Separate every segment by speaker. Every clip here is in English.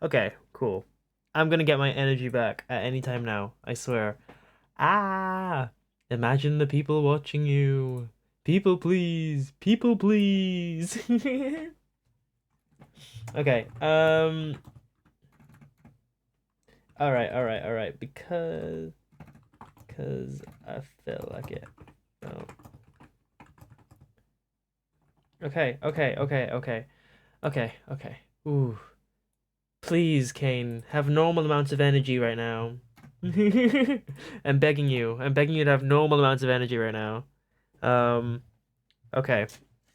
Speaker 1: Okay, cool. I'm gonna get my energy back at any time now, I swear. Ah! Imagine the people watching you. People please. People please. Okay, all right, because I feel like it. Oh. Okay. Ooh. Please, Kane, have normal amounts of energy right now. I'm begging you. I'm begging you to have normal amounts of energy right now. Um, okay.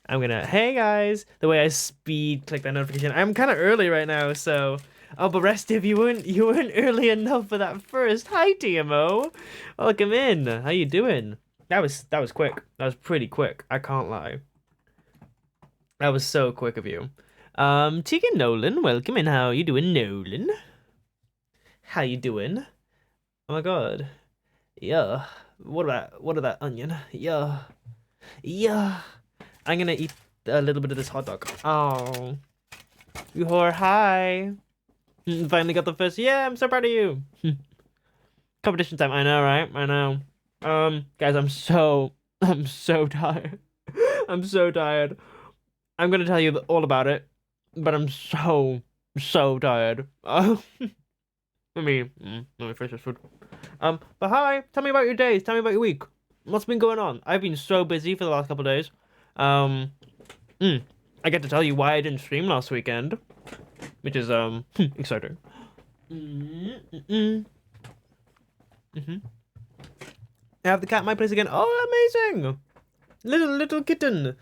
Speaker 1: I'm gonna. Hey guys! The way I speed click that notification. I'm kind of early right now, so. Oh, but Restive, you weren't early enough for that first. Hi, TMO. Welcome in. How you doing? That was quick. That was pretty quick. I can't lie. That was so quick of you. Tegan Nolan, welcome in. How you doing, Nolan? How you doing? Oh my God. Yeah. What about onion? Yeah. Yeah. I'm gonna eat a little bit of this hot dog. Oh. You're hi. Finally got the first. Yeah, I'm so proud of you. Competition time. I know, right? I know. Guys, I'm so tired. I'm so tired. I'm gonna tell you all about it, but I'm so tired. Let me finish this food. But hi, tell me about your days. Tell me about your week. What's been going on? I've been so busy for the last couple of days. Um, mm, I get to tell you why I didn't stream last weekend, which is exciting. Mm, mm, mm, mhm. I have the cat in my place again. Oh, amazing! Little kitten,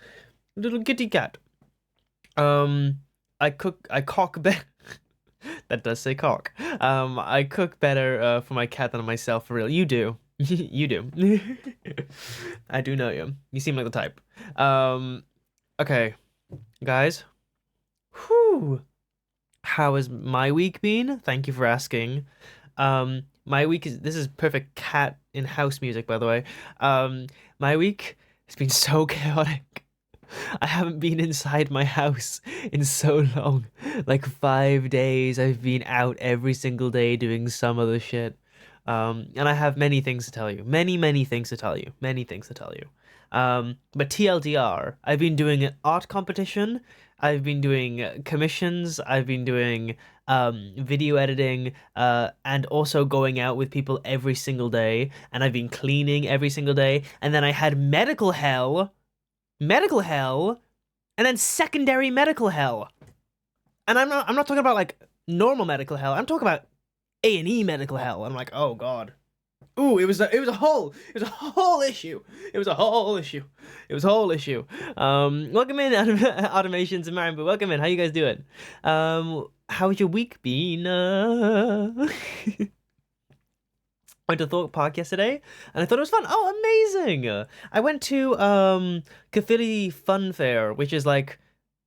Speaker 1: little kitty cat. Um, I cock better. That does say cock. I cook better for my cat than myself for real. You do. You do. I do know you. You seem like the type. Um, okay, guys. Whew. How has my week been? Thank you for asking. My week is this is perfect cat in house music, by the way. My week has been so chaotic. I haven't been inside my house in so long. Like 5 days. I've been out every single day doing some other shit. And I have many things to tell you. Many things to tell you. Many things to tell you. But TLDR, I've been doing an art competition. I've been doing commissions. I've been doing video editing, and also going out with people every single day. And I've been cleaning every single day. And then I had medical hell, and then secondary medical hell. And I'm not talking about like normal medical hell. I'm talking about A&E medical hell. I'm like, oh God. Ooh, it was a whole issue. It was a whole issue. It was a whole issue. Welcome in, Automations and Marimba. Welcome in. How you guys doing? How's your week been? Went to Thought Park yesterday, and I thought it was fun. Oh, amazing! I went to Caerphilly Fun Fair, which is like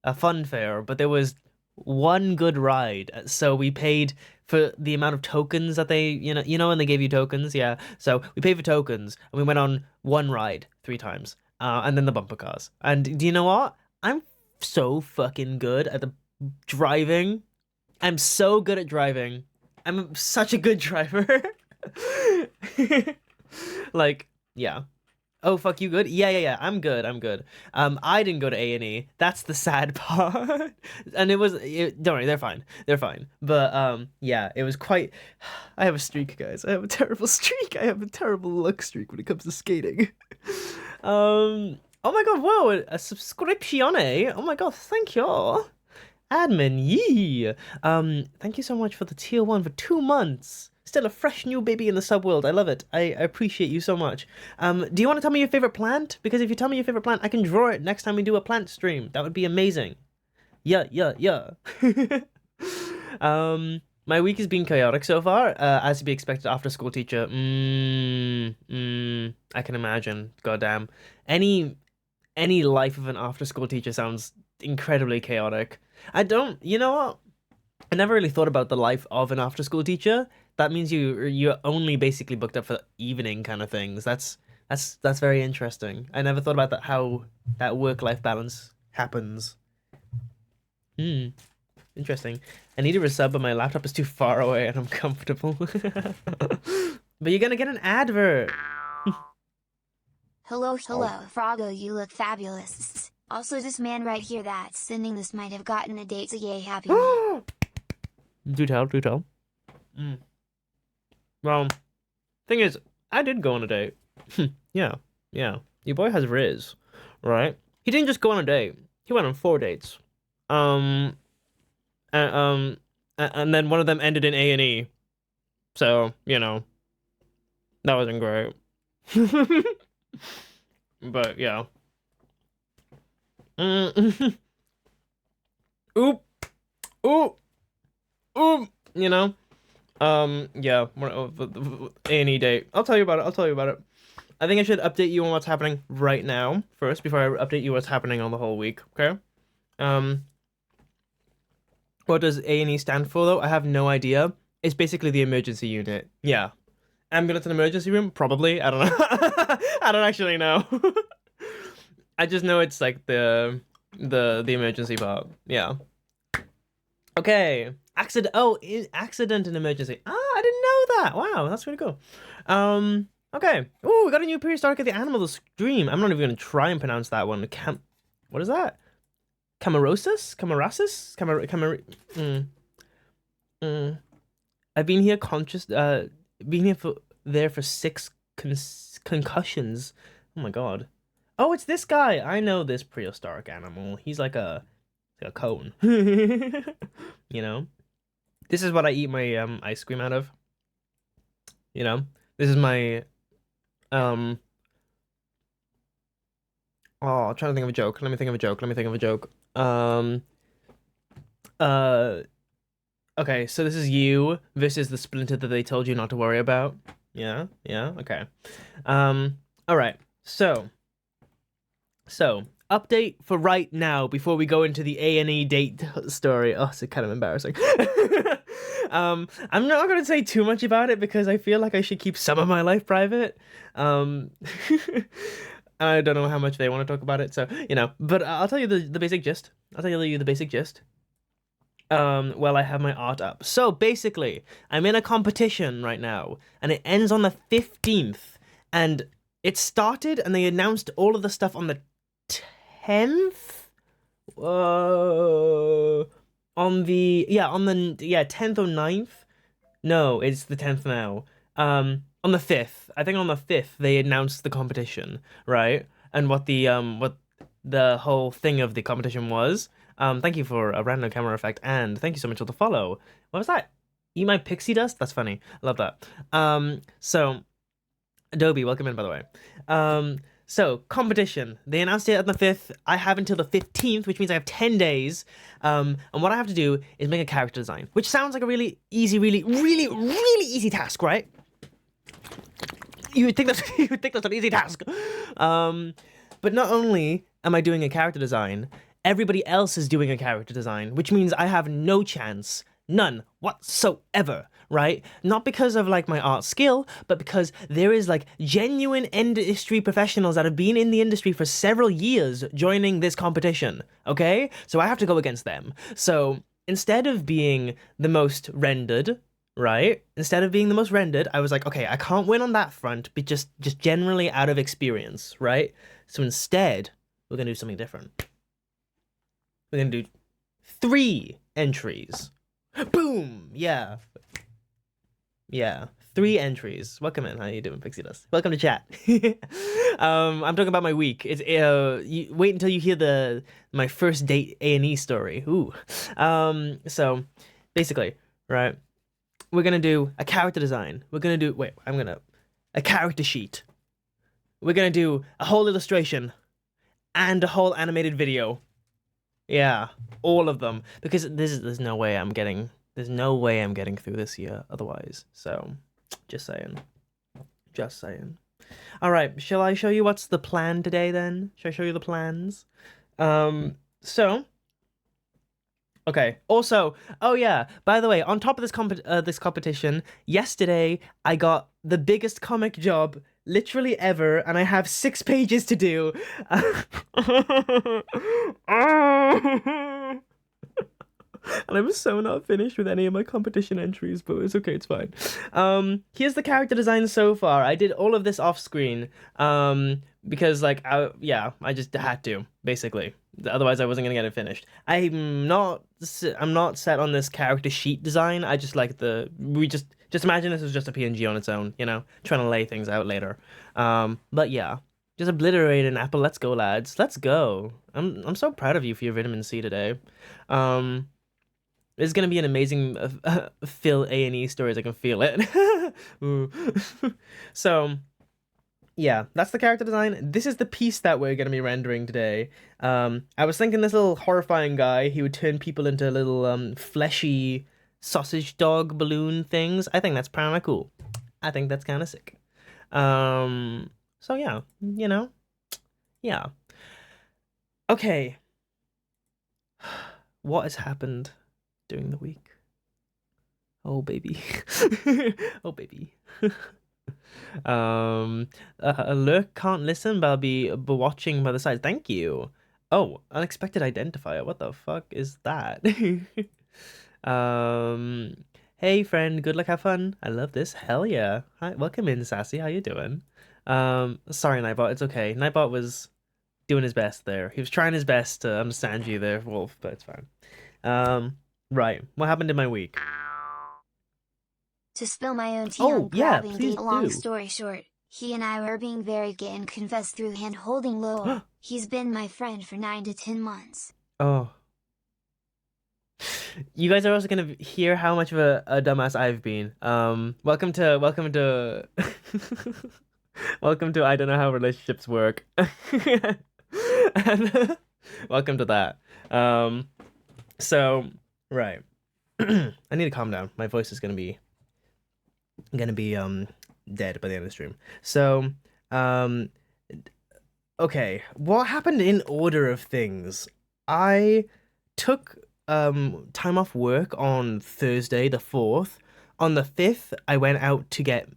Speaker 1: a fun fair, but there was one good ride, so we paid for the amount of tokens that they, when they gave you tokens, yeah. So we paid for tokens, and we went on one ride 3 times, and then the bumper cars. And do you know what? I'm so fucking good at the driving. I'm so good at driving. I'm such a good driver. Like, yeah. Oh, fuck you good? Yeah. I'm good. I'm good. I didn't go to A&E. That's the sad part. And don't worry, they're fine. They're fine. But yeah, it was quite I have a streak, guys. I have a terrible streak. I have a terrible luck streak when it comes to skating. Oh my god, whoa, a subscriptione. Oh my god, thank you. Admin, yee! Thank you so much for the tier 1 for 2 months. Still a fresh new baby in the sub world. I love it. I appreciate you so much. Do you want to tell me your favorite plant? Because if you tell me your favorite plant, I can draw it next time we do a plant stream. That would be amazing. Yeah. My week has been chaotic so far, as to be expected after school teacher. I can imagine. Goddamn. Any any life of an after school teacher sounds incredibly chaotic. You know what? I never really thought about the life of an after school teacher. That means you're only basically booked up for evening kind of things. That's very interesting. I never thought about that how that work life balance happens. Hmm. Interesting. I need a resub, but my laptop is too far away and I'm comfortable. But you're gonna get an advert.
Speaker 2: Hello, Froggo, you look fabulous. Also, this man right here that's sending this might have gotten a date, so yay, happy me.
Speaker 1: Do tell, do tell. Well, thing is, I did go on a date. Yeah. Your boy has Riz, right? He didn't just go on a date. He went on 4 dates. And then one of them ended in A&E. So, that wasn't great. But yeah. Oop. Yeah. A&E date. I'll tell you about it. I think I should update you on what's happening right now first before I update you what's happening on the whole week, okay? What does A&E stand for though? I have no idea. It's basically the emergency unit. Yeah. Ambulance and emergency room? Probably. I don't know. I don't actually know. I just know it's like the emergency part. Yeah. Okay. Accident. Oh, accident and emergency. Ah, I didn't know that. Wow, that's really cool. Okay. Ooh, we got a new prehistoric of the animal, the stream. I'm not even gonna try and pronounce that one. What is that? Camarasis? I've been here for 6 concussions. Oh my god. Oh, it's this guy. I know this prehistoric animal. He's like a cone. This is what I eat my ice cream out of. This is my oh, I'm trying to think of a joke. Let me think of a joke. Okay, so this is you versus the splinter that they told you not to worry about. Yeah, okay. All right. So update for right now before we go into the A&E date story. Oh, it's kind of embarrassing. I'm not gonna say too much about it because I feel like I should keep some of my life private. I don't know how much they want to talk about it, so but I'll tell you the basic gist. Well, I have my art up. So basically, I'm in a competition right now, and it ends on the 15th. And it started, and they announced all of the stuff on the 10th. On the 10th or 9th. No, it's the 10th now. On the 5th. I think on the 5th they announced the competition, right? And what the whole thing of the competition was. Thank you for a random camera effect, and thank you so much for the follow. What was that? Eat my pixie dust? That's funny. I love that. So Adobe, welcome in, by the way. So competition. They announced it on the 5th. I have until the 15th, which means I have 10 days. And what I have to do is make a character design, which sounds like a really easy, really easy task, right? You would think that's an easy task. But not only am I doing a character design, everybody else is doing a character design, which means I have no chance, none whatsoever, right? Not because of like my art skill, but because there is like genuine industry professionals that have been in the industry for several years joining this competition, okay? So I have to go against them. So instead of being the most rendered, right? I was like, okay, I can't win on that front, but just generally out of experience, right? So instead, we're gonna do something different. We're gonna do 3 entries. Boom! Yeah. 3 entries. Welcome in. How you doing, Pixie Dust? Welcome to chat. I'm talking about my week. It's wait until you hear my first date A&E story. Ooh. So basically, right? We're gonna do a character design. We're gonna do a character sheet. We're gonna do a whole illustration and a whole animated video. Yeah, all of them, because there's no way I'm getting through this year otherwise. So, just saying. All right, shall I show you what's the plan today then? Shall I show you the plans? So, okay. Also, oh yeah, by the way, on top of this competition, yesterday I got the biggest comic job literally ever, and I have 6 pages to do. And I'm so not finished with any of my competition entries, but it's okay, it's fine. Here's the character design so far. I did all of this off screen. Because like I just had to, basically. Otherwise I wasn't gonna get it finished. I'm not set on this character sheet design. I just like just imagine this is just a PNG on its own, trying to lay things out later. But yeah. Just obliterate an apple. Let's go, lads. Let's go. I'm so proud of you for your vitamin C today. It's gonna be an amazing Phil A&E stories. I can feel it. Ooh. So yeah, that's the character design. This is the piece that we're gonna be rendering today. I was thinking this little horrifying guy, he would turn people into little fleshy sausage dog balloon things. I think that's kind of cool. I think that's kind of sick. So yeah, yeah. Okay. What has happened during the week? Oh baby. Oh baby. Lurk can't listen, but I'll be watching by the side. Thank you. Oh, unexpected identifier. What the fuck is that? Hey friend, good luck, have fun. I love this. Hell yeah. Hi, welcome in, Sassy. How you doing? Sorry, Nightbot. It's okay. Nightbot was doing his best there. He was trying his best to understand you there, Wolf, but it's fine. Right. What happened in my week?
Speaker 2: To spill my own tea
Speaker 1: Oh,
Speaker 2: on
Speaker 1: yeah,
Speaker 2: grabbing
Speaker 1: please
Speaker 2: date. Long
Speaker 1: do.
Speaker 2: story short, he and I were being very gay and confessed through hand-holding Lowell. He's been my friend for 9 to 10 months.
Speaker 1: Oh. You guys are also gonna hear how much of a dumbass I've been. Welcome to welcome to I don't know how relationships work. And welcome to that. So right. I need to calm down. My voice is gonna be dead by the end of the stream. So okay, what happened in order of things? I took time off work on Thursday the 4th. On the 5th, I went out to get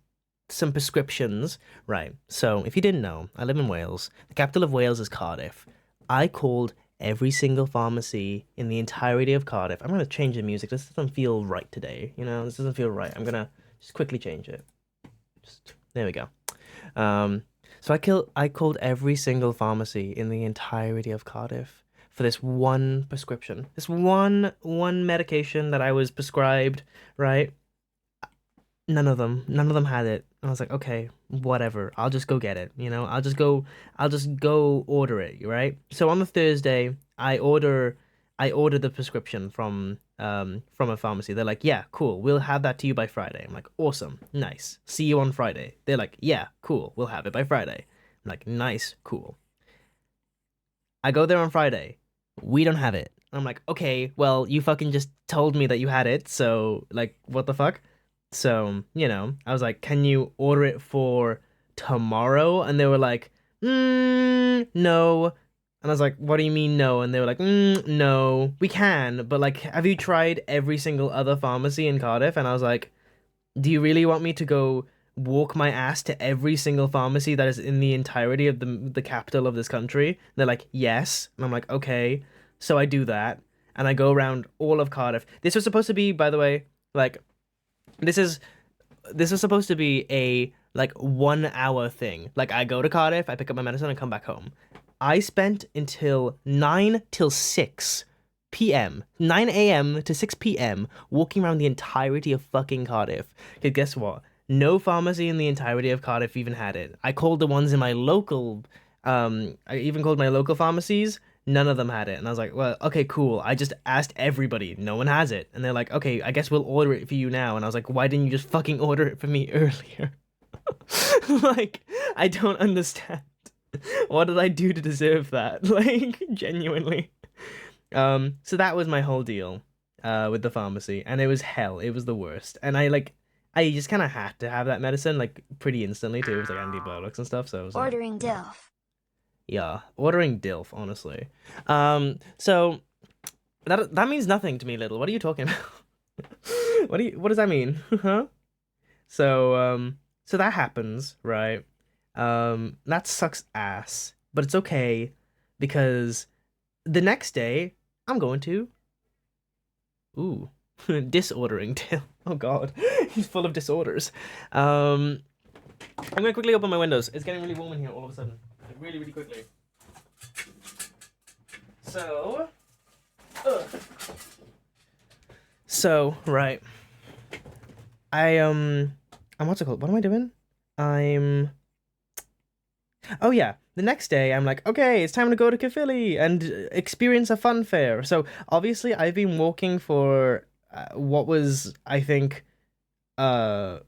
Speaker 1: some prescriptions. Right. So, if you didn't know, I live in Wales. The capital of Wales is Cardiff. I called every single pharmacy in the entirety of Cardiff. I'm going to change the music. This doesn't feel right today. This doesn't feel right. I'm going to just quickly change it. There we go. So I called every single pharmacy in the entirety of Cardiff for this one prescription. This one medication that I was prescribed, right? None of them had it. I was like, okay, whatever. I'll just go get it, I'll just go order it, right? So on the Thursday, I order the prescription from a pharmacy. They're like, yeah, cool, we'll have that to you by Friday. I'm like, awesome, nice. See you on Friday. They're like, yeah, cool, we'll have it by Friday. I'm like, nice, cool. I go there on Friday. We don't have it. I'm like, okay, well, you fucking just told me that you had it, so like, what the fuck? So, I was like, can you order it for tomorrow? And they were like, no. And I was like, what do you mean no? And they were like, no, we can, but like, have you tried every single other pharmacy in Cardiff? And I was like, do you really want me to go walk my ass to every single pharmacy that is in the entirety of the capital of this country? And they're like, yes. And I'm like, okay. So I do that, and I go around all of Cardiff. This was supposed to be, by the way, like, this was supposed to be a like 1 hour thing. Like, I go to Cardiff, I pick up my medicine, and come back home. I spent until 9 till 6 p.m. 9 a.m. to 6 p.m. walking around the entirety of fucking Cardiff. Because guess what? No pharmacy in the entirety of Cardiff even had it. I called the ones in my local, I even called my local pharmacies. None of them had it. And I was like, well, okay, cool. I just asked everybody. No one has it. And they're like, okay, I guess we'll order it for you now. And I was like, why didn't you just fucking order it for me earlier? Like, I don't understand. What did I do to deserve that? Like, genuinely. So that was my whole deal with the pharmacy. And it was hell. It was the worst. And I just kind of had to have that medicine, like, pretty instantly, too. It was like antibiotics and stuff. So I was like,
Speaker 2: Ordering DILF.
Speaker 1: yeah, ordering DILF, honestly. So that means nothing to me, Little. What are you talking about? What does that mean? Huh? So so that happens, right? That sucks ass, but it's okay because the next day I'm going to Ooh. Disordering Tail. Oh god. He's full of disorders. I'm gonna quickly open my windows. It's getting really warm in here all of a sudden. Like, really, really quickly. So right. I'm what's it called? What am I doing? Oh yeah. The next day, I'm like, okay, it's time to go to Caerphilly and experience a fun fair. So obviously, I've been walking for what was, I think, how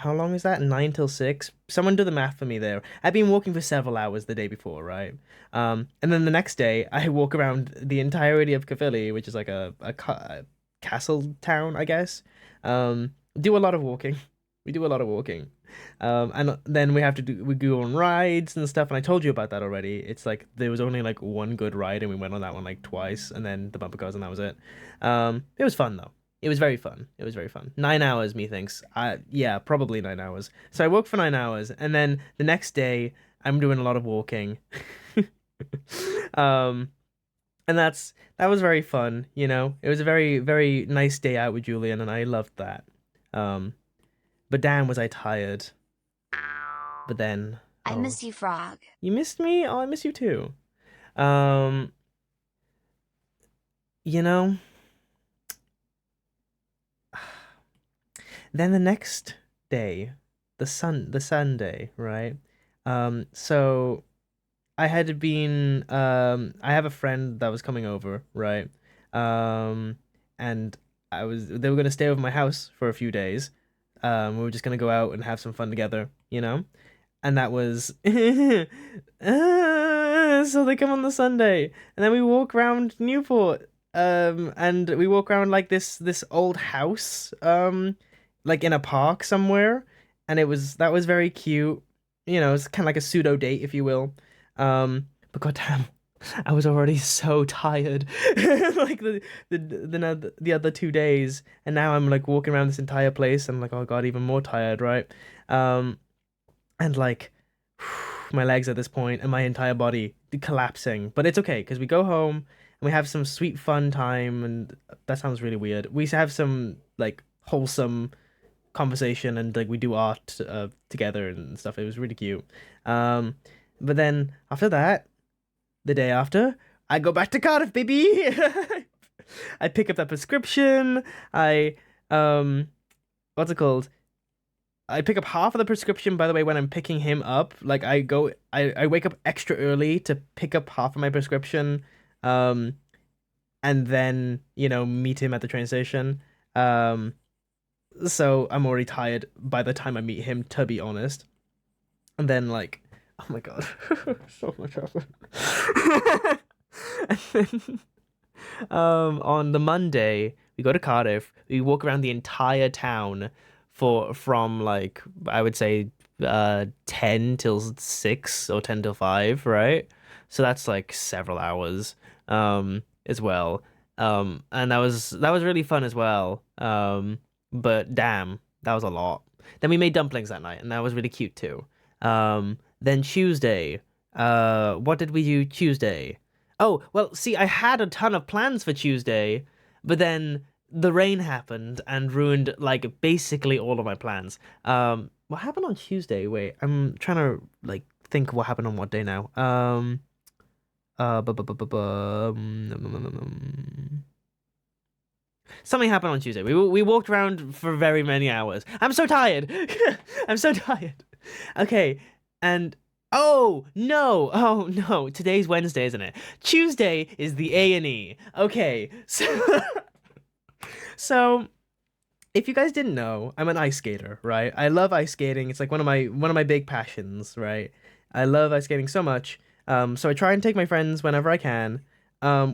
Speaker 1: long is that? 9 till 6. Someone do the math for me there. I've been walking for several hours the day before, right? And then the next day, I walk around the entirety of Caerphilly, which is like a castle town, I guess. Do a lot of walking. We do a lot of walking. And then we go on rides and stuff. And I told you about that already. It's like there was only like one good ride, and we went on that one like twice, and then the bumper cars, and that was it. It was fun though. It was very fun. It was very fun. 9 hours, methinks. Yeah, probably 9 hours. So I woke for 9 hours, and then the next day I'm doing a lot of walking. um, and that was very fun. You know, it was a very very nice day out with Julian, and I loved that. Um, but damn, was I tired. But then,
Speaker 2: I
Speaker 1: oh,
Speaker 2: miss you, Frog.
Speaker 1: you missed me? Oh, I miss you too. Um, you know, then the next day, the Sunday, right? So I have a friend that was coming over, right? Um, and they were gonna stay over my house for a few days. We were just gonna go out and have some fun together, you know? And that was so they come on the Sunday, and then we walk around Newport, and we walk around like this old house, like in a park somewhere, and that was very cute. You know, it's kind of like a pseudo date, if you will. But goddamn, I was already so tired, like the other 2 days, and now I'm like walking around this entire place. And I'm like, oh god, even more tired, right? Um, and like my legs at this point and my entire body collapsing. But it's okay because we go home and we have some sweet fun time, and that sounds really weird. We have some like wholesome conversation, and like we do art together and stuff. It was really cute. Um, but then after that, the day after, I go back to Cardiff, baby. I pick up that prescription. I what's it called? I pick up half of the prescription, by the way, when I'm picking him up. Like I wake up extra early to pick up half of my prescription, um, and then, you know, meet him at the train station. Um, so I'm already tired by the time I meet him, to be honest. And then like, oh my God, so much happened. And then, on the Monday, we go to Cardiff. We walk around the entire town from like I would say 10 till 6 or 10 till 5, right? So that's like several hours as well. And that was really fun as well. But damn, that was a lot. Then we made dumplings that night, and that was really cute too. Then Tuesday, what did we do Tuesday? Oh, well, see, I had a ton of plans for Tuesday, but then the rain happened and ruined like basically all of my plans. What happened on Tuesday? Wait, I'm trying to like think what happened on what day now. Something happened on Tuesday. We walked around for very many hours. I'm so tired. I'm so tired. Okay, and oh no, today's Wednesday, isn't it? Tuesday is the A&E. Okay, so so if you guys didn't know, I'm an ice skater, right? I love ice skating. It's like one of my big passions, right? I love ice skating so much. So I try and take my friends whenever I can,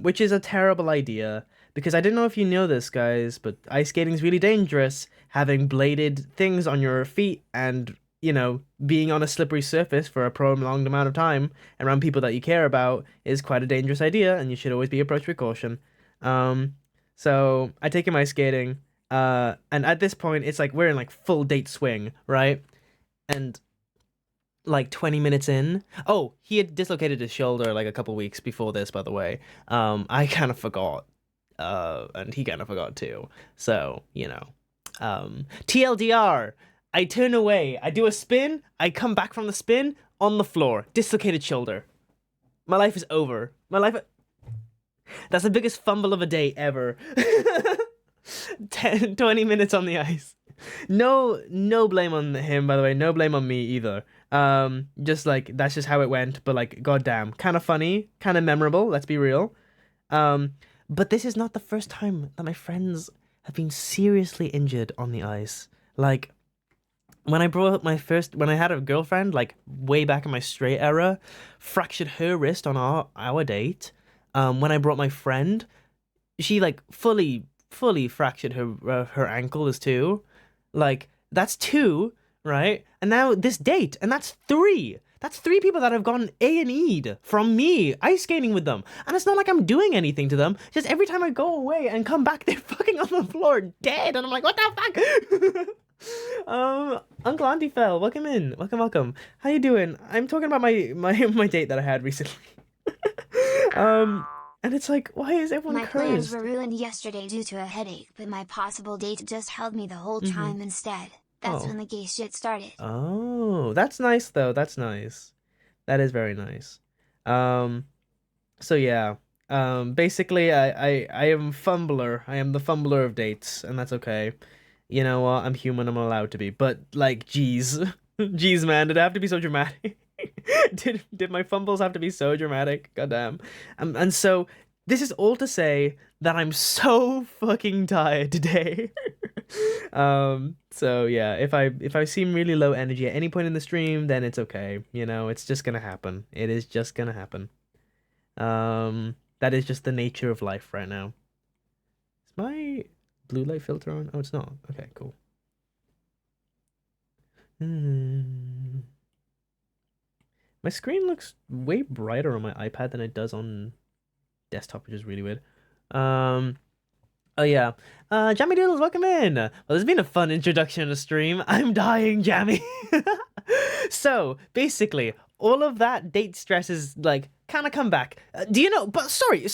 Speaker 1: which is a terrible idea because I didn't know if you know this, guys, but ice skating is really dangerous. Having bladed things on your feet and, you know, being on a slippery surface for a prolonged amount of time around people that you care about is quite a dangerous idea, and you should always be approached with caution. Um, so I take him ice skating. And at this point, it's like we're in like full date swing, right? And like 20 minutes in, oh, he had dislocated his shoulder like a couple weeks before this, by the way. I kind of forgot. and he kind of forgot too. So, TLDR, I turn away, I do a spin, I come back from the spin on the floor, dislocated shoulder. My life is over. That's the biggest fumble of a day ever. 20 minutes on the ice. No blame on him, by the way. No blame on me either. Just like that's just how it went. But like, goddamn, kind of funny, kind of memorable. Let's be real. But this is not the first time that my friends have been seriously injured on the ice. Like, when I had a girlfriend, like way back in my straight era, fractured her wrist on our date. When I brought my friend, she like fully fractured her ankle as too. Like, that's two, right? And now this date, and that's three. That's three people that have gone A&E'd from me ice skating with them. And it's not like I'm doing anything to them. Just every time I go away and come back, they're fucking on the floor dead. And I'm like, what the fuck? Uncle Auntie Fell, welcome in. Welcome. How you doing? I'm talking about my date that I had recently. And it's like, why is everyone
Speaker 2: My
Speaker 1: cursed?
Speaker 2: plans were ruined yesterday due to a headache, but my possible date just held me the whole time instead. That's when the gay shit started.
Speaker 1: Oh, that's nice though. That's nice. That is very nice. So yeah. Basically I am fumbler. I am the fumbler of dates, and that's okay. You know what? I'm human, I'm allowed to be. But like, jeez. Jeez, man, did it have to be so dramatic? Did my fumbles have to be so dramatic? Goddamn. And so this is all to say that I'm so fucking tired today. So yeah, if I seem really low energy at any point in the stream, then it's okay. It's just gonna happen. It is just gonna happen. That is just the nature of life right now. Is my blue light filter on? Oh, it's not. Okay, cool. My screen looks way brighter on my iPad than it does on desktop, which is really weird. Oh yeah. Jammy Doodles, welcome in. Well, this has been a fun introduction to stream. I'm dying, Jammy. So, basically, all of that date stress is like kind of come back. Do you know? But sorry.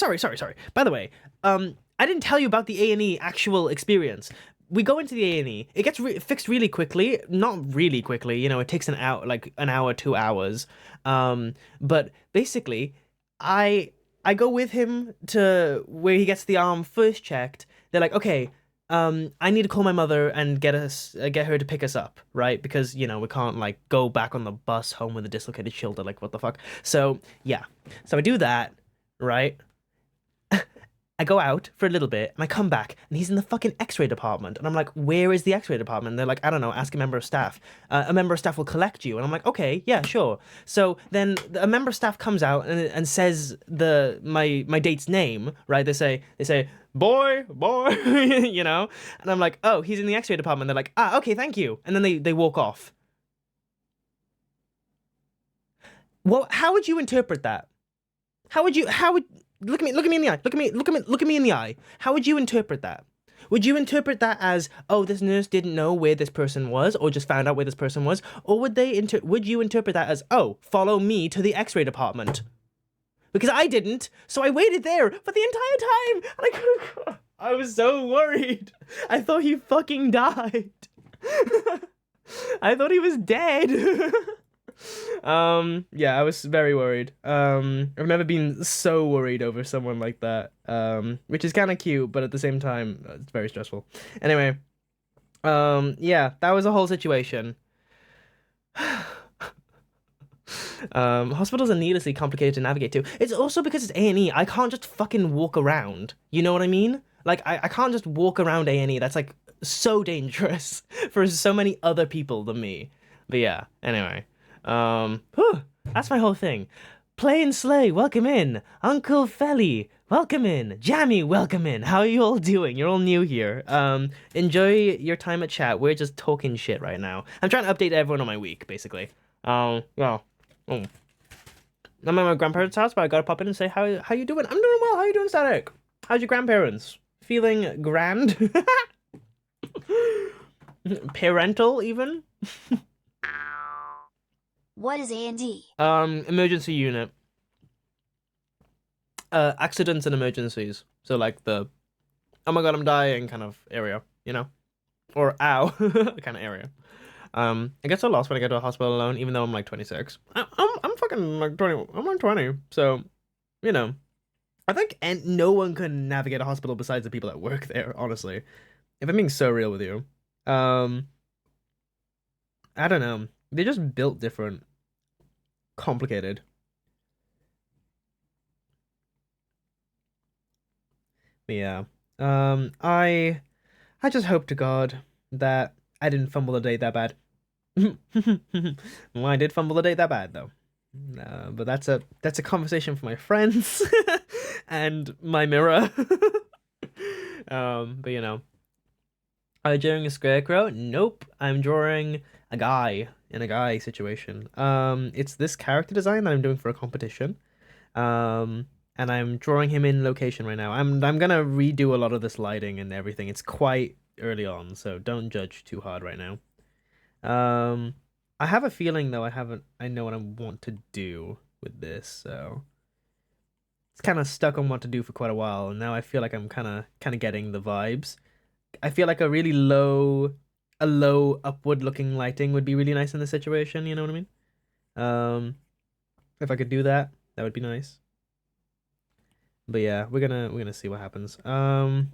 Speaker 1: By the way, I didn't tell you about the A&E actual experience. We go into the A&E. It gets fixed really quickly. Not really quickly, it takes an hour, like an hour, 2 hours. But basically, I go with him to where he gets the arm first checked. They're like, okay, I need to call my mother and get her to pick us up, right? Because, we can't like go back on the bus home with a dislocated shoulder. Like, what the fuck? So yeah, so I do that, right? I go out for a little bit and I come back and he's in the fucking x-ray department. And I'm like, where is the x-ray department? And they're like, I don't know, ask a member of staff. A member of staff will collect you. And I'm like, okay, yeah, sure. So then a member of staff comes out and says my date's name, right? They say, boy, And I'm like, oh, he's in the x-ray department. They're like, okay, thank you. And then they walk off. Well, how would you interpret that? How would look at me in the eye. Look at me in the eye. How would you interpret that? Would you interpret that as, oh, this nurse didn't know where this person was, or just found out where this person was? Or would you interpret that as, oh, follow me to the x-ray department? Because I didn't, so I waited there for the entire time, and I couldn't. I was so worried. I thought he fucking died. I thought he was dead. Yeah, I was very worried. I've never been so worried over someone like that. Which is kind of cute, but at the same time, it's very stressful. Anyway, yeah, that was a whole situation. Hospitals are needlessly complicated to navigate to. It's also because it's A&E. I can't just fucking walk around. You know what I mean? Like, I can't just walk around A&E. That's like so dangerous for so many other people than me. But yeah, anyway. That's my whole thing. Play and Slay, welcome in. Uncle Felly, welcome in. Jammy, welcome in. How are you all doing? You're all new here. Enjoy your time at chat. We're just talking shit right now. I'm trying to update everyone on my week, basically. Yeah. I'm at my grandparents' house, but I gotta pop in and say how you doing? I'm doing well. How you doing, Static? How's your grandparents? Feeling grand? Parental, even?
Speaker 2: What is A&D?
Speaker 1: Emergency unit. Accidents and emergencies. So like the oh my god, I'm dying kind of area, you know, or ow kind of area. I get so lost when I get to a hospital alone, even though I'm like 26. I'm fucking like 20. I'm like 20, so you know, I think and no one can navigate a hospital besides the people that work there. Honestly, if I'm being so real with you, um, I don't know. They're just built different, complicated. But yeah. I just hope to God that I didn't fumble the date that bad. Well, I did fumble the date that bad though. But that's a conversation for my friends and my mirror. But you know, are you drawing a scarecrow? Nope, I'm drawing a guy in a guy situation. It's this character design that I'm doing for a competition. Um, and I'm drawing him in location right now. I'm gonna redo a lot of this lighting and everything. It's quite early on, so don't judge too hard right now. Um, I have a feeling though I know what I want to do with this, so it's kind of stuck on what to do for quite a while, and now I feel like I'm kind of getting the vibes. I feel like a low upward looking lighting would be really nice in this situation, you know what I mean? Um, if I could do that, that would be nice. But yeah, we're gonna see what happens. Well,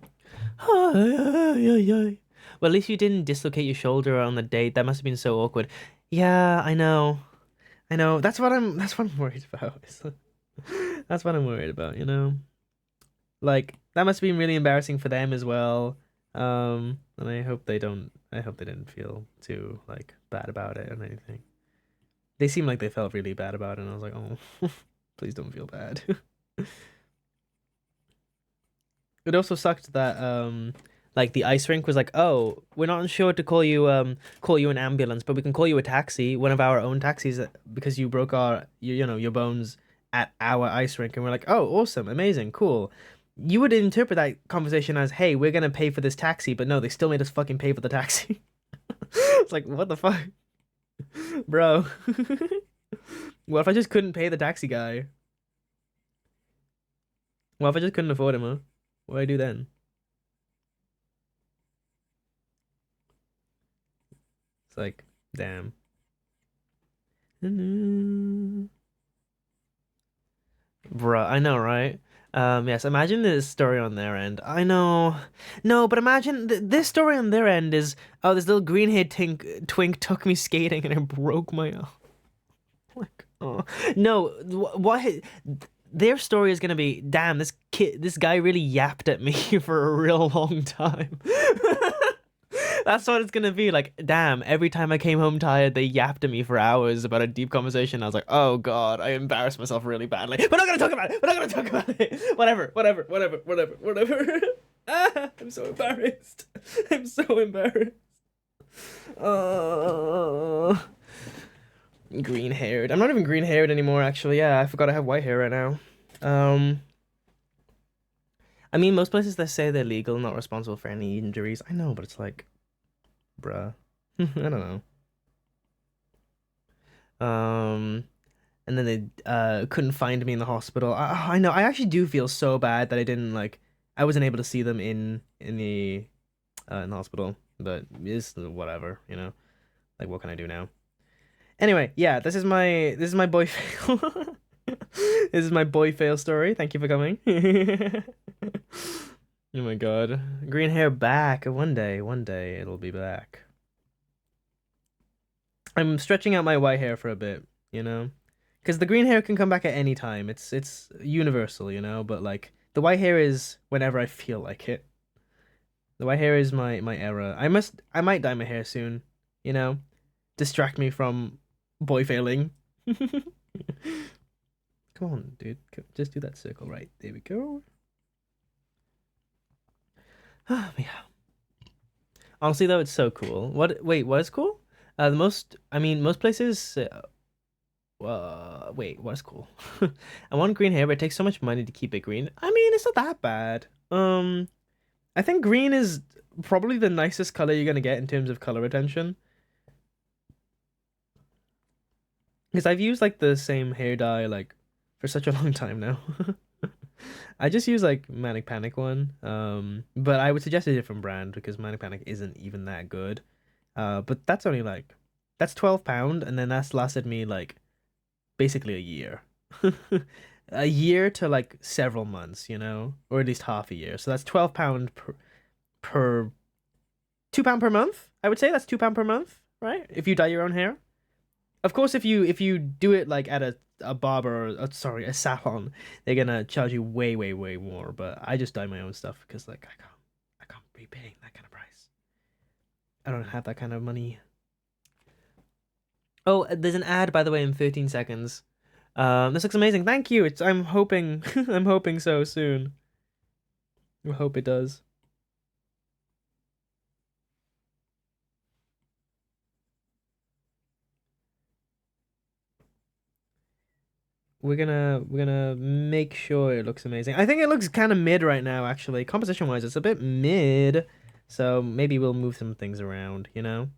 Speaker 1: at least you didn't dislocate your shoulder on the date. That must have been so awkward. Yeah, I know. I know. That's what I'm worried about. That's what I'm worried about, you know? Like that must have been really embarrassing for them as well. And I hope they didn't feel too like bad about it or anything. They seemed like they felt really bad about it, and I was like, "Oh, please don't feel bad." It also sucked that like the ice rink was like, "Oh, we're not sure to call you an ambulance, but we can call you a taxi, one of our own taxis because you broke you know, your bones at our ice rink." And we're like, "Oh, awesome, amazing, cool." You would interpret that conversation as, "Hey, we're gonna pay for this taxi," but no, they still made us fucking pay for the taxi. It's like, what the fuck, bro? What if I just couldn't pay the taxi guy? What if I just couldn't afford him, huh? What do I do then? It's like, damn. Bruh, I know, right? Yes, imagine this story on their end. I know. No, but imagine this story on their end is, oh, this little green-haired twink took me skating and it broke my arm. Like, oh. No, what their story is gonna be, damn, this guy really yapped at me for a real long time. That's what it's gonna be like. Damn, every time I came home tired, they yapped at me for hours about a deep conversation. I was like, oh god, I embarrassed myself really badly. We're not gonna talk about it. We're not gonna talk about it. Whatever. Ah, I'm so embarrassed. I'm so embarrassed. Oh, green haired. I'm not even green haired anymore, actually. Yeah, I forgot I have white hair right now. Um, I mean, most places they say they're legal, not responsible for any injuries. I know, but it's like, bruh. I don't know. Um, and then they couldn't find me in the hospital. I know. I actually do feel so bad that I didn't like. I wasn't able to see them in the hospital. But it's whatever, you know. Like, what can I do now? Anyway, yeah, this is my boy fail. This is my boy fail story. Thank you for coming. Oh my God, green hair back. One day it'll be back. I'm stretching out my white hair for a bit, you know, because the green hair can come back at any time. It's universal, you know, but like the white hair is whenever I feel like it. The white hair is my era. I might dye my hair soon, you know, distract me from boy failing. Come on, dude. Just do that circle right. There we go. Yeah. Honestly, though, it's so cool. Wait, what is cool? Most places. Wait, what is cool? I want green hair, but it takes so much money to keep it green. I mean, it's not that bad. I think green is probably the nicest color you're gonna get in terms of color retention. Because I've used like the same hair dye like for such a long time now. I just use like Manic Panic one. But I would suggest a different brand because Manic Panic isn't even that good. But that's only like that's £12, and then that's lasted me like basically a year. A year to like several months, you know, or at least half a year. So that's £12 per £2 per month. I would say that's £2 per month, right? If you dye your own hair. Of course, if you do it like at a barber, or sorry, a salon, they're gonna charge you way, way, way more. But I just dye my own stuff because like I can't be paying that kind of price. I don't have that kind of money. Oh, there's an ad by the way in 13 seconds. This looks amazing. Thank you. I'm hoping I'm hoping so soon. I hope it does. We're gonna make sure it looks amazing. I think it looks kind of mid right now, actually. Composition wise, it's a bit mid. So maybe we'll move some things around, you know?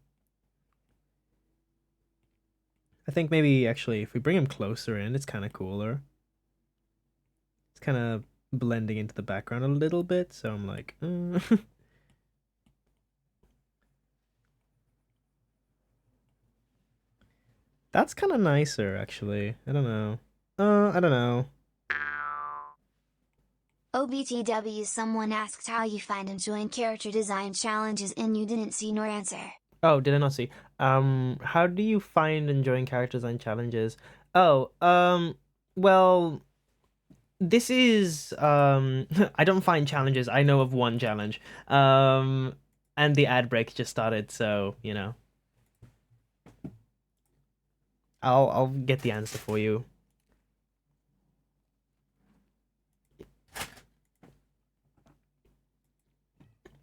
Speaker 1: I think maybe actually if we bring him closer in, it's kind of cooler. It's kind of blending into the background a little bit, so I'm like, That's kind of nicer, actually. I don't know. I don't know.
Speaker 2: OBTW, someone asked how you find and join character design challenges and you didn't see nor answer.
Speaker 1: Oh, did I not see? How do you find enjoying characters and challenges? Oh, well, this is I don't find challenges. I know of one challenge. And the ad break just started, so, you know. I'll get the answer for you.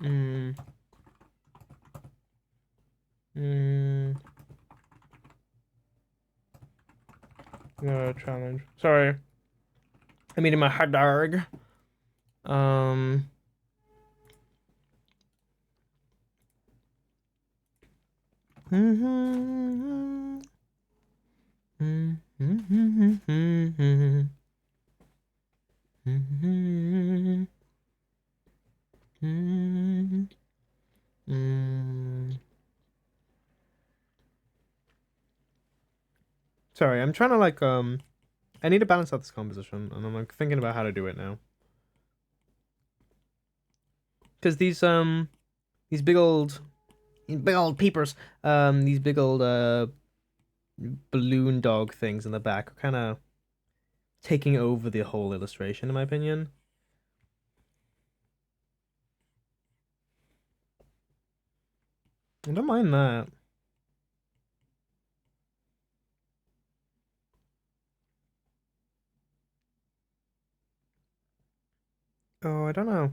Speaker 1: Mm. Mm. No challenge. Sorry. I'm eating my hot dog. Um. Sorry, I'm trying to like I need to balance out this composition, and I'm like thinking about how to do it now. Because these big old peepers, these big old balloon dog things in the back are kind of taking over the whole illustration, in my opinion. I don't mind that. Oh, I don't know.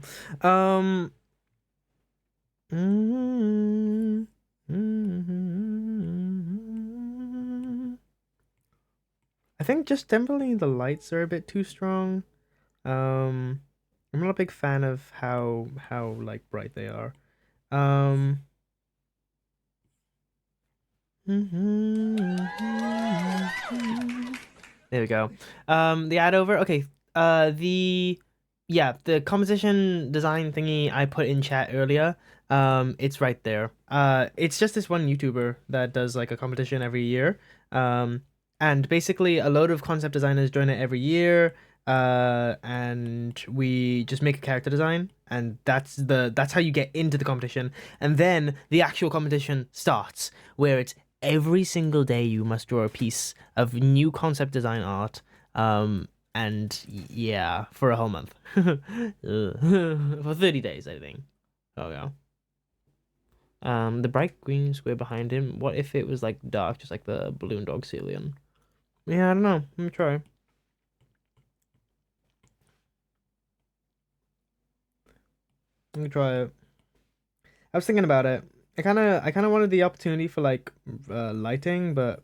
Speaker 1: I think just definitely the lights are a bit too strong. Um, I'm not a big fan of how like bright they are. Um, there we go. The ad over. Okay. The composition design thingy I put in chat earlier. It's right there. It's just this one YouTuber that does like a competition every year. And basically a load of concept designers join it every year. And we just make a character design, and that's how you get into the competition. And then the actual competition starts, where it's every single day you must draw a piece of new concept design art. And yeah, for a whole month. For 30 days, I think. Oh yeah. The bright green square behind him, what if it was like dark, just like the balloon dog Celian? Yeah, I don't know. Let me try. Let me try it. I was thinking about it. I kind of wanted the opportunity for like lighting, but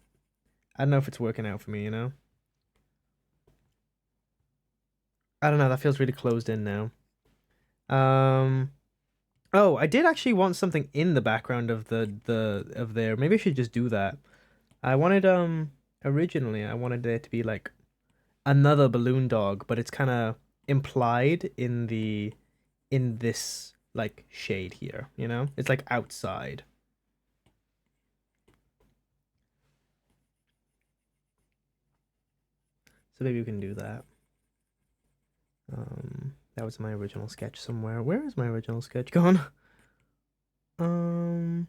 Speaker 1: I don't know if it's working out for me, you know? I don't know, that feels really closed in now. Um Oh, I did actually want something in the background of of there. Maybe I should just do that. I wanted originally I wanted there to be like another balloon dog, but it's kind of implied in this like shade here, you know? It's like outside. So maybe we can do that. That was my original sketch somewhere. Where is my original sketch gone? There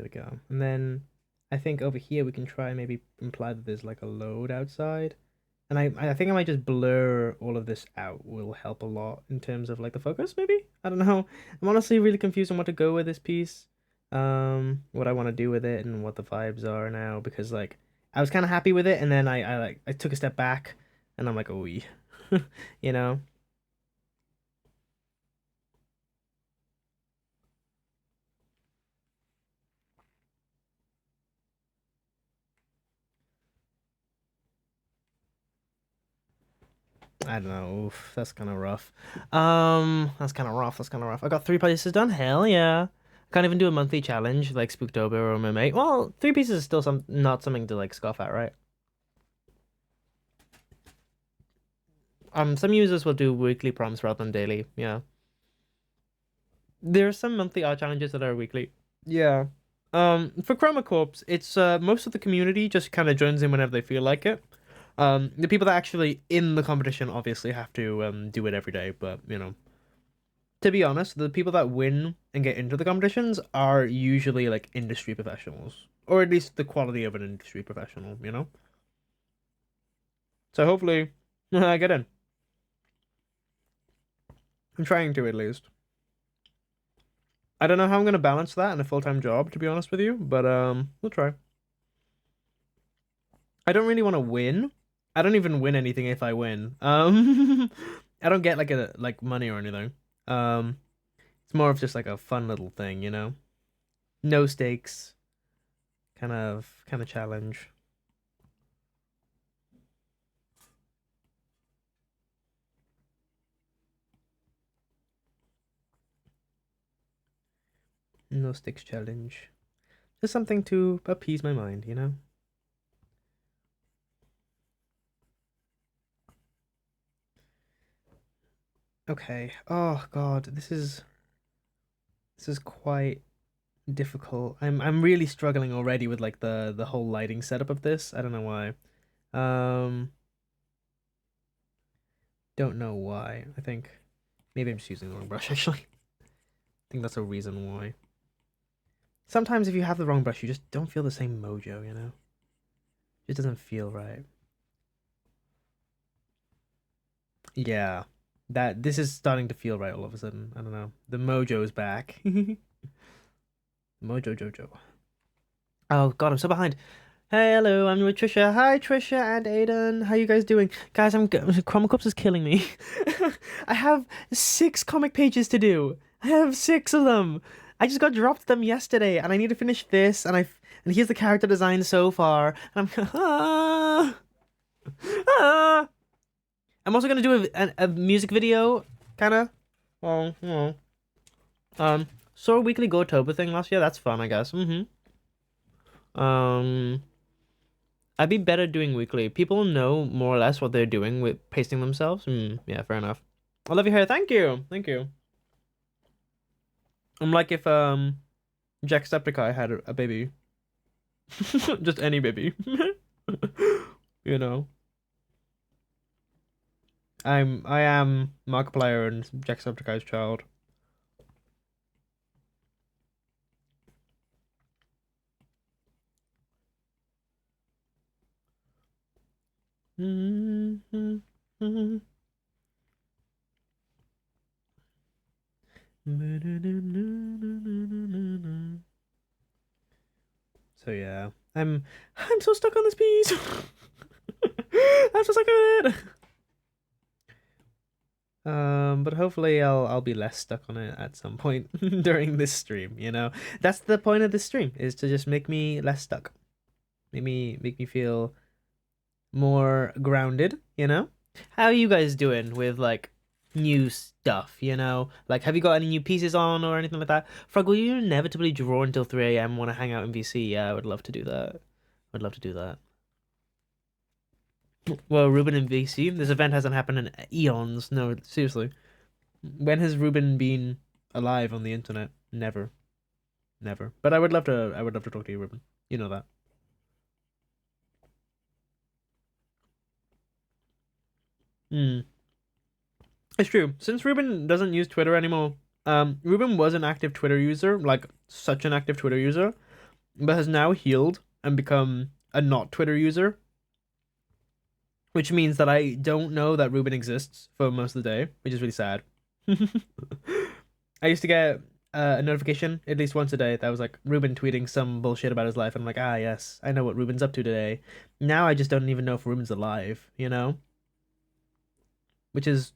Speaker 1: we go. And then I think over here we can try and maybe imply that there's like a load outside. And I think I might just blur all of this out will help a lot in terms of like the focus, maybe? I don't know. I'm honestly really confused on what to go with this piece. What I want to do with it and what the vibes are now because like I was kind of happy with it and then I took a step back and I'm like, oh, you know? I don't know. Oof, that's kind of rough. That's kind of rough. That's kind of rough. I got 3 places done. Hell yeah. Can't even do a monthly challenge like Spooktober or Mermaid. Well, 3 pieces is still not something to like scoff at, right? Some users will do weekly prompts rather than daily. Yeah. There are some monthly art challenges that are weekly. Yeah. For Chroma Corps, it's most of the community just kind of joins in whenever they feel like it. The people that actually in the competition obviously have to do it every day, but you know, to be honest, the people that win and get into the competitions are usually like industry professionals, or at least the quality of an industry professional, you know? So hopefully, I get in. I'm trying to at least. I don't know how I'm gonna balance that in a full-time job, to be honest with you, but we'll try. I don't really want to win. I don't even win anything if I win. I don't get like money or anything. It's more of just like a fun little thing, you know? No stakes. Kind of challenge. No stakes challenge. Just something to appease my mind, you know? Okay. Oh God, this is quite difficult. I'm really struggling already with like the whole lighting setup of this. I don't know why. Um, don't know why. I think maybe I'm just using the wrong brush actually. I think that's a reason why. Sometimes if you have the wrong brush, you just don't feel the same mojo, you know? It just doesn't feel right. Yeah. This is starting to feel right all of a sudden. I don't know. The mojo's back. Mojo Jojo. Oh God, I'm so behind. Hey, hello, I'm with Trisha. Hi, Trisha and Aiden. How you guys doing? Guys, Chroma Corps is killing me. I have 6 comic pages to do. I have 6 of them. I just got dropped them yesterday, and I need to finish this. And here's the character design so far. And I'm ah. I'm also gonna do a music video, kind of. Well, you know. So a weekly Go-Tober thing last year. That's fun, I guess. Um. I'd be better doing weekly. People know more or less what they're doing with pasting themselves. Yeah, fair enough. I love your hair. Thank you. Thank you. I'm like if Jacksepticeye had a baby. Just any baby. You know. I am Markiplier and Jacksepticeye's child. So yeah, I'm so stuck on this piece. I'm so stuck on it. But hopefully I'll be less stuck on it at some point during this stream, you know? That's the point of this stream, is to just make me less stuck. Make me feel more grounded, you know? How are you guys doing with like new stuff, you know? Like, have you got any new pieces on or anything like that? Frog, will you inevitably draw until 3 a.m. want to hang out in VC? Yeah, I would love to do that. I'd love to do that. Well, Ruben in VC, this event hasn't happened in eons. No, seriously. When has Ruben been alive on the internet? Never. Never. But I would love to talk to you, Ruben. You know that. Hmm. It's true. Since Ruben doesn't use Twitter anymore, Ruben was an active Twitter user, like such an active Twitter user, but has now healed and become a not Twitter user, which means that I don't know that Ruben exists for most of the day, which is really sad. I used to get a notification at least once a day that was like Ruben tweeting some bullshit about his life, and I'm like, ah, yes, I know what Ruben's up to today. Now I just don't even know if Ruben's alive, you know? Which is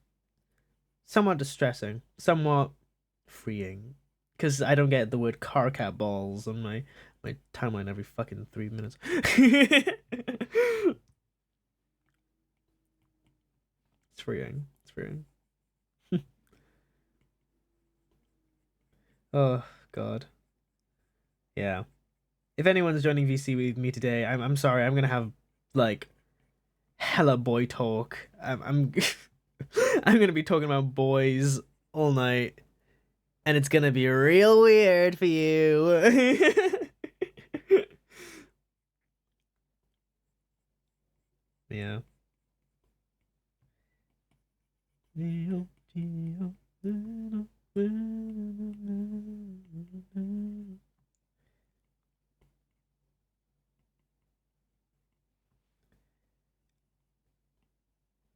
Speaker 1: somewhat distressing, somewhat freeing, because I don't get the word car cat balls on my timeline every fucking 3 minutes. It's freeing. It's freeing. Oh God. Yeah. If anyone's joining VC with me today, I'm sorry. I'm gonna have like hella boy talk. I'm I'm gonna be talking about boys all night, and it's gonna be real weird for you. Yeah.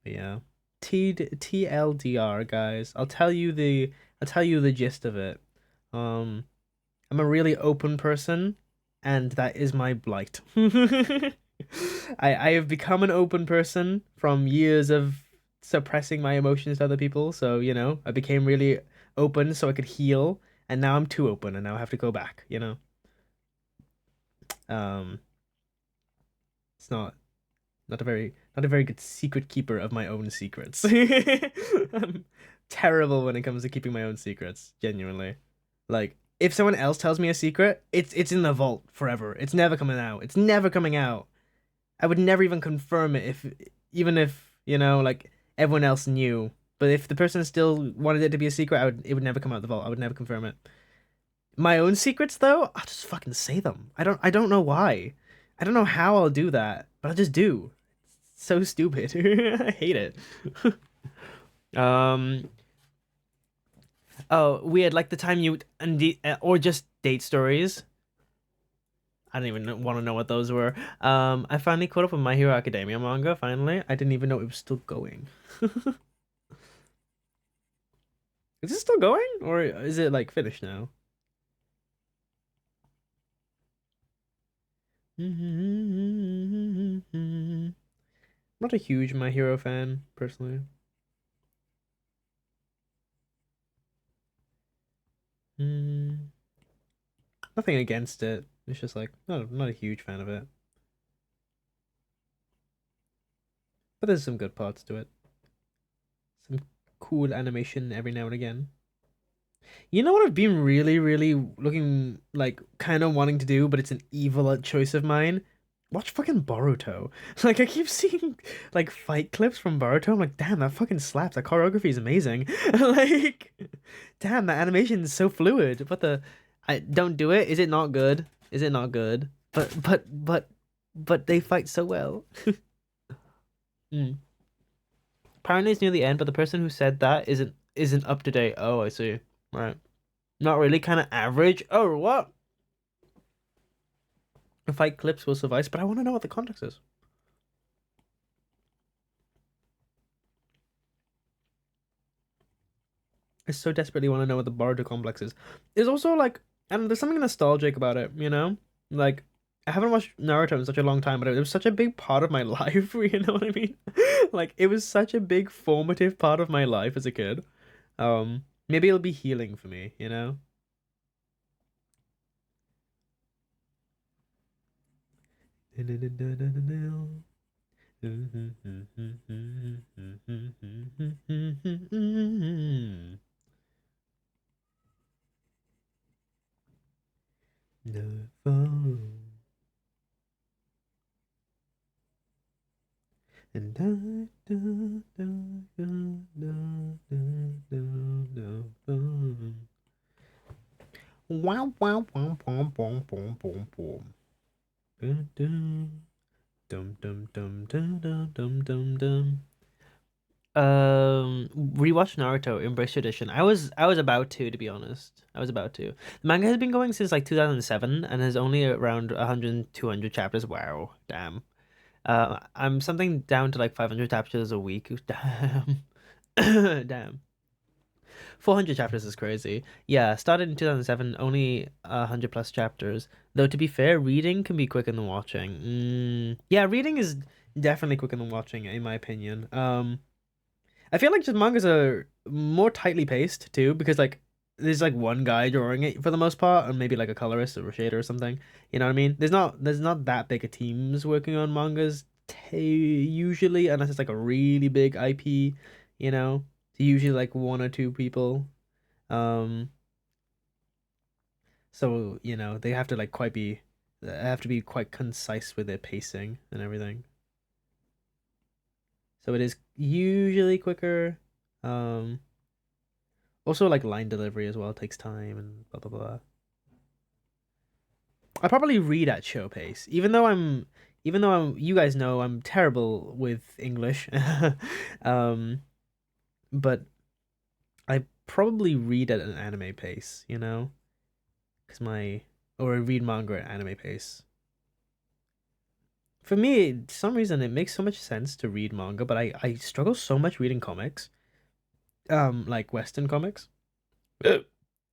Speaker 1: Yeah. TLDR, guys. I'll tell you the gist of it. Um, I'm a really open person, and that is my blight. I have become an open person from years of suppressing my emotions to other people. So, you know, I became really open so I could heal, and now I'm too open and now I have to go back, you know. Um, it's not a very good secret keeper of my own secrets. I'm terrible when it comes to keeping my own secrets, genuinely. Like, if someone else tells me a secret, it's in the vault forever. It's never coming out. It's never coming out. I would never even confirm it if even if, you know, like everyone else knew. But if the person still wanted it to be a secret, it would never come out the vault. I would never confirm it. My own secrets though, I'll just fucking say them. I don't know why. I don't know how I'll do that, but I just do. It's so stupid. I hate it. Um oh, weird, like the time you and or just date stories. I don't even want to know what those were. I finally caught up with My Hero Academia manga, finally. I didn't even know it was still going. Is it still going? Or is it like finished now? Not a huge My Hero fan, personally. Mm, nothing against it. It's just like, no, not a huge fan of it. But there's some good parts to it. Some cool animation every now and again. You know what I've been really, really looking like kind of wanting to do, but it's an evil choice of mine? Watch fucking Boruto. Like I keep seeing like fight clips from Boruto. I'm like, damn, that fucking slaps. That choreography is amazing. Like, damn, that animation is so fluid. What the? I don't do it. Is it not good? Is it not good? But they fight so well. Mm. Apparently it's near the end, but the person who said that isn't up to date. Oh, I see. Right. Not really, kind of average. Oh, what? The fight clips will suffice, but I want to know what the context is. I so desperately want to know what the Boruto complex is. There's also like, and there's something nostalgic about it, you know? Like, I haven't watched Naruto in such a long time, but it was such a big part of my life, you know what I mean? Like, it was such a big formative part of my life as a kid. Maybe it'll be healing for me, you know? The phone. And wow wow wow wow wow wow wow wow. Dum dum dum dum dum dum dum dum. Rewatch Naruto Embrace Tradition. I was about to be honest. I was about to. The manga has been going since like 2007 and has only around 100 200 chapters. Wow, damn. I'm something down to like 500 chapters a week. Damn. Damn. 400 chapters is crazy. Yeah, started in 2007, only 100 plus chapters. Though to be fair, reading can be quicker than watching. Yeah, reading is definitely quicker than watching in my opinion. I feel like just mangas are more tightly paced too, because like there's like one guy drawing it for the most part, and maybe like a colorist or a shader or something. You know what I mean? There's not that big of teams working on mangas usually, unless it's like a really big IP. You know, it's usually like one or two people. Um, so they have to they have to be quite concise with their pacing and everything. So it is usually quicker. Um. Also, like line delivery as well takes time and blah blah blah. I probably read at show pace, you guys know I'm terrible with English, um, but I probably read at an anime pace, because or I read manga at anime pace. For me, some reason it makes so much sense to read manga, but I struggle so much reading comics, like Western comics,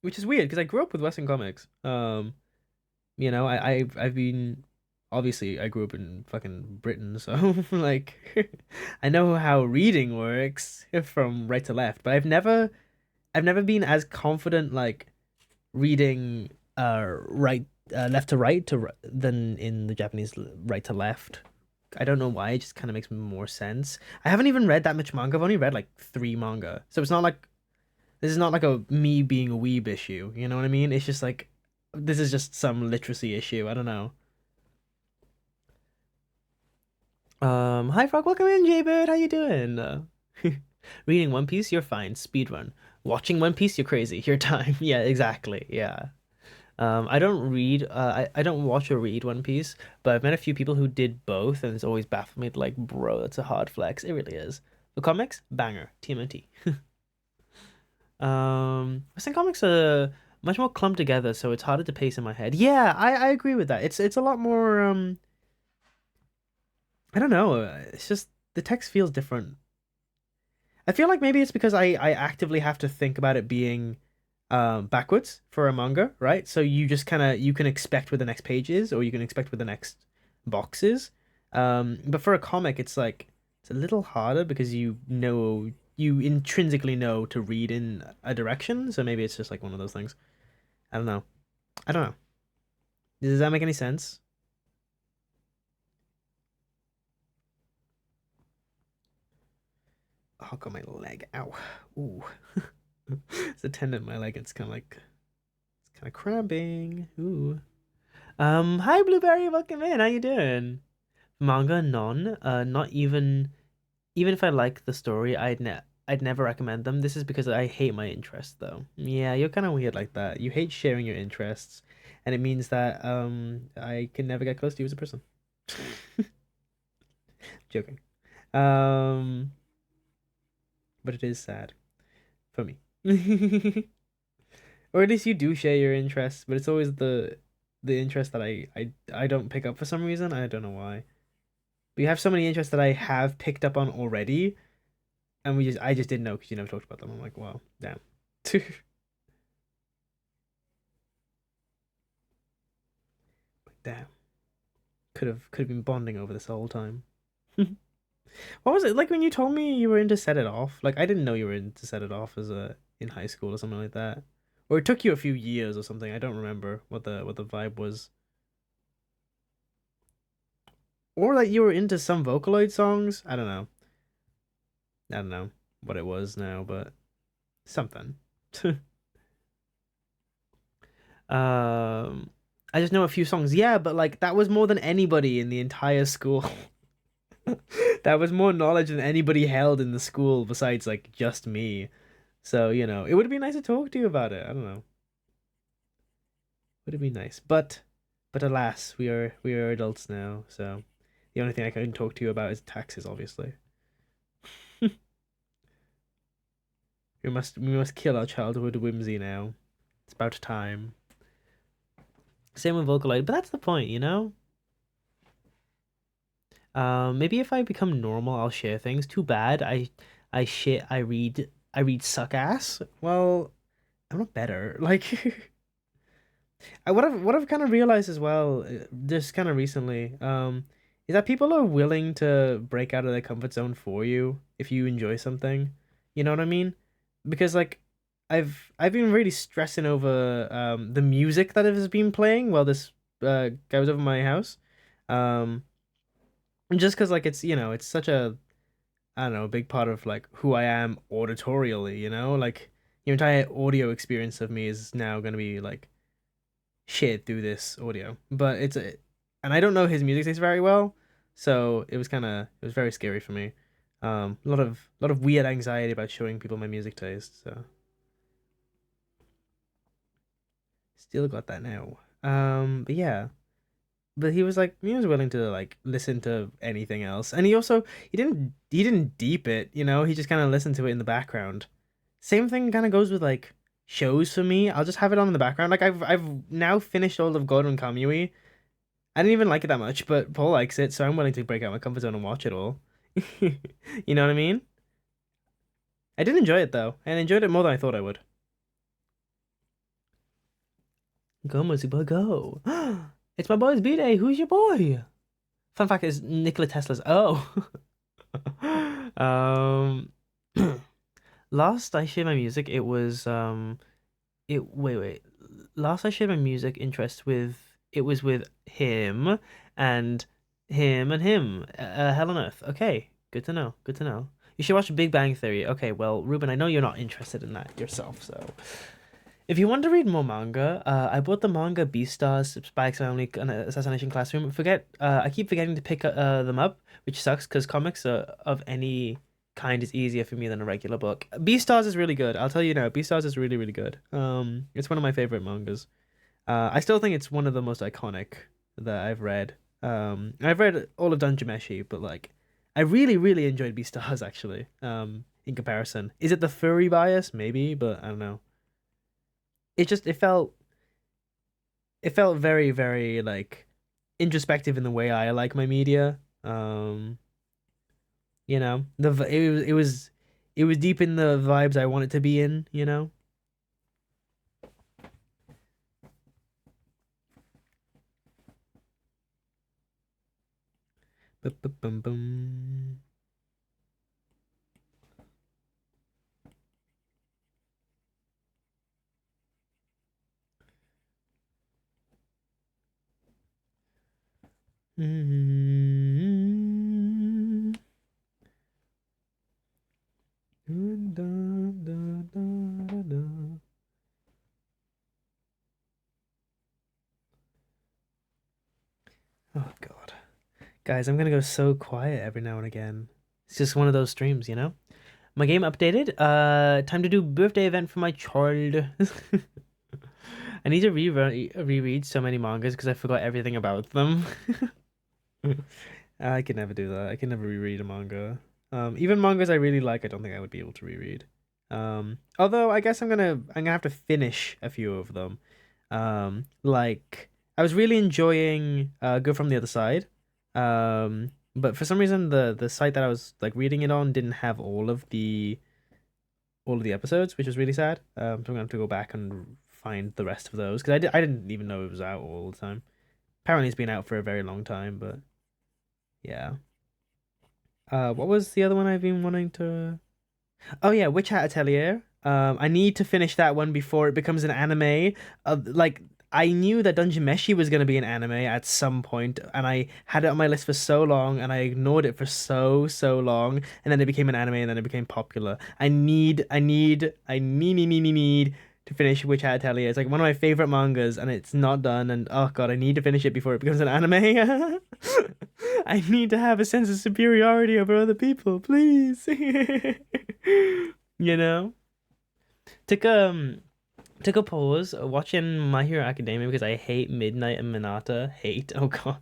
Speaker 1: which is weird because I grew up with Western comics. I've been obviously I grew up in fucking Britain, so like I know how reading works from right to left, but I've never been as confident like reading right left to right than in the Japanese right to left. I don't know why, it just kind of makes more sense. I haven't even read that much manga. I've only read like 3 manga. So it's not like this is not like a me being a weeb issue, you know what I mean? It's just like this is just some literacy issue. I don't know. Hi Frog, welcome in, Jaybird. How you doing? Reading One Piece, you're fine. Speedrun. Watching One Piece, you're crazy. Your time. Yeah, exactly. Yeah. I don't read. I don't watch or read One Piece, but I've met a few people who did both, and it's always baffled me. Like, bro, that's a hard flex. It really is. The comics, banger. TMNT. Western comics are much more clumped together, so it's harder to pace in my head. Yeah, I agree with that. It's a lot more. I don't know. It's just the text feels different. I feel like maybe it's because I actively have to think about it being backwards for a manga, right? So you just kind of you can expect where the next page is, or you can expect where the next box is. But for a comic, it's like it's a little harder because you intrinsically know to read in a direction. So maybe it's just like one of those things. I don't know. I don't know. Does that make any sense? Oh, got my leg. Ow. Ooh. It's a tendon in my leg. It's kind of cramping. Ooh. Hi Blueberry, welcome in. How you doing? Manga none. Not even if I like the story, I'd never recommend them. This is because I hate my interests though. Yeah, you're kind of weird like that. You hate sharing your interests, and it means that I can never get close to you as a person. Joking. Um, but it is sad for me. Or at least you do share your interests, but it's always the interest that I don't pick up for some reason. I don't know why. But you have so many interests that I have picked up on already, and I just didn't know because you never talked about them. I'm like, wow, damn. Damn. Could have been bonding over this whole time. What was it like when you told me you were into Set It Off? Like I didn't know you were into Set It Off as a in high school or something like that. Or it took you a few years or something. I don't remember what the vibe was. or that you were into some Vocaloid songs. I don't know. I don't know what it was now, but something. I just know a few songs. Yeah, but like that was more than anybody in the entire school. That was more knowledge than anybody held in the school besides like just me. So, it would be nice to talk to you about it. I don't know. Would it be nice? But alas, we are adults now, so the only thing I can talk to you about is taxes, obviously. We must kill our childhood whimsy now. It's about time. Same with Vocaloid, but that's the point. Maybe if I become normal, I'll share things. Too bad. I read suck ass. Well, I'm not better. Like what I've kind of realized as well, just kind of recently, is that people are willing to break out of their comfort zone for you if you enjoy something. You know what I mean? Because like I've been really stressing over the music that has been playing while this guy was over my house. Um just because like it's such a, I don't know, a big part of like who I am auditorially. Like your entire audio experience of me is now gonna be like shared through this audio. But and I don't know his music taste very well, so it was very scary for me. A lot of weird anxiety about showing people my music taste. So still got that now. But yeah. But he was willing to like listen to anything else, and he didn't deep it. He just kind of listened to it in the background. Same thing kind of goes with like shows for me. I'll just have it on in the background. Like I've now finished all of Gordon Kamui. I didn't even like it that much, but Paul likes it, so I'm willing to break out my comfort zone and watch it all. You know what I mean? I did enjoy it though, and enjoyed it more than I thought I would. Go, Mazuba, go! It's my boy's B-Day. Who's your boy? Fun fact is Nikola Tesla's. Oh. um, last I shared my music, it was it wait. Last I shared my music interest with, it was with and him and him. Hell on Earth. Okay, good to know. Good to know. You should watch Big Bang Theory. Okay, well, Ruben, I know you're not interested in that yourself, so if you want to read more manga, I bought the manga Beastars, Spy X Family and Assassination Classroom. I keep forgetting to pick them up, which sucks because comics of any kind is easier for me than a regular book. Beastars is really good. I'll tell you now, Beastars is really, really good. It's one of my favorite mangas. I still think it's one of the most iconic that I've read. I've read all of Dungeon, but like, I really, really enjoyed Beastars actually. In comparison, is it the furry bias? Maybe, but I don't know. It felt very, very like introspective in the way I like my media. It was deep in the vibes I want it to be in. Bum. Mm. Dun, dun, dun, dun, dun, dun. Oh God. Guys, I'm gonna go so quiet every now and again. It's just one of those streams. My game updated. Time to do birthday event for my child. I need to reread so many mangas because I forgot everything about them. I could never do that. I can never reread a manga. Even mangas I really like, I don't think I would be able to reread. Although I guess I'm gonna have to finish a few of them. Like I was really enjoying Go From the Other Side. But for some reason the site that I was like reading it on didn't have all of the episodes, which was really sad. So I'm gonna have to go back and find the rest of those because I didn't even know it was out all the time. Apparently it's been out for a very long time, but yeah. What was the other one I've been wanting to? Oh yeah, Witch Hat Atelier. I need to finish that one before it becomes an anime. Like I knew that Dungeon Meshi was going to be an anime at some point, and I had it on my list for so long, and I ignored it for so long, and then it became an anime, and then it became popular. I need to finish Witch Hat Atelier. It's like one of my favorite mangas, and it's not done, and oh god, I need to finish it before it becomes an anime. I need to have a sense of superiority over other people, please. You know? Took took a pause watching My Hero Academia because I hate Midnight and Minata. Hate. Oh gosh.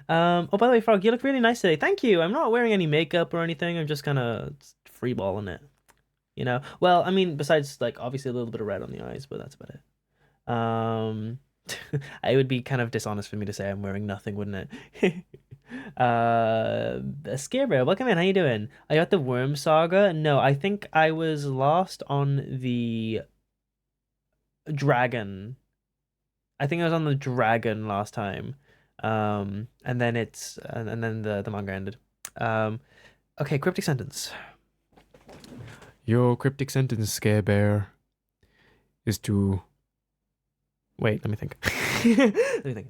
Speaker 1: Oh, by the way, Frog, you look really nice today. Thank you. I'm not wearing any makeup or anything. I'm just kind of freeballing it. You know? Well, I mean, besides like obviously a little bit of red on the eyes, but that's about it. It would be kind of dishonest for me to say I'm wearing nothing, wouldn't it? Scarebear, welcome in. How you doing? I got the Worm Saga. No, I think I was lost on the dragon. I think I was on the dragon last time. And then the manga ended. Okay, cryptic sentence. Your cryptic sentence, Scarebear, is to wait, let me think. Let me think.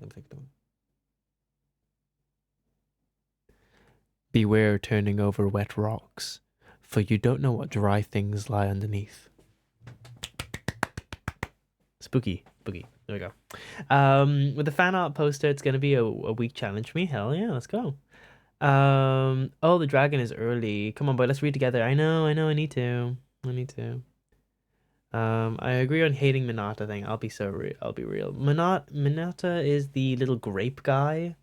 Speaker 1: Beware turning over wet rocks, for you don't know what dry things lie underneath. Spooky. There we go. With the fan art poster, it's gonna be a week challenge for me. Hell yeah, let's go. Oh, the dragon is early. Come on, boy, let's read together. I know, I need to. I agree on hating Minata thing. I'll be real. Minata is the little grape guy.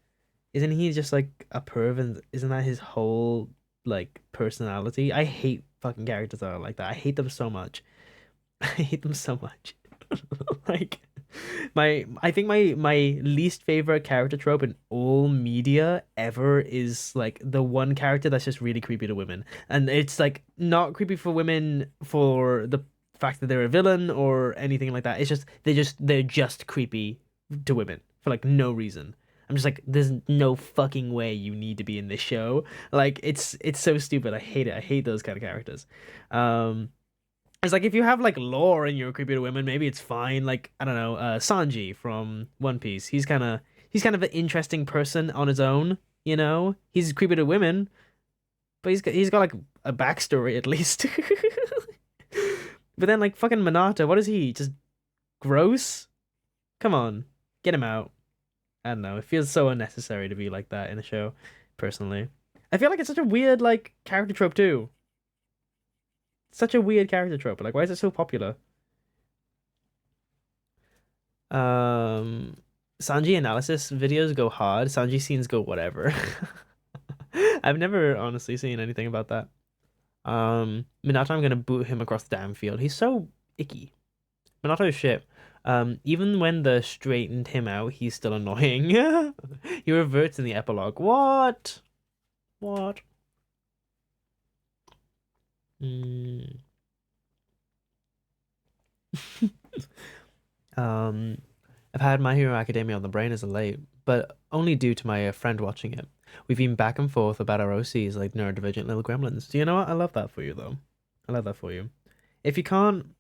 Speaker 1: Isn't he just like a perv, and isn't that his whole like personality? I hate fucking characters that are like that. I hate them so much. I hate them so much. Like I think my least favorite character trope in all media ever is like the one character that's just really creepy to women. And it's like not creepy for women for the fact that they're a villain or anything like that. It's just they're just creepy to women for like no reason. I'm just like, there's no fucking way you need to be in this show. Like it's so stupid. I hate it. I hate those kind of characters. It's like if you have like lore and you're creepy to women, maybe it's fine. Like I don't know, Sanji from One Piece. He's kind of an interesting person on his own. You know, he's creepy to women, but he's got like a backstory at least. But then like fucking Minato, what is he? Just gross? Come on, get him out. I don't know. It feels so unnecessary to be like that in a show. Personally, I feel like it's such a weird like character trope too. Such a weird character trope. Like, why is it so popular? Sanji analysis videos go hard. Sanji scenes go whatever. I've never honestly seen anything about that. Minato, I'm gonna boot him across the damn field. He's so icky. Minato is shit. Even when the straightened him out, he's still annoying. He reverts in the epilogue. What? Mm. I've had My Hero Academia on the brain as of late, but only due to my friend watching it. We've been back and forth about our OCs like neurodivergent little gremlins. Do you know what? I love that for you, though. I love that for you. If you can't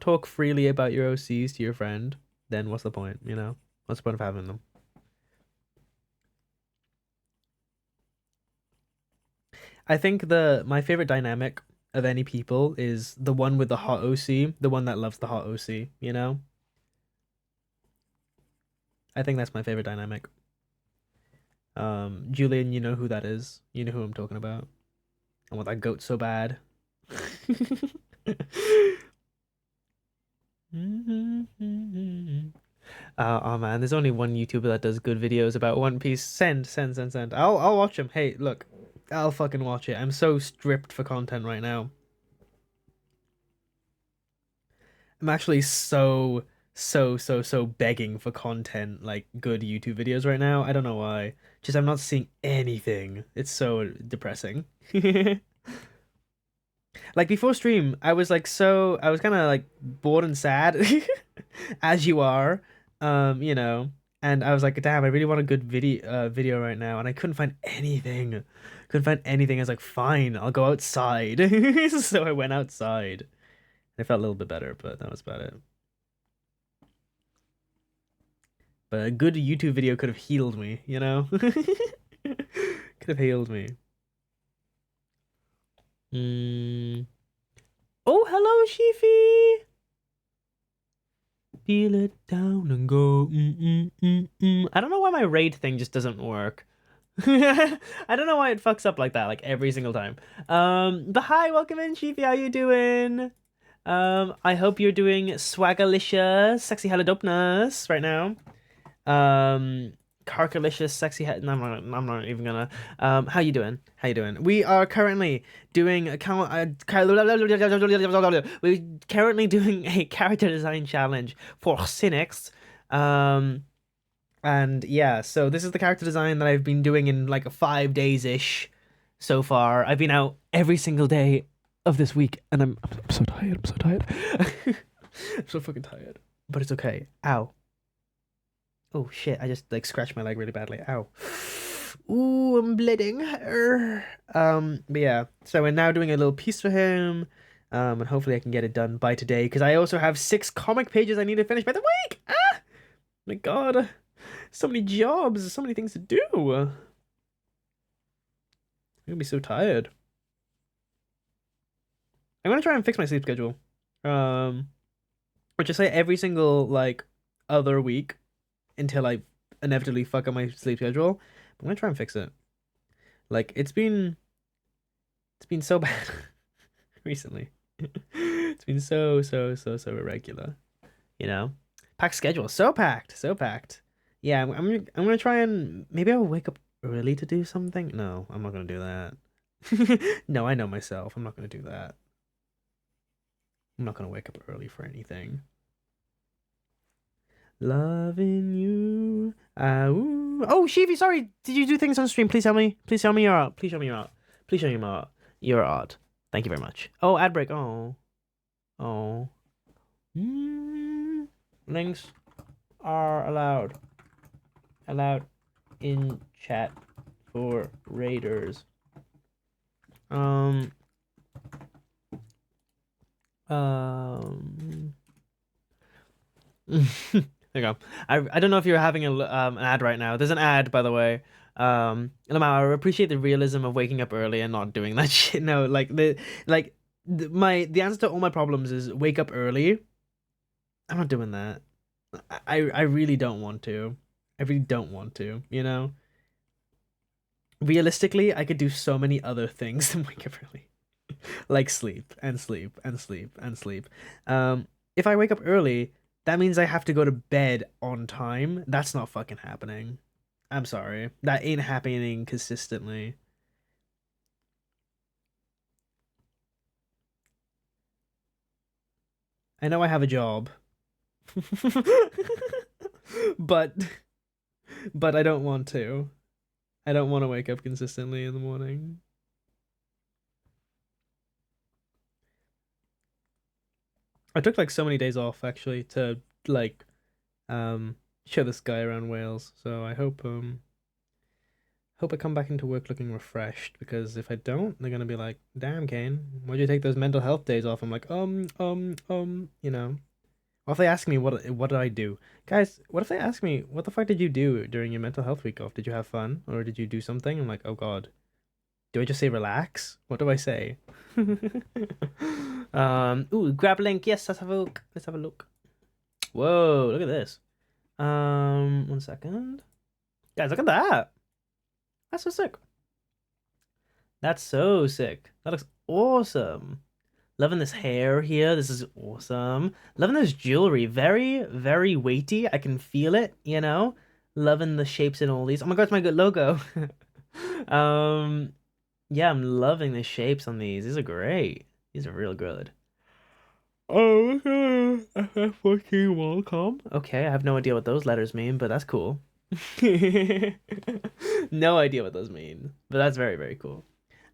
Speaker 1: talk freely about your OCs to your friend, then what's the point? You know, what's the point of having them? I think my favorite dynamic of any people is the one with the hot OC, the one that loves the hot OC, you know? I think that's my favorite dynamic. Julian, you know who that is. You know who I'm talking about. I want that goat so bad. Oh man, there's only one YouTuber that does good videos about One Piece. Send. I'll watch him. Hey, look, I'll fucking watch it. I'm so stripped for content right now. I'm actually so begging for content, like good YouTube videos right now. I don't know why. Just I'm not seeing anything. It's so depressing. Like before stream, I was kind of like bored and sad, as you are, you know. And I was like, damn, I really want a good video right now, and I couldn't find anything. I was like, fine, I'll go outside. So I went outside. I felt a little bit better, but that was about it. But a good YouTube video could have healed me, you know? Could have healed me. Oh, hello, Shifi! Feel it down and go. I don't know why my raid thing just doesn't work. I don't know why it fucks up like that, like every single time. But hi, welcome in, Shifi. How you doing? I hope you're doing swaggerlicious, sexy hella dopeness right now. Carcalicious, sexy head. No, I'm not even gonna. How you doing? How you doing? We are currently doing a we're currently doing a character design challenge for Cynics. And yeah, so this is the character design that I've been doing in like 5 days ish so far. I've been out every single day of this week, and I'm so tired. I'm so tired. I'm so fucking tired. But it's okay. Ow. Oh shit, I just like scratched my leg really badly. Ow. Ooh, I'm bleeding. But yeah, so we're now doing a little piece for him. And hopefully I can get it done by today, because I also have 6 comic pages I need to finish by the week. Ah! My god. So many jobs, so many things to do. I'm gonna be so tired. I'm gonna try and fix my sleep schedule. Or just say every single like other week until I inevitably fuck up my sleep schedule. I'm gonna try and fix it. Like it's been so bad recently. It's been so irregular. You know? Packed schedule. So packed. Yeah, I'm gonna try and maybe I'll wake up early to do something. No, I'm not gonna do that. No, I know myself. I'm not gonna do that. I'm not gonna wake up early for anything. Loving you. Oh, Shivi, sorry. Did you do things on stream? Please tell me. Please tell me you're out. Please show me you're out. Please show me you're out. You're odd. Thank you very much. Oh, ad break. Oh. Oh. Links are allowed. Allowed in chat for raiders. There you go. I don't know if you're having an ad right now. There's an ad, by the way. I appreciate the realism of waking up early and not doing that shit. No, the answer to all my problems is wake up early. I'm not doing that. I really don't want to. I really don't want to, you know? Realistically, I could do so many other things than wake up early. Like sleep and sleep and sleep and sleep. If I wake up early, that means I have to go to bed on time. That's not fucking happening. I'm sorry. That ain't happening consistently. I know I have a job. but I don't want to. I don't want to wake up consistently in the morning. I took like so many days off actually to like show this guy around Wales. So I hope I come back into work looking refreshed, because if I don't, they're gonna be like, "Damn, Kane, why'd you take those mental health days off?" I'm like, you know. What if they ask me what did I do? Guys, what if they ask me, what the fuck did you do during your mental health week off? Did you have fun or did you do something? I'm like, "Oh god." Do I just say relax? What do I say? Ooh, grab link. Yes, let's have a look. Let's have a look. Whoa, look at this. 1 second. Guys, look at that. That's so sick. That's so sick. That looks awesome. Loving this hair here. This is awesome. Loving this jewelry. Very, very weighty. I can feel it, you know? Loving the shapes in all these. Oh my god, it's my good logo. Yeah, I'm loving the shapes on these. These are great. These are real good. Oh, FF14 welcome. Okay, I have no idea what those letters mean, but that's cool. No idea what those mean, but that's very, very cool.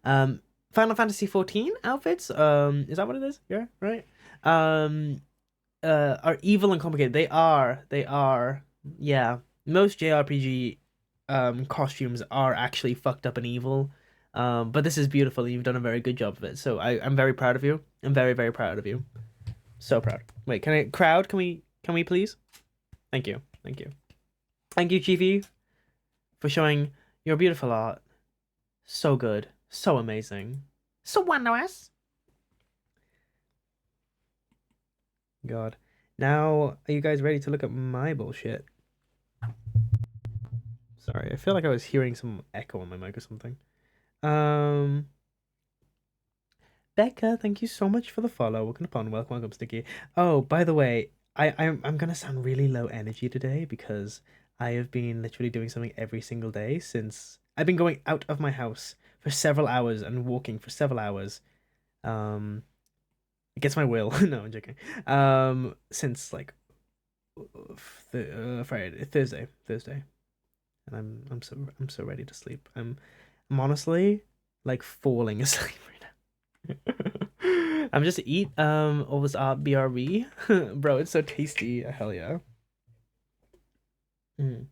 Speaker 1: Final Fantasy 14 outfits, is that what it is? Yeah, right. Are evil and complicated. They are. Yeah. Most JRPG costumes are actually fucked up and evil. But this is beautiful. You've done a very good job of it. So I'm very proud of you. I'm very, very proud of you. So proud. Wait, can we please? Thank you. Thank you. Thank you, Chiefy, for showing your beautiful art. So good. So amazing. So wondrous. God. Now, are you guys ready to look at my bullshit? Sorry, I feel like I was hearing some echo on my mic or something. Becca, thank you so much for the follow. Welcome, Sticky. Oh, by the way, I'm gonna sound really low energy today because I have been literally doing something every single day since I've been going out of my house for several hours and walking for several hours. Um, against my will. No, I'm joking. Since like Thursday, and I'm so ready to sleep. I'm honestly like falling asleep right now. I'm just eat all this BRB. Bro, it's so tasty. Hell yeah. Mm.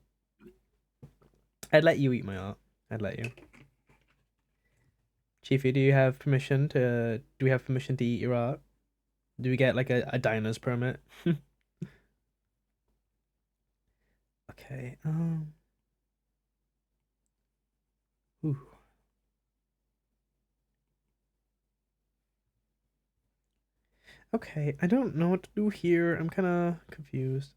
Speaker 1: I'd let you eat my art. I'd let you. Chiefy, do we have permission to eat your art? Do we get like a diner's permit? Okay. Ooh. Okay, I don't know what to do here. I'm kind of confused.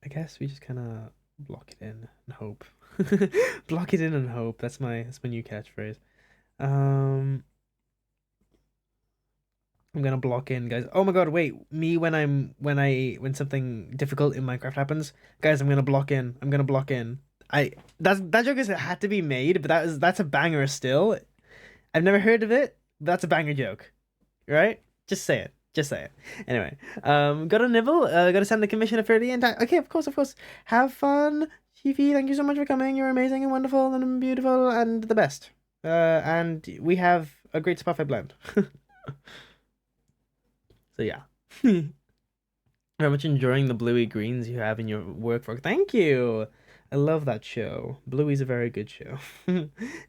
Speaker 1: I guess we just kind of block it in and hope. Block it in and hope. That's my new catchphrase. I'm gonna block in, guys. Oh my god, wait. Me when something difficult in Minecraft happens, guys, I'm gonna block in. I'm gonna block in. That joke had to be made, but that's a banger still. I've never heard of it, but that's a banger joke. Right? Just say it. Just say it. Anyway, got a nibble. Got to send the commissioner for the entire. Okay, of course, of course. Have fun, Chiefy. Thank you so much for coming. You're amazing and wonderful and beautiful and the best. And we have a great Spotify blend. So yeah. Very much enjoying the bluey greens you have in your work. Thank you. I love that show. Bluey's a very good show.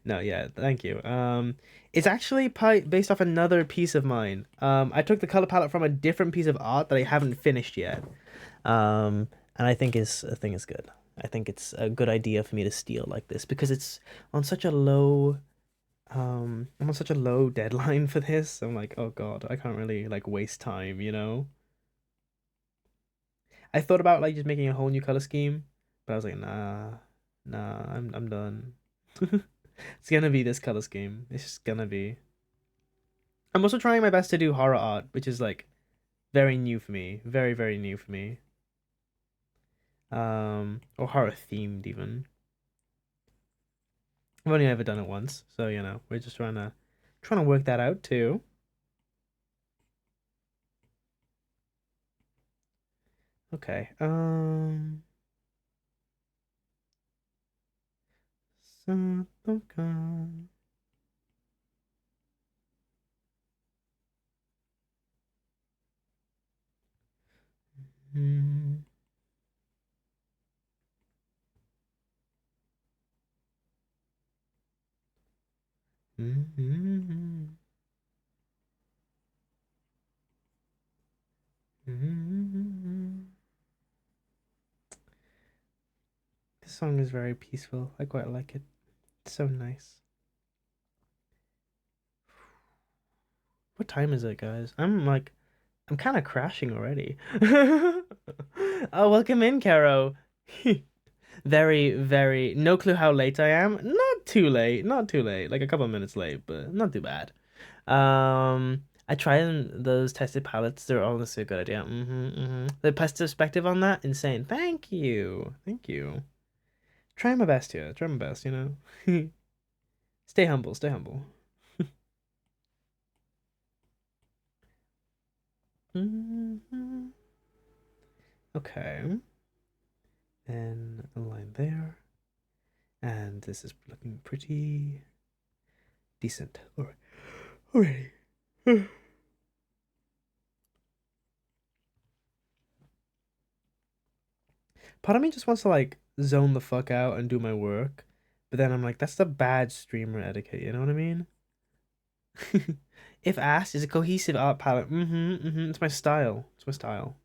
Speaker 1: No, yeah, thank you. It's actually based off another piece of mine. I took the color palette from a different piece of art that I haven't finished yet. And I think is good. I think it's a good idea for me to steal like this because it's on such a low I'm on such a low deadline for this. I'm like, oh God, I can't really like waste time, you know? I thought about like just making a whole new color scheme, but I was like, nah, I'm done. It's gonna be this color scheme. It's just gonna be. I'm also trying my best to do horror art, which is like very new for me. Very, very new for me. Or horror themed even. I've only ever done it once, so you know, we're just trying to work that out too. Okay. Santoka. Mm. Mm-hmm. Mm-hmm. This song is very peaceful. I quite like it. It's so nice. What time is it, guys? I'm kind of crashing already. Oh, welcome in, Caro. Very, very, no clue how late I am. Not too late, not too late. Like a couple of minutes late, but not too bad. I tried those tested palettes. They're honestly a good idea. The perspective on that, insane. Thank you, thank you. Try my best here. Try my best, you know. Stay humble. Stay humble. Okay. And a line there. And this is looking pretty decent. Alright. Part of me just wants to like zone the fuck out and do my work. But then I'm like, that's the bad streamer etiquette, you know what I mean? If asked, is a cohesive art palette. It's my style. It's my style.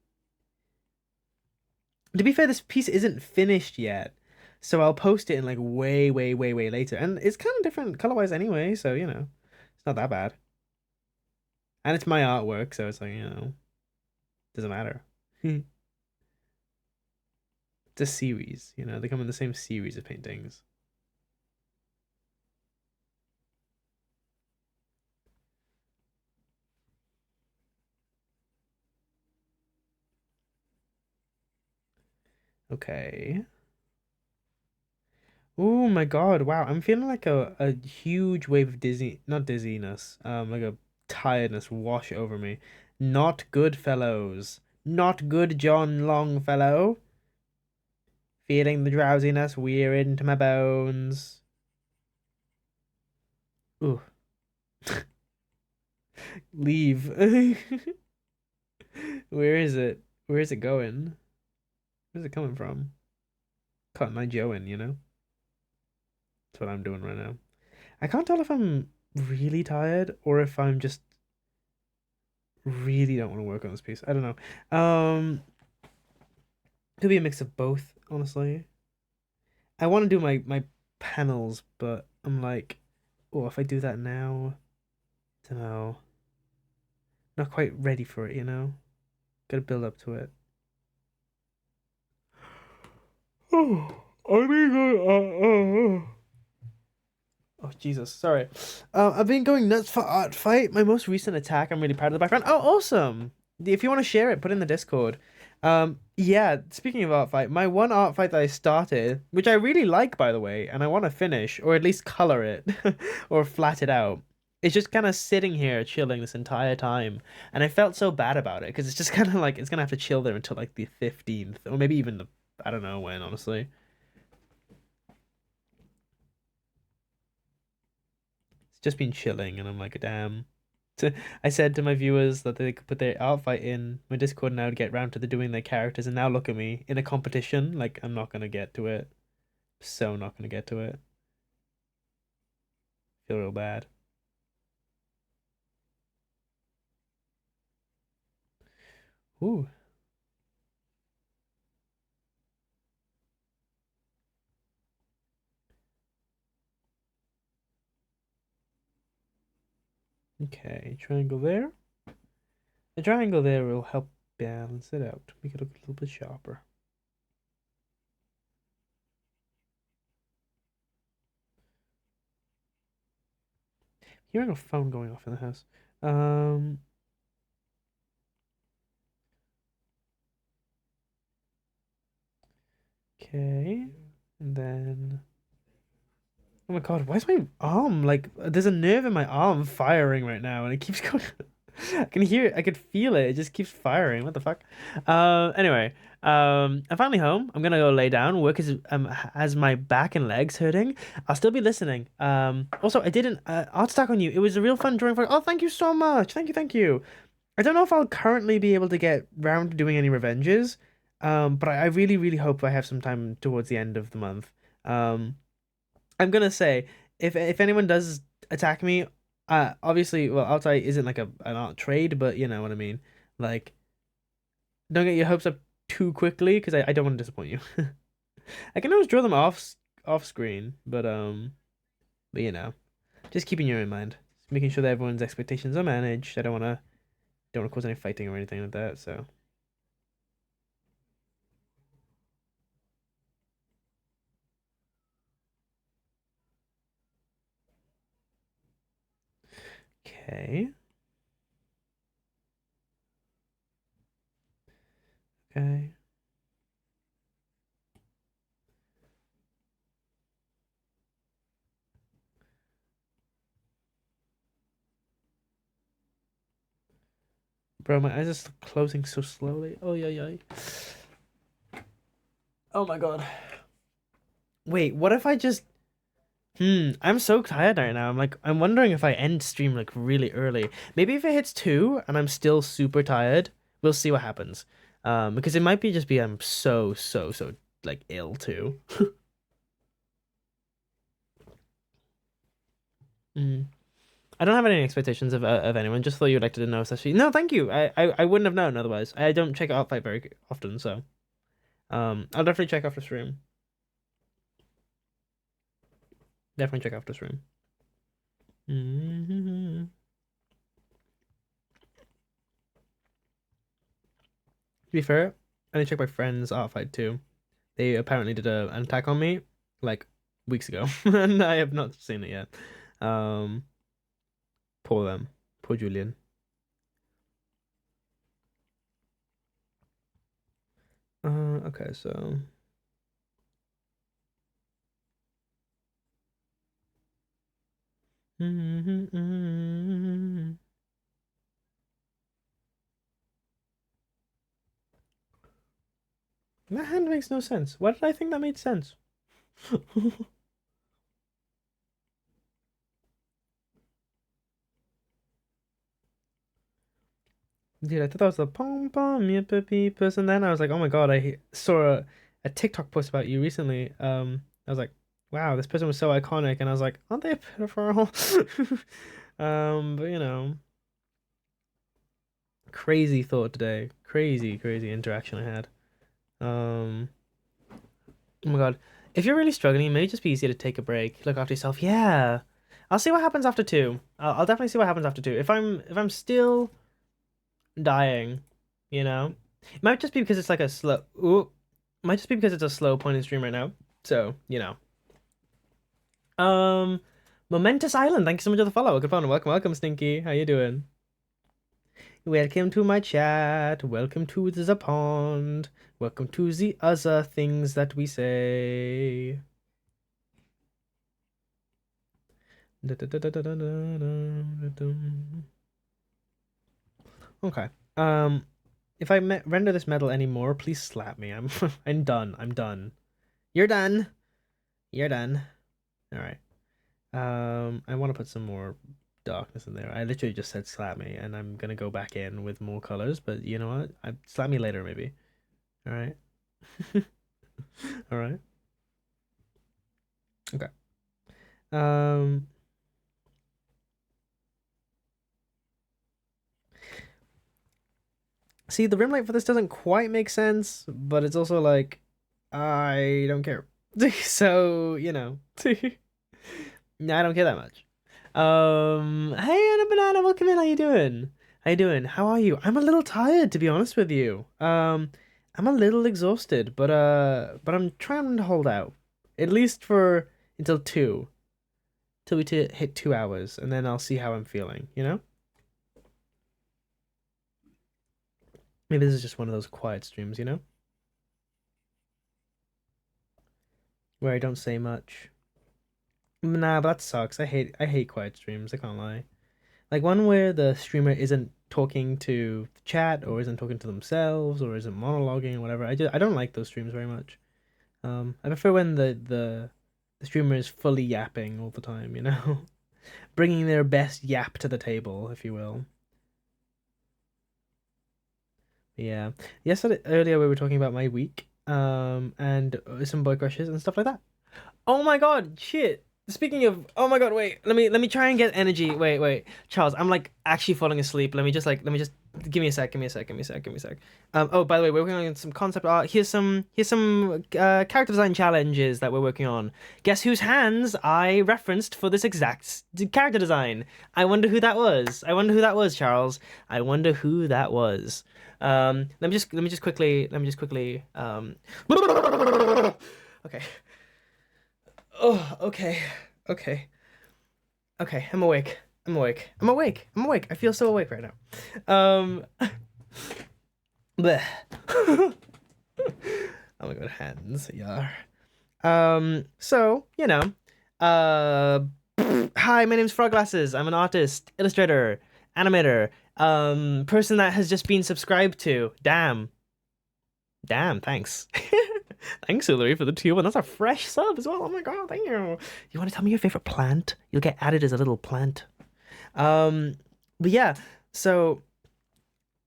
Speaker 1: To be fair, this piece isn't finished yet, so I'll post it in like way, way, way, way later. And it's kind of different color-wise anyway, so you know, it's not that bad. And it's my artwork, so it's like, you know, doesn't matter. It's a series, you know, they come in the same series of paintings. Okay. Oh my God, wow. I'm feeling like a huge wave of not dizziness, like a tiredness wash over me. Not good, fellows. Not good, John Longfellow. Feeling the drowsiness wear into my bones. Ooh. Leave. Where is it? Where is it going? Where's it coming from? Cutting my Joe in, you know? That's what I'm doing right now. I can't tell if I'm really tired or if I'm just really don't want to work on this piece. I don't know. Could be a mix of both, honestly. I want to do my panels, but I'm like, oh, if I do that now, I don't know. Not quite ready for it, you know? Gotta build up to it. Oh, I mean, oh Jesus, sorry. I've been going nuts for Art Fight. My most recent attack. I'm really proud of the background. Oh, awesome! If you want to share it, put it in the Discord. Yeah. Speaking of Art Fight, my one Art Fight that I started, which I really like, by the way, and I want to finish or at least color it, or flat it out. It's just kind of sitting here chilling this entire time, and I felt so bad about it because it's just kind of like it's gonna have to chill there until like the 15th, or maybe even the I don't know when, honestly. It's just been chilling, and I'm like, damn. I said to my viewers that they could put their outfit in my Discord now to get round to the doing their characters, and now look at me in a competition. Like I'm not gonna get to it. So not gonna get to it. Feel real bad. Ooh. Okay, triangle there. The triangle there will help balance it out, make it look a little bit sharper. Hearing a phone going off in the house. Okay, and then. Oh my God, why is my arm like there's a nerve in my arm firing right now and it keeps going. I can hear it, I can feel it. It just keeps firing. What the fuck? Anyway, I'm finally home. I'm gonna go lay down. Work as my back and legs hurting. I'll still be listening. Also I did an art stack on you. It was a real fun drawing for Oh, thank you so much. Thank you, thank you. I don't know if I'll currently be able to get round to doing any revenges. But I really, really hope I have some time towards the end of the month. I'm gonna say if anyone does attack me, obviously, well, Altai isn't like an art trade, but you know what I mean. Like, don't get your hopes up too quickly because I don't want to disappoint you. I can always draw them off screen, but you know, just keeping you in mind, making sure that everyone's expectations are managed. I don't want to cause any fighting or anything like that. So. Okay. Okay. Bro, my eyes are still closing so slowly. Oh yeah, yeah. Oh my God. Wait, what if I just I'm so tired right now. I'm wondering if I end stream like really early. Maybe if it hits 2 and I'm still super tired, we'll see what happens. Because it might be just be I'm so like ill too. Mm. I don't have any expectations of anyone. Just thought you'd like to know, especially. No, thank you. I wouldn't have known otherwise. I don't check out Outfight very often, so I'll definitely check after stream. Definitely check after stream. To be fair, I need to check my friend's Outfight too. They apparently did an attack on me like weeks ago, and I have not seen it yet. Poor them. Poor Julian. Okay, so that hand makes no sense. Why did I think that made sense? Dude, I thought that was the pom pom yippee person. Then I was like, oh my god, I saw a TikTok post about you recently. I was like, wow, this person was so iconic, and I was like, aren't they a pedophile? But you know, crazy thought today. Crazy interaction I had. Oh my god. If you're really struggling, it may just be easier to take a break. Look after yourself. Yeah. I'll see what happens after 2. I'll definitely see what happens after 2. If I'm still dying, you know? It might just be because it's like a slow might just be because it's a slow point in stream right now. So, you know. Momentous Island, thank you so much for the follow. Good fun. Welcome, Stinky. How you doing? Welcome to my chat. Welcome to the pond. Welcome to the other things that we say. Okay. If I render this medal anymore, please slap me. I'm done. I'm done. You're done. You're done. All right. I want to put some more darkness in there. I literally just said slap me, and I'm gonna go back in with more colors. But you know what? Slap me later, maybe. All right. All right. Okay. See, the rim light for this doesn't quite make sense, but it's also like, I don't care. So, you know. I don't care that much. Hey Anna Banana, welcome in. How you doing? How you doing? How are you? I'm a little tired, to be honest with you. I'm a little exhausted, but I'm trying to hold out. At least for until 2. Till we hit 2 hours, and then I'll see how I'm feeling, you know? Maybe this is just one of those quiet streams, you know? Where I don't say much. Nah, but that sucks. I hate quiet streams, I can't lie. Like one where the streamer isn't talking to the chat or isn't talking to themselves or isn't monologuing or whatever. I don't like those streams very much. I prefer when the streamer is fully yapping all the time, you know? Bringing their best yap to the table, if you will. Yeah. Yesterday earlier we were talking about my week, and some boy crushes and stuff like that. Oh my god, shit. Speaking of, oh my god, wait. Let me try and get energy. Wait. Charles, I'm like actually falling asleep. Let me just give me a sec. Oh, by the way, we're working on some concept art. Here's some character design challenges that we're working on. Guess whose hands I referenced for this exact character design? I wonder who that was. Charles. I wonder who that was. Let me just quickly okay. Oh, okay. I'm awake. I feel so awake right now. Bleh. Oh my god, hands. Yeah. So, you know, hi, my name's Froglasses. I'm an artist, illustrator, animator, person that has just been subscribed to. Damn, thanks. Thanks, Hillary, for the tier 1. That's a fresh sub as well. Oh my god, thank you. You want to tell me your favorite plant? You'll get added as a little plant. But yeah, so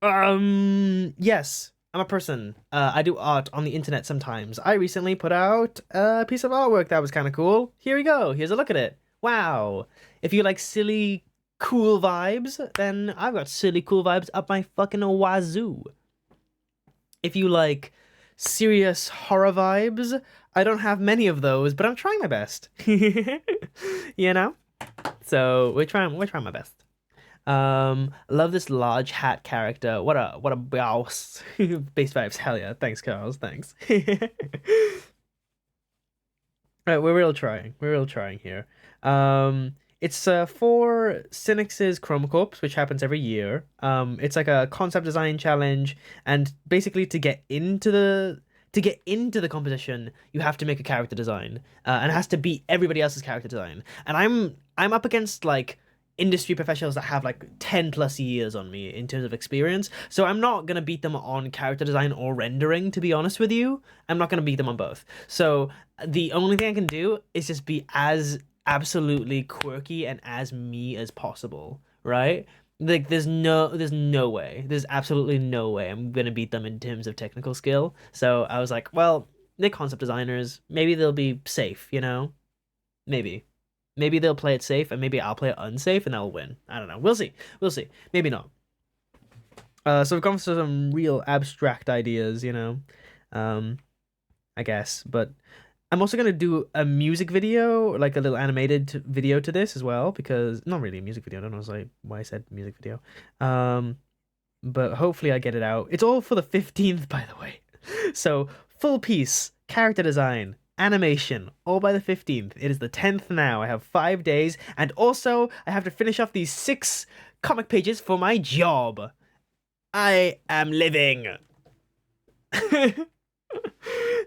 Speaker 1: yes, I'm a person. I do art on the internet sometimes. I recently put out a piece of artwork that was kind of cool. Here we go. Here's a look at it. Wow. If you like silly cool vibes, then I've got silly cool vibes up my fucking wazoo. If you like serious horror vibes, I don't have many of those, but I'm trying my best. You know? So we're trying my best. Love this large hat character. What a boss. Base vibes, hell yeah. Thanks, Carls. Thanks. Right, we're real trying. We're real trying here. It's for Cynix's Chroma Corps, which happens every year. It's like a concept design challenge, and basically to get into the competition, you have to make a character design, and it has to beat everybody else's character design. And I'm up against like industry professionals that have like 10 plus years on me in terms of experience. So I'm not going to beat them on character design or rendering, to be honest with you. I'm not going to beat them on both. So the only thing I can do is just be as absolutely quirky and as me as possible, right? Like there's no way. There's absolutely no way I'm going to beat them in terms of technical skill. So I was like, well, they're concept designers. Maybe they'll be safe, you know? Maybe. Maybe they'll play it safe, and maybe I'll play it unsafe, and they'll win. I don't know. We'll see. We'll see. Maybe not. So we've gone for some real abstract ideas, you know, I guess. But I'm also gonna do a music video, like a little animated video to this as well, because not really a music video. I don't know why I said music video. But hopefully I get it out. It's all for the 15th, by the way. So full piece, character design, animation, all by the 15th. It is the 10th now. I have 5 days, and also I have to finish off these 6 comic pages for my job. I am living.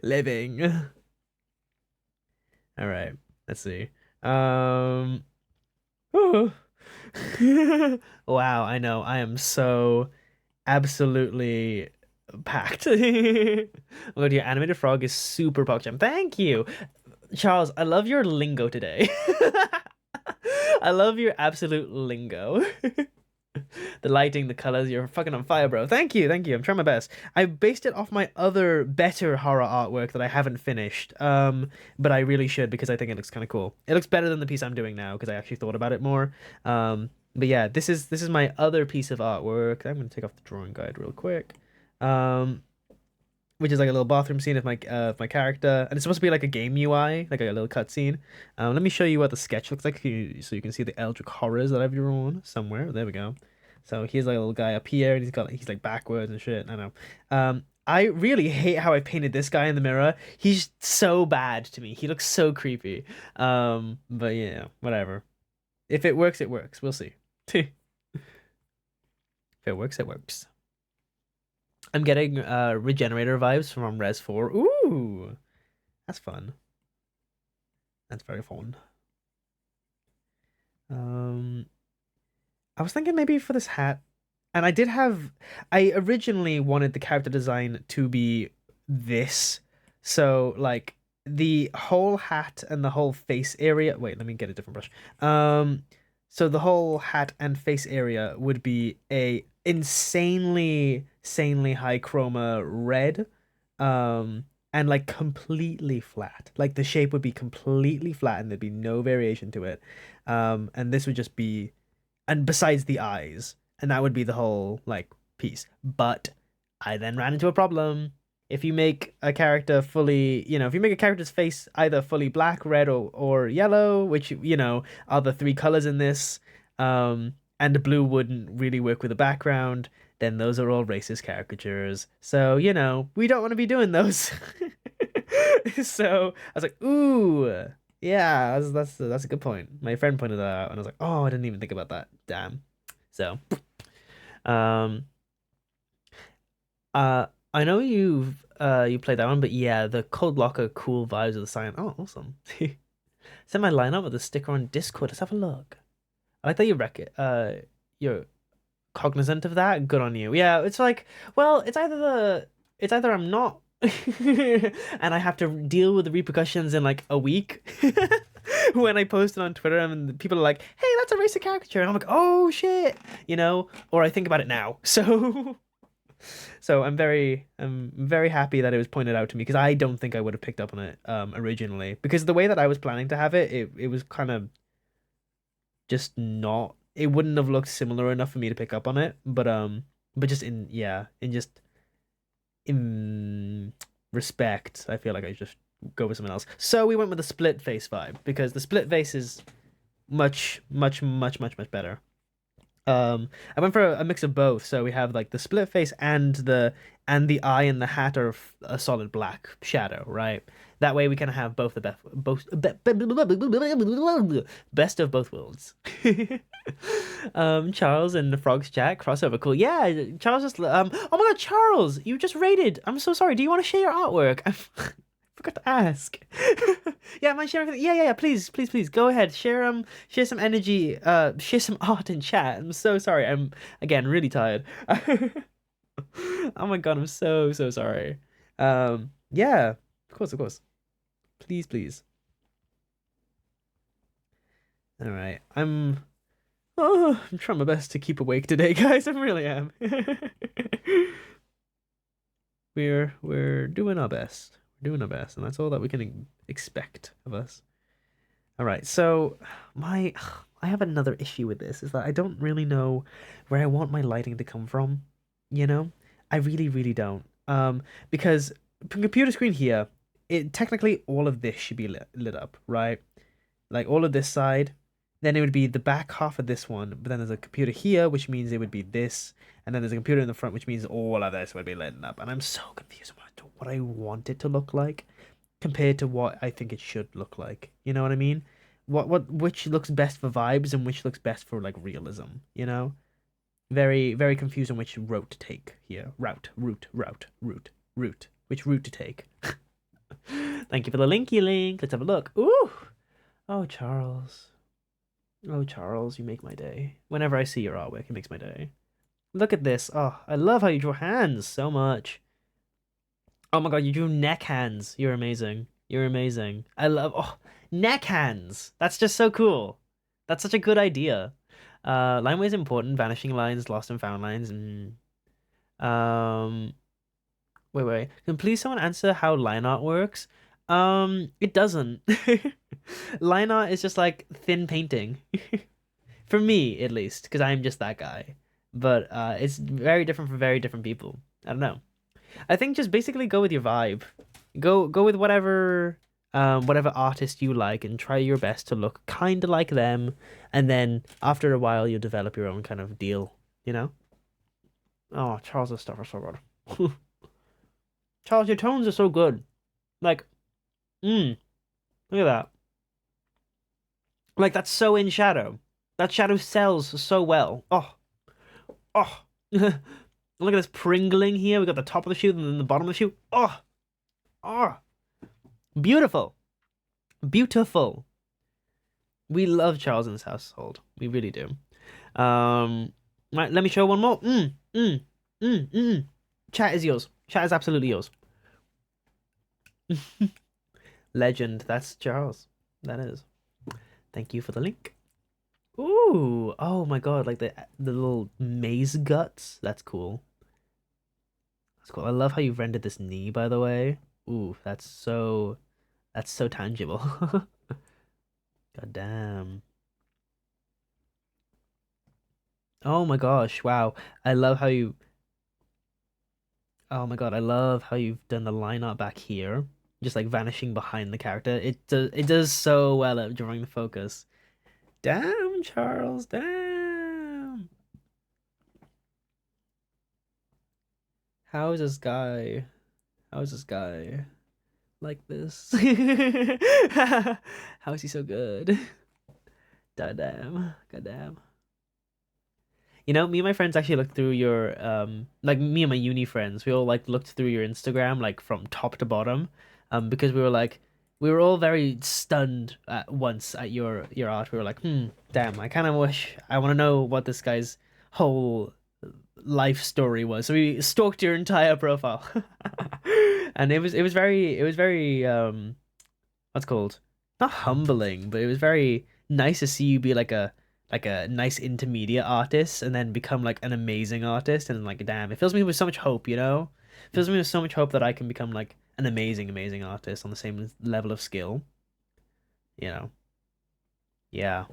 Speaker 1: Living. All right, let's see. Wow, I know. I am so absolutely packed. Oh, your animated frog is super PogChamp. Thank you, Charles. I love your lingo today. I love your absolute lingo. The lighting, the colors, you're fucking on fire, bro. Thank you, thank you. I'm trying my best. I based it off my other better horror artwork that I haven't finished. But I really should because I think it looks kind of cool. It looks better than the piece I'm doing now because I actually thought about it more. But yeah, this is my other piece of artwork. I'm gonna take off the drawing guide real quick. Which is like a little bathroom scene of my character, and it's supposed to be like a game UI, like a little cutscene. Let me show you what the sketch looks like, so you can see the eldritch horrors that I've drawn somewhere. There we go. So here's like a little guy up here, and he's like backwards and shit. I know. I really hate how I painted this guy in the mirror. He's so bad to me. He looks so creepy. But yeah, whatever. If it works, it works. We'll see. If it works, it works. I'm getting regenerator vibes from Res 4. Ooh, that's fun. That's very fun. I was thinking maybe for this hat, and I originally wanted the character design to be this. So like the whole hat and the whole face area. Wait, let me get a different brush. So the whole hat and face area would be a insanely high chroma red, and like completely flat. Like the shape would be completely flat and there'd be no variation to it. And this would just be, and besides the eyes, and that would be the whole like piece. But I then ran into a problem. If you make a character fully, if you make a character's face either fully black, red, or yellow, which, are the 3 colors in this, and the blue wouldn't really work with the background, then those are all racist caricatures. So, we don't want to be doing those. So I was like, ooh, yeah, that's a good point. My friend pointed that out, and I was like, oh, I didn't even think about that. Damn. So, I know you played that one, but yeah, the Cold Locker cool vibes of the sign. Oh, awesome. Send my lineup with a sticker on Discord. Let's have a look. I like that you're cognizant of that. Good on you. Yeah, it's like, well, it's either I'm not and I have to deal with the repercussions in like a week when I post it on Twitter and people are like, hey, that's a racist caricature, and I'm like, oh shit, or I think about it now. So I'm very happy that it was pointed out to me, because I don't think I would have picked up on it originally, because the way that I was planning to have it was kind of just not it wouldn't have looked similar enough for me to pick up on it. But just in respect, I feel like I just go with someone else. So we went with the split face vibe because the split face is much, much, much, much, much better. I went for a mix of both. So we have like the split face and the eye and the hat are a solid black shadow, right? That way we can have both the best of both worlds. Charles and the Frogs chat crossover, cool. Yeah, Charles just oh my God, Charles, you just rated. I'm so sorry. Do you want to share your artwork? I forgot to ask. Yeah, mind sharing everything? Yeah. Please, please, please go ahead. Share some energy. Share some art in chat. I'm so sorry. I'm again really tired. Oh my God, I'm so sorry. Yeah, of course. Please, please. All right, I'm trying my best to keep awake today, guys. I really am. We're doing our best. We're doing our best, and that's all that we can expect of us. All right, so I have another issue with this is that I don't really know where I want my lighting to come from, you know? I really, really don't. Because computer screen here, it technically all of this should be lit up, right? Like all of this side, then it would be the back half of this one, but then there's a computer here, which means it would be this, and then there's a computer in the front, which means all of this would be lit up. And I'm so confused about what I want it to look like compared to what I think it should look like. You know what I mean? Which looks best for vibes and which looks best for like realism, you know? Very, very confused on which route to take here. Route. Which route to take. Thank you for the linky link. Let's have a look. Ooh. Oh, Charles. Oh, Charles, you make my day. Whenever I see your artwork, it makes my day. Look at this. Oh, I love how you draw hands so much. Oh my God, you drew neck hands. You're amazing. You're amazing. I love neck hands. That's just so cool. That's such a good idea. Line weight is important. Vanishing lines, lost and found lines. Wait. Can please someone answer how line art works? It doesn't. Line art is just like thin painting. For me, at least, because I'm just that guy. But it's very different for very different people. I don't know. I think just basically go with your vibe. Go with whatever artist you like and try your best to look kind of like them, and then after a while you'll develop your own kind of deal, you know? Oh, Charles's stuff are so good. Charles, your tones are so good. Like, look at that. Like, that's so in shadow. That shadow sells so well. Oh. Look at this pringling here. We got the top of the shoe and then the bottom of the shoe. Oh. Beautiful. We love Charles in this household. We really do. Right, let me show one more. Chat is yours. Chat is absolutely yours. Legend. That's Charles. That is. Thank you for the link. Ooh. Oh my God. Like the little maze guts. That's cool. That's cool. I love how you've rendered this knee, by the way. Ooh, that's so tangible. God damn. Oh my gosh, wow. I love how you Oh my God, I love how you've done the line art back here. Just like vanishing behind the character. It does so well at drawing the focus. Damn, Charles, damn. How is this guy? How is this guy like this? How is he so good? Goddamn. You know, me and my friends actually looked through your like me and my uni friends, we all like looked through your Instagram like from top to bottom, because we were all very stunned at once at your art. We were like, damn, I kind of wish I want to know what this guy's whole life story was. So we stalked your entire profile, and it was very what's it called, not humbling, but it was very nice to see you be like a nice intermediate artist and then become like an amazing artist, and like damn, it fills me with so much hope, you know? It fills me with so much hope that I can become like an amazing artist on the same level of skill, you know? Yeah.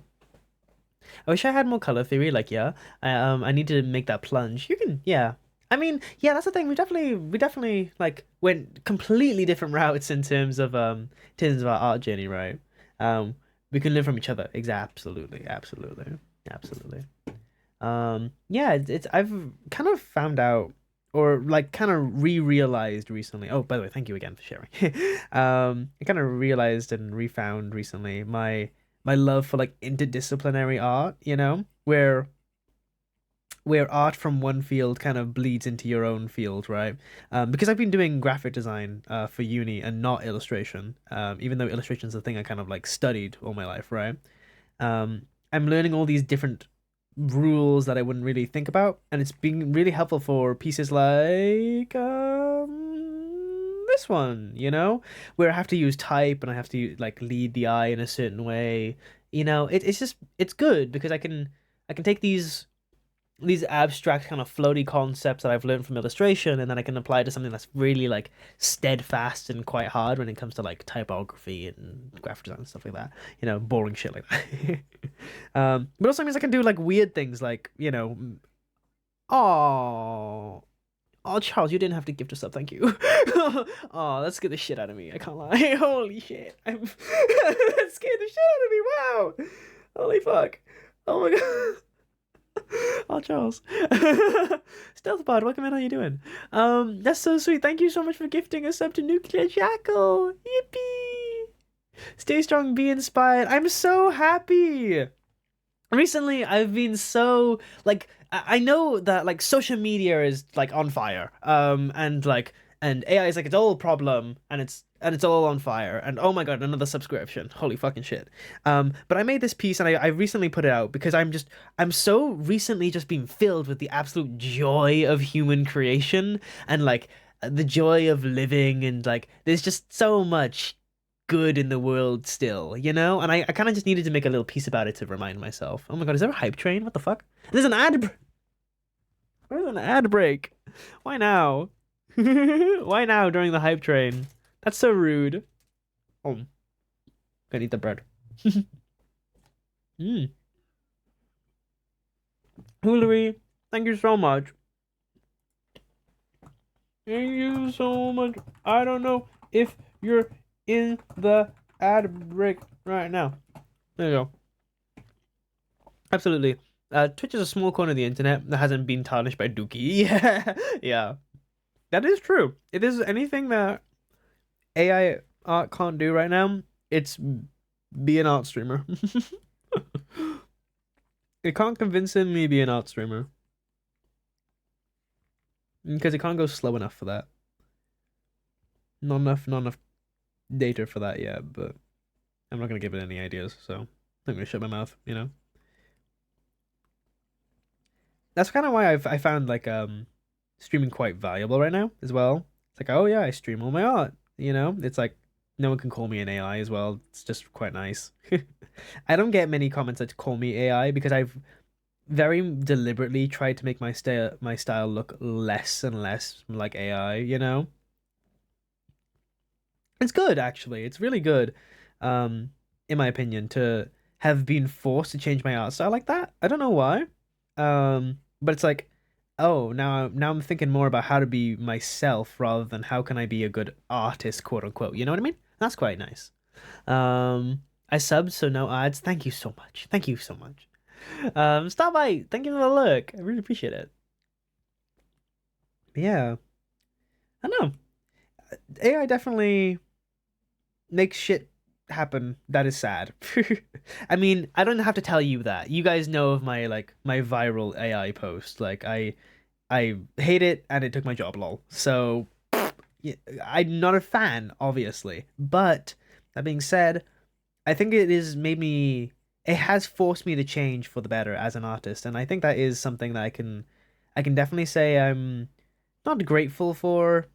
Speaker 1: I wish I had more color theory. Like, yeah, I need to make that plunge. You can, yeah. I mean, yeah, that's the thing. We definitely like went completely different routes in terms of our art journey, right? Um, we can learn from each other. Absolutely, absolutely, absolutely. Yeah, it's I've kind of found out or like kind of re-realized recently. Oh, by the way, thank you again for sharing. I kind of realized and refound recently my love for like interdisciplinary art, where art from one field kind of bleeds into your own field, right? Because I've been doing graphic design for uni and not illustration, even though illustration is the thing I kind of like studied all my life, right? I'm learning all these different rules that I wouldn't really think about, and it's been really helpful for pieces like this one, where I have to use type and I have to like lead the eye in a certain way. It's just it's good because I can take these abstract kind of floaty concepts that I've learned from illustration, and then I can apply it to something that's really like steadfast and quite hard when it comes to like typography and graphic design and stuff like that. Boring shit like that. But also means I can do like weird things like, oh, oh, Charles, you didn't have to gift us up, thank you. Oh, that scared the shit out of me. I can't lie. Holy shit, that scared the shit out of me. Wow, holy fuck. Oh my god. Oh, Charles. Stealth Pod, welcome in. How you doing? That's so sweet. Thank you so much for gifting us up to Nuclear Jackal. Yippee! Stay strong, be inspired. I'm so happy. Recently, I've been so like I know that like social media is like on fire. And AI is like its old problem, and it's all on fire. And oh my god, another subscription. Holy fucking shit. But I made this piece and I recently put it out because I'm so recently just being filled with the absolute joy of human creation and like the joy of living, and like there's just so much good in the world still, And I kind of just needed to make a little piece about it to remind myself. Oh my god, is there a hype train? What the fuck? There's an ad. Where's an ad break? Why now? Why now during the hype train? That's so rude. Oh, gotta eat the bread. Mm. Hoolery, thank you so much. Thank you so much. I don't know if you're in the ad break right now. There you go. Absolutely. Twitch is a small corner of the internet that hasn't been tarnished by Dookie. Yeah, yeah. That is true. If there's anything that AI art can't do right now, it's be an art streamer. It can't convincingly be an art streamer. Because it can't go slow enough for that. Not enough data for that yet, but I'm not gonna give it any ideas, so I'm gonna shut my mouth, That's kind of why I found like streaming quite valuable right now as well. It's like, oh yeah, I stream all my art, It's like no one can call me an AI as well. It's just quite nice. I don't get many comments that call me AI because I've very deliberately tried to make my style look less and less like AI. It's good actually. It's really good, in my opinion, to have been forced to change my art style like that. I don't know why. But it's like, oh, now I'm thinking more about how to be myself rather than how can I be a good artist, quote unquote. You know what I mean? That's quite nice. I subbed, so no ads. Thank you so much. Thank you so much. Stop by. Thank you for the look. I really appreciate it. But yeah, I don't know. AI definitely makes shit happen that is sad. I mean, I don't have to tell you that. You guys know of my viral AI post. Like I hate it and it took my job, lol. So yeah, I'm not a fan, obviously. But that being said, I think it has forced me to change for the better as an artist, and I think that is something that I can definitely say I'm not grateful for,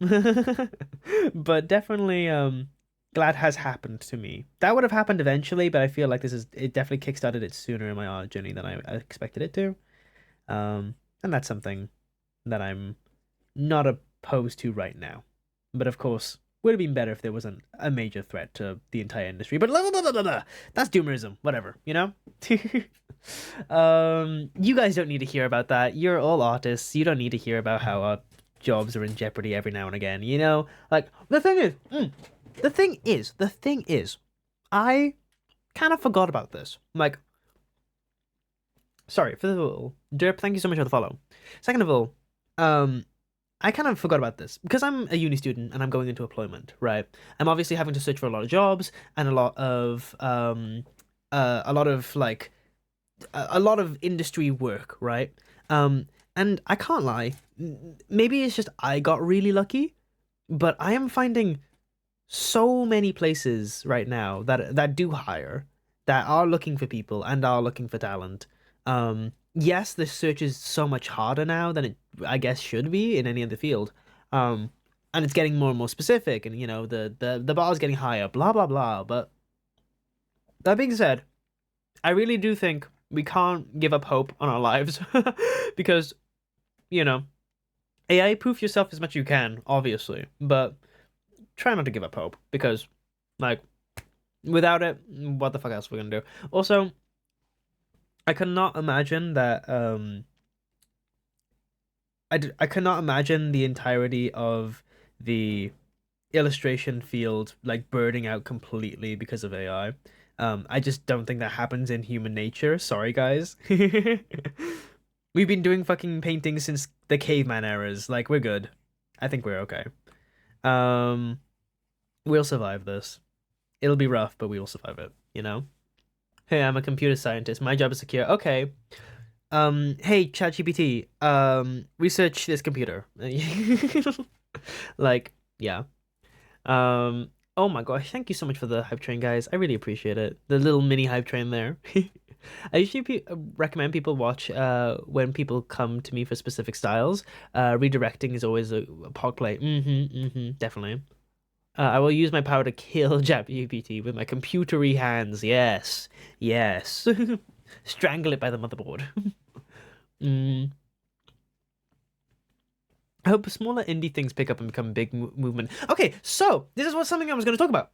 Speaker 1: but definitely glad has happened to me. That would have happened eventually, but I feel like it definitely kickstarted it sooner in my art journey than I expected it to. And that's something that I'm not opposed to right now. But of course, would have been better if there wasn't a major threat to the entire industry. But blah, blah, blah, blah, blah. That's doomerism, whatever, You guys don't need to hear about that. You're all artists. You don't need to hear about how our jobs are in jeopardy every now and again. You know, like the thing is, I kind of forgot about this. Like, sorry for the all, Derp. Thank you so much for the follow. Second of all, I kind of forgot about this because I'm a uni student and I'm going into employment, right? I'm obviously having to search for a lot of jobs and a lot of like a lot of industry work, right? And I can't lie, maybe it's just I got really lucky, but I am finding so many places right now that do hire, that are looking for people and are looking for talent. Yes, the search is so much harder now than it, I guess, should be in any other field. Um, and it's getting more and more specific, and you know the bar is getting higher, blah blah blah. But that being said, I really do think we can't give up hope on our lives because, you know, AI proof yourself as much as you can, obviously, but try not to give up hope because, like, without it, what the fuck else are we gonna do? Also, I cannot imagine that. I cannot imagine the entirety of the illustration field like burning out completely because of AI. I just don't think that happens in human nature. Sorry, guys. We've been doing fucking painting since the caveman eras. Like, we're good. I think we're okay. Um, we'll survive this. It'll be rough, but we will survive it, you know? Hey, I'm a computer scientist. My job is secure. Okay. Hey, ChatGPT, research this computer. Like, yeah. Oh my gosh, thank you so much for the hype train, guys. I really appreciate it. The little mini hype train there. I usually recommend people watch when people come to me for specific styles. Redirecting is always a POG play. Definitely. I will use my power to kill ChatGPT with my computery hands. Yes, yes. Strangle it by the motherboard. Mm. I hope smaller indie things pick up and become a big movement. Okay, so this is something I was going to talk about.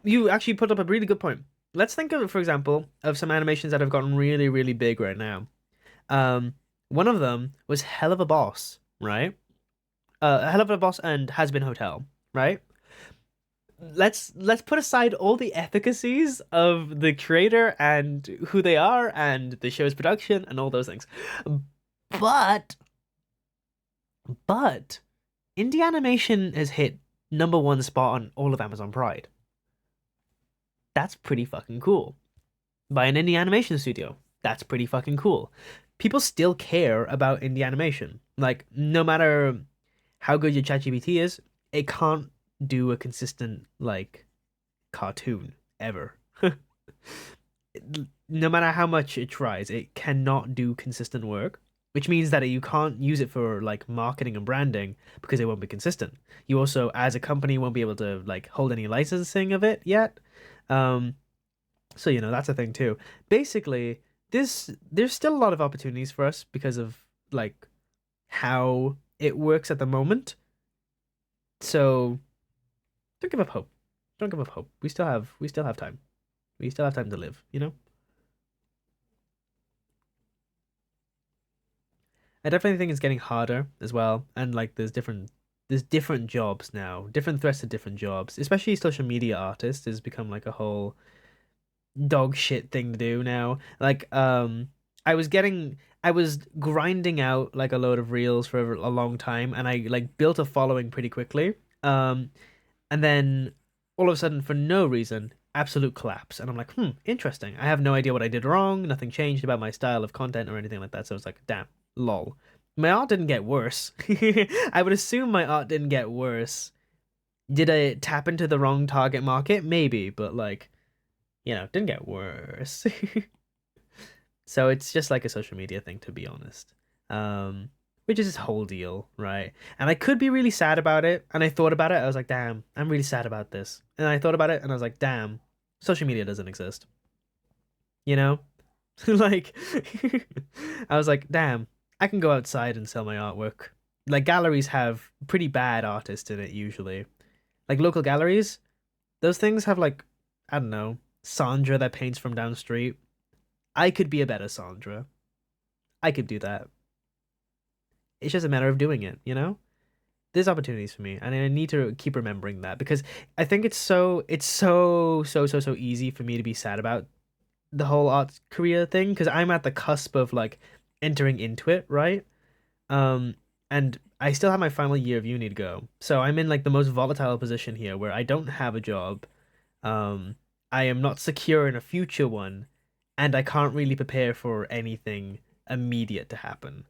Speaker 1: You actually put up a really good point. Let's think of, for example, of some animations that have gotten really, really big right now. One of them was Helluva Boss, right? Helluva Boss and Hazbin Hotel, right? Let's put aside all the efficacies of the creator and who they are and the show's production and all those things. But indie animation has hit #1 spot on all of Amazon Pride. That's pretty fucking cool. By an indie animation studio. That's pretty fucking cool. People still care about indie animation. Like, no matter how good your ChatGPT is, it can't do a consistent, like, cartoon ever. No matter how much it tries, it cannot do consistent work, which means that you can't use it for like marketing and branding because it won't be consistent. You also, as a company, won't be able to like hold any licensing of it yet. So you know that's a thing too. Basically, there's still a lot of opportunities for us because of like how it works at the moment. So don't give up hope. Don't give up hope. We still have time. We still have time to live, you know? I definitely think it's getting harder as well. And like there's different jobs now, different threats to different jobs. Especially social media artists has become like a whole dog shit thing to do now. Like I was grinding out like a load of reels for a long time and I like built a following pretty quickly. And then all of a sudden for no reason, absolute collapse. And I'm like, interesting. I have no idea what I did wrong. Nothing changed about my style of content or anything like that. So it's like, damn, lol. My art didn't get worse. I would assume my art didn't get worse. Did I tap into the wrong target market? Maybe, but like, you know, didn't get worse. So it's just like a social media thing, to be honest. Which is this whole deal, right? And I could be really sad about it. And I thought about it. I was like, damn, I'm really sad about this. And I thought about it and I was like, damn, social media doesn't exist. You know? Like, I was like, damn, I can go outside and sell my artwork. Like, galleries have pretty bad artists in it usually. Like, local galleries, those things have like, I don't know, Sandra that paints from down the street. I could be a better Sandra. I could do that. It's just a matter of doing it, you know? There's opportunities for me, and I need to keep remembering that because I think it's so easy for me to be sad about the whole art career thing because I'm at the cusp of like entering into it, right? Um, and I still have my final year of uni to go. So I'm in like the most volatile position here where I don't have a job. Um, I am not secure in a future one, and I can't really prepare for anything immediate to happen.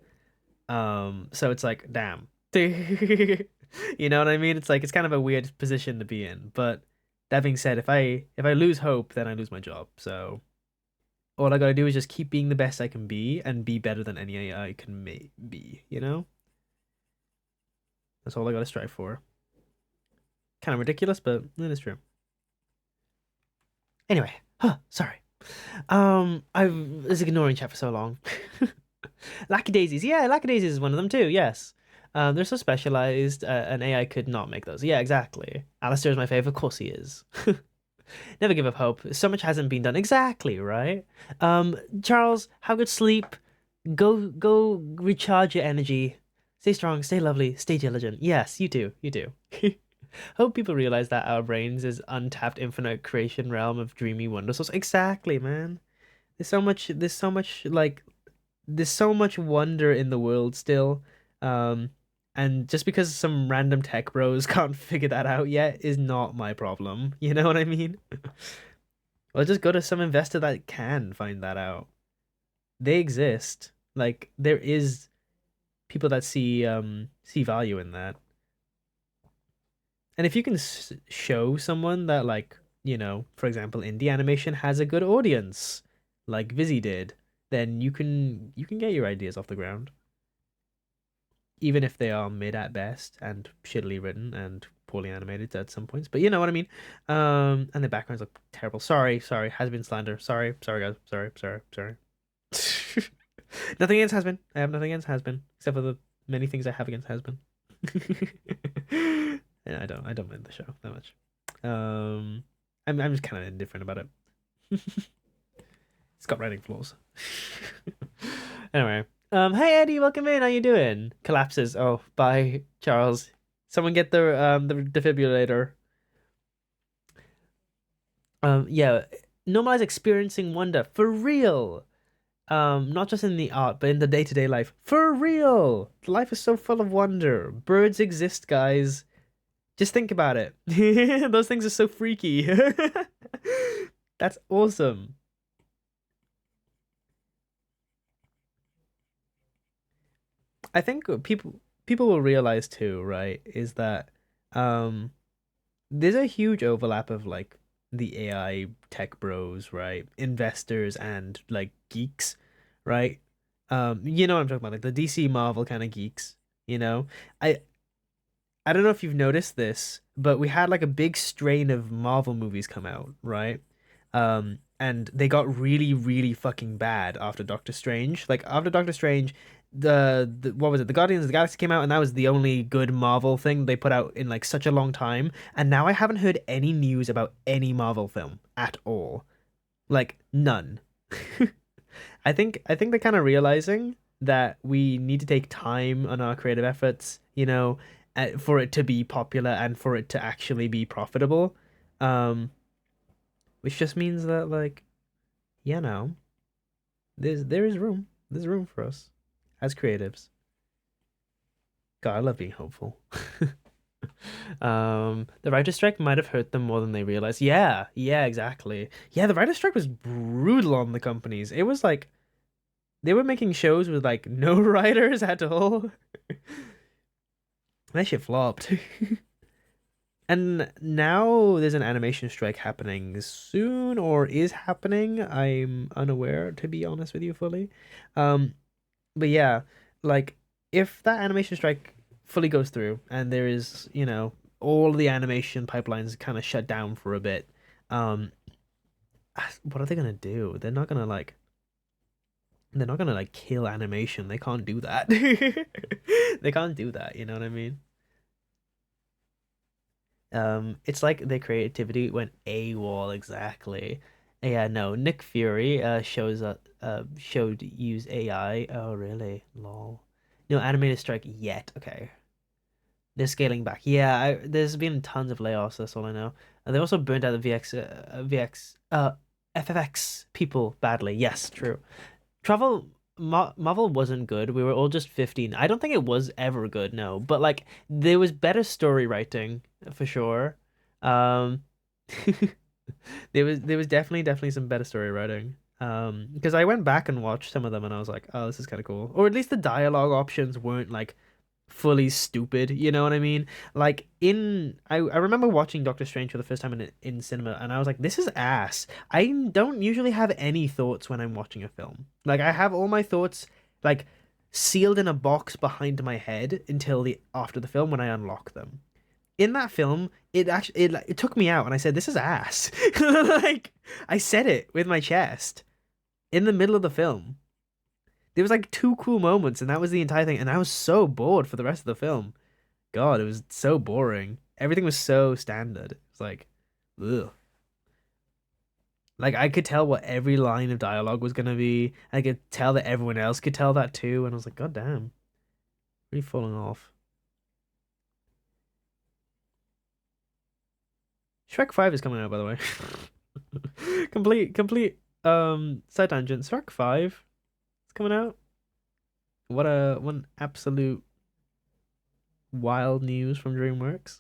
Speaker 1: So it's like, damn. You know what I mean? It's like it's kind of a weird position to be in. But that being said, if I lose hope, then I lose my job. So all I gotta do is just keep being the best I can be and be better than any AI can be, you know? That's all I gotta strive for. Kind of ridiculous, but it is true. Anyway, sorry. I was ignoring chat for so long. Lackey Daisies, yeah, Lackey Daisies is one of them too. Yes, they're so specialized. An AI could not make those. Yeah, exactly. Alistair is my favorite. Of course he is. Never give up hope. So much hasn't been done. Exactly, right? Charles, have good sleep. Go recharge your energy. Stay strong, stay lovely, stay diligent. Yes, you do. You do. Hope people realize that our brains is untapped infinite creation realm of dreamy wonder source. Exactly, man. There's so much wonder in the world still. Um and just because some random tech bros can't figure that out yet is not my problem. You know what I mean? Well, just go to some investor that can find that out. They exist. Like there is people that see value in that. And if you can show someone that like, for example, indie animation has a good audience, like Vizzy did, then you can get your ideas off the ground, even if they are mid at best and shittily written and poorly animated at some points. But you know what I mean. And the backgrounds look terrible. Sorry, has been slander. Sorry, guys. Sorry. Nothing against has been. I have nothing against has been, except for the many things I have against has been. Yeah, I don't mind the show that much. I'm just kind of indifferent about it. It's got writing flaws. Anyway, hey Eddie, welcome in. How you doing? Collapses. Oh, bye, Charles. Someone get the defibrillator. Yeah, normalize experiencing wonder for real. Not just in the art, but in the day-to-day life. For real. Life is so full of wonder. Birds exist, guys. Just think about it. Those things are so freaky. That's awesome. I think people will realize too, right, is that um there's a huge overlap of like the AI tech bros, right? Investors and like geeks, right? You know what I'm talking about, like the DC Marvel kind of geeks, you know? I I don't know if you've noticed this, but we had like a big strain of Marvel movies come out, right? And they got really, really fucking bad after Doctor Strange. Like after Doctor Strange, the what was it? The Guardians of the Galaxy came out, and that was the only good Marvel thing they put out in like such a long time. And now I haven't heard any news about any Marvel film at all. Like none. I think they're kind of realizing that we need to take time on our creative efforts, for it to be popular and for it to actually be profitable. Um, which just means that like, you know, there's room for us as creatives. God, I love being hopeful. The writer's strike might have hurt them more than they realized. Yeah, exactly. Yeah, the writer's strike was brutal on the companies. It was like they were making shows with like no writers at all. That shit flopped. And now there's an animation strike happening soon or is happening. I'm unaware, to be honest with you fully. Um, but yeah, like if that animation strike fully goes through and there is, all the animation pipelines kind of shut down for a bit, um, what are they gonna do? They're not gonna like kill animation. They can't do that. They can't do that, you know what I mean? It's like their creativity went AWOL exactly. Yeah, no. Nick Fury showed use AI. Oh, really? Lol. No animated strike yet. Okay. They're scaling back. Yeah, there's been tons of layoffs, that's all I know. And they also burnt out the FFX people badly. Yes, true. Marvel wasn't good. We were all just 15. I don't think it was ever good, no. But like there was better story writing for sure. Um there was definitely some better story writing. Because I went back and watched some of them and I was like, oh, this is kind of cool. Or at least the dialogue options weren't like fully stupid, you know what I mean? Like I remember watching Doctor Strange for the first time in cinema and I was like, this is ass. I don't usually have any thoughts when I'm watching a film. Like I have all my thoughts like sealed in a box behind my head until the after the film when I unlock them. In that film, it took me out and I said, this is ass. Like I said it with my chest in the middle of the film. There was like two cool moments, and that was the entire thing. And I was so bored for the rest of the film. God, it was so boring. Everything was so standard. It's like, ugh. Like I could tell what every line of dialogue was gonna be. I could tell that everyone else could tell that too. And I was like, God damn, really falling off. Shrek 5 is coming out, by the way. Complete side tangent. Shrek 5 is coming out. What a one absolute wild news from DreamWorks.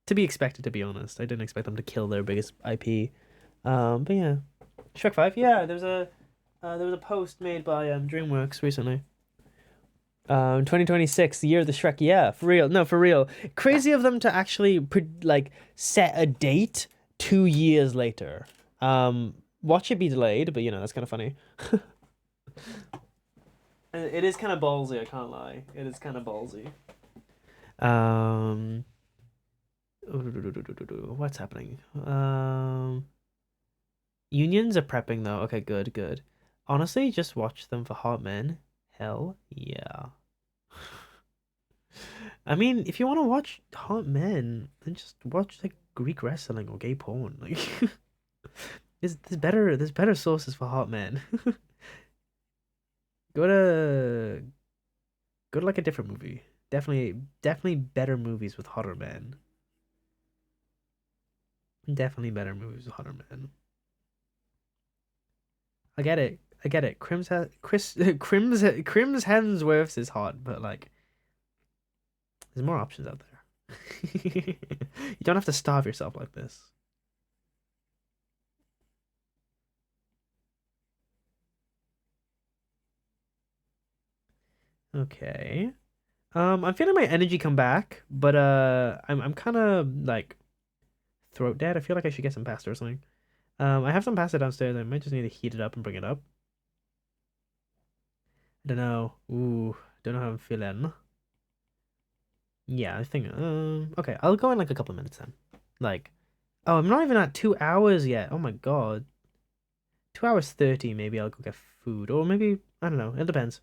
Speaker 1: To be expected, to be honest. I didn't expect them to kill their biggest IP. But yeah, Shrek 5. Yeah, there was a post made by DreamWorks recently. 2026, the year of the Shrek. Yeah, for real. No, for real. Crazy of them to actually like set a date 2 years later. Watch it be delayed, but that's kind of funny. It is kind of ballsy. I can't lie. It is kind of ballsy. Um. What's happening? Unions are prepping though. Okay, good, good. Honestly, just watch them for hot men. Hell yeah. I mean, if you want to watch hot men, then just watch like Greek wrestling or gay porn. Like, there's better sources for hot men. Go to go to like a different movie. Definitely better movies with hotter men. Definitely better movies with hotter men. I get it. I get it. Crims Hemsworth's is hot, but like there's more options out there. You don't have to starve yourself like this. Okay. I'm feeling my energy come back, but I'm kind of like throat dead. I feel like I should get some pasta or something. I have some pasta downstairs. I might just need to heat it up and bring it up. I don't know. Ooh, don't know how I'm feeling. Yeah, I think. Okay, I'll go in like a couple of minutes then. Like, oh, I'm not even at 2 hours yet. Oh my God, 2 hours 30. Maybe I'll go get food, or maybe I don't know. It depends.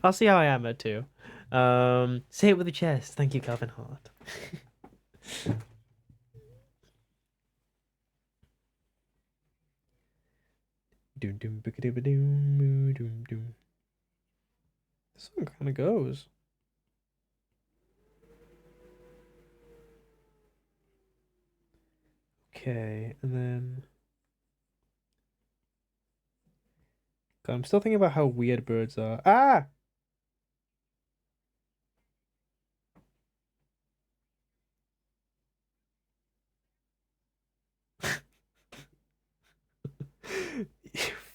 Speaker 1: I'll see how I am at two. Say it with a chest. Thank you, Calvin Hart. Doom doom doom doom doom doom. This one kind of goes. Okay, and then God, I'm still thinking about how weird birds are. Ah!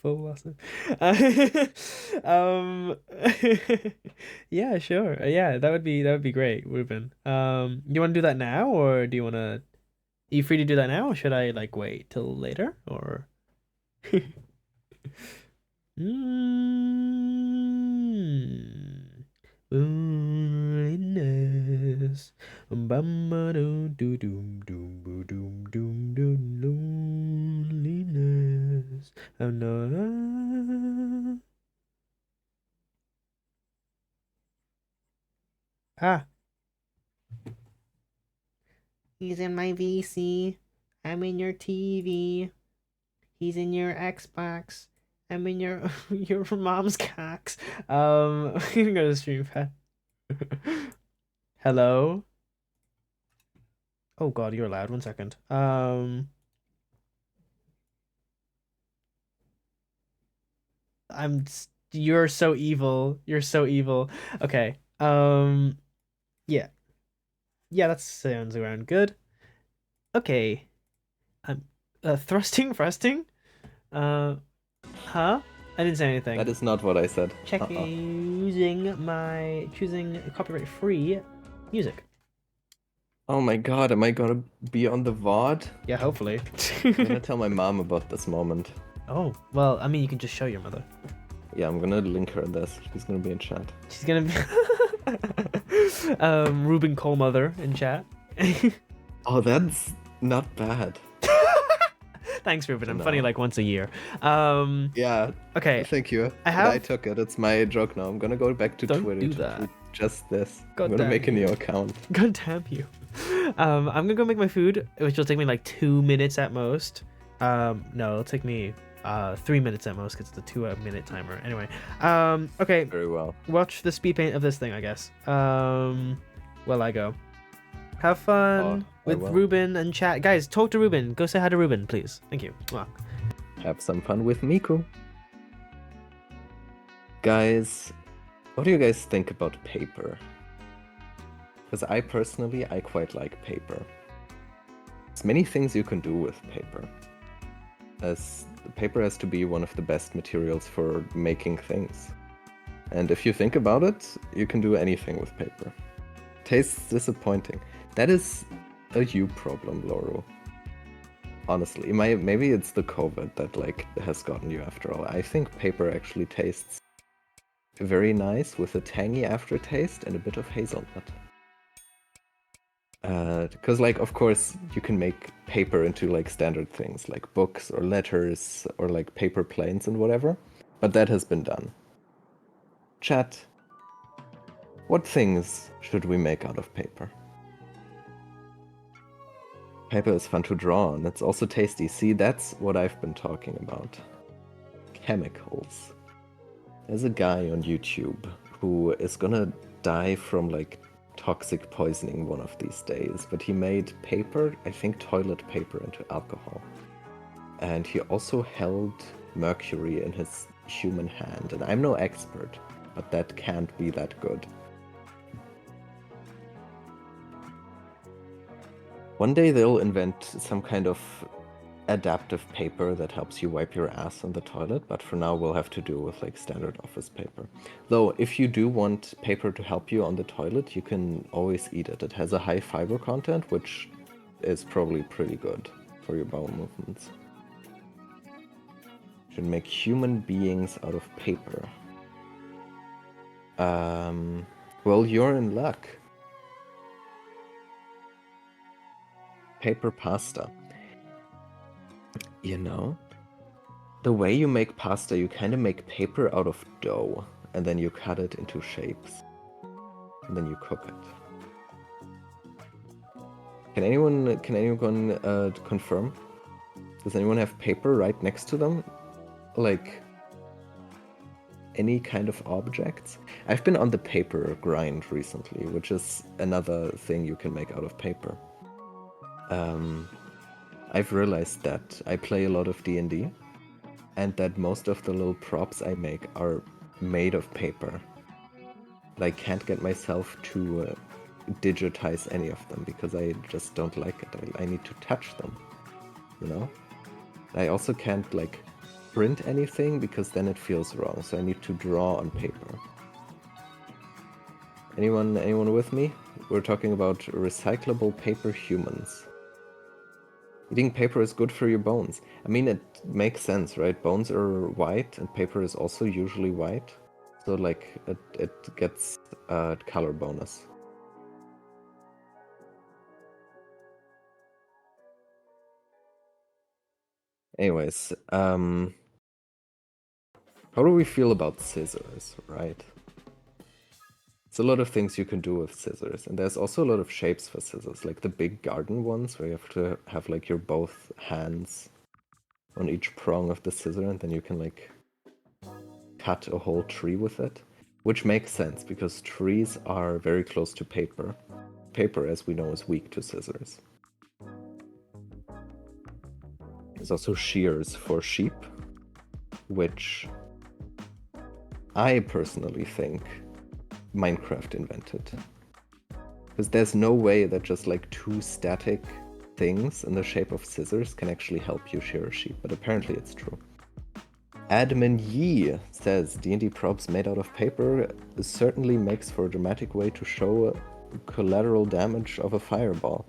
Speaker 1: Full lesson. Um, yeah, sure. Yeah, that would be great, Ruben. You want to do that now, or do you want to? Are you free to do that now, or should I like wait till later, or? Mm. Loneliness. Bamba doom doom doom doom doom doom doom loneliness. I'm not. Ah, he's in my VC. I'm in your TV. He's in your Xbox. I'm in your your mom's cocks. I'm gonna go to stream pad. Hello. Oh God, you're loud. 1 second. You're so evil. You're so evil. Okay. Yeah. Yeah, that sounds around good. Okay. I'm thrusting, thrusting. Uh, huh? I didn't say anything.
Speaker 3: That is not what I said.
Speaker 1: Choosing copyright free music.
Speaker 3: Oh my god, am I gonna be on the VOD?
Speaker 1: Yeah, hopefully.
Speaker 3: I'm gonna tell my mom about this moment.
Speaker 1: Oh, well, I mean, you can just show your mother.
Speaker 3: Yeah, I'm gonna link her this. She's gonna be in chat.
Speaker 1: She's gonna be Ruben Cole mother in chat.
Speaker 3: Oh, that's not bad.
Speaker 1: Thanks, Ruben. I'm
Speaker 3: No.
Speaker 1: funny like once a year.
Speaker 3: Yeah.
Speaker 1: Okay.
Speaker 3: Thank you.
Speaker 1: I
Speaker 3: I took it. It's my joke now. I'm gonna go back to
Speaker 1: Don't
Speaker 3: Twitter
Speaker 1: do
Speaker 3: to
Speaker 1: that.
Speaker 3: tweet just this.
Speaker 1: God
Speaker 3: I'm gonna
Speaker 1: damn
Speaker 3: make a
Speaker 1: you.
Speaker 3: new account.
Speaker 1: God damn you. I'm gonna go make my food, which will take me like 2 minutes at most. No, it'll take me 3 minutes at most because it's a 2-minute timer. Anyway, okay.
Speaker 3: Very well.
Speaker 1: Watch the speed paint of this thing, I guess. Well, I go. Have fun with
Speaker 3: will.
Speaker 1: Ruben and chat. Guys, talk to Ruben. Go say hi to Ruben, please. Thank you. Mwah.
Speaker 3: Have some fun with Miku. Guys, what do you guys think about paper? Because I quite like paper. There's many things you can do with paper. As paper has to be one of the best materials for making things. And if you think about it, you can do anything with paper. Tastes disappointing. That is a you problem, Lauro. Honestly, maybe it's the COVID that has gotten you after all. I think paper actually tastes very nice with a tangy aftertaste and a bit of hazelnut. Because of course you can make paper into standard things like books or letters or paper planes and whatever, but that has been done. Chat, what things should we make out of paper? Paper is fun to draw on. It's also tasty. See, that's what I've been talking about. Chemicals. There's a guy on YouTube who is gonna die from toxic poisoning one of these days, but he made paper, I think toilet paper, into alcohol. And he also held mercury in his human hand. And I'm no expert, but that can't be that good. One day they'll invent some kind of adaptive paper that helps you wipe your ass on the toilet, but for now we'll have to do with standard office paper. Though if you do want paper to help you on the toilet, you can always eat it. It has a high fiber content, which is probably pretty good for your bowel movements. You should make human beings out of paper. Well, you're in luck. Paper pasta. You know, the way you make pasta, you kind of make paper out of dough, and then you cut it into shapes, and then you cook it. Can anyone confirm? Does anyone have paper right next to them? Any kind of objects? I've been on the paper grind recently, which is another thing you can make out of paper. I've realized that I play a lot of D&D, and that most of the little props I make are made of paper. I can't get myself to digitize any of them because I just don't like it. I need to touch them, you know? I also can't print anything because then it feels wrong, so I need to draw on paper. Anyone with me? We're talking about recyclable paper humans. Eating paper is good for your bones. I mean, it makes sense, right? Bones are white and paper is also usually white. So it gets a color bonus. Anyways, how do we feel about scissors, right? There's a lot of things you can do with scissors, and there's also a lot of shapes for scissors, like the big garden ones where you have to have your both hands on each prong of the scissor, and then you can like cut a whole tree with it, which makes sense because trees are very close to paper. Paper, as we know, is weak to scissors. There's also shears for sheep, which I personally think Minecraft invented. Because there's no way that just like two static things in the shape of scissors can actually help you shear a sheep, but apparently it's true. Admin Yee says D&D props made out of paper certainly makes for a dramatic way to show collateral damage of a fireball.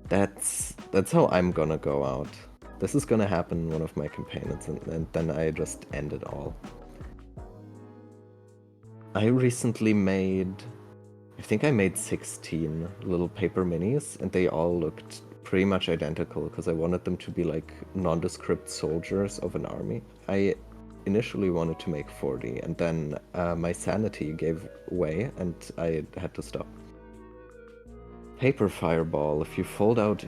Speaker 3: That's how I'm gonna go out. This is gonna happen in one of my campaigns, and then I just end it all. I recently I think I made 16 little paper minis, and they all looked pretty much identical because I wanted them to be like nondescript soldiers of an army. I initially wanted to make 40, and then my sanity gave way and I had to stop. Paper fireball, if you fold it,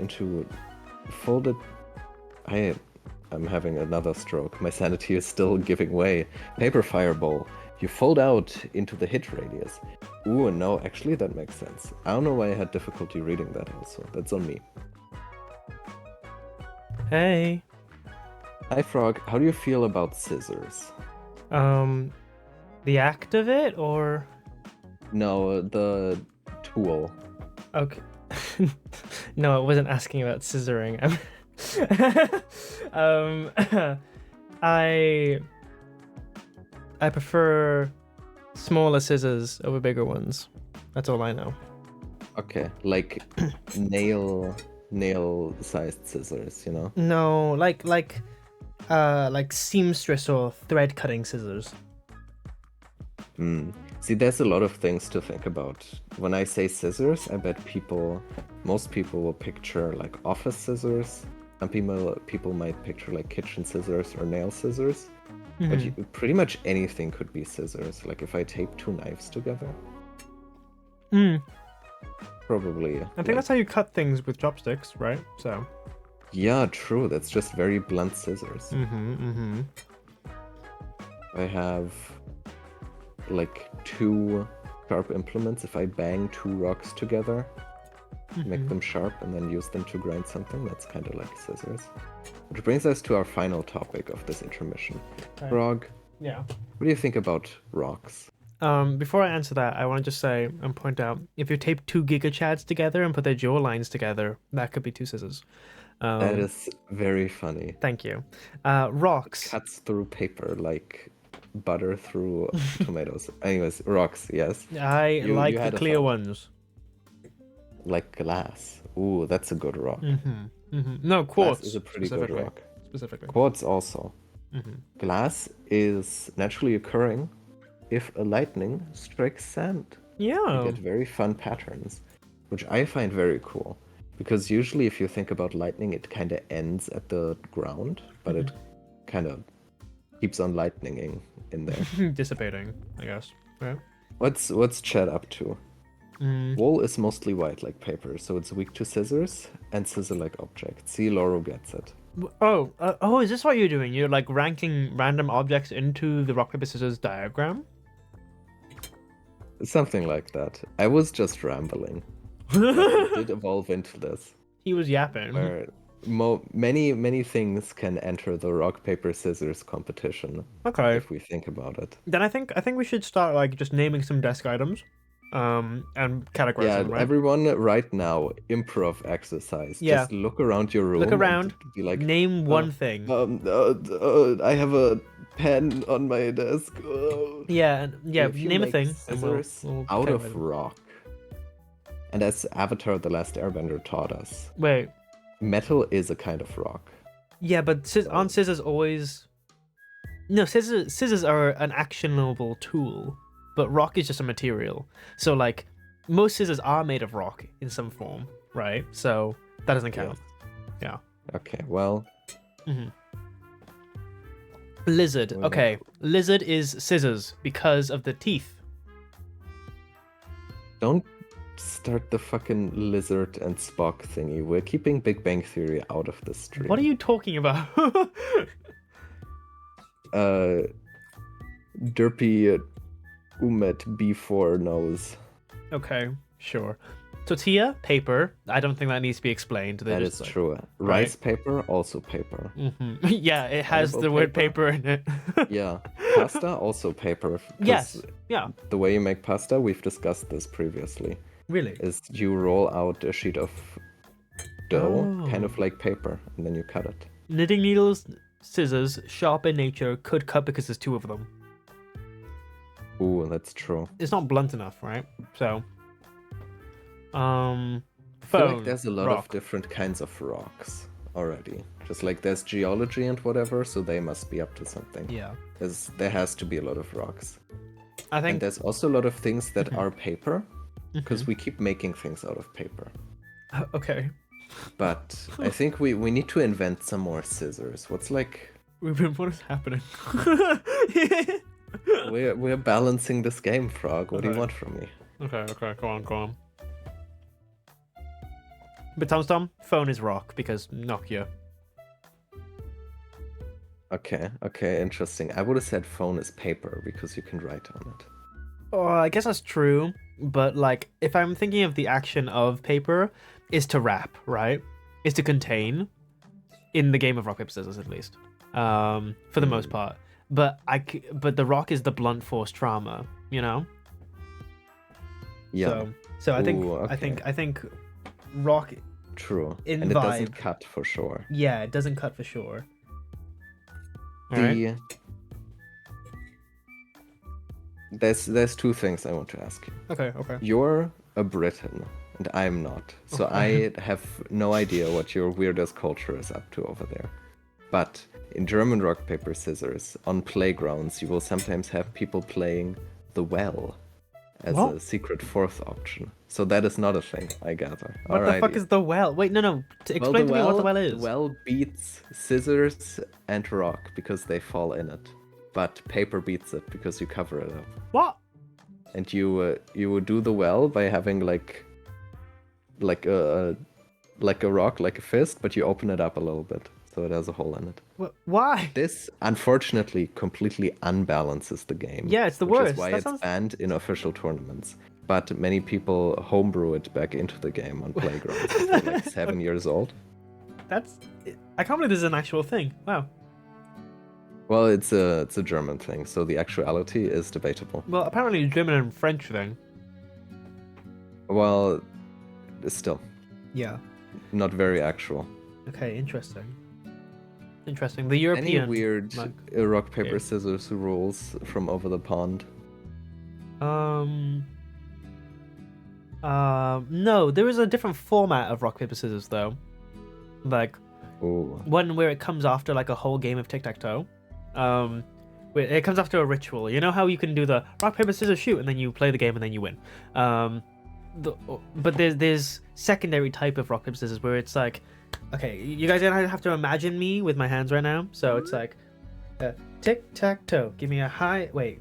Speaker 3: I'm having another stroke. My sanity is still giving way. Paper fireball, you fold out into the hit radius. Ooh, no, actually that makes sense. I don't know why I had difficulty reading that also. That's on me.
Speaker 1: Hey.
Speaker 3: Hi Frog, how do you feel about scissors?
Speaker 1: The act of it, or
Speaker 3: No, the tool.
Speaker 1: okay? No, I wasn't asking about scissoring. I prefer smaller scissors over bigger ones. That's all I know.
Speaker 3: Okay, like nail-sized scissors, you know?
Speaker 1: No, like seamstress or thread cutting scissors.
Speaker 3: See, there's a lot of things to think about. When I say scissors, I bet most people will picture like office scissors. Some people might picture like kitchen scissors or nail scissors. But pretty much anything could be scissors. Like if I tape two knives together. Probably.
Speaker 1: I think that's how you cut things with chopsticks, right? So.
Speaker 3: Yeah, true. That's just very blunt scissors. I have like two sharp implements. If I bang two rocks together, make them sharp, and then use them to grind something, that's kind of like scissors. Which brings us to our final topic of this intermission.
Speaker 1: Right.
Speaker 3: Frog,
Speaker 1: Yeah.
Speaker 3: what do you think about rocks?
Speaker 1: Before I answer that, I want to just say and point out, if you tape two Giga Chads together and put their jaw lines together, that could be two scissors.
Speaker 3: That is very funny.
Speaker 1: Thank you. Rocks.
Speaker 3: Cuts through paper like butter through tomatoes. Anyways, rocks, yes.
Speaker 1: I
Speaker 3: You
Speaker 1: like
Speaker 3: had
Speaker 1: the
Speaker 3: a
Speaker 1: clear
Speaker 3: thought.
Speaker 1: ones.
Speaker 3: Like glass. Ooh, that's a good rock.
Speaker 1: No, quartz.
Speaker 3: Glass is a pretty good
Speaker 1: specifically.
Speaker 3: rock.
Speaker 1: Specifically.
Speaker 3: Quartz also. Glass is naturally occurring if a lightning strikes sand.
Speaker 1: Yeah.
Speaker 3: You get very fun patterns, which I find very cool. Because usually if you think about lightning, it kind of ends at the ground, but it kind of keeps on lightninging in there.
Speaker 1: Dissipating, I guess. Yeah.
Speaker 3: What's Chad up to? Wool is mostly white like paper, so it's weak to scissors and scissor-like objects. See, Lauro gets it.
Speaker 1: Oh, is this what you're doing? You're like ranking random objects into the rock paper scissors diagram?
Speaker 3: Something like that. I was just rambling. It did evolve into this,
Speaker 1: He was yapping.
Speaker 3: where many things can enter the rock paper scissors competition
Speaker 1: Okay.
Speaker 3: if we think about it.
Speaker 1: Then I think we should start like just naming some desk items, and categorizing
Speaker 3: Yeah,
Speaker 1: them, right?
Speaker 3: everyone right now, improv exercise.
Speaker 1: Yeah.
Speaker 3: Just look around your room.
Speaker 1: Look around.
Speaker 3: And be like,
Speaker 1: Name one thing.
Speaker 3: I have a pen on my desk.
Speaker 1: Yeah,
Speaker 3: If you
Speaker 1: name a
Speaker 3: make
Speaker 1: thing. and we'll
Speaker 3: Scissors out of
Speaker 1: categorize them.
Speaker 3: rock. And as Avatar: The Last Airbender taught us,
Speaker 1: Wait.
Speaker 3: metal is a kind of rock.
Speaker 1: Yeah, but aren't scissors always? No, scissors are an actionable tool, but rock is just a material. So like, most scissors are made of rock in some form, right? So that doesn't count. Yeah.
Speaker 3: Okay, well,
Speaker 1: Lizard.
Speaker 3: Well,
Speaker 1: Okay, lizard is scissors because of the teeth.
Speaker 3: don't start the fucking Lizard and Spock thingy. We're keeping Big Bang Theory out of the stream.
Speaker 1: What are you talking about?
Speaker 3: Derpy Umet B4 knows.
Speaker 1: Okay, sure. Tortilla, paper. I don't think that needs to be explained. They're
Speaker 3: That
Speaker 1: just
Speaker 3: is
Speaker 1: like-
Speaker 3: true. Rice paper, also paper.
Speaker 1: Yeah, it has
Speaker 3: Edible
Speaker 1: the word
Speaker 3: paper?
Speaker 1: paper in it.
Speaker 3: Yeah. Pasta, also paper. 'cause
Speaker 1: Yes. Yeah.
Speaker 3: The way you make pasta, we've discussed this previously,
Speaker 1: Really?
Speaker 3: is you roll out a sheet of dough, kind
Speaker 1: Oh.
Speaker 3: of like paper, and then you cut it.
Speaker 1: Knitting needles, scissors, sharp in nature, could cut because there's two of them.
Speaker 3: Ooh, that's true.
Speaker 1: It's not blunt enough, right? So,
Speaker 3: I feel
Speaker 1: phone,
Speaker 3: like there's a lot
Speaker 1: rock.
Speaker 3: of different kinds of rocks already. Just like there's geology and whatever, so they must be up to something.
Speaker 1: Yeah,
Speaker 3: There has to be a lot of rocks.
Speaker 1: I
Speaker 3: And
Speaker 1: think.
Speaker 3: there's also a lot of things that are paper,
Speaker 1: Mm-hmm.
Speaker 3: because we keep making things out of paper.
Speaker 1: Okay,
Speaker 3: But I think we need to invent some more scissors. What's like
Speaker 1: Ruben, what is happening?
Speaker 3: we're balancing this game, Frog. What do you
Speaker 1: Okay.
Speaker 3: want from me?
Speaker 1: Okay, go on. But Tom, phone is rock because Nokia.
Speaker 3: Okay, interesting. I would have said phone is paper because you can write on it.
Speaker 1: Oh, I guess that's true. But like, if I'm thinking of the action of paper, is to wrap, right? Is to contain. In the game of rock paper scissors, at least, for the most part. But but the rock is the blunt force trauma, you know.
Speaker 3: Yeah,
Speaker 1: So I think
Speaker 3: Ooh,
Speaker 1: I think rock.
Speaker 3: true.
Speaker 1: in
Speaker 3: And it doesn't
Speaker 1: vibe.
Speaker 3: cut for sure.
Speaker 1: Yeah, it doesn't cut for sure. Alright.
Speaker 3: There's two things I want to ask you.
Speaker 1: Okay.
Speaker 3: You're a Briton, and I'm not. So I have no idea what your weirdest culture is up to over there. But in German rock, paper, scissors, on playgrounds, you will sometimes have people playing the well as
Speaker 1: What?
Speaker 3: a secret fourth option. So that is not a thing, I gather.
Speaker 1: What the fuck
Speaker 3: Alrighty.
Speaker 1: is the well? Wait, no.
Speaker 3: Well,
Speaker 1: Explain to me what the well is.
Speaker 3: The well beats scissors and rock because they fall in it. But paper beats it because you cover it up.
Speaker 1: What?
Speaker 3: And you would do the well by having like a rock, like a fist, but you open it up a little bit so it has a hole in it.
Speaker 1: Why?
Speaker 3: This unfortunately completely unbalances the game.
Speaker 1: Yeah, it's the
Speaker 3: which
Speaker 1: worst.
Speaker 3: is why
Speaker 1: That
Speaker 3: it's
Speaker 1: sounds-
Speaker 3: banned in official tournaments. But many people homebrew it back into the game on playgrounds. If they're like 7 years old.
Speaker 1: I can't believe this is an actual thing. Wow.
Speaker 3: Well, it's a German thing, so the actuality is debatable.
Speaker 1: Well, apparently it's German and French thing.
Speaker 3: Well, still
Speaker 1: Yeah.
Speaker 3: not very actual.
Speaker 1: Okay, interesting. The European.
Speaker 3: Any weird
Speaker 1: like,
Speaker 3: rock paper
Speaker 1: game.
Speaker 3: scissors rules from over the pond?
Speaker 1: No, there is a different format of rock paper scissors though. Like
Speaker 3: Ooh.
Speaker 1: one where it comes after like a whole game of tic tac toe. Where it comes after a ritual. You know how you can do the rock paper scissors shoot and then you play the game and then you win. But there's secondary type of rock paper scissors where it's like, okay, you guys gonna have to imagine me with my hands right now. So it's like, tic tac toe. Give me a high. Wait.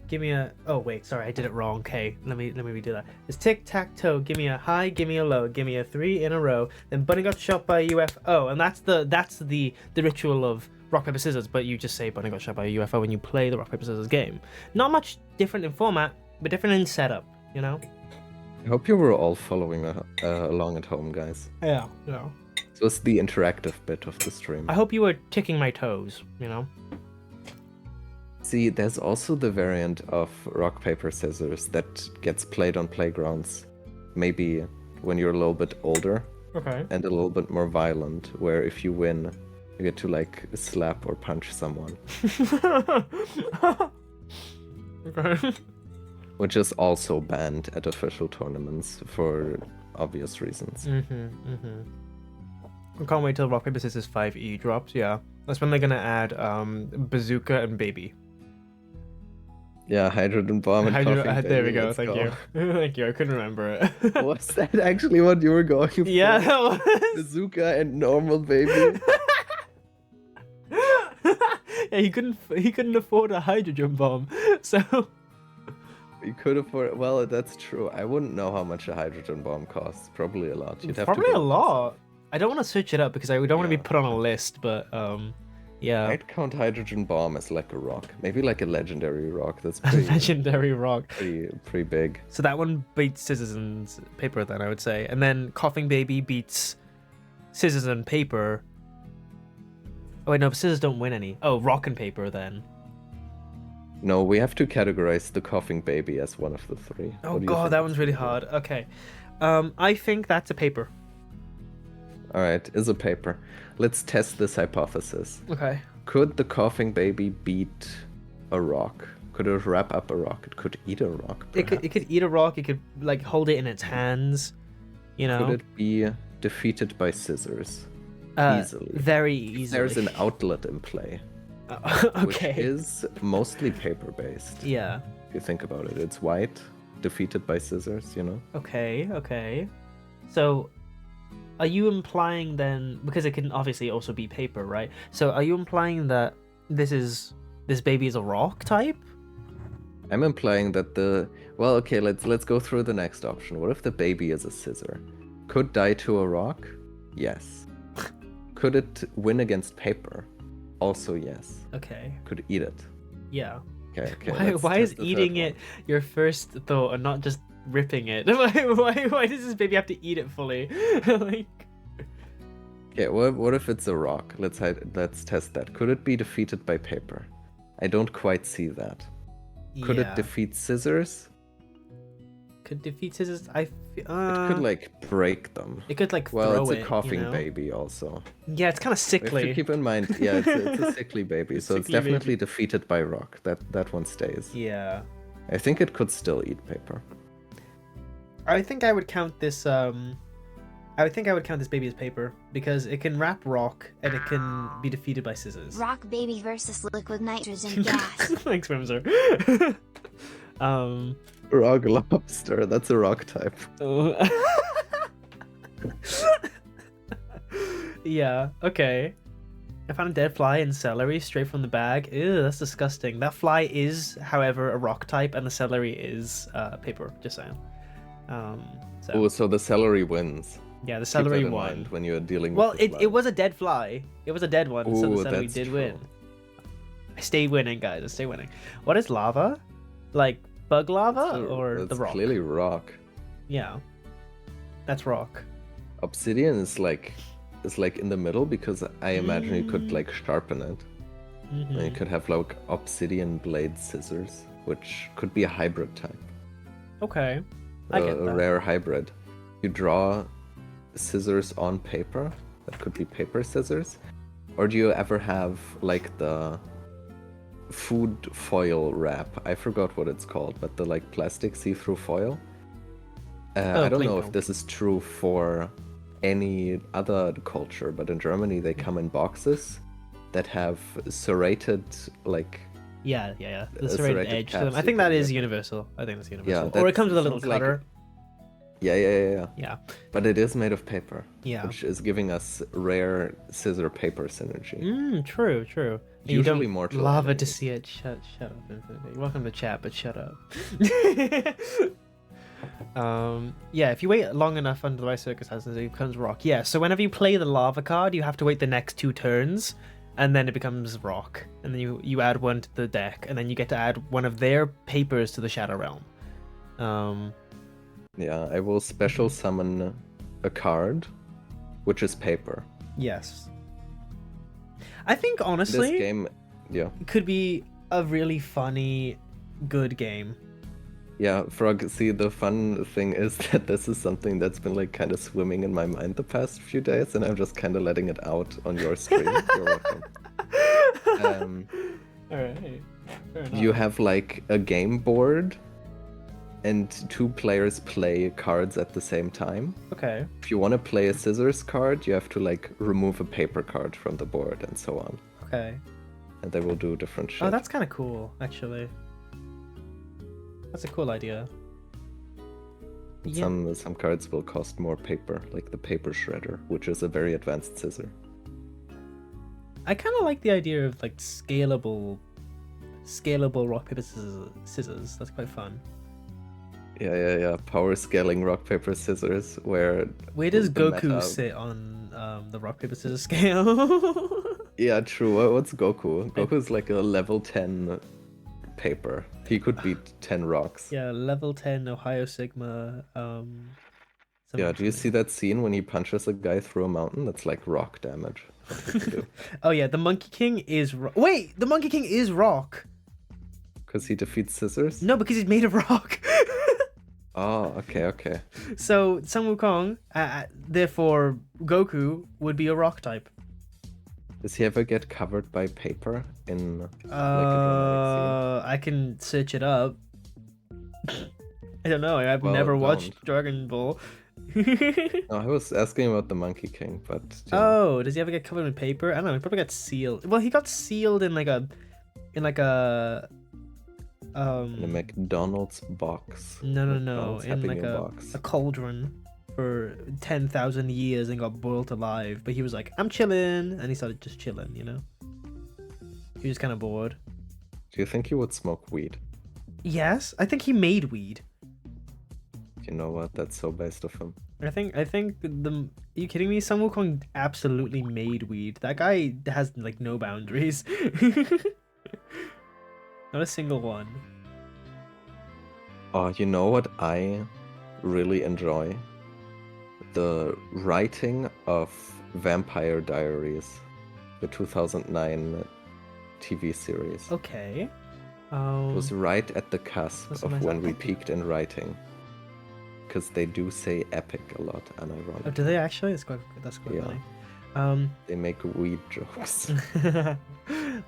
Speaker 1: Give me a. Oh wait, sorry, I did it wrong. Okay, let me redo that. It's tic tac toe. Give me a high. Give me a low. Give me a 3 in a row. Then Bunny got shot by a UFO, and that's the ritual of rock paper scissors. But you just say Bunny got shot by a UFO when you play the rock paper scissors game. Not much different in format, but different in setup. You know?
Speaker 3: I hope you were all following along at home, guys.
Speaker 1: Yeah.
Speaker 3: So it's the interactive bit of the stream.
Speaker 1: I hope you were ticking my toes. You know?
Speaker 3: See, there's also the variant of rock, paper, scissors that gets played on playgrounds. Maybe when you're a little bit older
Speaker 1: Okay.
Speaker 3: and a little bit more violent, where if you win, you get to like slap or punch someone.
Speaker 1: Okay.
Speaker 3: Which is also banned at official tournaments for obvious reasons.
Speaker 1: I can't wait till Rock Paper Scissors 5e drops. Yeah, that's when they're gonna add bazooka and baby.
Speaker 3: Yeah, hydrogen bomb and coughing
Speaker 1: There we
Speaker 3: baby,
Speaker 1: go.
Speaker 3: let's
Speaker 1: Thank you. Thank you. I couldn't remember it.
Speaker 3: Was that actually what you were going for?
Speaker 1: Yeah, that was.
Speaker 3: Bazooka and normal baby?
Speaker 1: Yeah, he couldn't afford a hydrogen bomb, so
Speaker 3: You could afford. Well, that's true. I wouldn't know how much a hydrogen bomb costs. Probably a lot. You'd have
Speaker 1: Probably
Speaker 3: to
Speaker 1: a
Speaker 3: go-
Speaker 1: lot. I don't want to switch it up because I don't want to be
Speaker 3: Yeah.
Speaker 1: put on a list, but yeah.
Speaker 3: I'd count hydrogen bomb as like a rock, maybe like a legendary rock. That's pretty,
Speaker 1: Legendary rock.
Speaker 3: pretty big.
Speaker 1: So that one beats scissors and paper, then I would say, and then coughing baby beats scissors and paper. Oh wait, no, scissors don't win any. Oh, rock and paper then.
Speaker 3: No, we have to categorize the coughing baby as one of the three.
Speaker 1: Oh
Speaker 3: What do you
Speaker 1: god,
Speaker 3: think?
Speaker 1: that one's really hard. Okay, I think that's a paper.
Speaker 3: All right, is a paper. Let's test this hypothesis.
Speaker 1: Okay.
Speaker 3: Could the coughing baby beat a rock? Could it wrap up a rock? It could eat a rock.
Speaker 1: It could
Speaker 3: perhaps.
Speaker 1: eat a rock. It could like hold it in its hands. You know.
Speaker 3: Could it be defeated by scissors? Easily.
Speaker 1: Very easily.
Speaker 3: There's an outlet in play, which
Speaker 1: Okay.
Speaker 3: is mostly paper-based.
Speaker 1: Yeah.
Speaker 3: If you think about it, it's white, defeated by scissors. You know.
Speaker 1: Okay. Okay. So, are you implying then, because it can obviously also be paper, right? So, are you implying that this baby is a rock type?
Speaker 3: I'm implying that the well, okay, let's go through the next option. What if the baby is a scissor? Could die to a rock? Yes. Could it win against paper? Also yes.
Speaker 1: Okay.
Speaker 3: Could eat it.
Speaker 1: Yeah.
Speaker 3: Okay, okay.
Speaker 1: Why,
Speaker 3: let's
Speaker 1: why
Speaker 3: test
Speaker 1: is
Speaker 3: the third
Speaker 1: eating
Speaker 3: one.
Speaker 1: it your first thought and not just ripping it? Why does this baby have to eat it fully? Like,
Speaker 3: Okay, what if it's a rock? Let's test that. Could it be defeated by paper? I don't quite see that. Could
Speaker 1: yeah.
Speaker 3: it defeat scissors?
Speaker 1: Could defeat scissors? I
Speaker 3: It could like break them.
Speaker 1: it could like
Speaker 3: Well,
Speaker 1: throw
Speaker 3: it's a
Speaker 1: it,
Speaker 3: coughing
Speaker 1: you know?
Speaker 3: baby also.
Speaker 1: Yeah, it's kind of
Speaker 3: We have to
Speaker 1: sickly.
Speaker 3: keep in mind, yeah, it's a sickly baby, so it's
Speaker 1: Sickly baby.
Speaker 3: definitely defeated by rock. That one stays.
Speaker 1: Yeah.
Speaker 3: I think it could still eat paper.
Speaker 1: I think I would count this baby as paper because it can wrap rock and it can be defeated by scissors.
Speaker 2: Rock baby versus liquid nitrogen gas.
Speaker 1: Thanks, Wimser.
Speaker 3: Rock lobster, that's a rock type.
Speaker 1: Yeah, okay. I found a dead fly in celery straight from the bag. Ew, that's disgusting. That fly is, however, a rock type, and the celery is paper. Just saying. So
Speaker 3: Oh, so the celery wins.
Speaker 1: yeah, the
Speaker 3: Keep
Speaker 1: celery
Speaker 3: that in
Speaker 1: won.
Speaker 3: mind when you're dealing
Speaker 1: Well,
Speaker 3: with the
Speaker 1: it
Speaker 3: fly.
Speaker 1: was a dead fly. It was a dead one, so
Speaker 3: Ooh,
Speaker 1: the celery
Speaker 3: that's
Speaker 1: did
Speaker 3: true.
Speaker 1: win. I stayed winning, guys. I stay winning. What is lava? Like bug lava or the
Speaker 3: That's
Speaker 1: rock?
Speaker 3: clearly rock.
Speaker 1: Yeah, that's rock.
Speaker 3: Obsidian is like in the middle because I imagine you could
Speaker 1: Mm.
Speaker 3: like sharpen it. And you
Speaker 1: Mhm.
Speaker 3: could have like obsidian blade scissors, which could be a hybrid type.
Speaker 1: Okay, I get
Speaker 3: A
Speaker 1: that.
Speaker 3: rare hybrid. You draw scissors on paper. That could be paper scissors. Or do you ever have like the food foil wrap? I forgot what it's called, but the like plastic see-through foil.
Speaker 1: Oh,
Speaker 3: I don't
Speaker 1: cling
Speaker 3: know
Speaker 1: film.
Speaker 3: if this is true for any other culture, but in Germany they come in boxes that have serrated like
Speaker 1: Yeah. The
Speaker 3: a
Speaker 1: serrated
Speaker 3: serrated
Speaker 1: edge to them.
Speaker 3: caps
Speaker 1: I
Speaker 3: you
Speaker 1: think that
Speaker 3: can
Speaker 1: is
Speaker 3: get.
Speaker 1: universal. I think that's universal.
Speaker 3: Yeah,
Speaker 1: Or it
Speaker 3: that
Speaker 1: comes with a little
Speaker 3: sounds like-
Speaker 1: cutter.
Speaker 3: yeah.
Speaker 1: Yeah.
Speaker 3: But it is made of paper,
Speaker 1: Yeah.
Speaker 3: which is giving us rare scissor paper synergy.
Speaker 1: True. And you
Speaker 3: Usually
Speaker 1: don't
Speaker 3: mortal
Speaker 1: lava to
Speaker 3: enemies.
Speaker 1: see it. Shut up, Infinity. Welcome to chat, but shut up. Yeah, if you wait long enough under the right circumstances, it becomes rock. Yeah, so whenever you play the lava card, you have to wait the next 2 turns, and then it becomes rock. And then you add one to the deck, and then you get to add one of their papers to the Shadow Realm.
Speaker 3: Yeah, I will special summon a card, which is paper.
Speaker 1: Yes. I think,
Speaker 3: This
Speaker 1: honestly,
Speaker 3: game, yeah.
Speaker 1: could be a really funny, good game.
Speaker 3: Yeah, Frog, see, the fun thing is that this is something that's been like kind of swimming in my mind the past few days, and I'm just kind of letting it out on your stream. You're welcome.
Speaker 1: Alright. Fair enough.
Speaker 3: You have like a game board, and 2 players play cards at the same time.
Speaker 1: Okay.
Speaker 3: If you want to play a scissors card, you have to like remove a paper card from the board and so on.
Speaker 1: Okay.
Speaker 3: And they will do different shit.
Speaker 1: Oh, that's kind of cool, actually. That's a cool idea. Yeah.
Speaker 3: Some cards will cost more paper, like the paper shredder, which is a very advanced scissor.
Speaker 1: I kind of like the idea of like scalable rock paper scissors. That's quite fun.
Speaker 3: Yeah. Power scaling rock, paper, scissors, where
Speaker 1: Where does
Speaker 3: the
Speaker 1: Goku
Speaker 3: meta-
Speaker 1: sit on the rock paper scissors scale?
Speaker 3: Yeah, true. What's Goku? Goku's like a level 10 paper. He could beat 10 rocks.
Speaker 1: Yeah, level 10 Ohio Sigma.
Speaker 3: Yeah, do you see that scene when he punches a guy through a mountain? That's like rock damage. That he can do.
Speaker 1: Oh yeah, the Monkey King is wait, the Monkey King is rock.
Speaker 3: Because he defeats scissors?
Speaker 1: No, because he's made of rock.
Speaker 3: Oh, okay.
Speaker 1: So Sun Wukong, therefore Goku would be a rock type.
Speaker 3: Does he ever get covered by paper in like a dramatic
Speaker 1: I can search it up. I don't know. I've
Speaker 3: Well,
Speaker 1: never watched
Speaker 3: don't.
Speaker 1: Dragon Ball.
Speaker 3: scene? No, I was asking about the Monkey King, but you know,
Speaker 1: Oh, does he ever get covered in paper? I don't know. He probably got sealed. Well, he got sealed in like a
Speaker 3: in a McDonald's box.
Speaker 1: no,
Speaker 3: McDonald's
Speaker 1: in
Speaker 3: Happy
Speaker 1: like
Speaker 3: Meal
Speaker 1: a
Speaker 3: box.
Speaker 1: cauldron for 10,000 years and got boiled alive. But he was like, I'm chilling, and he started just chilling. You know, he was kind of bored.
Speaker 3: Do you think he would smoke weed?
Speaker 1: Yes, I think he made weed.
Speaker 3: You know what? That's so based of him.
Speaker 1: I think the. Are you kidding me? Sun Wukong absolutely made weed. That guy has like no boundaries. Not a single one.
Speaker 3: Oh, you know what I really enjoy? The writing of Vampire Diaries, the 2009 TV series.
Speaker 1: Okay.
Speaker 3: It was right at the cusp
Speaker 1: That's
Speaker 3: of
Speaker 1: nice.
Speaker 3: when we peaked in writing. Because they do say epic a lot,
Speaker 1: Oh,
Speaker 3: unironically.
Speaker 1: do they actually? That's quite
Speaker 3: Yeah.
Speaker 1: funny.
Speaker 3: They make weed jokes.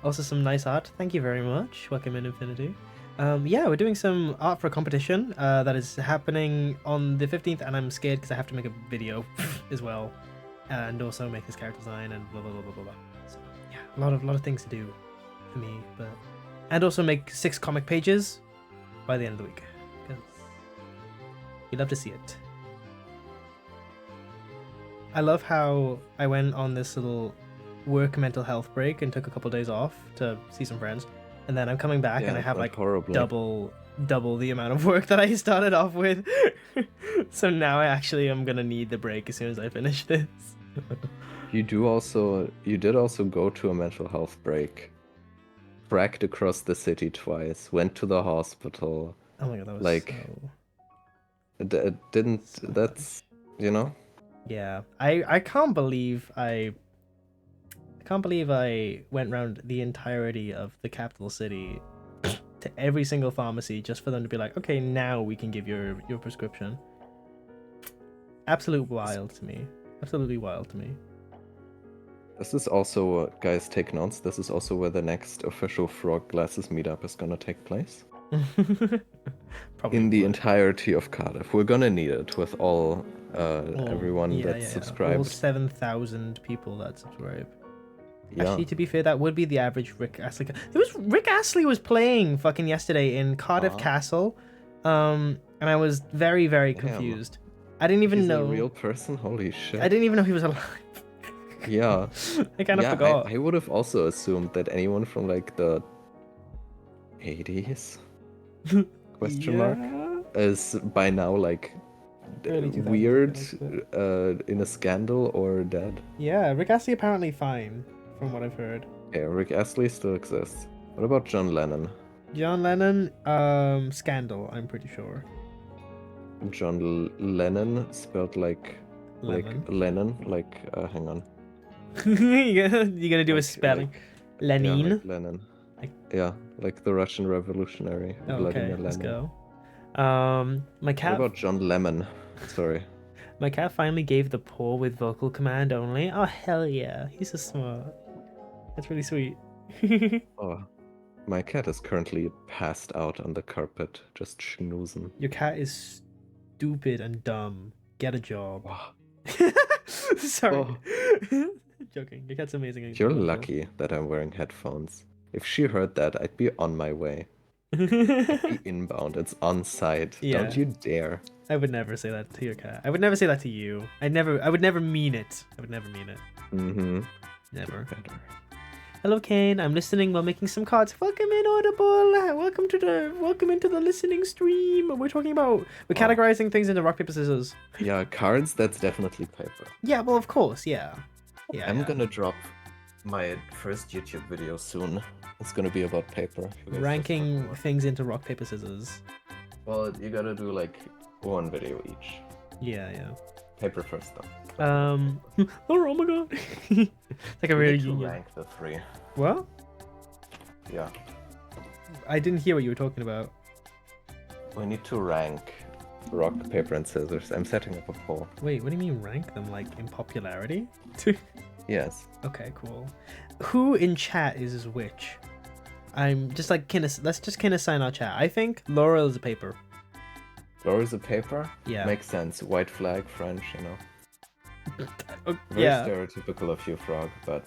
Speaker 1: Also some nice art. Thank you very much. Welcome in Infinity. Yeah, we're doing some art for a competition that is happening on the 15th, and I'm scared because I have to make a video as well, and also make this character design and blah blah blah blah blah. So yeah, a lot of things to do for me, but and also make 6 comic pages by the end of the week because you love to see it. I love how I went on this little work mental health break and took a couple days off to see some friends, and then I'm coming back and I have like
Speaker 3: horribly.
Speaker 1: double the amount of work that I started off with. So now I actually am gonna need the break as soon as I finish this.
Speaker 3: You did also go to a mental health break. Cracked across the city twice. Went to the hospital.
Speaker 1: Oh my god, that was
Speaker 3: Like,
Speaker 1: so...
Speaker 3: That's you know.
Speaker 1: Yeah, I can't believe I went around the entirety of the capital city to every single pharmacy just for them to be like, okay, now we can give your prescription. Absolutely wild to me.
Speaker 3: This is also, guys, take notes. This is also where the next official Frog Glasses meetup is gonna take place.
Speaker 1: Probably
Speaker 3: In the
Speaker 1: would.
Speaker 3: entirety of Cardiff. We're gonna need it with all everyone that's
Speaker 1: All
Speaker 3: subscribed.
Speaker 1: 7,000 people that subscribe.
Speaker 3: Yeah.
Speaker 1: Actually, to be fair, that would be the average Rick Astley. Rick Astley was playing fucking yesterday in Cardiff Castle, and I was very, very
Speaker 3: Damn.
Speaker 1: confused. I didn't even
Speaker 3: He's
Speaker 1: know.
Speaker 3: a real person? Holy shit.
Speaker 1: I didn't even know he was alive.
Speaker 3: Yeah.
Speaker 1: I kind of
Speaker 3: Yeah,
Speaker 1: forgot.
Speaker 3: I would have also assumed that anyone from like the 80s question mark is by now like
Speaker 1: Early 2000s,
Speaker 3: weird
Speaker 1: yeah,
Speaker 3: in a scandal or dead.
Speaker 1: Yeah, Rick Astley apparently fine, from what I've heard.
Speaker 3: Okay, Rick Astley still exists. What about John Lennon?
Speaker 1: John Lennon, scandal, I'm pretty sure.
Speaker 3: John Lennon spelled like Lennon, like hang on.
Speaker 1: you're gonna do a
Speaker 3: Like-
Speaker 1: spelling.
Speaker 3: like-
Speaker 1: Lenin.
Speaker 3: Yeah, like Lenin. Yeah, like the Russian revolutionary.
Speaker 1: Oh,
Speaker 3: Vladimir
Speaker 1: okay, let's
Speaker 3: Lenin.
Speaker 1: go. My
Speaker 3: What
Speaker 1: cat.
Speaker 3: about John Lemon? Sorry.
Speaker 1: My cat finally gave the paw with vocal command only. Oh hell yeah, he's so smart. That's really sweet.
Speaker 3: Oh, my cat is currently passed out on the carpet, just schnoozing.
Speaker 1: Your cat is stupid and dumb. Get a job.
Speaker 3: Wow.
Speaker 1: Sorry. Joking. Your cat's amazing. and
Speaker 3: You're
Speaker 1: wonderful.
Speaker 3: lucky that I'm wearing headphones. If she heard that, I'd be on my way. Be inbound. It's on site.
Speaker 1: Yeah.
Speaker 3: Don't you dare.
Speaker 1: I would never say that to your cat. I would never say that to you. I would never mean it. I would never mean it.
Speaker 3: Mm-hmm.
Speaker 1: Never.
Speaker 3: Better.
Speaker 1: Hello, Kane. I'm listening while making some cards. Welcome in, Audible. Welcome into the listening stream. We're categorizing things into rock, paper, scissors.
Speaker 3: Yeah, cards, that's definitely paper.
Speaker 1: Yeah, well, of course, yeah.
Speaker 3: I'm gonna drop my first YouTube video soon. It's gonna be about paper. You guys just
Speaker 1: Ranking
Speaker 3: talk more.
Speaker 1: things into rock, paper, scissors.
Speaker 3: Well, you gotta do like one video each.
Speaker 1: Yeah.
Speaker 3: Paper first though.
Speaker 1: Oh my god. It's like a
Speaker 3: We
Speaker 1: really
Speaker 3: need to
Speaker 1: union.
Speaker 3: rank the three.
Speaker 1: What?
Speaker 3: Yeah.
Speaker 1: I didn't hear what you were talking about.
Speaker 3: We need to rank rock, paper, and scissors. I'm setting up a poll.
Speaker 1: Wait, what do you mean rank them, like in popularity?
Speaker 3: Yes.
Speaker 1: Okay, cool. Who in chat is which? I'm just like let's just kind of sign our chat. I think Laurel is a paper.
Speaker 3: Laura's a paper?
Speaker 1: Yeah.
Speaker 3: Makes sense. White flag, French, you know. Very
Speaker 1: Yeah.
Speaker 3: stereotypical of you, Frog, but,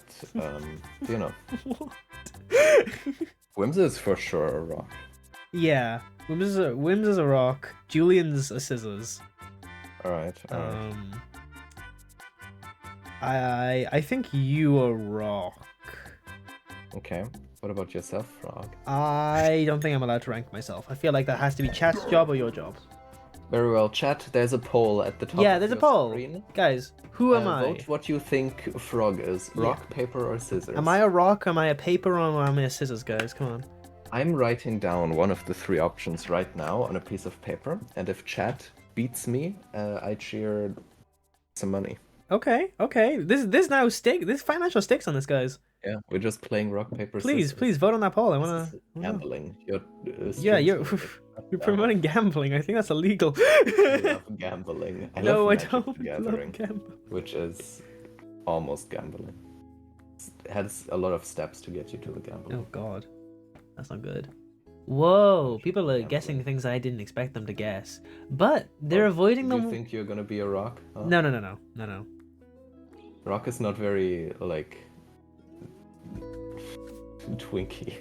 Speaker 3: you know. Whimsy is for sure a rock.
Speaker 1: Yeah. Wims is a rock. Julian's a scissors.
Speaker 3: Alright, alright.
Speaker 1: I think you are rock.
Speaker 3: Okay. What about yourself, Frog?
Speaker 1: I don't think I'm allowed to rank myself. I feel like that has to be chat's job or your job.
Speaker 3: Very well, chat. There's a poll at the top
Speaker 1: Yeah,
Speaker 3: of
Speaker 1: there's a
Speaker 3: your
Speaker 1: poll.
Speaker 3: screen.
Speaker 1: Guys, who am I?
Speaker 3: Vote what you think Frog is.
Speaker 1: Yeah.
Speaker 3: Rock, paper, or scissors?
Speaker 1: Am I a rock? Am I a paper? Or am I a scissors, guys? Come on.
Speaker 3: I'm writing down one of the three options right now on a piece of paper, and if chat beats me, I cheer some money.
Speaker 1: Okay. This now This financial stakes on this, guys.
Speaker 3: Yeah, we're just playing rock, paper,
Speaker 1: Please
Speaker 3: scissors.
Speaker 1: vote on that poll. I
Speaker 3: This
Speaker 1: wanna.
Speaker 3: is gambling. Your,
Speaker 1: Yeah, you're
Speaker 3: streams will get
Speaker 1: you're
Speaker 3: down.
Speaker 1: promoting gambling. I think that's illegal.
Speaker 3: I love gambling. I
Speaker 1: No,
Speaker 3: love
Speaker 1: I
Speaker 3: Magic
Speaker 1: don't
Speaker 3: the
Speaker 1: love
Speaker 3: Gathering,
Speaker 1: gambling.
Speaker 3: which is almost gambling. It has a lot of steps to get you to the gambling.
Speaker 1: Oh God, that's not good. Whoa, people are
Speaker 3: Gambling.
Speaker 1: guessing things I didn't expect them to guess, but they're
Speaker 3: Oh,
Speaker 1: avoiding
Speaker 3: do
Speaker 1: them.
Speaker 3: you think you're gonna be a rock? Huh?
Speaker 1: No.
Speaker 3: Rock is not very, like, twinky.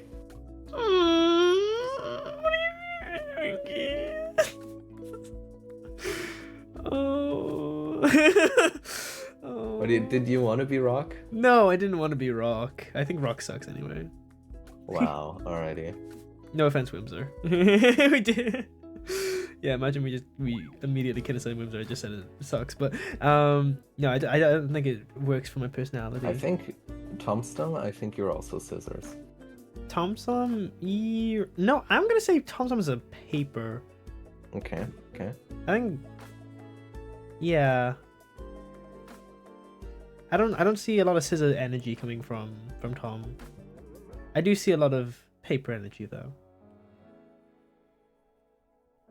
Speaker 1: Oh. Oh.
Speaker 3: But did you want to be rock?
Speaker 1: No, I didn't want to be rock. I think rock sucks anyway.
Speaker 3: Wow, alrighty.
Speaker 1: No offense, Whimser. We did. Yeah, imagine we immediately kind of said Whimser. I just said it sucks, but no, I don't think it works for my personality.
Speaker 3: I think Tombstone, I think you're also scissors.
Speaker 1: Thompson. No, I'm gonna say Thompson is a paper.
Speaker 3: Okay, okay.
Speaker 1: I think. Yeah. I don't see a lot of scissor energy coming from Tom. I do see a lot of paper energy though.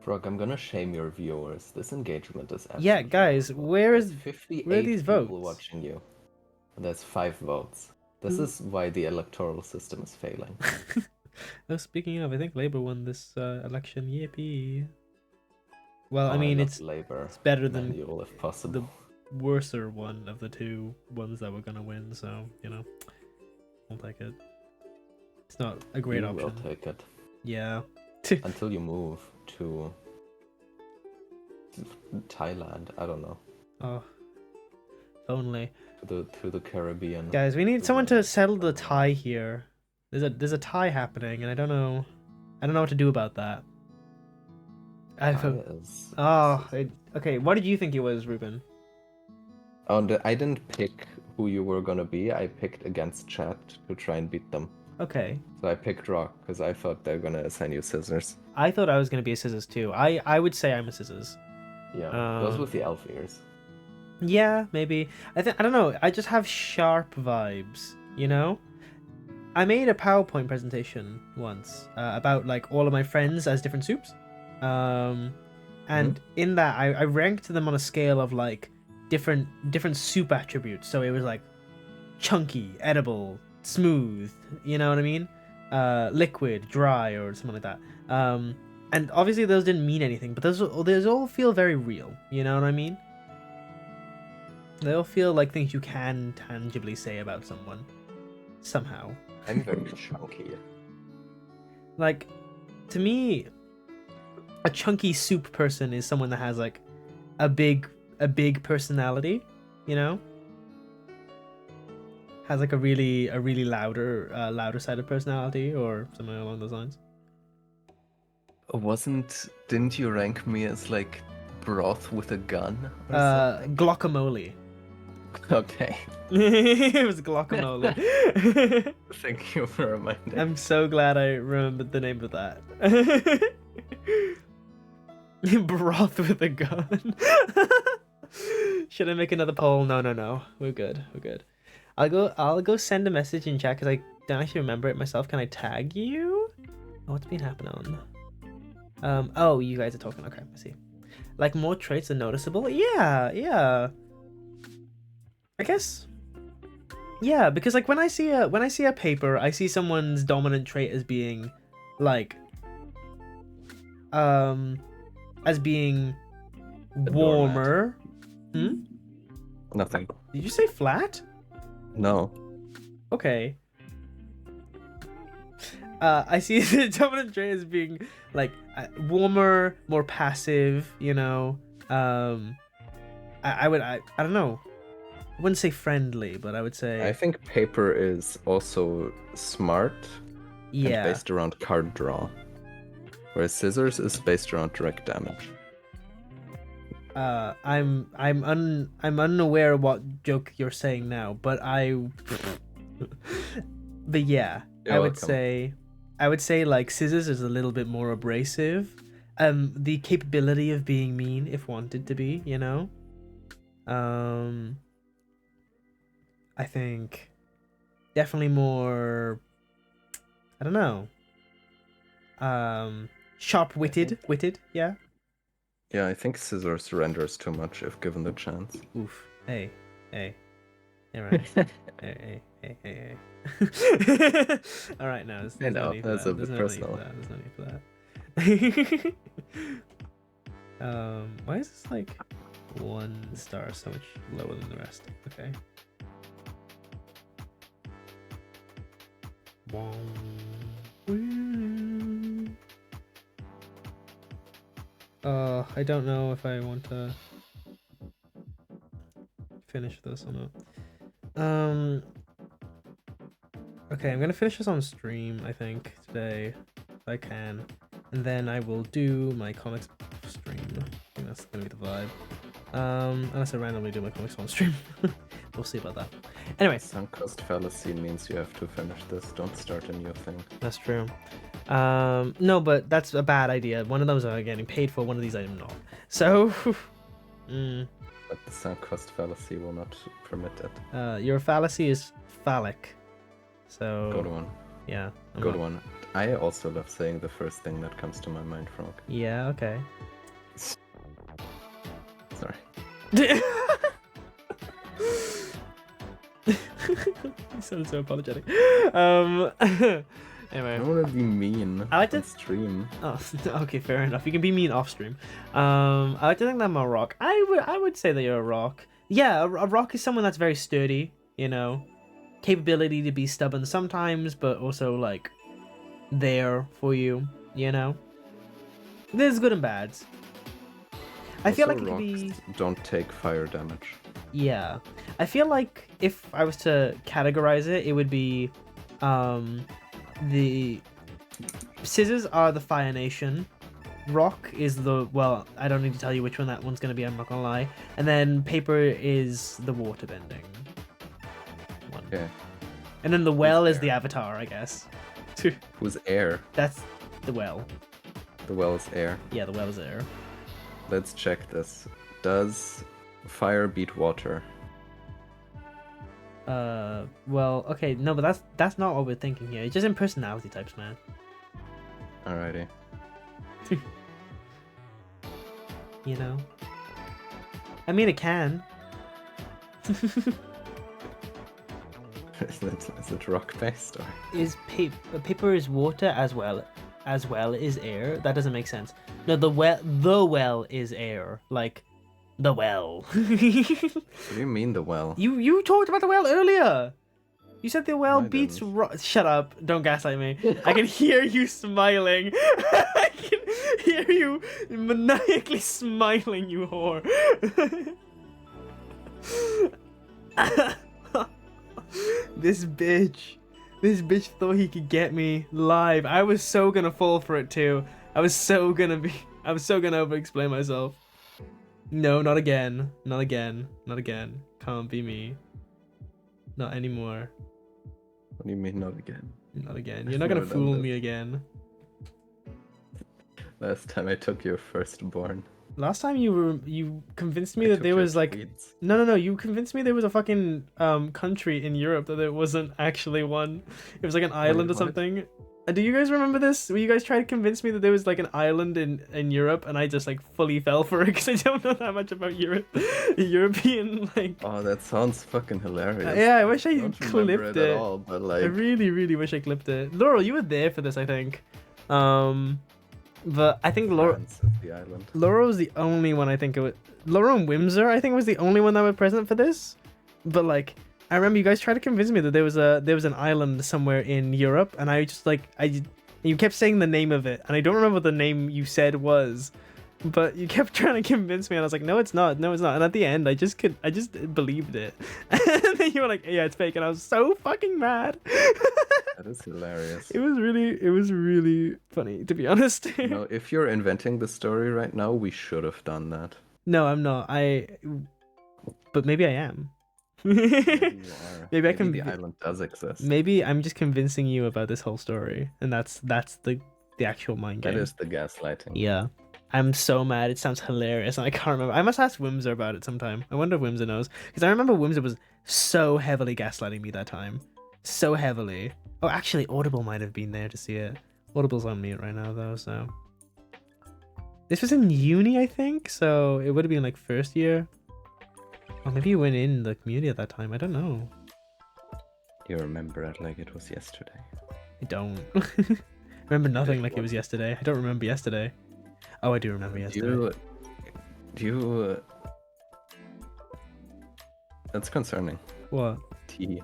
Speaker 3: Frog, I'm gonna shame your viewers. This engagement is absolutely
Speaker 1: Yeah, guys,
Speaker 3: horrible.
Speaker 1: where
Speaker 3: There's
Speaker 1: is
Speaker 3: 58
Speaker 1: where are these
Speaker 3: people
Speaker 1: votes?
Speaker 3: watching you. And there's 5 votes. This
Speaker 1: Who-
Speaker 3: is why the electoral system is failing.
Speaker 1: Oh, speaking of, I think Labour won this election. Yippee! Well, I
Speaker 3: Oh,
Speaker 1: mean,
Speaker 3: love
Speaker 1: it's
Speaker 3: Labour
Speaker 1: better than
Speaker 3: manual if possible.
Speaker 1: worser one of the two ones that were gonna win. So you know, I'll take it. It's not a great
Speaker 3: You
Speaker 1: option.
Speaker 3: will take it
Speaker 1: Yeah.
Speaker 3: until you move to Thailand. I don't know,
Speaker 1: Oh, if only.
Speaker 3: to the Caribbean.
Speaker 1: Guys, we need someone to settle the tie here. There's a tie happening, and I don't know what to do about that.
Speaker 3: Thai is-
Speaker 1: Okay. What did you think it was, Ruben?
Speaker 3: Oh, I didn't pick who you were gonna be. I picked against chat to try and beat them.
Speaker 1: Okay.
Speaker 3: So I picked rock because I thought they're gonna assign you scissors.
Speaker 1: I thought I was gonna be a scissors too. I would say I'm a scissors.
Speaker 3: Yeah, those with the elf ears.
Speaker 1: Yeah, maybe. I don't know. I just have sharp vibes, you know? I made a PowerPoint presentation once about like all of my friends as different soups. And in that I ranked them on a scale of like different soup attributes. So it was like chunky, edible, smooth, you know what I mean? Liquid, dry, or something like that. And obviously those didn't mean anything, but those all feel very real, you know what I mean? They all feel like things you can tangibly say about someone. Somehow.
Speaker 3: I'm very chunky.
Speaker 1: Like, to me, a chunky soup person is someone that has like a big personality, you know? has like a really louder side of personality or something along those lines.
Speaker 3: Didn't you rank me as like broth with a gun or
Speaker 1: Guacamole.
Speaker 3: something? Okay.
Speaker 1: It was guacamole.
Speaker 3: Thank you for reminding.
Speaker 1: I'm so glad I remembered the name of that. Broth with a gun. Should I make another poll? No. We're good. I'll go send a message in chat because I don't actually remember it myself. Can I tag you? Oh, what's been happening? Oh, you guys are talking. Okay, I see. Like more traits are noticeable. Yeah. I guess. Yeah, because like when I see a paper, I see someone's dominant trait as being, like, as being warmer.
Speaker 3: Nothing.
Speaker 1: Did you say flat?
Speaker 3: No.
Speaker 1: Okay. I see the dominant trait as being warmer, more passive. You know. I don't know. I wouldn't say friendly, but I would say.
Speaker 3: I think paper is also smart.
Speaker 1: Yeah.
Speaker 3: And based around card draw, whereas scissors is based around direct damage.
Speaker 1: I'm unaware of what joke you're saying now, but but yeah,
Speaker 3: You're
Speaker 1: I would
Speaker 3: welcome.
Speaker 1: say like scissors is a little bit more abrasive. The capability of being mean if wanted to be, you know. I think definitely more. I don't know. Sharp-witted, yeah.
Speaker 3: Yeah, I think scissors surrenders too much if given the chance.
Speaker 1: Oof. Hey. Hey, right. hey. All right, no. There's
Speaker 3: I
Speaker 1: no
Speaker 3: know,
Speaker 1: need for
Speaker 3: that's
Speaker 1: that.
Speaker 3: a bit
Speaker 1: There's
Speaker 3: personal.
Speaker 1: no need for that. Why is this like 1 star so much lower than the rest? Okay. I don't know if I want to finish this or not. Okay, I'm gonna finish this on stream, I think, today, if I can. And then I will do my comics off stream. I think that's gonna be the vibe. Unless I randomly do my comics on stream. We'll see about that. Anyway.
Speaker 3: Sunk cost fallacy means you have to finish this. Don't start a new thing.
Speaker 1: That's true. No, but that's a bad idea. One of those are getting paid for, one of these I'm not. So,
Speaker 3: But the sunk cost fallacy will not permit it.
Speaker 1: your fallacy is phallic. So,
Speaker 3: Good one.
Speaker 1: yeah. I'm
Speaker 3: Good
Speaker 1: not-
Speaker 3: one. I also love saying the first thing that comes to my mind, Frog.
Speaker 1: Yeah, okay.
Speaker 3: Sorry.
Speaker 1: You sounded so apologetic. Anyway.
Speaker 3: I don't want to be mean
Speaker 1: I like to-
Speaker 3: on stream.
Speaker 1: Oh, okay, fair enough. You can be mean off stream. I like to think that I'm a rock. I would say that you're a rock. Yeah, a rock is someone that's very sturdy, you know. Capability to be stubborn sometimes, but also like there for you, you know. There's good and bads. I feel like
Speaker 3: Also,
Speaker 1: it could be.
Speaker 3: rocks don't take fire damage.
Speaker 1: Yeah, I feel like if I was to categorize it, it would be, the scissors are the Fire Nation, rock is the, well, I don't need to tell you which one that one's gonna be. I'm not gonna lie, and then paper is the water bending one,
Speaker 3: Okay.
Speaker 1: and then the well is
Speaker 3: air?
Speaker 1: the Avatar, I guess.
Speaker 3: Who's air?
Speaker 1: That's the well.
Speaker 3: The well is air.
Speaker 1: Yeah, the well is air.
Speaker 3: Let's check this. Does fire beat water?
Speaker 1: Well, okay, no, but that's not what we're thinking here. It's just in personality types, man.
Speaker 3: Alrighty.
Speaker 1: You know. I mean, it can.
Speaker 3: Is it rock based or?
Speaker 1: Is paper is water as well is air? That doesn't make sense. No, the well is air. Like the well.
Speaker 3: What do you mean the well?
Speaker 1: You talked about the well earlier. You said the well
Speaker 3: No, I
Speaker 1: beats
Speaker 3: didn't.
Speaker 1: Shut up. Don't gaslight me. I can hear you smiling. I can hear you maniacally smiling, you whore. This bitch thought he could get me live. I was so gonna fall for it too. I was so gonna over-explain myself. No, not again. Not again. Not again. Can't be me. Not anymore.
Speaker 3: What do you mean not again?
Speaker 1: Not again. You're not gonna fool me again.
Speaker 3: Last time I took your firstborn.
Speaker 1: Last time you convinced me that there was like
Speaker 3: tweets.
Speaker 1: no, you convinced me there was a fucking country in Europe that there wasn't actually one. It was like an island or
Speaker 3: what?
Speaker 1: something. Do you guys remember this? Where you guys tried to convince me that there was like an island in Europe, and I just like fully fell for it because I don't know that much about Europe, European like.
Speaker 3: Oh, that sounds fucking hilarious.
Speaker 1: Yeah, I wish I
Speaker 3: don't remember
Speaker 1: clipped
Speaker 3: it
Speaker 1: it.
Speaker 3: at all, but
Speaker 1: I
Speaker 3: like
Speaker 1: really wish I clipped it. Laurel, you were there for this, I think. But I think
Speaker 3: France is the island.
Speaker 1: Laurel was the only one I think it was. Laurel and Windsor, I think, was the only one that were present for this. But like, I remember you guys tried to convince me that there was an island somewhere in Europe, and I just like you kept saying the name of it, and I don't remember what the name you said was, but you kept trying to convince me, and I was like, no, it's not, no, it's not. And at the end, I just believed it, and then you were like, yeah, it's fake, and I was so fucking mad.
Speaker 3: That is hilarious.
Speaker 1: It was really funny, to be honest.
Speaker 3: You know, if you're inventing the story right now, we should have done that.
Speaker 1: No, I'm not. But maybe I am.
Speaker 3: Maybe you are.
Speaker 1: Maybe I can.
Speaker 3: The island does exist.
Speaker 1: Maybe I'm just convincing you about this whole story, and that's the actual mind game.
Speaker 3: That is the gaslighting.
Speaker 1: Yeah. I'm so mad. It sounds hilarious, and I can't remember. I must ask Whimser about it sometime. I wonder if Whimser knows, because I remember Whimser was so heavily gaslighting me that time, so heavily. Oh, actually, Audible might have been there to see it. Audible's on mute right now, though, so. This was in uni, I think, so it would have been like first year. Or maybe you went in the community at that time. I don't know.
Speaker 3: You remember it like it was yesterday.
Speaker 1: I don't. Remember nothing like it was yesterday. I don't remember yesterday. Oh, I do remember yesterday.
Speaker 3: Do you... That's concerning.
Speaker 1: What?
Speaker 3: T.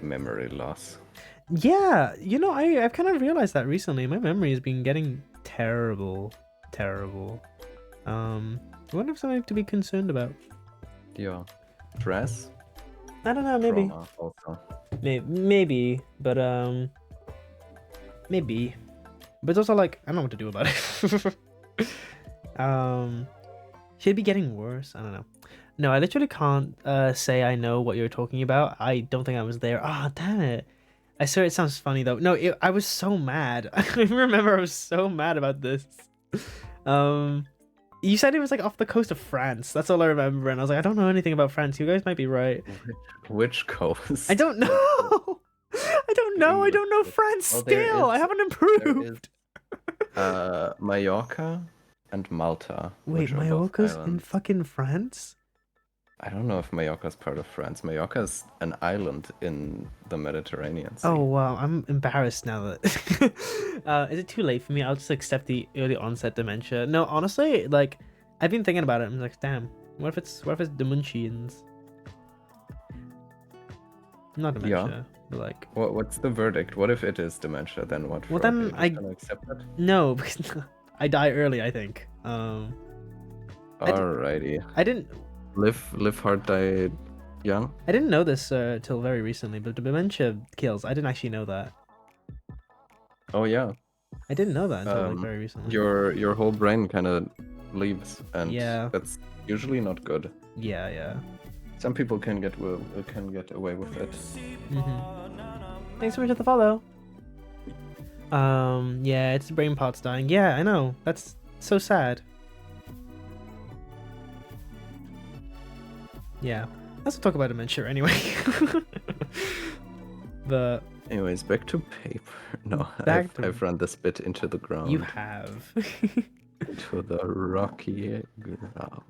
Speaker 3: Memory loss.
Speaker 1: Yeah, you know, I've kind of realized that recently. My memory has been getting terrible. I wonder if something to be concerned about.
Speaker 3: Yeah. Stress?
Speaker 1: I don't know, maybe.
Speaker 3: Trauma also.
Speaker 1: Maybe, but maybe. But it's also like, I don't know what to do about it. Should it be getting worse? I don't know. No, I literally can't say I know what you're talking about. I don't think I was there. Ah, damn it. I swear it sounds funny though. No, I was so mad. I remember I was so mad about this. You said it was like off the coast of France. That's all I remember. And I was like, I don't know anything about France. You guys might be right.
Speaker 3: Which coast?
Speaker 1: I don't know. I don't know. I don't know France
Speaker 3: Well, there
Speaker 1: still. I
Speaker 3: is-
Speaker 1: haven't improved.
Speaker 3: Mallorca and Malta.
Speaker 1: Wait,
Speaker 3: which are both
Speaker 1: Mallorca's in
Speaker 3: islands.
Speaker 1: fucking France?
Speaker 3: I don't know if Mallorca is part of France. Mallorca is an island in the Mediterranean Sea.
Speaker 1: Oh wow, I'm embarrassed now that. Is it too late for me? I'll just accept the early onset dementia. No, honestly, like I've been thinking about it. I'm like, damn, what if it's dementians? Not dementia, but like.
Speaker 3: What's the verdict? What if it is dementia? Then what?
Speaker 1: Well,
Speaker 3: for?
Speaker 1: then
Speaker 3: Are you
Speaker 1: I-
Speaker 3: gonna accept it.
Speaker 1: No, because I die early. I think. I d-
Speaker 3: Alrighty.
Speaker 1: I didn't.
Speaker 3: Live hard, die young.
Speaker 1: I didn't know this till very recently, but the dementia kills. I didn't actually know that.
Speaker 3: Oh yeah.
Speaker 1: I didn't know that until like
Speaker 3: Um,
Speaker 1: very recently.
Speaker 3: Your whole brain kind of leaves, and
Speaker 1: Yeah.
Speaker 3: that's usually not good.
Speaker 1: Yeah.
Speaker 3: Some people can get away with it.
Speaker 1: Thanks so much for the follow. Yeah, it's the brain parts dying. Yeah, I know. That's so sad. Yeah, let's talk about dementia anyway. But
Speaker 3: Anyways, back to paper. No,
Speaker 1: Back to-
Speaker 3: I've run this bit into the ground.
Speaker 1: you have.
Speaker 3: Into the rocky ground.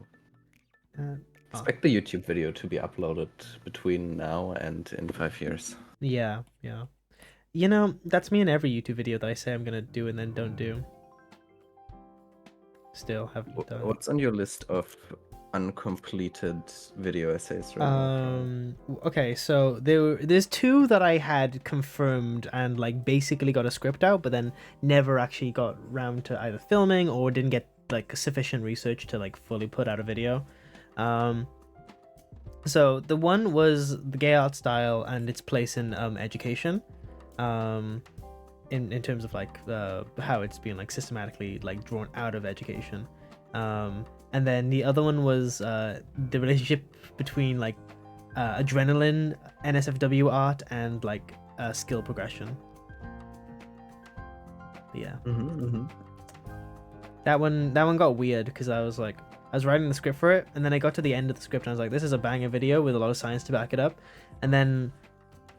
Speaker 1: Oh.
Speaker 3: Expect the YouTube video to be uploaded between now and in 5 years.
Speaker 1: Yeah. You know, that's me in every YouTube video that I say I'm gonna do and then don't do. Still haven't done.
Speaker 3: What's on your list of uncompleted video essays right now?
Speaker 1: Okay, so there's two that I had confirmed and like basically got a script out, but then never actually got round to either filming or didn't get like sufficient research to like fully put out a video. So the one was the gay art style and its place in education, um, in terms of like how it's being like systematically like drawn out of education, and then the other one was the relationship between like adrenaline, NSFW art, and like skill progression. Yeah. That one got weird because I was writing the script for it, and then I got to the end of the script and I was like, this is a banger video with a lot of science to back it up, and then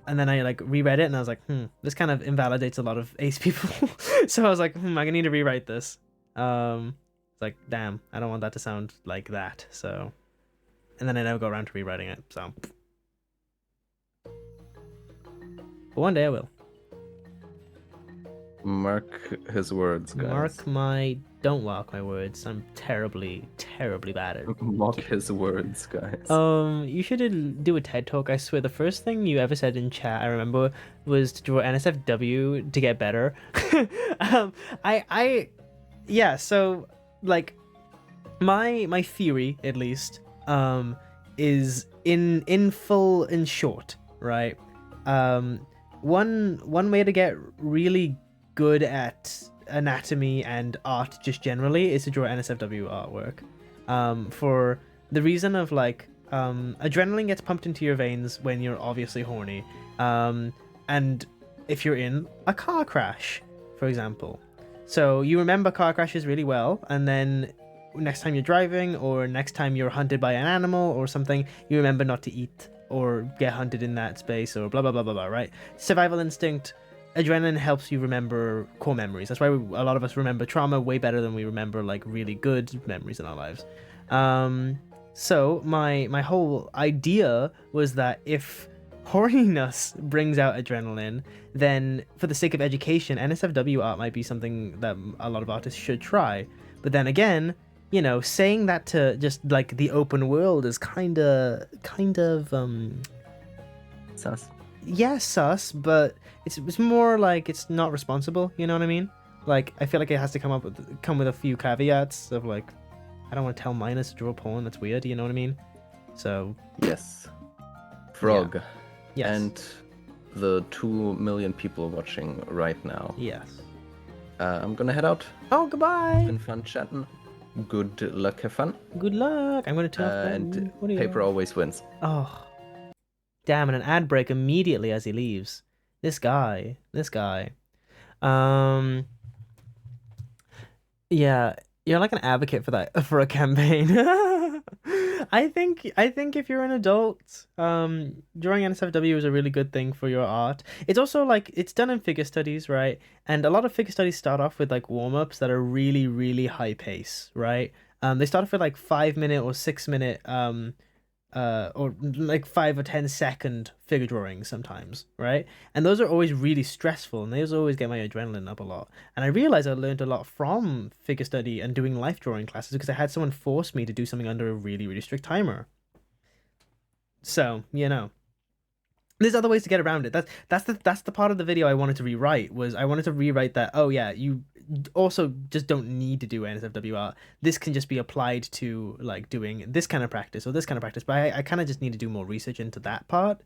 Speaker 1: I like reread it and I was like, this kind of invalidates a lot of ace people. So I was like, I need to rewrite this. It's like, damn, I don't want that to sound like that. So, and then I never got around to rewriting it. So, but one day I will.
Speaker 3: Mark his words, guys.
Speaker 1: Don't mark my words. I'm terribly bad at.
Speaker 3: Mark his words, guys.
Speaker 1: You should do a TED talk. I swear, the first thing you ever said in chat, I remember, was to draw NSFW to get better. Yeah. So, like, my theory, at least, is in full in short, right? One way to get really good at anatomy and art just generally is to draw NSFW artwork, for the reason of like adrenaline gets pumped into your veins when you're obviously horny, and if you're in a car crash, for example, so you remember car crashes really well, and then next time you're driving or next time you're hunted by an animal or something, you remember not to eat or get hunted in that space or blah blah blah blah blah, right? Survival instinct. Adrenaline helps you remember core memories. That's why a lot of us remember trauma way better than we remember like really good memories in our lives. So my whole idea was that if horniness brings out adrenaline, then for the sake of education, NSFW art might be something that a lot of artists should try. But then again, you know, saying that to just like the open world is kind of
Speaker 3: Sus.
Speaker 1: yeah, sus, but it's more like it's not responsible, you know what I mean? Like, I feel like it has to come with a few caveats of like, I don't want to tell minors to draw porn, that's weird, you know what I mean? So
Speaker 3: Yes. Frog.
Speaker 1: yes.
Speaker 3: And the 2 million people watching right now.
Speaker 1: Yes.
Speaker 3: I'm gonna head out.
Speaker 1: Oh, goodbye.
Speaker 3: Been fun chatting. Good luck, have fun.
Speaker 1: Good luck. I'm gonna turn off that.
Speaker 3: And
Speaker 1: What are you-
Speaker 3: paper always wins.
Speaker 1: Oh, damn! And an ad break immediately as he leaves. This guy. Yeah, you're like an advocate for that for a campaign. I think if you're an adult, drawing NSFW is a really good thing for your art. It's also like it's done in figure studies, right? And a lot of figure studies start off with like warm-ups that are really, really high pace, right? They start off with like 5 minute or 6 minute or like 5 or 10 second figure drawings sometimes, right? And those are always really stressful, and those always get my adrenaline up a lot. And I realized I learned a lot from figure study and doing life drawing classes because I had someone force me to do something under a really, really strict timer. So, you know, there's other ways to get around it. That's the part of the video I wanted to rewrite. Was I wanted to rewrite that, oh yeah, you also just don't need to do NSFW art. This can just be applied to like doing this kind of practice or this kind of practice. But I kind of just need to do more research into that part,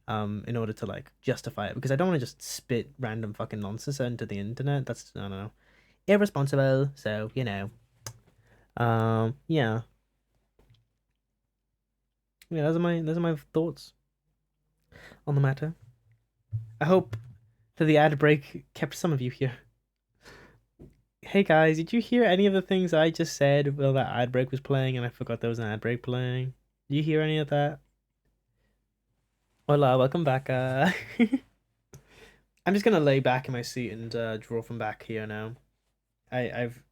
Speaker 1: in order to like justify it, because I don't want to just spit random fucking nonsense into the internet. That's, I don't know, irresponsible. So, you know, yeah. Yeah, those are my thoughts on the matter. I hope that the ad break kept some of you here. Hey guys, did you hear any of the things I just said while that ad break was playing and I forgot there was an ad break playing? Did you hear any of that? Hola, welcome back. I'm just gonna lay back in my seat and draw from back here now. I've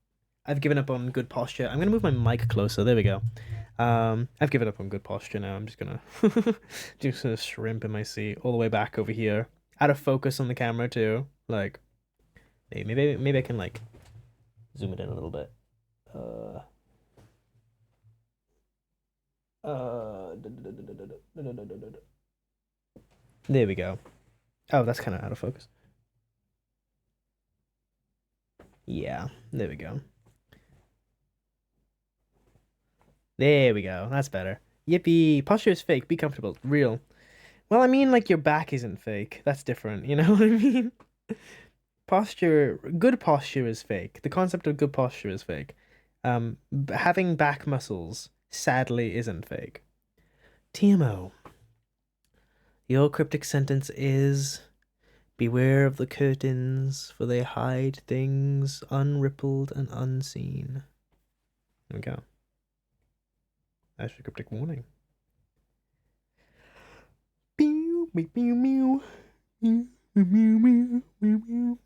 Speaker 1: given up on good posture. I'm gonna move my mic closer. There we go. I've given up on good posture now. I'm just gonna just gonna shrimp in my seat all the way back over here, out of focus on the camera too. Like, maybe I can like zoom it in a little bit. There we go. Oh, that's kind of out of focus. Yeah, there we go. There we go. That's better. Yippee! Posture is fake. Be comfortable. Real. Well, I mean, like your back isn't fake. That's different. You know what I mean? Good posture is fake. The concept of good posture is fake. Having back muscles sadly isn't fake. TMO. Your cryptic sentence is: beware of the curtains, for they hide things unrippled and unseen. There we go. That's your cryptic warning. Pew, pew, pew, mew. Mew, mew, mew, mew, mew,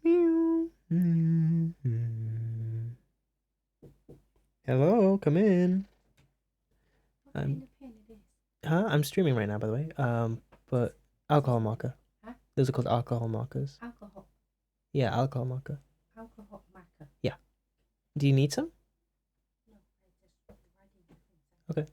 Speaker 1: mew. Hello, come in. I'm streaming right now, by the way. But alcohol marker.
Speaker 4: Huh?
Speaker 1: Those are called alcohol markers.
Speaker 4: Alcohol.
Speaker 1: Yeah, alcohol marker.
Speaker 4: Alcohol marker.
Speaker 1: Do you need some? Okay.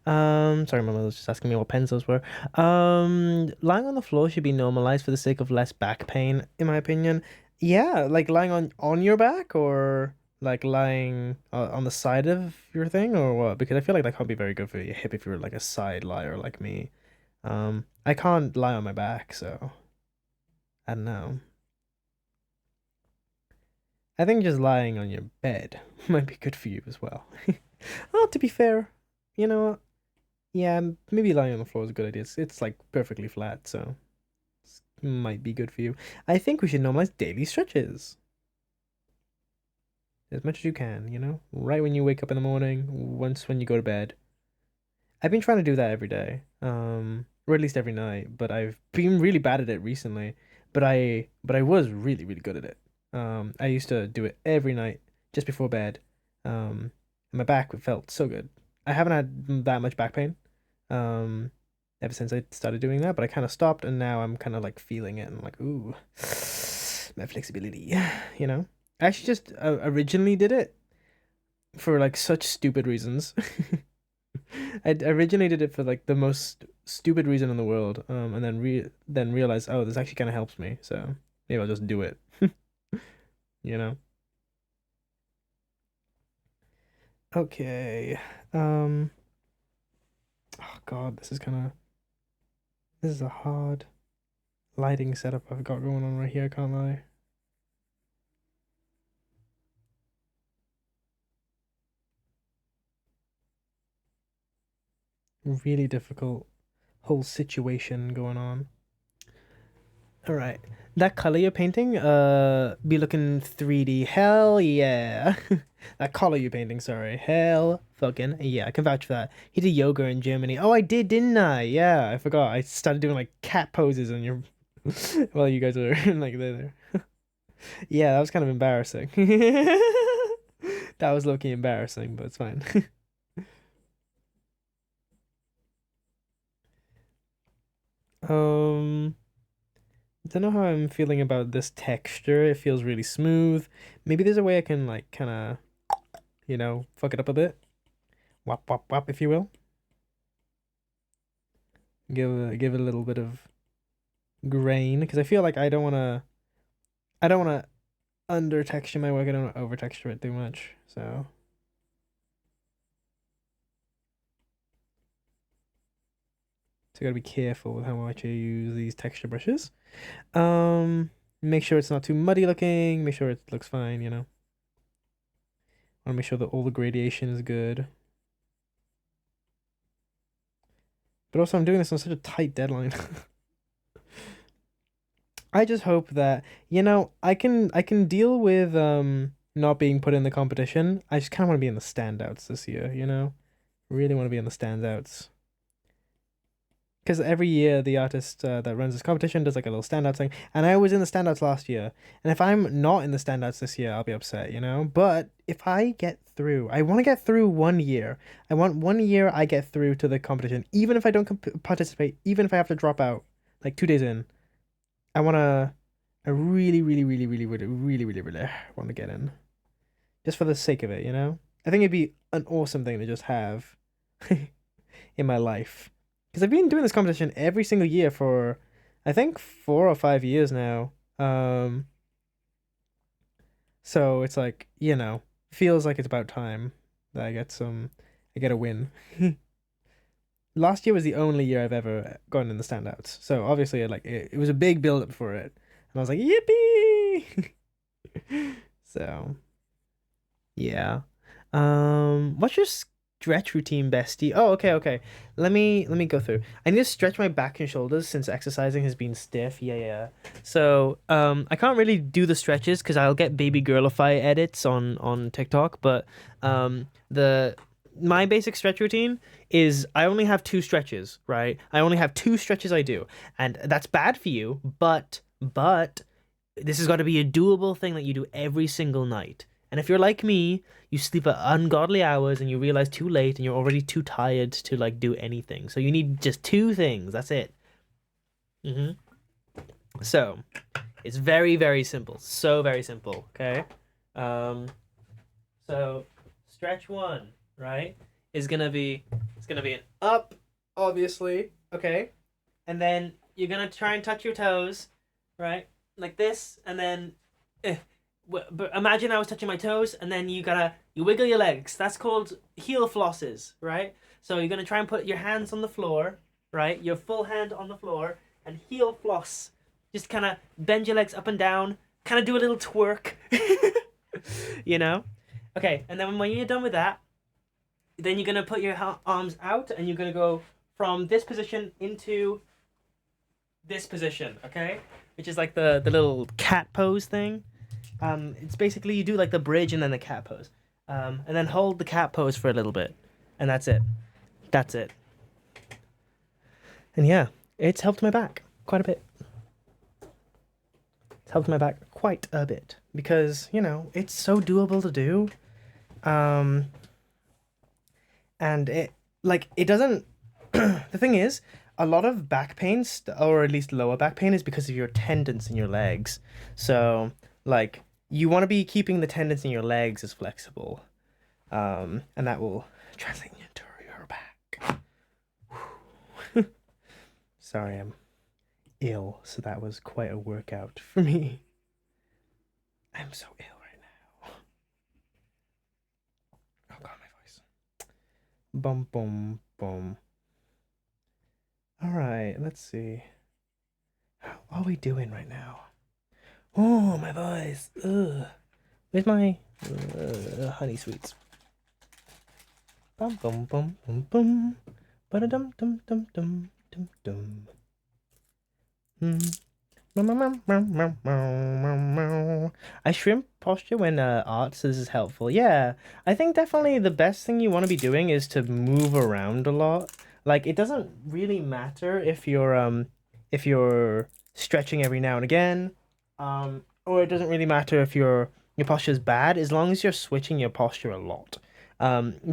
Speaker 1: Sorry, my mother was just asking me what pens those were. Lying on the floor should be normalized for the sake of less back pain, in my opinion. Yeah, like lying on your back, or like lying on the side of your thing, or what? Because I feel like that can't be very good for your hip if you're like a side liar like me. I can't lie on my back, so I don't know. I think just lying on your bed might be good for you as well. Oh, to be fair, you know what? Yeah, maybe lying on the floor is a good idea. It's like perfectly flat, so it might be good for you. I think we should normalize daily stretches. As much as you can, you know? Right when you wake up in the morning, once when you go to bed. I've been trying to do that every day. Or at least every night, but I've been really bad at it recently. But I was really, really good at it. I used to do it every night just before bed. And my back felt so good. I haven't had that much back pain ever since I started doing that, but I kind of stopped, and now I'm kind of like feeling it and like, ooh, my flexibility, you know? I actually just originally did it for like such stupid reasons. I originally did it for like the most stupid reason in the world, and then realized, oh, this actually kind of helps me, so maybe I'll just do it. You know? Okay. Oh God, this is a hard lighting setup I've got going on right here, I can't lie. Really difficult whole situation going on. All right. That color you're painting, be looking 3D. Hell yeah. That color you're painting, sorry. Hell fucking yeah. I can vouch for that. He did yoga in Germany. Oh, I did, didn't I? Yeah, I forgot. I started doing like cat poses on your while you guys were like there. Yeah, that was kind of embarrassing. That was low-key embarrassing, but it's fine. Don't know how I'm feeling about this texture. It feels really smooth. Maybe there's a way I can like kind of, you know, fuck it up a bit. Wap wap wap, if you will. Give it a little bit of grain, because I feel like I don't wanna under texture my work. I don't want to over texture it too much. So I gotta be careful with how much I use these texture brushes. Make sure it's not too muddy looking. Make sure it looks fine, you know. Want to make sure that all the gradation is good. But also, I'm doing this on such a tight deadline. I just hope that, you know, I can deal with not being put in the competition. I just kind of want to be in the standouts this year, you know. Really want to be in the standouts. Because every year the artist that runs this competition does like a little standout thing, and I was in the standouts last year. And if I'm not in the standouts this year, I'll be upset, you know. But if I get through, I want to get through 1 year. I want 1 year I get through to the competition, even if I don't participate, even if I have to drop out like 2 days in. I really, really, really, really, really, really, really, really want to get in, just for the sake of it, you know. I think it'd be an awesome thing to just have in my life. Because I've been doing this competition every single year for, I think, 4 or 5 years now. So it's like, you know, feels like it's about time that I get a win. last year was the only year I've ever gone in the standouts. So obviously, like it was a big build up for it, and I was like, yippee! So yeah. What's your stretch routine, bestie? Oh, okay. Let me go through. I need to stretch my back and shoulders since exercising has been stiff. Yeah. So I can't really do the stretches because I'll get baby girlify edits on TikTok. But the my basic stretch routine is I only have two stretches, right? I only have two stretches I do, and that's bad for you. But this has got to be a doable thing that you do every single night. And if you're like me, you sleep at ungodly hours and you realize too late and you're already too tired to like do anything. So you need just two things. That's it. hmm So it's very, very simple. So very simple. Okay. Um, so stretch one, right, is gonna be it's gonna be an up, obviously. Okay. And then you're gonna try and touch your toes, right, like this, and then. But imagine I was touching my toes, and then you wiggle your legs. That's called heel flosses, right? So you're gonna try and put your hands on the floor, right? Your full hand on the floor, and heel floss. Just kind of bend your legs up and down, kind of do a little twerk, you know? Okay, and then when you're done with that, then you're gonna put your arms out, and you're gonna go from this position into this position, okay? Which is like the little cat pose thing. It's basically you do like the bridge and then the cat pose, and then hold the cat pose for a little bit, and that's it. That's it. And yeah, it's helped my back quite a bit. It's helped my back quite a bit because it's so doable to do, and it doesn't. The thing is, a lot of back pain, or at least lower back pain, is because of your tendons in your legs. So like you want to be keeping the tendons in your legs as flexible, and that will translate into your back. Sorry, I'm ill, so that was quite a workout for me. I'm so ill right now. Oh god, my voice. Bum bum bum. All right, let's see. How are we doing right now? Oh, my voice. Ugh. Where's my honey sweets? Bum bum bum bum bum. Ba dum dum dum dum dum dum. I shrimp posture when art, so this is helpful. Yeah, I think definitely the best thing you want to be doing is to move around a lot. Like it doesn't really matter if you're stretching every now and again, or it doesn't really matter if your posture is bad as long as you're switching your posture a lot.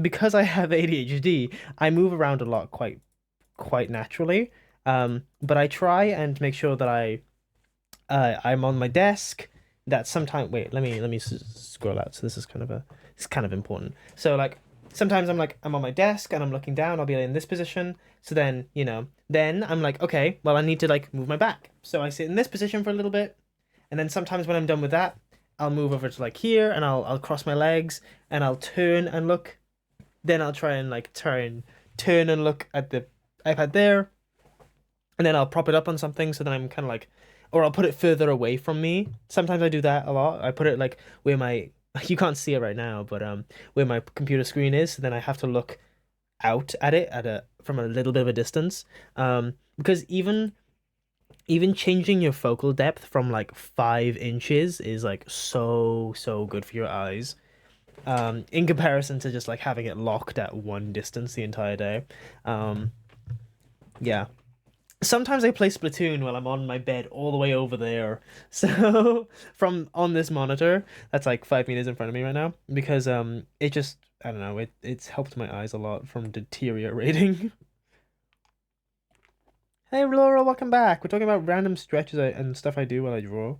Speaker 1: Because I have ADHD, I move around a lot quite naturally. But I try and make sure that I'm on my desk. That sometimes wait, let me scroll out. So this is kind of important. So like sometimes I'm on my desk and I'm looking down. I'll be in this position. So then then I'm like, okay, well I need to like move my back. So I sit in this position for a little bit, and then sometimes when I'm done with that, I'll move over to like here and I'll cross my legs and I'll turn and look. Then I'll try and like turn and look at the iPad there. And then I'll prop it up on something so then I'm kind of like, or I'll put it further away from me. Sometimes I do that a lot. I put it like where you can't see it right now, but where my computer screen is. So then I have to look out at it from a little bit of a distance. Because even changing your focal depth from like 5 inches is like so good for your eyes. In comparison to just like having it locked at one distance the entire day. Yeah. Sometimes I play Splatoon while I'm on my bed all the way over there. So from on this monitor that's like 5 meters in front of me right now, because it just I don't know, it's helped my eyes a lot from deteriorating. Hey Laura, welcome back. We're talking about random stretches and stuff I do while I draw.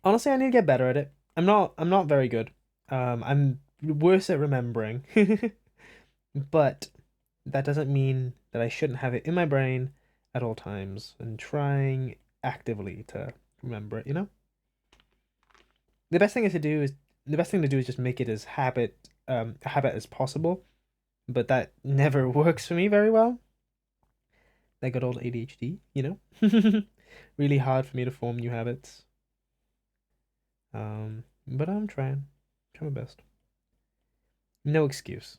Speaker 1: Honestly, I need to get better at it. I'm not very good. I'm worse at remembering. But that doesn't mean that I shouldn't have it in my brain at all times and trying actively to remember it, The best thing to do is just make it as a habit as possible. but that never works for me very well. That good old ADHD, you know? Really hard for me to form new habits. But I'm trying my best. No excuse.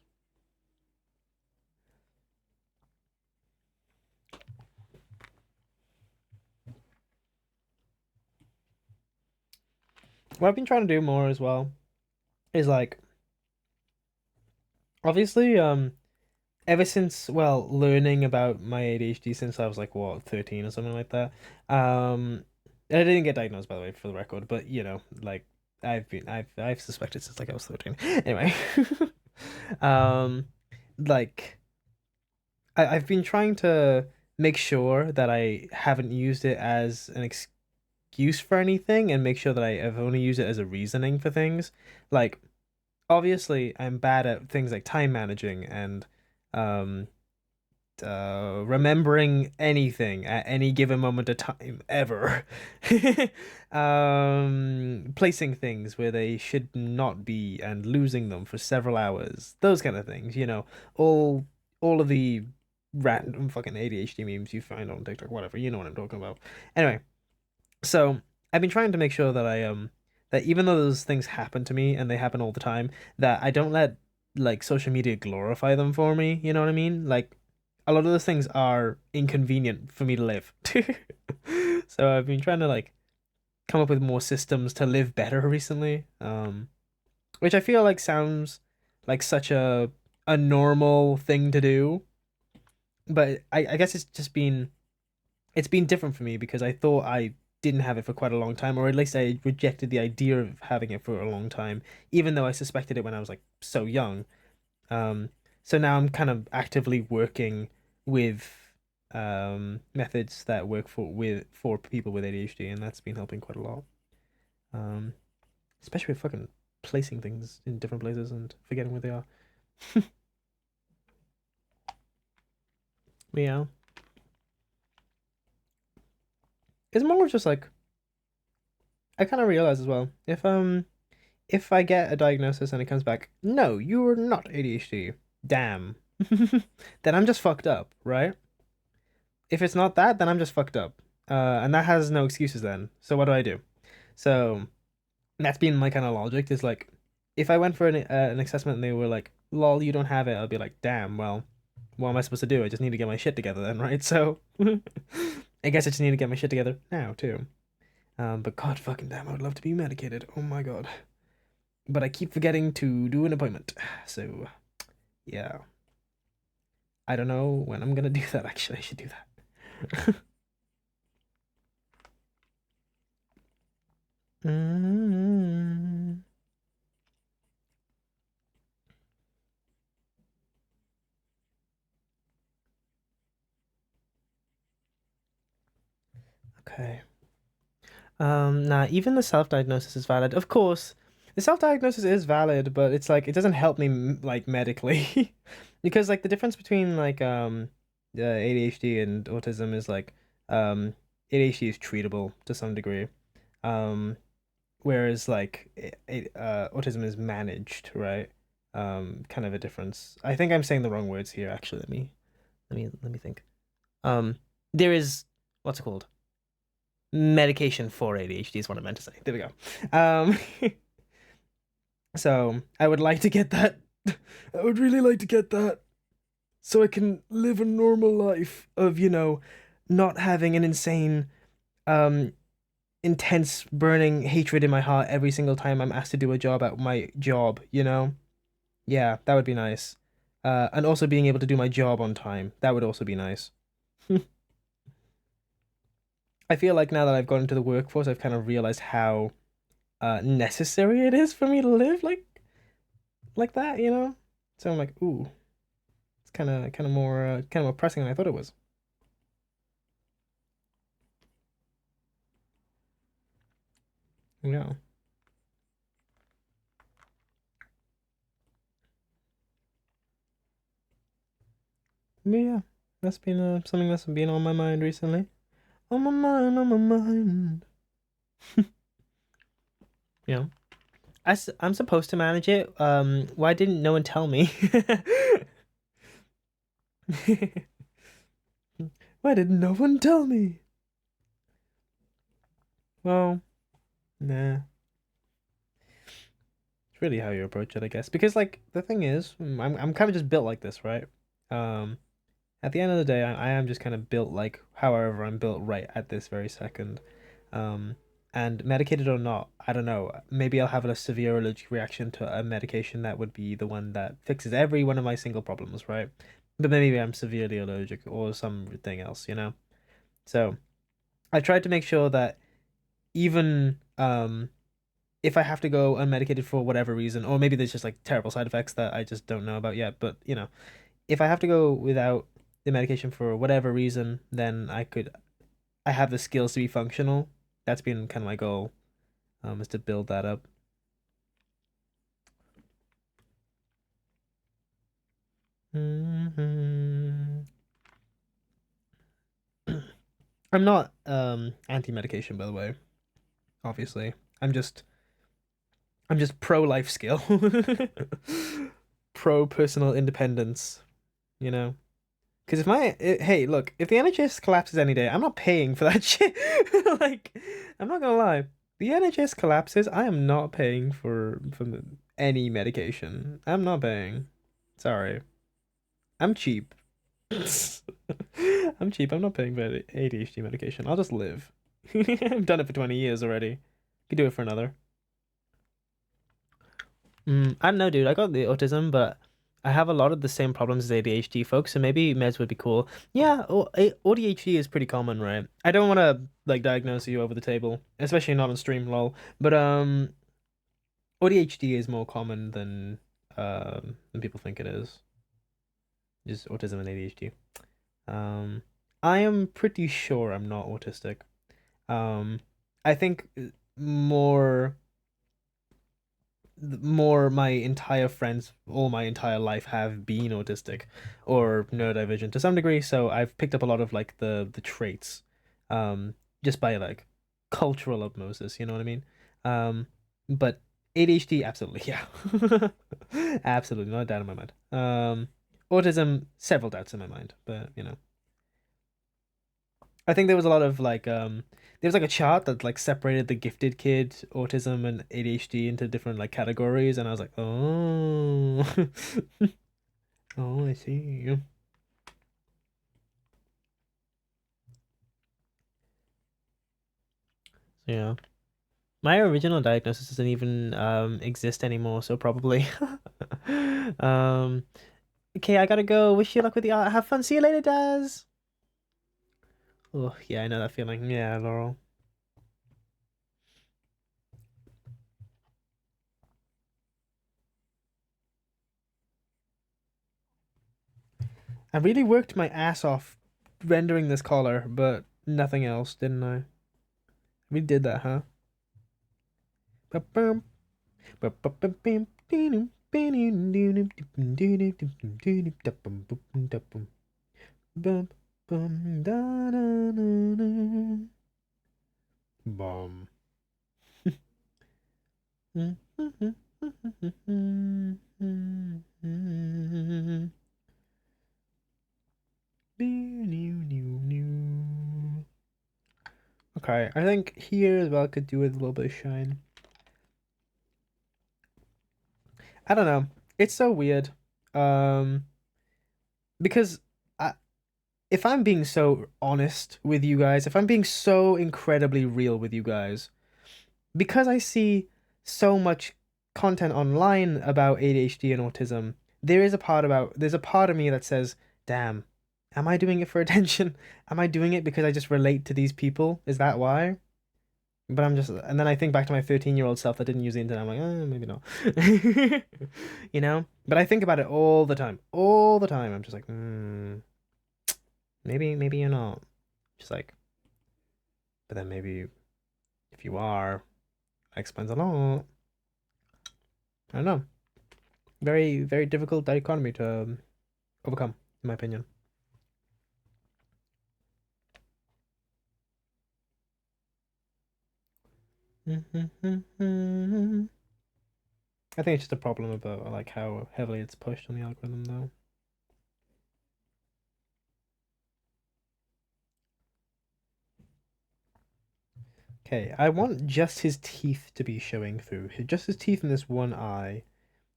Speaker 1: What I've been trying to do more as well is like, obviously, ever since, well, learning about my ADHD since I was like, what, 13 or something like that. And I didn't get diagnosed, by the way, for the record, but you know, like, I've suspected since like I was 13. Anyway, um, like, I've been trying to make sure that I haven't used it as an excuse for anything and make sure that I've only used it as a reasoning for things. Like, obviously, I'm bad at things like time managing and um remembering anything at any given moment of time ever. Placing things where they should not be and losing them for several hours. Those kind of things, you know. All of the random fucking ADHD memes you find on TikTok, whatever, you know what I'm talking about. Anyway, so I've been trying to make sure that that even though those things happen to me and they happen all the time, that I don't let like social media glorify them for me, you know what I mean? Like a lot of those things are inconvenient for me to live. So I've been trying to like come up with more systems to live better recently. Which I feel like sounds like such a normal thing to do, but I guess it's been different for me because I thought I didn't have it for quite a long time, or at least I rejected the idea of having it for a long time, even though I suspected it when I was like so young. Um, so now I'm kind of actively working with methods that work for people with ADHD, and that's been helping quite a lot. Um, Especially with fucking placing things in different places and forgetting where they are. Yeah. It's more of just like I kind of realize as well if I get a diagnosis and it comes back, no, you are not ADHD. Damn. Then I'm just fucked up, right? If it's not that, then I'm just fucked up. And that has no excuses then. So what do I do? So that's been my kind of logic is like, if I went for an assessment and they were like, lol, you don't have it, I'll be like, damn, well, what am I supposed to do? I just need to get my shit together then, right? So I guess I just need to get my shit together now too. But god fucking damn, I would love to be medicated. Oh my god. But I keep forgetting to do an appointment. So yeah. I don't know when I'm gonna do that actually. I should do that. Mm. Okay. Nah, even the self-diagnosis is valid. Of course, the self-diagnosis is valid, but it's like it doesn't help me like medically. Because like the difference between like ADHD and autism is like ADHD is treatable to some degree. Um whereas like autism is managed, right? Kind of a difference. I think I'm saying the wrong words here actually. Let me think. Um there is what's it called? Medication for ADHD is what I meant to say. There we go. So I would like to get that. I would really like to get that so I can live a normal life of, you know, not having an insane, um, intense, burning hatred in my heart every single time I'm asked to do a job at my job, you know? Yeah, that would be nice. And also being able to do my job on time. That would also be nice. I feel like now that I've got into the workforce, I've kind of realized how necessary it is for me to live like that, you know? So I'm like, ooh, it's kind of more pressing than I thought it was. Yeah. But yeah, that's been something that's been on my mind recently. On my mind, on my mind. Yeah. I'm supposed to manage it. Why didn't no one tell me? Why did no one tell me? Well, nah. It's really how you approach it, I guess. Because like the thing is, I'm kind of just built like this, right? Um, at the end of the day, I am just kind of built like however I'm built right at this very second. Um, and medicated or not, I don't know. Maybe I'll have a severe allergic reaction to a medication that would be the one that fixes every one of my single problems, right? But maybe I'm severely allergic or something else, you know? So I tried to make sure that even if I have to go unmedicated for whatever reason, or maybe there's just like terrible side effects that I just don't know about yet, but you know, if I have to go without the medication for whatever reason, then I have the skills to be functional. That's been kind of my goal, is to build that up. I'm not anti-medication, by the way. Obviously, I'm just pro life skill, pro personal independence. You know. Because hey, look, if the NHS collapses any day, I'm not paying for that shit. Like, I'm not gonna lie. The NHS collapses, I am not paying for any medication. I'm not paying. Sorry. I'm cheap. I'm cheap. I'm not paying for ADHD medication. I'll just live. I've done it for 20 years already. Could do it for another. I don't know, dude. I got the autism, but I have a lot of the same problems as ADHD folks, so maybe meds would be cool. Yeah, ADHD is pretty common, right? I don't want to like diagnose you over the table, especially not on stream, lol. But ADHD is more common than people think it is. Just autism and ADHD. Um, I am pretty sure I'm not autistic. I think more more my entire friends all my entire life have been autistic or neurodivergent to some degree, so I've picked up a lot of like the traits um just by like cultural osmosis, you know what I mean? But ADHD, absolutely, yeah. Absolutely, not a doubt in my mind. Autism, several doubts in my mind, but you know, I think there was a lot of like there was like a chart that like separated the gifted kid, autism and ADHD into different like categories, and I was like, oh, oh, I see. So, yeah, my original diagnosis doesn't even exist anymore, so probably. um, okay, I gotta go. Wish you luck with the art. Have fun. See you later, Daz. Oh, yeah, I know that feeling. Yeah, Laurel. I really worked my ass off rendering this collar, but nothing else, didn't I? We did that, huh? Bomb. Okay, I think here as well could do with a little bit of shine. I don't know. It's so weird. Um, because I, if I'm being so honest with you guys, if I'm being so incredibly real with you guys, because I see so much content online about ADHD and autism, there's a part of me that says, "Damn, am I doing it for attention? Am I doing it because I just relate to these people? Is that why?" But I'm just, and then I think back to my 13-year-old self that didn't use the internet. I'm like, maybe not. You know? But I think about it all the time. All the time. I'm just like, maybe you're not. Just like, but then maybe if you are, that explains a lot. I don't know. Very, very difficult dichotomy to overcome, in my opinion. I think it's just a problem about like how heavily it's pushed on the algorithm, though. Okay, I want just his teeth to be showing through. Just his teeth in this one eye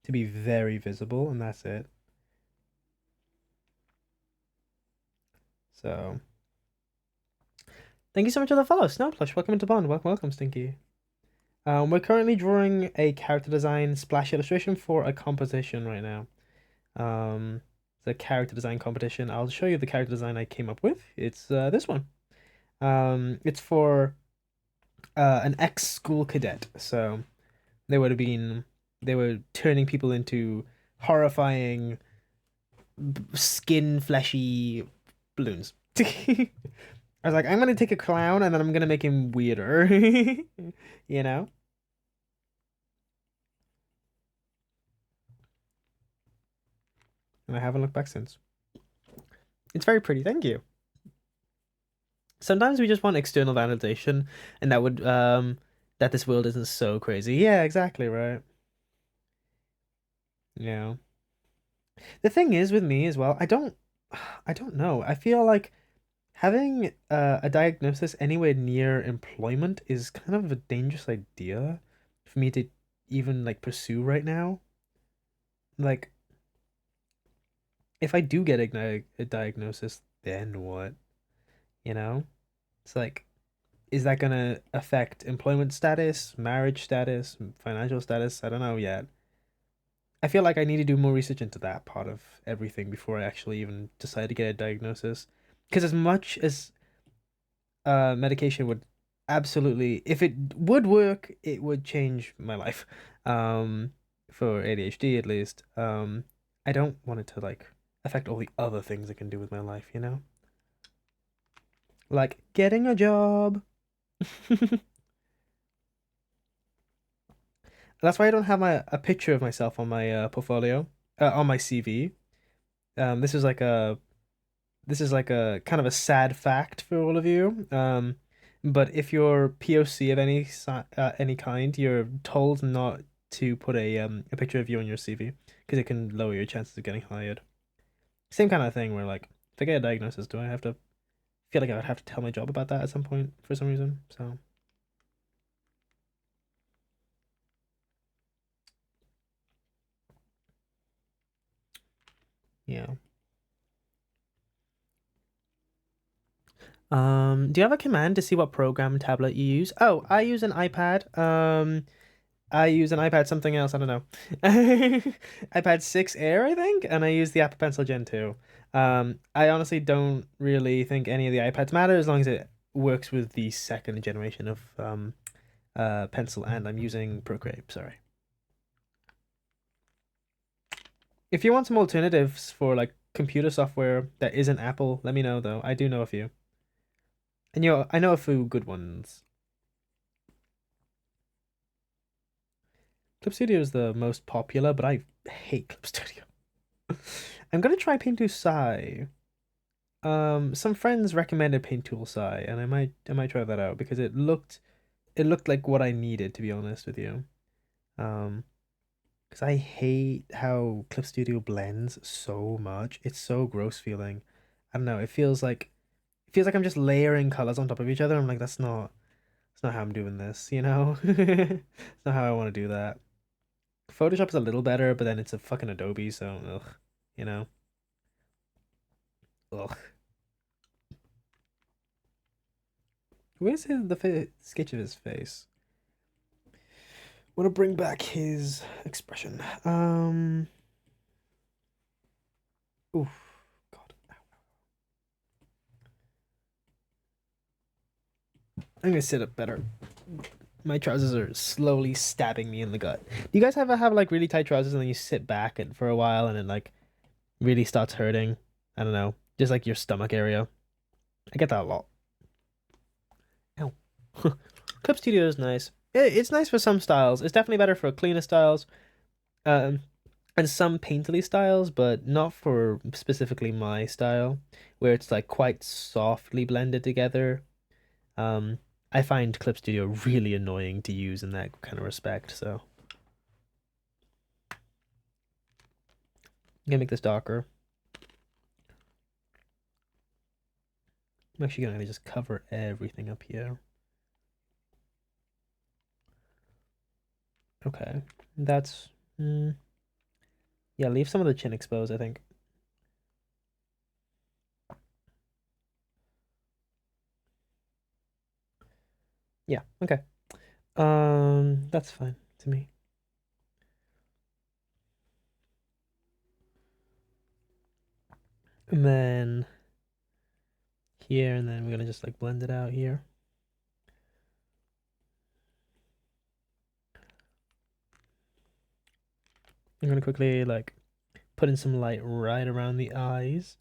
Speaker 1: to be very visible, and that's it. So, thank you so much for the follow, Snowplush. Welcome into Bond. Welcome, Stinky. We're currently drawing a character design splash illustration for a competition right now. It's a character design competition. I'll show you the character design I came up with. It's this one. It's for an ex-school cadet. So they were turning people into horrifying skin fleshy balloons. I was like, I'm gonna take a clown and then I'm gonna make him weirder. You know? And I haven't looked back since. It's very pretty, thank you. Sometimes we just want external validation, and that would that this world isn't so crazy. Yeah, exactly, right. Yeah. The thing is with me as well, I don't know. I feel like having a diagnosis anywhere near employment is kind of a dangerous idea for me to even like pursue right now. Like, if I do get a diagnosis, then what? You know? It's like, is that gonna affect employment status, marriage status, financial status? I don't know yet. I feel like I need to do more research into that part of everything before I actually even decide to get a diagnosis. Because as much as medication would absolutely, if it would work, it would change my life. For ADHD at least. I don't want it to like affect all the other things I can do with my life, you know? Like getting a job. That's why I don't have a picture of myself on my portfolio, on my CV. This is like a kind of a sad fact for all of you. But if you're POC of any kind, you're told not to put a picture of you on your CV because it can lower your chances of getting hired. Same kind of thing where like if I get a diagnosis, do I have to feel like I would have to tell my job about that at some point for some reason? So yeah. Do you have a command to see what program tablet you use? Oh, I use an iPad. I use an iPad something else, I don't know. iPad 6 Air, I think, and I use the Apple Pencil Gen 2. I honestly don't really think any of the iPads matter as long as it works with the second generation of Pencil, and I'm using Procreate, sorry. If you want some alternatives for like computer software that isn't Apple, let me know though. I do know a few. And I know a few good ones. Clip Studio is the most popular, but I hate Clip Studio. I'm gonna try Paint Tool Sai. Some friends recommended Paint Tool Sai, and I might try that out because it looked like what I needed, to be honest with you. Because I hate how Clip Studio blends so much. It's so gross feeling. I don't know. It feels like I'm just layering colors on top of each other. I'm like, that's not how I'm doing this, you know? It's not how I want to do that. Photoshop is a little better, but then it's a fucking Adobe, so ugh, you know? Ugh. Where's the sketch of his face? Want to bring back his expression. Oof. God. I'm gonna sit up better. My trousers are slowly stabbing me in the gut. Do you guys ever have like really tight trousers and then you sit back and for a while and it like really starts hurting? I don't know, just like your stomach area. I get that a lot. Ow. Clip Studio is nice. It's nice for some styles. It's definitely better for cleaner styles, and some painterly styles, but not for specifically my style, where it's like quite softly blended together. I find Clip Studio really annoying to use in that kind of respect, so I'm gonna make this darker. I'm actually gonna just cover everything up here. Okay. That's... Yeah, leave some of the chin exposed, I think. Yeah, okay. That's fine to me. And then here, and then we're gonna just like blend it out here. I'm gonna quickly like put in some light right around the eyes.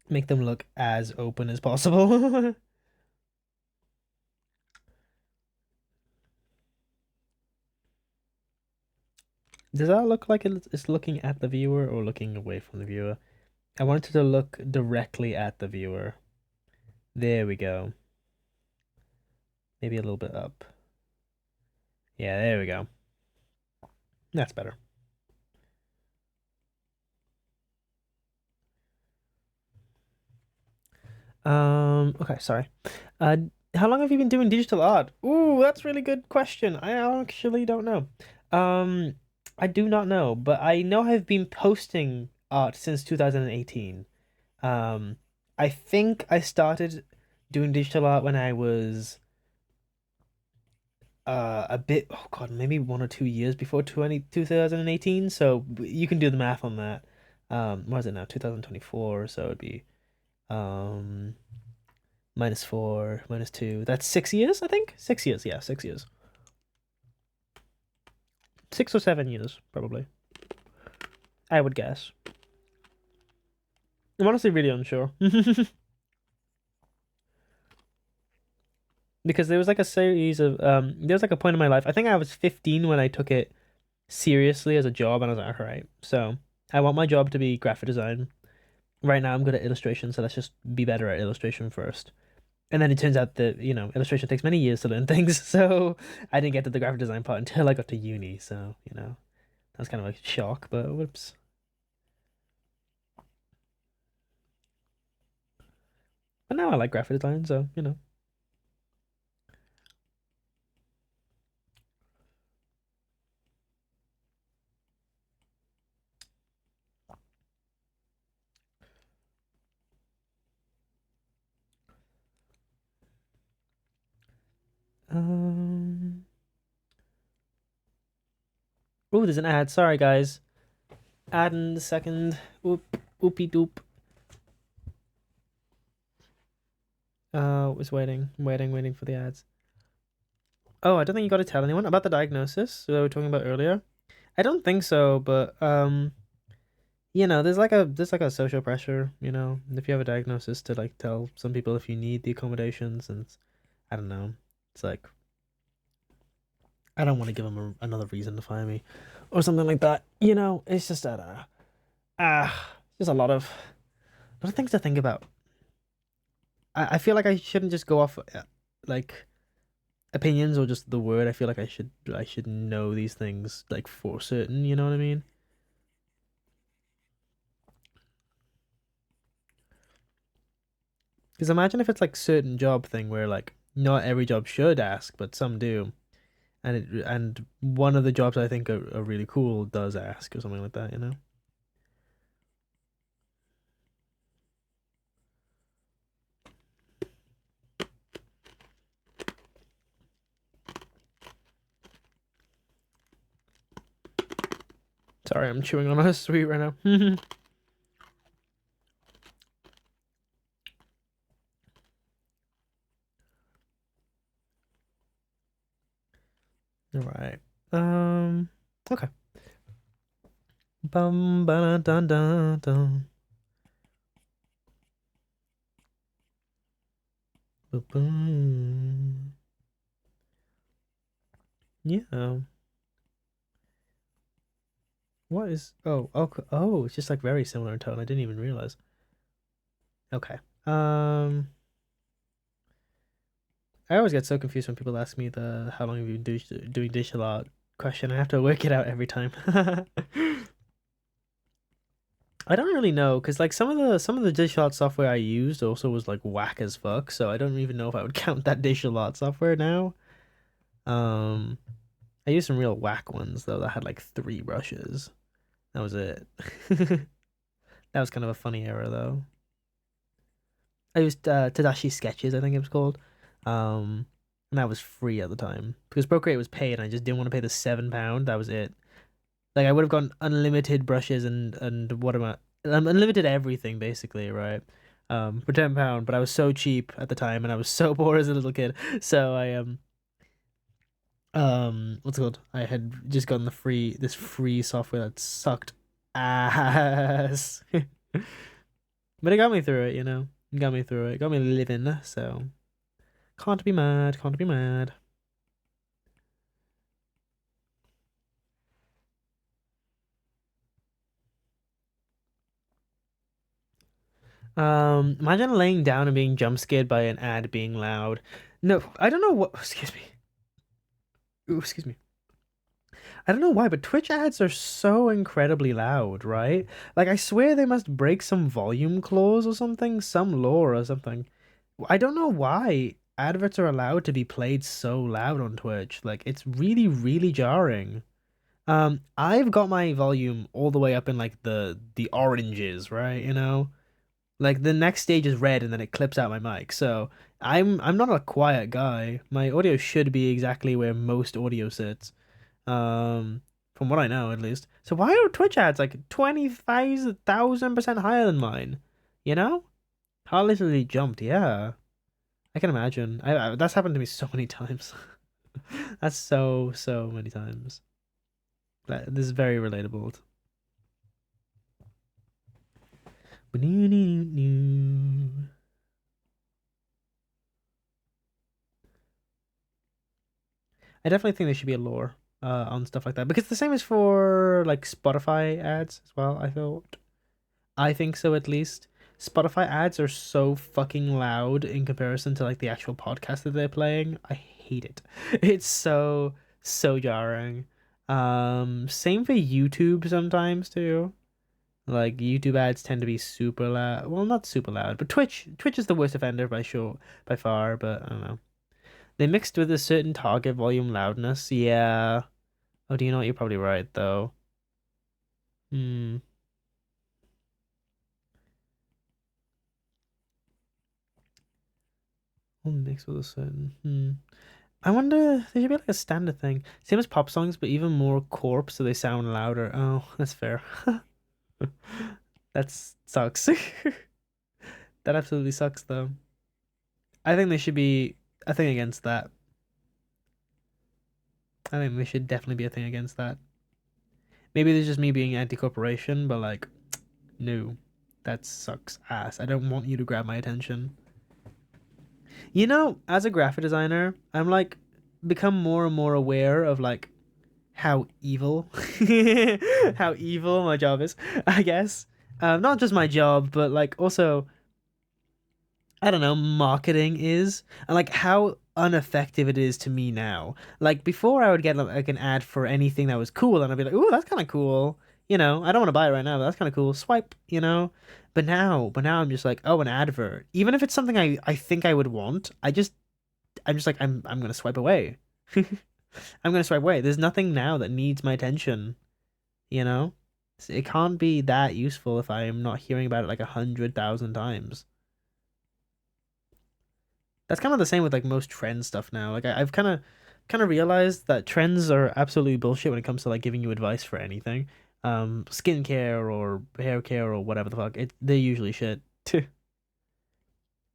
Speaker 1: Make them look as open as possible. Does that look like it's looking at the viewer or looking away from the viewer? I want it to look directly at the viewer. There we go. Maybe a little bit up. Yeah, there we go. That's better. Okay, sorry. How long have you been doing digital art? Ooh, that's a really good question. I actually don't know. I do not know, but I know I've been posting art since 2018. I think I started doing digital art when I was a bit, oh God, maybe 1 or 2 years before 2018. So you can do the math on that. What is it now? 2024, so it'd be -4, -2. That's 6 years, I think. 6 years, yeah, 6 years. 6 or 7 years, probably. I would guess. I'm honestly really unsure. Because there was like a series of there was like a point in my life. I think I was 15 when I took it seriously as a job, and I was like, all right, so I want my job to be graphic design. Right now I'm good at illustration, so let's just be better at illustration first. And then it turns out that, illustration takes many years to learn things, so I didn't get to the graphic design part until I got to uni, so, that was kind of a shock, but whoops. But now I like graphic design, so, Oh, there's an ad. Sorry, guys. Ad in the second. Oopie doop. Was waiting for the ads. Oh, I don't think you got to tell anyone about the diagnosis that we were talking about earlier. I don't think so, but there's like a social pressure, if you have a diagnosis to like tell some people if you need the accommodations, and I don't know. It's like I don't want to give them another reason to fire me or something like that. It's just that just a lot of things to think about. I feel like I shouldn't just go off like opinions or just the word. I feel like I should know these things like for certain, you know what I mean? Because imagine if it's like certain job thing where like not every job should ask, but some do. And one of the jobs I think are really cool does ask or something like that, Sorry, I'm chewing on a sweet right now. All right. Okay. Bum ba dun dun dun. Boom. Yeah. What is? Oh, it's just like very similar in tone. I didn't even realize. Okay. I always get so confused when people ask me the how long have you been doing digital art question. I have to work it out every time. I don't really know because like some of the digital art software I used also was like whack as fuck. So I don't even know if I would count that digital art software now. I used some real whack ones though that had like 3 brushes. That was it. That was kind of a funny error though. I used Tadashi Sketches, I think it was called. And that was free at the time because Procreate was paid, and I just didn't want to pay the £7. That was it. Like I would have gotten unlimited brushes and what am I? Unlimited everything basically, right? For £10, but I was so cheap at the time, and I was so poor as a little kid. So I what's it called? I had just gotten this free software that sucked ass. But it got me through it, you know. It got me through it. It got me living, so can't be mad, can't be mad. Imagine laying down and being jump scared by an ad being loud. No, I don't know what. Excuse me. Ooh, excuse me. I don't know why, but Twitch ads are so incredibly loud, right? Like, I swear they must break some volume clause or something, some law or something. I don't know why adverts are allowed to be played so loud on Twitch. Like, it's really, really jarring. I've got my volume all the way up in like the oranges, right? You know, like the next stage is red and then it clips out my mic. So I'm not a quiet guy. My audio should be exactly where most audio sits. From what I know at least. So why are Twitch ads like 25,000% higher than mine? You know? I literally jumped, yeah. I can imagine. That's happened to me so many times. That's so many times. This is very relatable. I definitely think there should be a lore on stuff like that, because the same is for like Spotify ads as well. I think so, at least. Spotify ads are so fucking loud in comparison to like the actual podcast that they're playing. I hate it. It's so jarring. Same for YouTube sometimes too. Like YouTube ads tend to be super loud. Well, not super loud, but Twitch is the worst offender by far, but I don't know. They mixed with a certain target volume loudness. Yeah. Oh, do you know what? You're probably right though. Hmm. Well, mixed with a certain. I wonder there should be like a standard thing. Same as pop songs, but even more corp, so they sound louder. Oh, that's fair. That sucks. That absolutely sucks though. I think there should be a thing against that. I think there should definitely be a thing against that. Maybe there's just me being anti-corporation, but like, no, that sucks ass. I don't want you to grab my attention. You know, as a graphic designer, I'm like become more and more aware of like how evil how evil my job is, I guess. Not just my job, but like also I don't know, marketing is, and like how ineffective it is to me now. Like before I would get like an ad for anything that was cool and I'd be like, "Ooh, that's kind of cool." You know, I don't want to buy it right now, but that's kind of cool. Swipe, you know. But now I'm just like, "Oh, an advert." Even if it's something I think I would want, I'm just like I'm going to swipe away. I'm going to swipe away. There's nothing now that needs my attention, you know? It can't be that useful if I'm not hearing about it like 100,000 times. That's kind of the same with like most trend stuff now. Like I've kind of realized that trends are absolutely bullshit when it comes to like giving you advice for anything. Skincare or hair care or whatever the fuck. They're usually shit.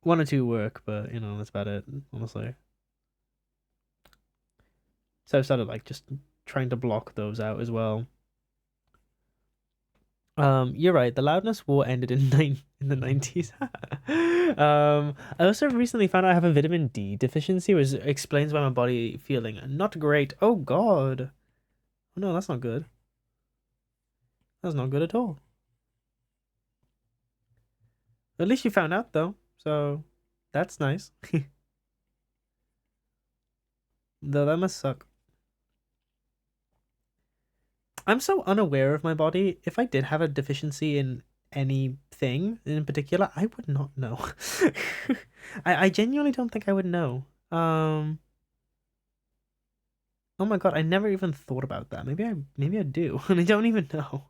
Speaker 1: One or two work, but you know, that's about it, honestly. So I've started like just trying to block those out as well. You're right. The loudness war ended in the 90s. I also recently found out I have a vitamin D deficiency, which explains why my body feeling not great. Oh God. Oh no, that's not good. That's not good at all. At least you found out though, so that's nice. Though that must suck. I'm so unaware of my body. If I did have a deficiency in anything in particular, I would not know. I genuinely don't think I would know. Oh my god, I never even thought about that. Maybe I do, and I don't even know.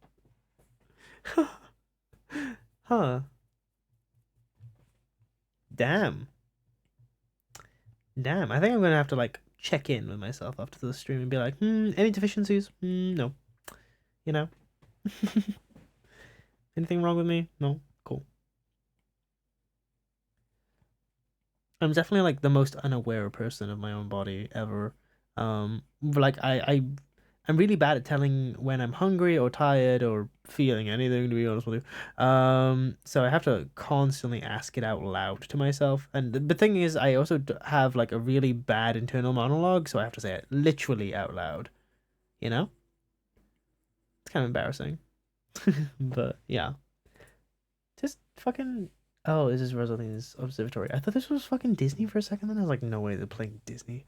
Speaker 1: Huh. Damn. Damn. I think I'm gonna have to like check in with myself after the stream and be like, any deficiencies? No. You know? Anything wrong with me? No. Cool. I'm definitely like the most unaware person of my own body ever. Like I'm really bad at telling when I'm hungry or tired or feeling anything, to be honest with you. So I have to constantly ask it out loud to myself. And the thing is, I also have like a really bad internal monologue, so I have to say it literally out loud. You know? It's kind of embarrassing. But yeah. Just fucking. Oh, this is Rosalina's observatory. I thought this was fucking Disney for a second, then I was like, no way, they're playing Disney.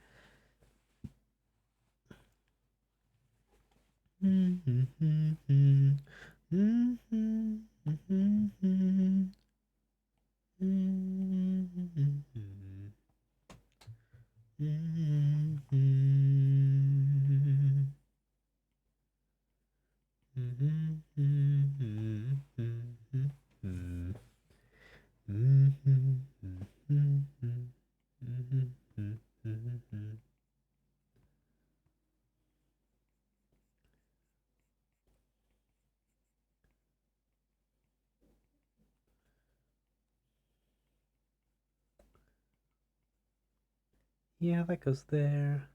Speaker 1: Yeah, that goes there.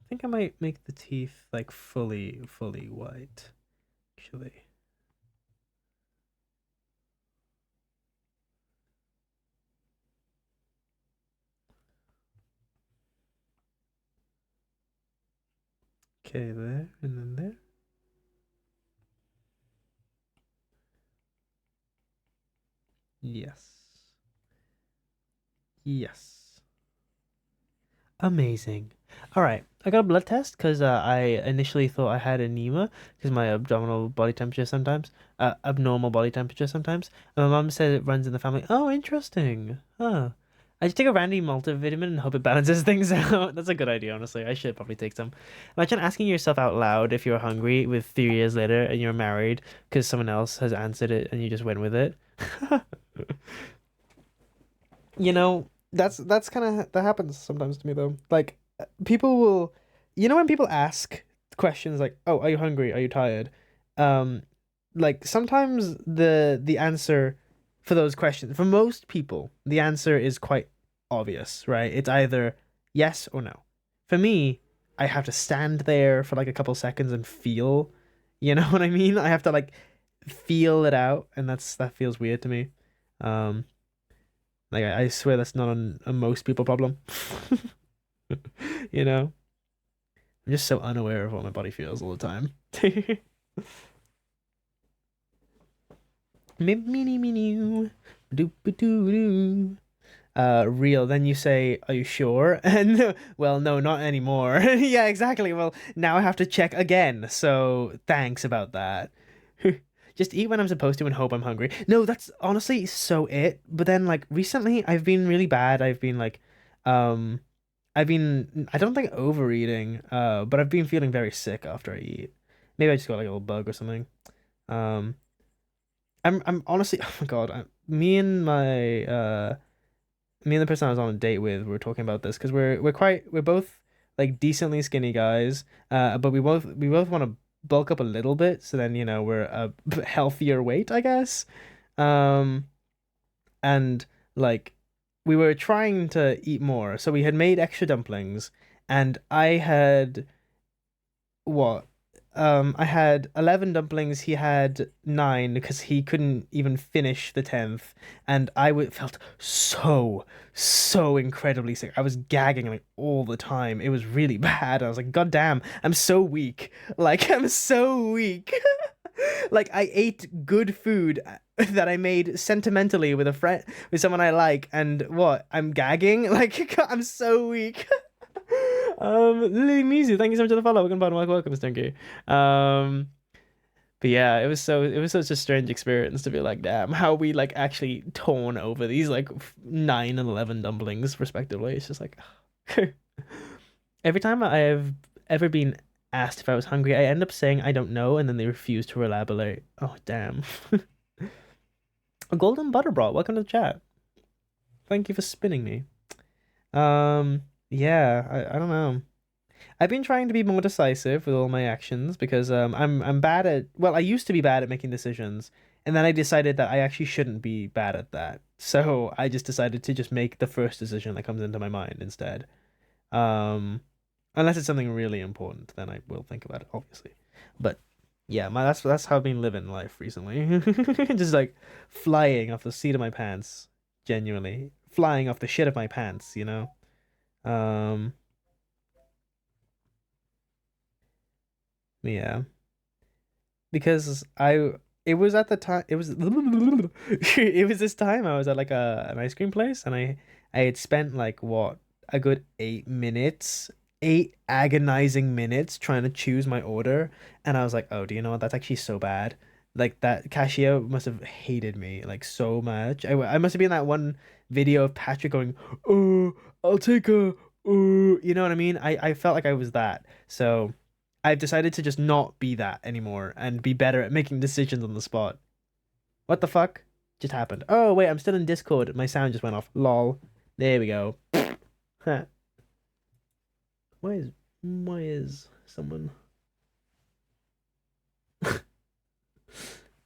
Speaker 1: I think I might make the teeth like fully white, actually. Okay, there, and then there. Yes. Yes. Amazing. All right, I got a blood test because I initially thought I had anemia because my abdominal body temperature sometimes, abnormal body temperature sometimes. And my mom said it runs in the family. Oh, interesting. Huh. I just take a random multivitamin and hope it balances things out. That's a good idea, honestly. I should probably take some. Imagine asking yourself out loud if you're hungry with 3 years later and you're married because someone else has answered it and you just went with it. You know, that's kind of that happens sometimes to me though. Like people will, when people ask questions like, "Oh, are you hungry? Are you tired?" Um, like sometimes the answer for those questions, for most people, the answer is quite obvious, right? It's either yes or no. For me, I have to stand there for like a couple seconds and feel, you know what I mean? I have to like feel it out, and that feels weird to me. Um, like I swear that's not a most people problem. You know? I'm just so unaware of what my body feels all the time. Mini mini doo doo doo. Real. Then you say, "Are you sure?" And well, no, not anymore. Yeah, exactly. Well, now I have to check again. So thanks about that. Just eat when I'm supposed to and hope I'm hungry. No, that's honestly so it. But then like recently I've been really bad. Um I don't think overeating, but I've been feeling very sick after I eat. Maybe I just got like a little bug or something. Um I'm honestly oh my God, me and the person I was on a date with, we were talking about this because we're both like decently skinny guys, but we both want to bulk up a little bit, so then we're a healthier weight, I guess. Um, and like we were trying to eat more, so we had made extra dumplings, and what? I had 11 dumplings. He had 9 because he couldn't even finish the 10th. And felt so incredibly sick. I was gagging like all the time. It was really bad. I was like, God damn, I'm so weak. Like, I'm so weak. Like, I ate good food that I made sentimentally with a friend, with someone I like. And what? I'm gagging? Like, I'm so weak. Lily Mizu, thank you so much for the follow. Welcome, Mr. Stunky. But yeah, it was such a strange experience to be like, damn, how we like actually torn over these like 9 and 11 dumplings respectively. It's just like every time I've ever been asked if I was hungry, I end up saying I don't know, and then they refuse to elaborate. Oh damn. A golden butter bra, welcome to the chat. Thank you for spinning me. Yeah, I don't know. I've been trying to be more decisive with all my actions because I'm bad at, well, I used to be bad at making decisions, and then I decided that I actually shouldn't be bad at that. So I just decided to just make the first decision that comes into my mind instead. Um Unless it's something really important, then I will think about it, obviously. But yeah, that's how I've been living life recently. Just like flying off the seat of my pants, genuinely. Flying off the shit of my pants, you know? Um Yeah, because it was at the time it was it was this time I was at like an ice cream place, and I had spent like what, a good 8 minutes, 8 agonizing minutes trying to choose my order, and I was like, oh, do you know what? That's actually so bad. Like that cashier must have hated me like so much. I must have been that one video of Patrick going, oh, I'll take a, oh, you know what I mean? I felt like I was that. So I've decided to just not be that anymore and be better at making decisions on the spot. What the fuck just happened? Oh, wait, I'm still in Discord. My sound just went off. Lol. There we go. Huh. Why is someone...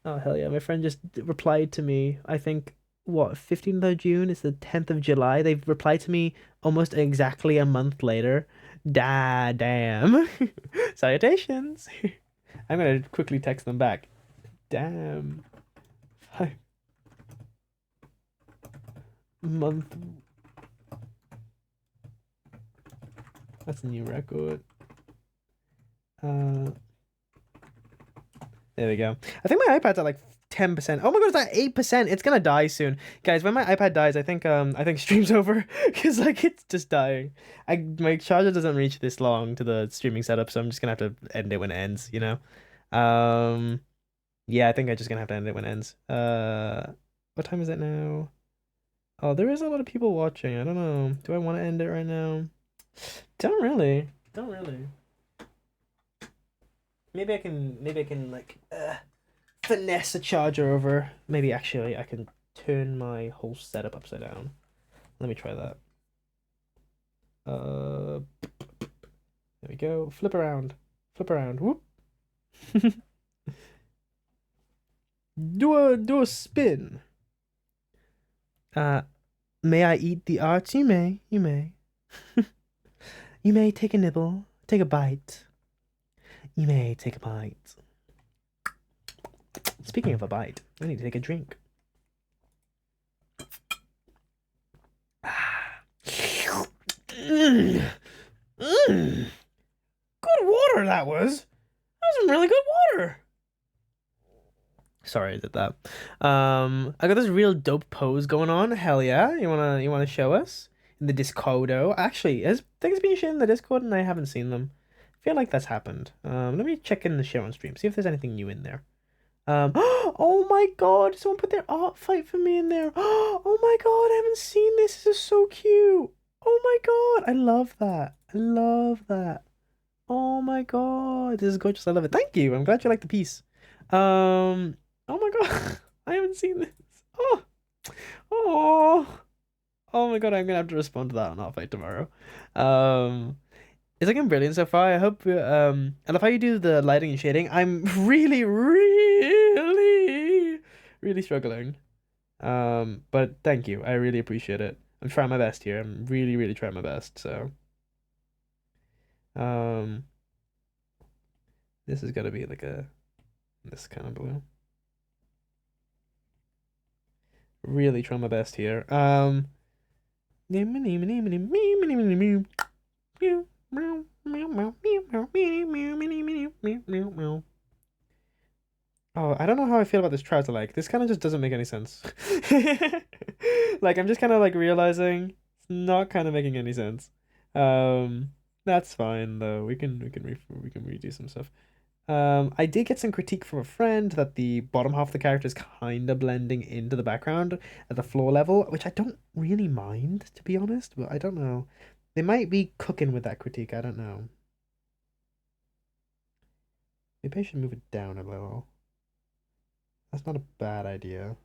Speaker 1: Oh, hell yeah. My friend just replied to me. I think, what, 15th of June is the 10th of July. They've replied to me almost exactly a month later. Damn. Salutations. I'm gonna quickly text them back. Damn. 5 month. That's a new record. There we go. I think my iPad's at like 10%. Oh my god, it's at 8%. It's gonna die soon. Guys, when my iPad dies, I think stream's over. Because like it's just dying. My charger doesn't reach this long to the streaming setup, so I'm just gonna have to end it when it ends, you know? Yeah, I think I'm just gonna have to end it when it ends. What time is it now? Oh, there is a lot of people watching. I don't know. Do I want to end it right now? Don't really. Don't really. Maybe I can like finesse a charger over. Maybe actually I can turn my whole setup upside down. Let me try that. There we go. Flip around. Flip around. Whoop. Do a spin. May I eat the arts? You may. You may. You may take a nibble. Take a bite. You may take a bite. Speaking of a bite, I need to take a drink. Good water that was. That was some really good water. Sorry, I did that. I got this real dope pose going on. Hell yeah. You wanna show us? In the Discordo. Actually, has things been shared in the Discord and I haven't seen them? I feel like that's happened. Let me check in the share on stream, see if there's anything new in there. Oh my god, someone put their art fight for me in there. Oh my god, I haven't seen this. This is so cute. Oh my god, I love that. I love that. Oh my god, this is gorgeous. I love it. Thank you. I'm glad you like the piece. Oh my god, I haven't seen this. Oh, oh my god, I'm gonna have to respond to that on Art Fight tomorrow. It's looking brilliant so far. I hope I love how you do the lighting and shading. I'm really, really, really struggling. But thank you. I really appreciate it. I'm trying my best here. I'm really, really trying my best. So, this is gonna be like this kind of blue. Really trying my best here. Oh, I don't know how I feel about this trouser leg. This kind of just doesn't make any sense. Like I'm just kind of like realizing it's not kind of making any sense. That's fine though. We can redo some stuff. I did get some critique from a friend that the bottom half of the character is kind of blending into the background at the floor level, which I don't really mind, to be honest, but I don't know. They might be cooking with that critique, I don't know. Maybe I should move it down a little. That's not a bad idea.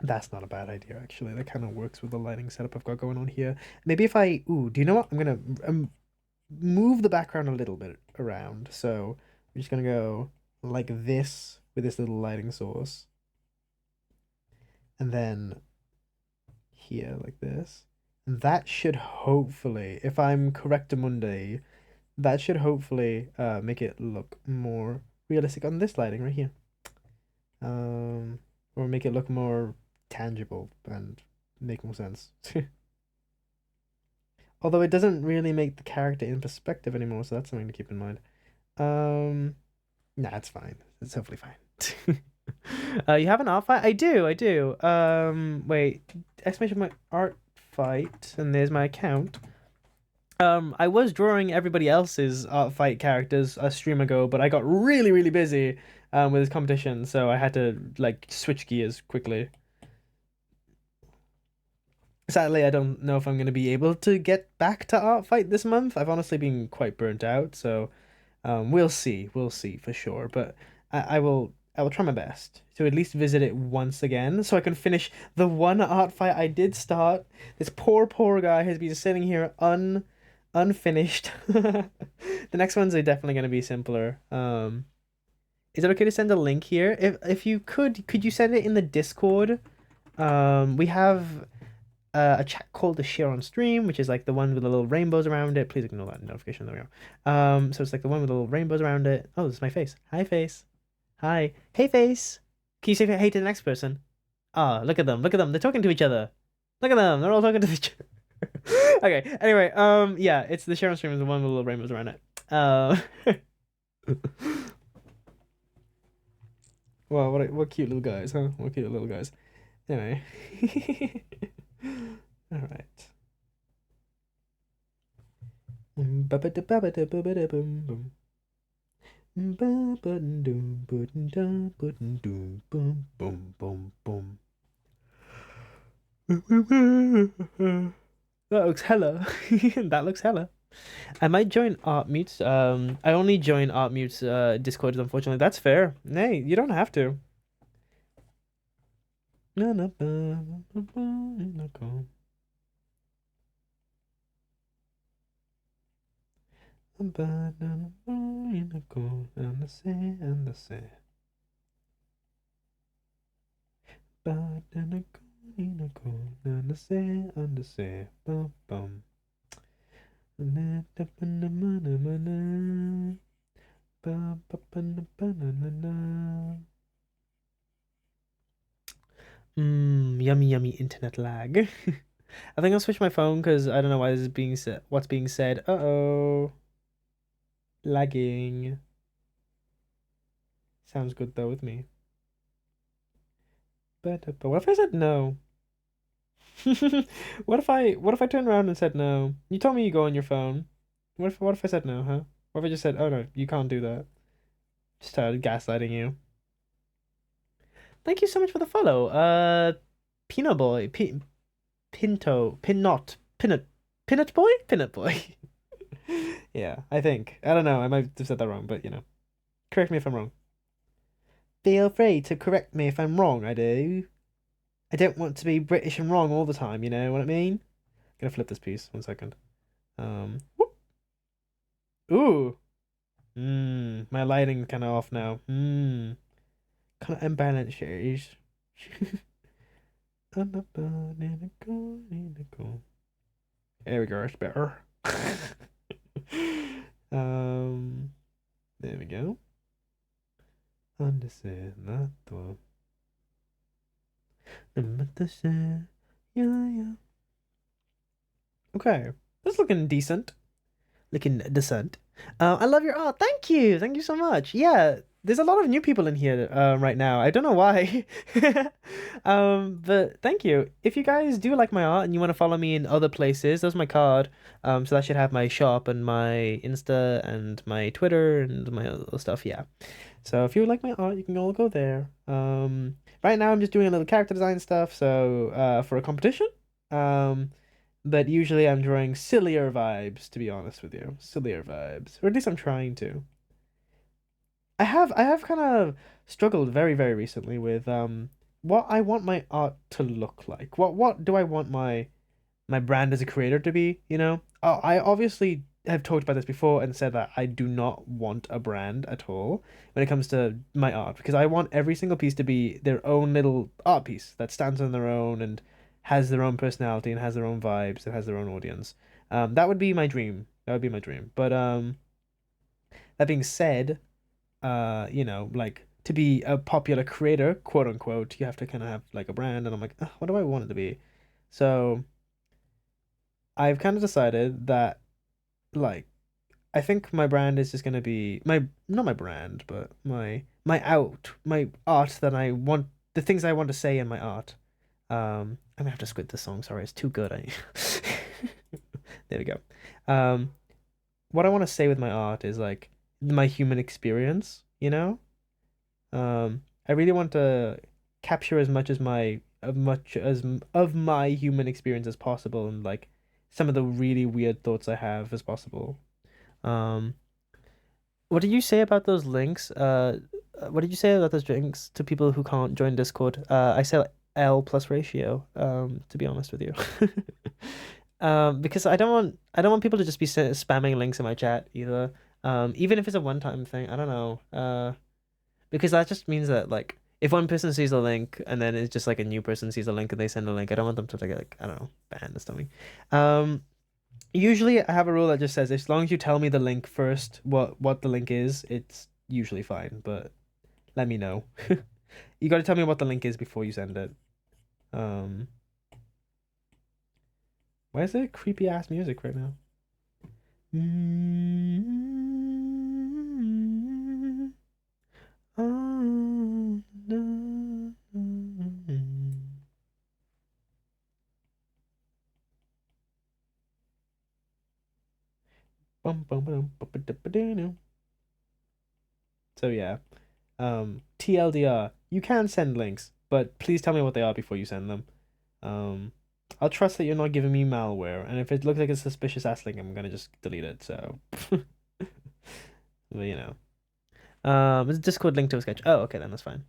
Speaker 1: That's not a bad idea, actually. That kind of works with the lighting setup I've got going on here. Maybe if I... Ooh, do you know what? I'm going to move the background a little bit around. So I'm just going to go like this with this little lighting source. And then here like this. And that should hopefully, if I'm correctamundi, that should hopefully make it look more realistic on this lighting right here. Or make it look more tangible and make more sense. Although it doesn't really make the character in perspective anymore, so that's something to keep in mind. Nah, it's fine. It's hopefully fine. You have an art fight? I do. Wait, exclamation mark art fight, and there's my account. I was drawing everybody else's art fight characters a stream ago, but I got really, really busy with this competition, so I had to like switch gears quickly. Sadly, I don't know if I'm going to be able to get back to art fight this month. I've honestly been quite burnt out, so we'll see for sure. But I will try my best to at least visit it once again, so I can finish the one art fight I did start. This poor guy has been sitting here unfinished. The next ones are definitely going to be simpler. Is it okay to send a link here? If you could you send it in the Discord? We have a chat called the share on stream, which is like the one with the little rainbows around it. Please ignore that notification. There we go. So it's like the one with the little rainbows around it. Oh, this is my face. Hi, face. Hi. Hey, face. Can you say hey to the next person? Ah, look at them. Look at them. They're talking to each other. Look at them. They're all talking to each other. Okay. Anyway, yeah, it's the share on stream is the one with the little rainbows around it. Wow, what cute little guys, huh? What cute little guys. Anyway. All right. That looks hella. That looks hella. I might join Art Mutes. I only join Art Mutes Discord, unfortunately. That's fair. Hey, you don't have to. Yummy internet lag. I think I'll switch my phone because I don't know why this is being said. What's being said? Uh-oh. Lagging. Sounds good though with me. But what if I said no? What if I turned around and said no? You told me you go on your phone. What if I said no, huh? What if I just said, oh no, you can't do that? Just started gaslighting you. Thank you so much for the follow. Peanut Boy, Pinot Boy. Yeah, I think. I don't know. I might have said that wrong, but you know, correct me if I'm wrong. Feel free to correct me if I'm wrong. I do. I don't want to be British and wrong all the time. You know what I mean? I'm gonna flip this piece. 1 second. Whoop. Ooh. My lighting's kind of off now. Kind of imbalanced shades. There we go. It's better. There we go. Okay, this is looking decent. Looking decent. I love your art. Thank you so much. Yeah, there's a lot of new people in here right now. I don't know why. But thank you. If you guys do like my art and you want to follow me in other places, there's my card. So that should have my shop and my Insta and my Twitter and my other stuff. Yeah. So if you like my art, you can all go there. Right now I'm just doing a little character design stuff. So for a competition. But usually I'm drawing sillier vibes, to be honest with you. Sillier vibes. Or at least I'm trying to. I have kind of struggled very, very recently with what I want my art to look like. What do I want my brand as a creator to be, you know? I obviously have talked about this before and said that I do not want a brand at all when it comes to my art because I want every single piece to be their own little art piece that stands on their own and has their own personality and has their own vibes and has their own audience. That would be my dream. That would be my dream. But that being said, you know, like to be a popular creator, quote unquote, you have to kind of have like a brand, and I'm like, what do I want it to be? So I've kind of decided that, like, I think my brand is just gonna be my not my brand, but my art that I want, the things I want to say in my art. I'm gonna have to squid this song. Sorry, it's too good. There we go. Um, what I want to say with my art is like my human experience, you know? I really want to capture as much as of my human experience as possible and like some of the really weird thoughts I have as possible. Um, what did you say about those links? What did you say about those links to people who can't join Discord? I say like L plus ratio, to be honest with you. Because I don't want people to just be spamming links in my chat either. Even if it's a one-time thing, I don't know. Because that just means that like if one person sees a link and then it's just like a new person sees a link and they send a link, I don't want them to like I don't know, ban or something. Usually I have a rule that just says as long as you tell me the link first, what the link is, it's usually fine. But let me know. You got to tell me what the link is before you send it. Why is there creepy ass music right now? So yeah, TLDR, you can send links, but please tell me what they are before you send them. I'll trust that you're not giving me malware, and if it looks like a suspicious ass link, I'm gonna just delete it. So, but you know, it's a Discord link to a sketch. Oh, okay, then that's fine.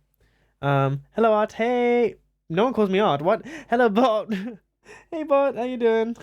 Speaker 1: Hello Art. Hey, no one calls me Art. What? Hello Bot. Hey Bot, how you doing?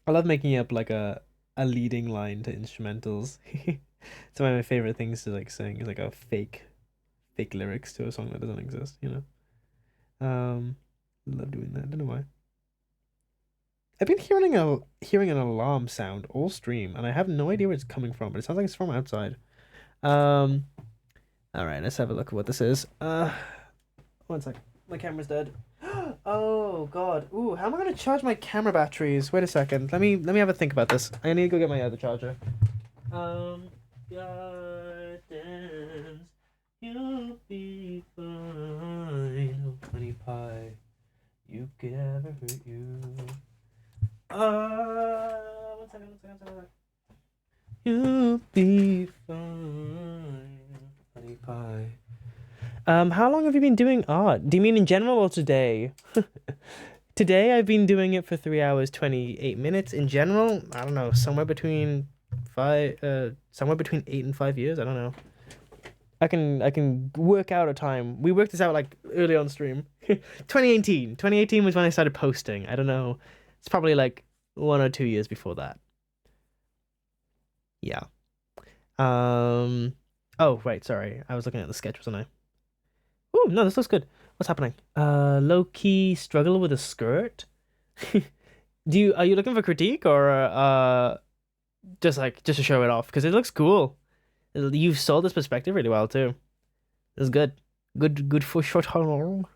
Speaker 1: I love making up like a leading line to instrumentals. It's one of my favorite things to like sing is like a fake lyrics to a song that doesn't exist, you know. Love doing that. Don't know why. I've been hearing an alarm sound all stream, and I have no idea where it's coming from, but it sounds like it's from outside. All right, let's have a look at what this is. One sec. My camera's dead. Oh God. Ooh, how am I gonna charge my camera batteries? Wait a second. Let me have a think about this. I need to go get my other charger. Gardens, you'll be fine. Honey pie, you could ever hurt you. One second. You'll be fine, honey pie. How long have you been doing art? Do you mean in general or today? Today I've been doing it for 3 hours 28 minutes. In general, I don't know, somewhere between 8 and 5 years. I don't know. I can work out a time. We worked this out like early on stream. 2018. 2018 was when I started posting. I don't know. It's probably like 1 or 2 years before that. Yeah. Oh, right, sorry. I was looking at the sketch, wasn't I? Oh, no, this looks good. What's happening? Low-key struggle with a skirt? Are you looking for critique or just to show it off? Because it looks cool. You've sold this perspective really well too. It's good. Good for short haul.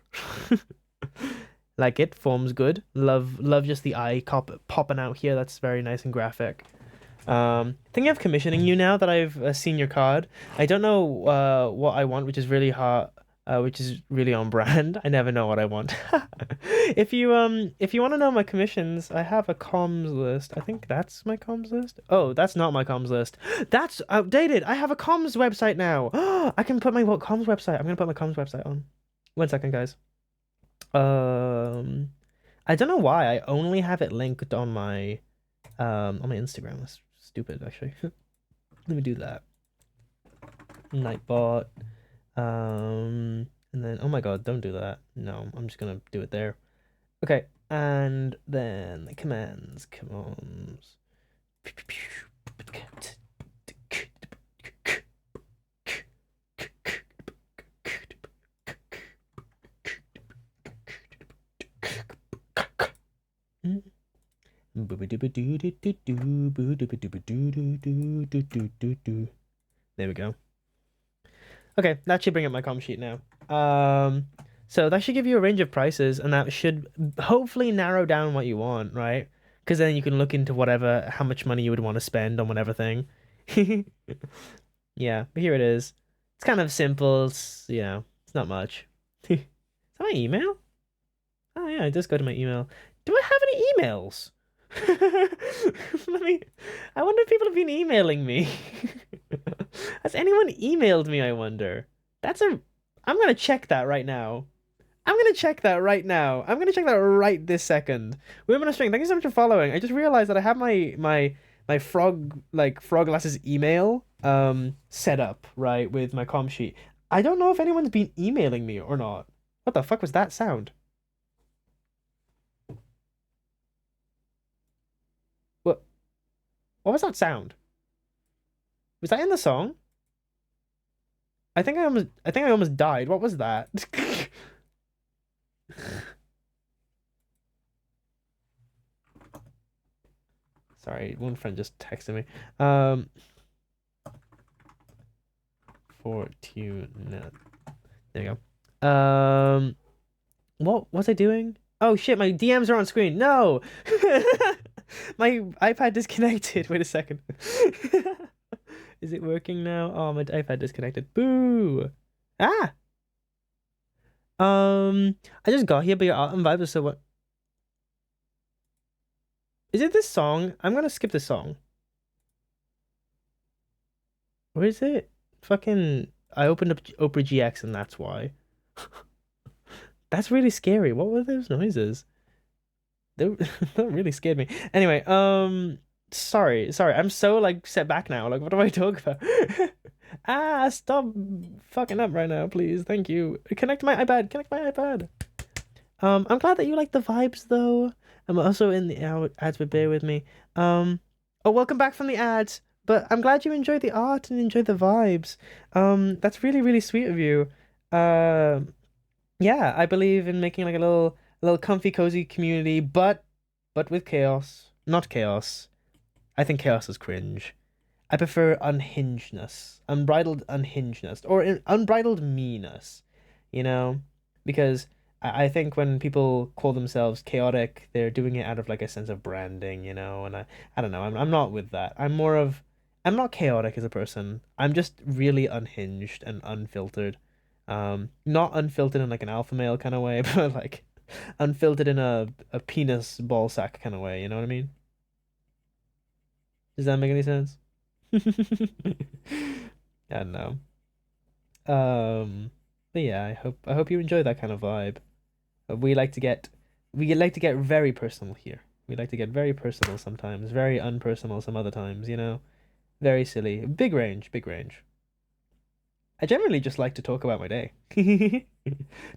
Speaker 1: Like it, form's good. Love just the eye popping out here. That's very nice and graphic. Thinking of commissioning you now that I've seen your card. I don't know what I want, which is really hard, which is really on brand. I never know what I want. If you want to know my commissions, I have a comms list. I think that's my comms list. Oh, that's not my comms list. That's outdated. I have a comms website now. I can put my comms website. I'm gonna put my comms website on. 1 second, guys. I don't know why I only have it linked on my Instagram. That's stupid, actually. Let me do that. Nightbot. And then, oh my god, don't do that. No, I'm just gonna do it there. Okay, and then the commands. There we go. Okay, that should bring up my comm sheet now. So that should give you a range of prices, and that should hopefully narrow down what you want, right? Because then you can look into how much money you would want to spend on whatever thing. Yeah, but here it is. It's kind of simple. It's not much. Is that my email? Oh yeah, it does go to my email. Do I have any emails? I wonder if people have been emailing me. Has anyone emailed me, I wonder? I'm gonna check that right now. I'm gonna check that right this second. Women of String, thank you so much for following. I just realized that I have my frog glasses email set up, right, with my comm sheet. I don't know if anyone's been emailing me or not. What the fuck was that sound? What was that sound? Was that in the song? I think I almost died. What was that? Sorry, one friend just texted me. Fortune. There you go. What was I doing? Oh shit, my DMs are on screen. No! My iPad disconnected. Wait a second. Is it working now? Oh, my iPad disconnected. Boo! Ah! I just got here, but your art and vibe is so what? Is it this song? I'm gonna skip this song. Where is it? Fucking, I opened up Opera GX and that's why. That's really scary. What were those noises? That really scared me. Anyway, sorry. I'm so like set back now. Like, what do I talk about? Stop fucking up right now, please. Thank you. Connect my iPad. I'm glad that you like the vibes though. I'm also in the ads, but bear with me. Oh, welcome back from the ads. But I'm glad you enjoyed the art and enjoyed the vibes. That's really, really sweet of you. Yeah, I believe in making like a little comfy, cozy community, but with chaos, not chaos. I think chaos is cringe. I prefer unhingedness, unbridled unhingedness, or unbridled meanness, because I think when people call themselves chaotic, they're doing it out of like a sense of branding, and I don't know, I'm not with that. I'm not chaotic as a person. I'm just really unhinged and unfiltered. Not unfiltered in like an alpha male kind of way, but like unfiltered in a penis ball sack kind of way, you know what I mean? Does that make any sense? I don't know. But yeah, I hope you enjoy that kind of vibe. We like to get very personal here. We like to get very personal sometimes, very unpersonal some other times, Very silly. Big range. I generally just like to talk about my day.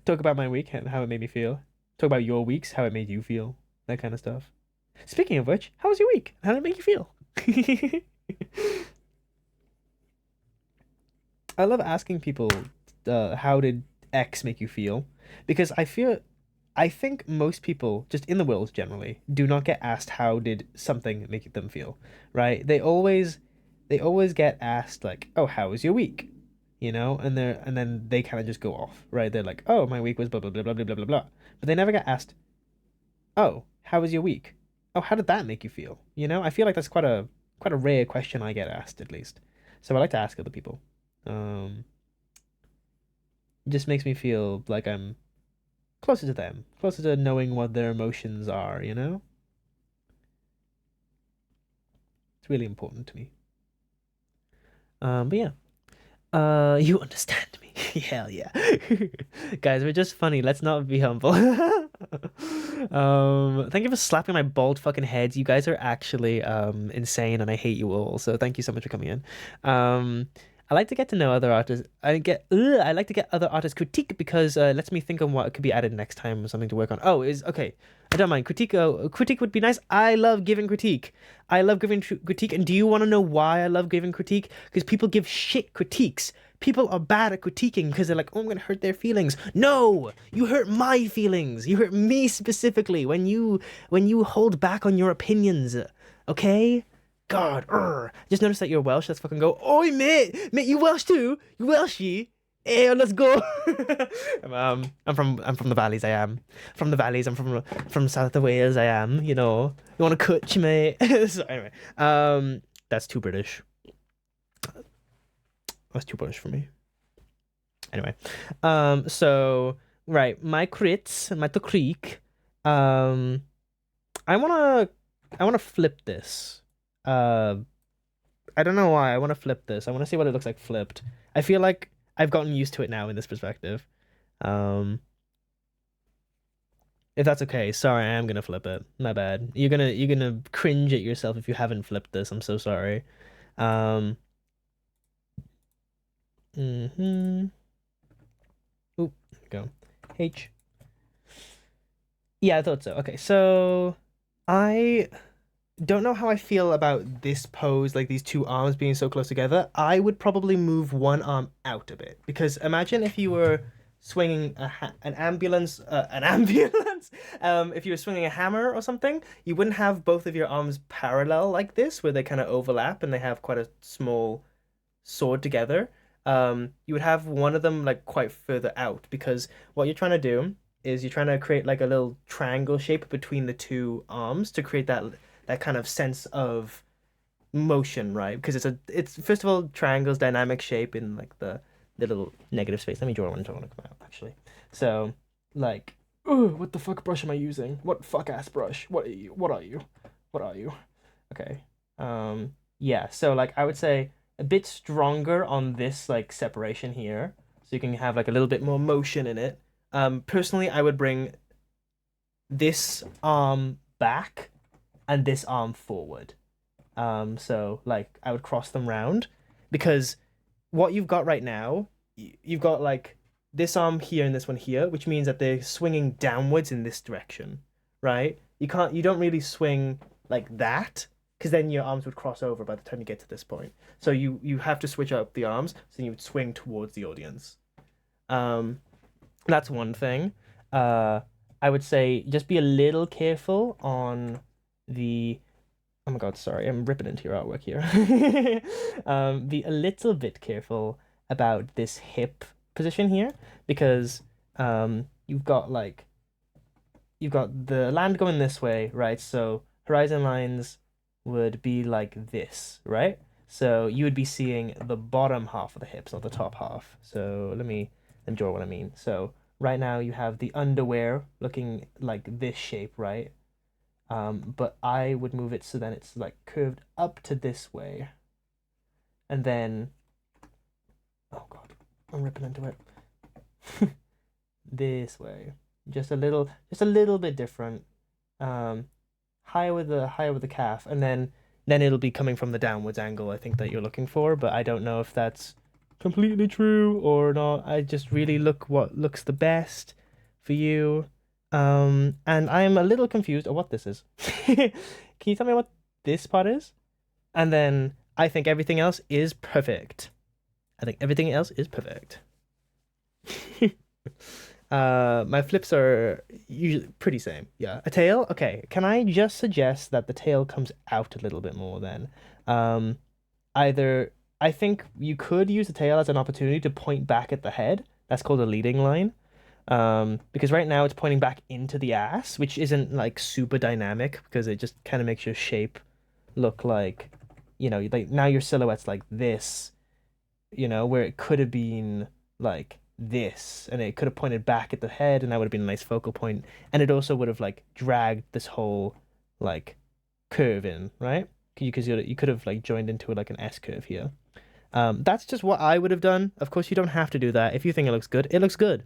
Speaker 1: Talk about my week and how it made me feel. Talk about your weeks, how it made you feel. That kind of stuff. Speaking of which, how was your week? How did it make you feel? I love asking people, how did X make you feel? Because I think most people, just in the world generally, do not get asked how did something make them feel, right? They always get asked like, oh, how was your week? And then they kind of just go off, right? They're like, oh, my week was blah blah blah blah blah blah blah blah, but they never get asked, oh, how was your week? Oh, how did that make you feel? I feel like that's quite a rare question I get asked at least. So I like to ask other people. Um, it just makes me feel like I'm closer to them, closer to knowing what their emotions are. It's really important to me. But yeah. You understand me. Hell yeah. Guys, we're just funny. Let's not be humble. Thank you for slapping my bald fucking heads. You guys are actually insane and I hate you all. So thank you so much for coming in. I like to get to know other artists. I like to get other artists' critique because it lets me think on what could be added next time or something to work on. Oh, is okay. I don't mind. Critique would be nice. I love giving critique. I love giving critique. And do you want to know why I love giving critique? Because people give shit critiques. People are bad at critiquing because they're like, oh, I'm going to hurt their feelings. No, you hurt my feelings. You hurt me specifically when you hold back on your opinions. Okay? God, just notice that you're Welsh. Let's fucking go. Oi, mate, you Welsh too? You Welshie? Hey, let's go. I'm from the valleys. I am from the valleys. I'm from south of Wales. I am. You want to coach, mate? So anyway, that's too British. That's too British for me. Anyway, so right, my to creek. I wanna flip this. I don't know why. I want to flip this. I want to see what it looks like flipped. I feel like I've gotten used to it now in this perspective. If that's okay, sorry, I am gonna flip it. My bad. You're gonna cringe at yourself if you haven't flipped this. I'm so sorry. Um. Mm-hmm. Oop, there we go. H. Yeah, I thought so. Okay, so I don't know how I feel about this pose, like these two arms being so close together. I would probably move one arm out a bit because imagine if you were swinging an ambulance, if you were swinging a hammer or something, you wouldn't have both of your arms parallel like this, where they kind of overlap and they have quite a small sword together. You would have one of them like quite further out because what you're trying to do is you're trying to create like a little triangle shape between the two arms to create that kind of sense of motion, right? Because it's first of all triangle's dynamic shape in like the little negative space. Let me draw one to come out actually. So like, oh, what the fuck brush am I using? What fuck ass brush? What are you? What are you? What are you? Okay. Yeah. So like I would say a bit stronger on this like separation here, so you can have like a little bit more motion in it. Personally, I would bring this arm back and this arm forward. So like I would cross them round because what you've got right now, you've got like this arm here and this one here, which means that they're swinging downwards in this direction, right? You don't really swing like that because then your arms would cross over by the time you get to this point. So you have to switch up the arms, so you would swing towards the audience. That's one thing. I would say just be a little careful on the. Oh my God, sorry, I'm ripping into your artwork here. Be a little bit careful about this hip position here because you've got the land going this way, right? So horizon lines would be like this, right? So you would be seeing the bottom half of the hips, not the top half. So let me draw what I mean. So right now you have the underwear looking like this shape, right? But I would move it so then it's like curved up to this way. And then, oh God, I'm ripping into it. This way, just a little bit different. Higher with the calf, and then it'll be coming from the downwards angle I think that you're looking for, but I don't know if that's completely true or not. I just really look what looks the best for you. And I'm a little confused of what this is. Can you tell me what this part is? And then I think everything else is perfect. I think everything else is perfect. My flips are usually pretty same. Yeah. A tail? Okay. Can I just suggest that the tail comes out a little bit more then? Um, either I think you could use the tail as an opportunity to point back at the head. That's called a leading line. Because right now it's pointing back into the ass, which isn't like super dynamic because it just kind of makes your shape look like, like now your silhouette's like this, where it could have been like this, and it could have pointed back at the head, and that would have been a nice focal point, and it also would have like dragged this whole like curve in, right? Because you could have like joined into like an S curve here. That's just what I would have done. Of course, you don't have to do that. If you think it looks good, it looks good.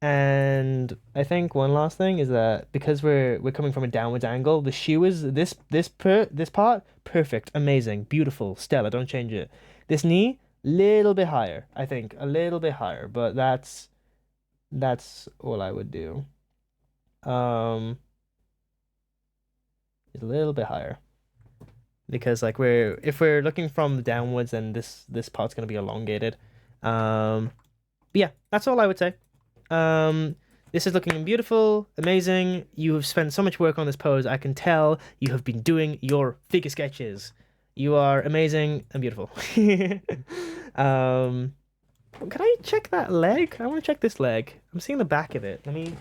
Speaker 1: And I think one last thing is that because we're coming from a downwards angle, the shoe is this part perfect, amazing, beautiful, stellar. Don't change it. This knee, little bit higher, I think, a little bit higher, but that's all I would do. It's a little bit higher because like if we're looking from downwards, then this part's gonna be elongated. But yeah, that's all I would say. This is looking beautiful, amazing. You have spent so much work on this pose. I can tell you have been doing your figure sketches. You are amazing and beautiful. Can I check that leg? I want to check this leg. I'm seeing the back of it. Let me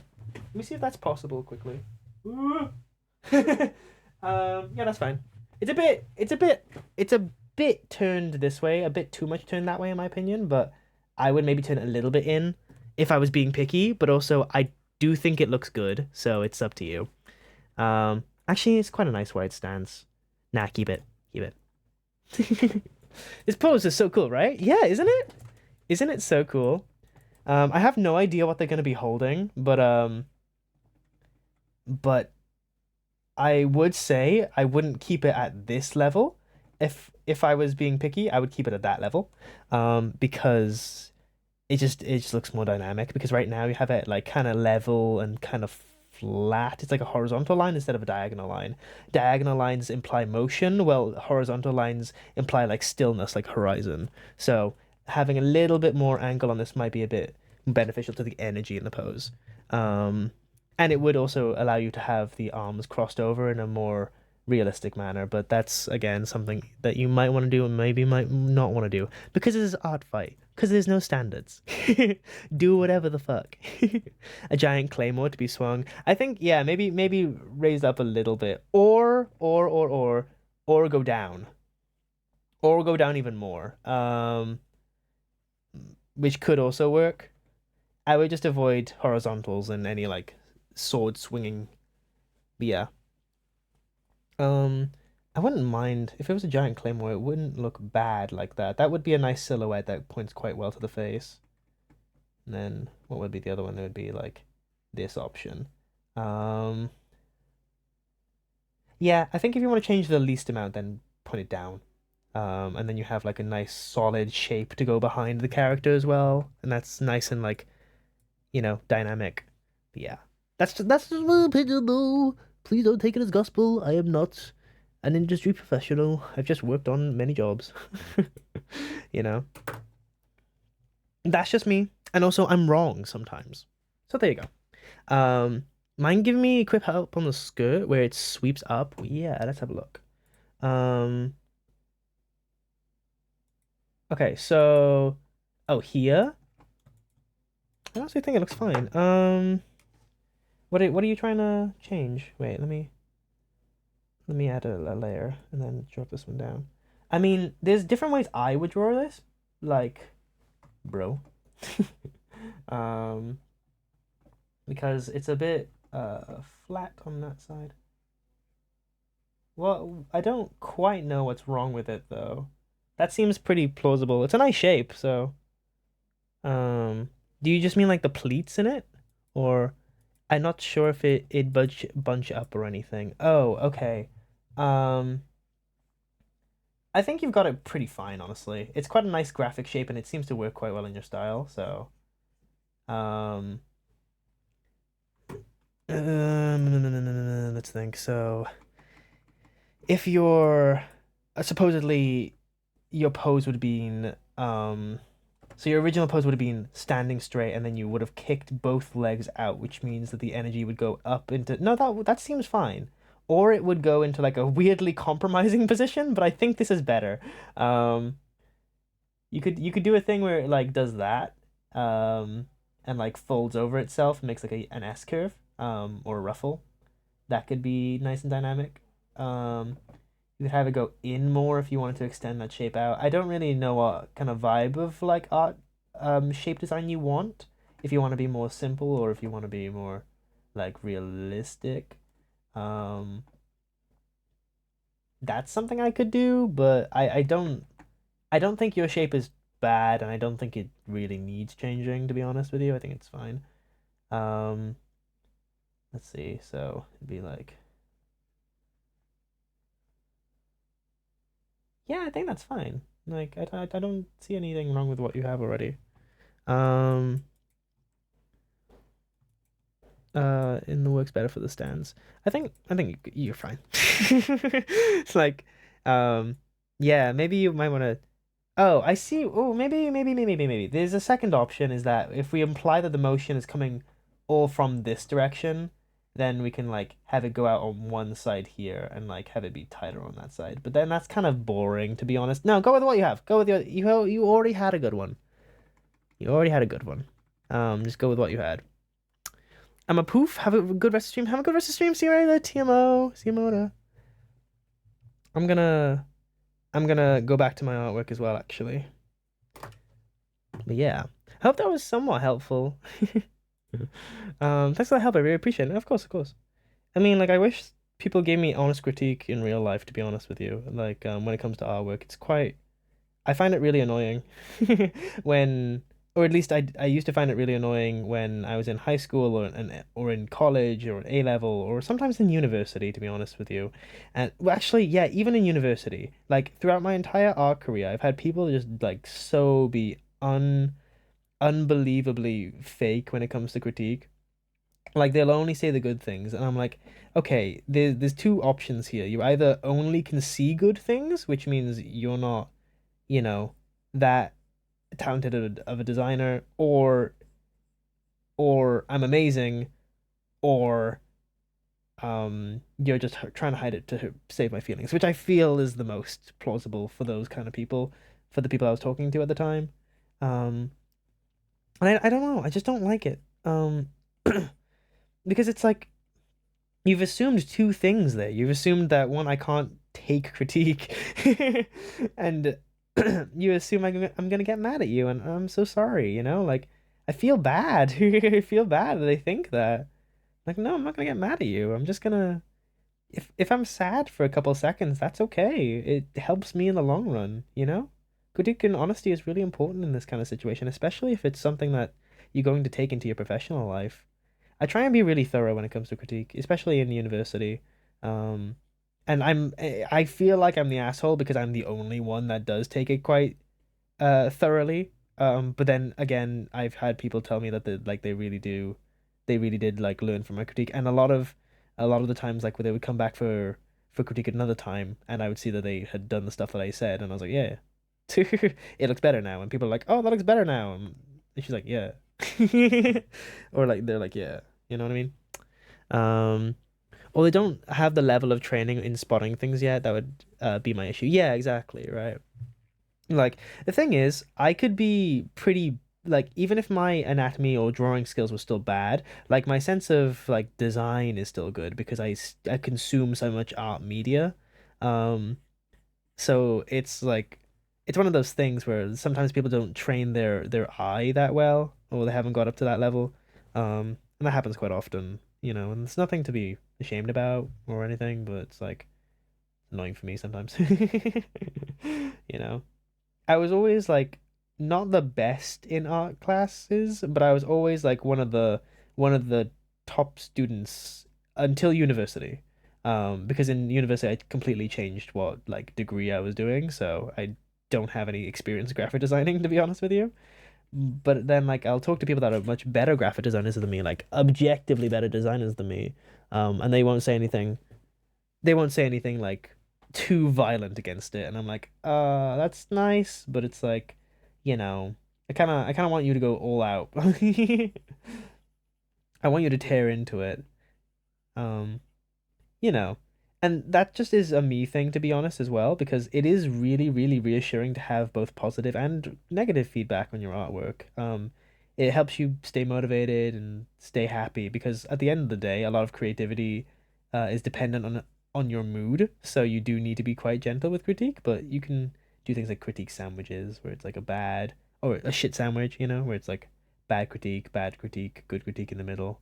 Speaker 1: see if that's possible quickly. Yeah, that's fine. It's a bit turned this way, a bit too much turned that way in my opinion, but I would maybe turn it a little bit in if I was being picky, but also I do think it looks good, so it's up to you. Actually, it's quite a nice wide stance. Nah, keep it. Keep it. This pose is so cool, right? Yeah, isn't it? Isn't it so cool? I have no idea what they're gonna be holding, but I would say I wouldn't keep it at this level. If I was being picky, I would keep it at that level. Because it just looks more dynamic because right now you have it like kind of level and kind of flat. It's like a horizontal line instead of a diagonal line. Diagonal lines imply motion, while horizontal lines imply like stillness, like horizon. So having a little bit more angle on this might be a bit beneficial to the energy in the pose. Um, and it would also allow you to have the arms crossed over in a more realistic manner, but that's again something that you might want to do and maybe might not want to do because it is art fight. Because there's no standards. Do whatever the fuck. A giant claymore to be swung. I think yeah, maybe raise up a little bit, or go down, or go down even more. Which could also work. I would just avoid horizontals and any like sword swinging. But yeah. Um, I wouldn't mind if it was a giant claymore. It wouldn't look bad like that. That would be a nice silhouette that points quite well to the face. And then what would be the other one? It would be like this option. Um, yeah, I think if you want to change the least amount, then point it down. And then you have like a nice solid shape to go behind the character as well, and that's nice and like, dynamic. But yeah, that's just my opinion though. Please don't take it as gospel. I am not an industry professional. I've just worked on many jobs. You know, that's just me. And also, I'm wrong sometimes. So there you go. Mind giving me a quick help on the skirt where it sweeps up? Yeah, let's have a look. Um, okay, so, oh, here? I honestly think it looks fine. What are you trying to change? Wait, let me add a layer and then drop this one down. I mean, there's different ways I would draw this, like, bro. Um, because it's a bit flat on that side. Well, I don't quite know what's wrong with it though. That seems pretty plausible. It's a nice shape, so do you just mean like the pleats in it? Or I'm not sure if it bunch up or anything. Oh, okay. Um I think you've got it pretty fine, honestly. It's quite a nice graphic shape and it seems to work quite well in your style, so um Let's think. So, if you're supposedly your pose would have been so your original pose would have been standing straight, and then you would have kicked both legs out, which means that the energy would go up into no, that seems fine. Or it would go into like a weirdly compromising position, but I think this is better. Um, you could do a thing where it like does that, um, and like folds over itself, and makes like an S curve, or a ruffle. That could be nice and dynamic. You could have it go in more if you wanted to extend that shape out. I don't really know what kind of vibe of like art shape design you want. If you want to be more simple or if you want to be more like realistic. Um that's something I could do, but I don't think your shape is bad, and I don't think it really needs changing, to be honest with you. I think it's fine. Um let's see. So it'd be like, yeah, I think that's fine. Like I don't see anything wrong with what you have already. Um, in the works better for the stands. I think you're fine. It's like, um, yeah, maybe you might want to. Oh, I see. Oh, maybe. There's a second option, is that if we imply that the motion is coming all from this direction, then we can like have it go out on one side here and like have it be tighter on that side. But then that's kind of boring, to be honest. No, go with what you have. Go with you already had a good one. You already had a good one. Just go with what you had. I'm a poof. Have a good rest of stream. Have a good rest of stream. See you later, TMO. See you later. I'm gonna go back to my artwork as well, actually. But yeah, I hope that was somewhat helpful. Thanks for the help. I really appreciate it. Of course, of course. I mean, like, I wish people gave me honest critique in real life, to be honest with you. Like, when it comes to artwork, I find it really annoying when, or at least I used to find it really annoying when I was in high school or in college or A level or sometimes in university, to be honest with you. And well, actually, yeah, even in university, like throughout my entire art career, I've had people just like so be unbelievably fake when it comes to critique. Like they'll only say the good things, and I'm like, okay, there's two options here. You either only can see good things, which means you're not, you know, that talented of a designer, or I'm amazing, or you're just trying to hide it to save my feelings, which I feel is the most plausible for those kind of people, for the people I was talking to at the time. Um, and I don't know, I just don't like it. Because it's like you've assumed two things there. You've assumed that one, I can't take critique, and you assume I'm gonna get mad at you, and I'm so sorry, like I feel bad. I feel bad that they think that. Like, no, I'm not gonna get mad at you. I'm just gonna if I'm sad for a couple seconds, that's okay. It helps me in the long run. Critique and honesty is really important in this kind of situation, especially if it's something that you're going to take into your professional life. I try and be really thorough when it comes to critique, especially in university. Um, and I feel like I'm the asshole because I'm the only one that does take it quite thoroughly. But then again, I've had people tell me that they really did like learn from my critique, and a lot of the times like where they would come back for critique at another time, and I would see that they had done the stuff that I said, and I was like, yeah, it looks better now, and people are like, oh, that looks better now, and she's like, yeah, or like they're like, yeah, you know what I mean? Um, or they don't have the level of training in spotting things yet. That would be my issue. Yeah, exactly, right. Like the thing is, I could be pretty like even if my anatomy or drawing skills were still bad, like my sense of like design is still good because I consume so much art media. Um, so it's like it's one of those things where sometimes people don't train their eye that well, or they haven't got up to that level. And that happens quite often, and it's nothing to be ashamed about or anything, but it's like annoying for me sometimes. You know. I was always like not the best in art classes, but I was always like one of the top students until university. Because in university I completely changed what like degree I was doing, so I don't have any experience graphic designing, to be honest with you. But then like I'll talk to people that are much better graphic designers than me, like objectively better designers than me, and they won't say anything. They won't say anything like too violent against it, and I'm like, that's nice, but it's like, I kind of want you to go all out. I want you to tear into it. Um, you know, and that just is a me thing, to be honest, as well, because it is really, really reassuring to have both positive and negative feedback on your artwork. It helps you stay motivated and stay happy because at the end of the day, a lot of creativity is dependent on your mood, so you do need to be quite gentle with critique, but you can do things like critique sandwiches where it's like a bad or a shit sandwich, where it's like bad critique, good critique in the middle,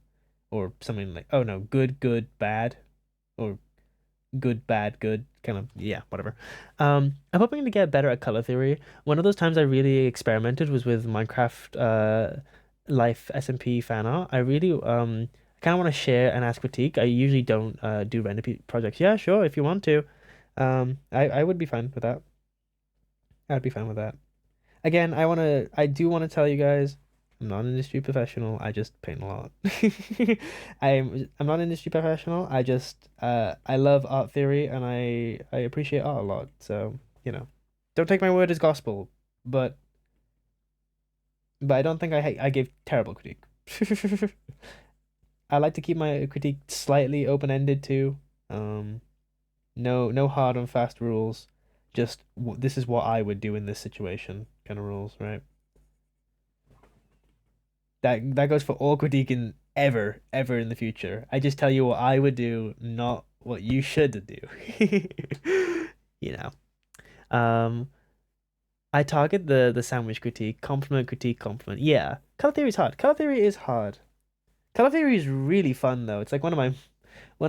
Speaker 1: or something like, oh no, good, good, bad, or good, bad, good, kind of, yeah, whatever. I'm hoping to get better at color theory. One of those times I really experimented was with Minecraft Life SMP fan art. I really kind of want to share and ask critique. I usually don't do render projects. Yeah, sure, if you want to. I would be fine with that. I'd be fine with that. Again, I do want to tell you guys, I'm not an industry professional. I just paint a lot. I'm not an industry professional. I love art theory and I appreciate art a lot. So, don't take my word as gospel, but I don't think I gave terrible critique. I like to keep my critique slightly open-ended too. No hard and fast rules. Just this is what I would do in this situation kind of rules, right? That goes for all critiquing ever in the future. I just tell you what I would do, not what you should do. You know. Um, I target the sandwich critique, compliment, compliment. Yeah, color theory is hard. Color theory is hard. Color theory is really fun though. It's like one of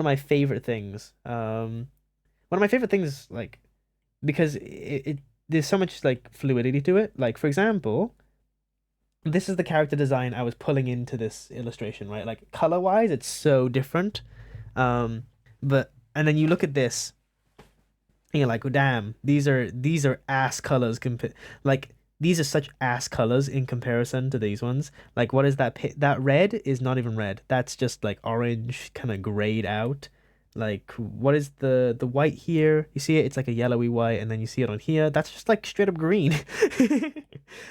Speaker 1: my favorite things. One of my favorite things, like, because it there's so much like fluidity to it. Like for example, this is the character design I was pulling into this illustration, right? Like color wise, it's so different. Um, but and then you look at this, and you're like, oh, damn, these are ass colors like these are such ass colors in comparison to these ones. Like what is that that red is not even red. That's just like orange kind of grayed out. Like what is the white here? You see it? It's like a yellowy white, and then you see it on here. That's just like straight up green.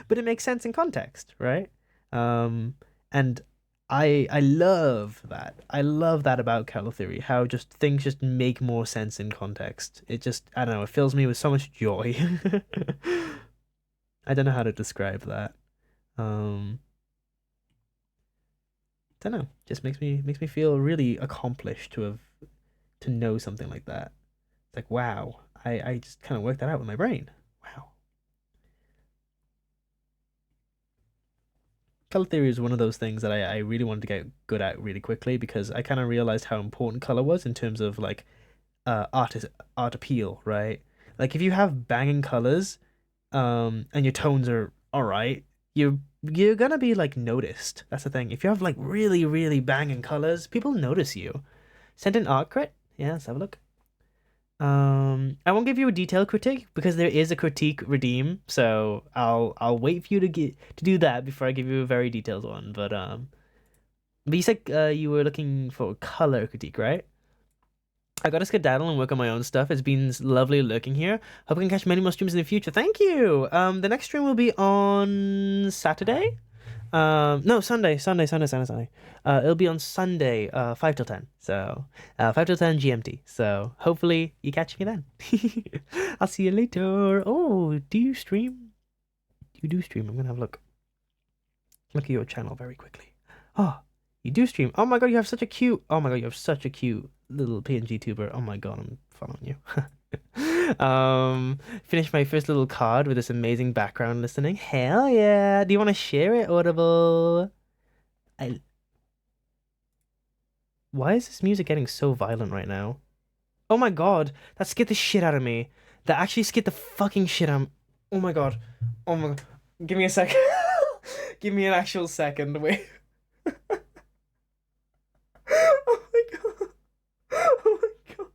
Speaker 1: But it makes sense in context, right? And I love that. I love that about color theory, how just things just make more sense in context. It just, I don't know, it fills me with so much joy. I don't know how to describe that. Um, don't know. Just makes me feel really accomplished to know something like that. It's like, wow, I just kind of worked that out with my brain. Wow. Color theory is one of those things that I really wanted to get good at really quickly because I kind of realized how important color was in terms of like art appeal, right? Like if you have banging colors, and your tones are all right, you're gonna be like noticed. That's the thing. If you have like really, really banging colors, people notice you. Send an art crit. Yeah, let's have a look. I won't give you a detailed critique because there is a critique redeem, so I'll wait for you to do that before I give you a very detailed one. But you said you were looking for a color critique, right? I gotta skedaddle and work on my own stuff. It's been lovely lurking here. Hope I can catch many more streams in the future. Thank you. The next stream will be on Saturday. No, Sunday. It'll be on Sunday, 5 till 10. So, 5 till 10 GMT. So, hopefully you catch me then. I'll see you later. Oh, do you stream? You do stream. I'm gonna have a look. Look at your channel very quickly. Oh, you do stream. Oh my god, you have such a cute. Oh my god, you have such a cute little PNG tuber. Oh my god, I'm following you. Finished my first little card with this amazing background listening. Hell yeah. Do you want to share it, Audible? Why is this music getting so violent right now? Oh my god, that scared the shit out of me. That actually scared the fucking shit out of me. Oh my god. Oh my god. Give me a second. Give me an actual second. Wait. Oh my god. Oh my god.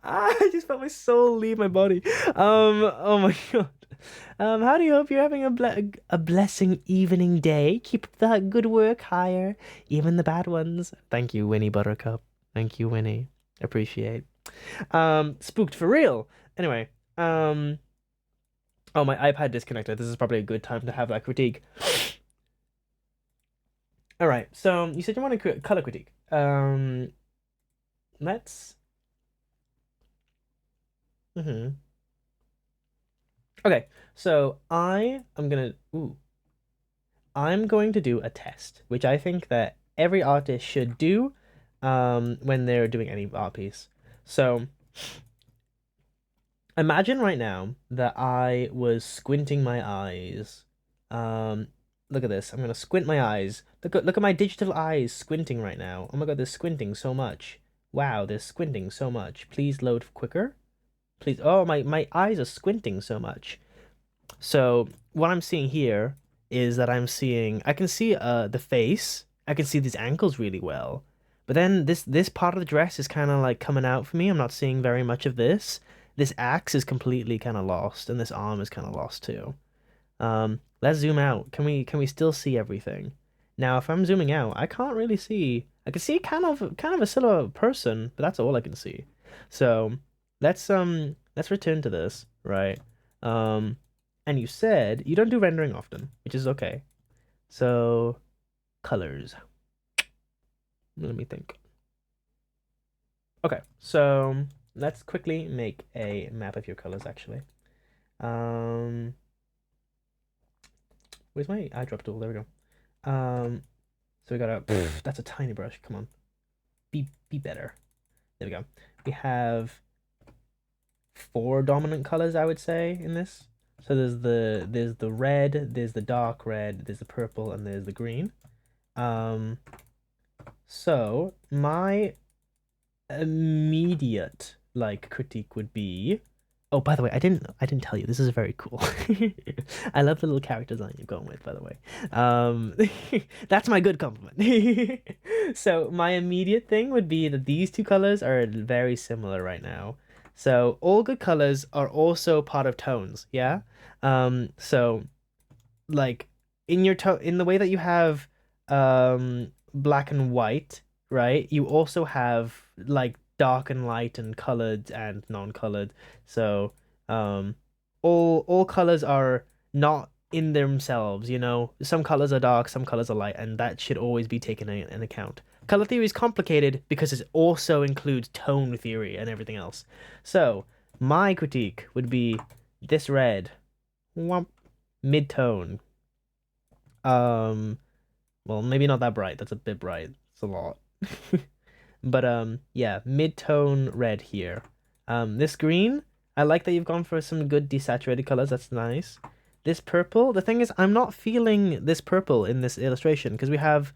Speaker 1: I just felt my soul leave my body. Oh my god. How do you hope you're having a blessing evening day? Keep up the good work higher, even the bad ones. Thank you, Winnie Buttercup. Thank you, Winnie. Appreciate. Spooked for real. Anyway, oh, my iPad disconnected. This is probably a good time to have that critique. All right. So you said you want to color critique. Let's. Okay, so I'm going to do a test, which I think that every artist should do when they're doing any art piece. So imagine right now that I was squinting my eyes. Look at this. I'm gonna squint my eyes. Look at my digital eyes squinting right now. Oh my god, they're squinting so much. Wow, they're squinting so much. Please load quicker. Please. Oh, my eyes are squinting so much. So what I'm seeing here is that I can see the face. I can see these ankles really well. But then this part of the dress is kind of like coming out for me. I'm not seeing very much of this. This axe is completely kind of lost, and this arm is kind of lost too. Let's zoom out. Can we still see everything? Now, if I'm zooming out, I can't really see. I can see kind of a silhouette person, but that's all I can see. So let's return to this, right? And you said you don't do rendering often, which is okay. So colors. Let me think. Okay, so let's quickly make a map of your colors actually. Where's my eyedrop tool? There we go. So we got a that's a tiny brush. Come on. Be better. There we go. We have 4 dominant colors, I would say, in this. So there's the red, there's the dark red, there's the purple, and there's the green. So my immediate critique would be, oh, by the way, I didn't tell you, this is very cool. I love the little character design you're going with, by the way. That's my good compliment. So my immediate thing would be that these 2 colors are very similar right now. So all good colors are also part of tones, yeah? So like in the way that you have black and white, right? You also have like dark and light and colored and non-colored. So all colors are not in themselves, you know? Some colors are dark, some colors are light, and that should always be taken in account. Color theory is complicated because it also includes tone theory and everything else. So my critique would be this red, mid-tone. Well, maybe not that bright. That's a bit bright. It's a lot. But yeah, mid-tone red here. This green, I like that you've gone for some good desaturated colors. That's nice. This purple, the thing is, I'm not feeling this purple in this illustration because we have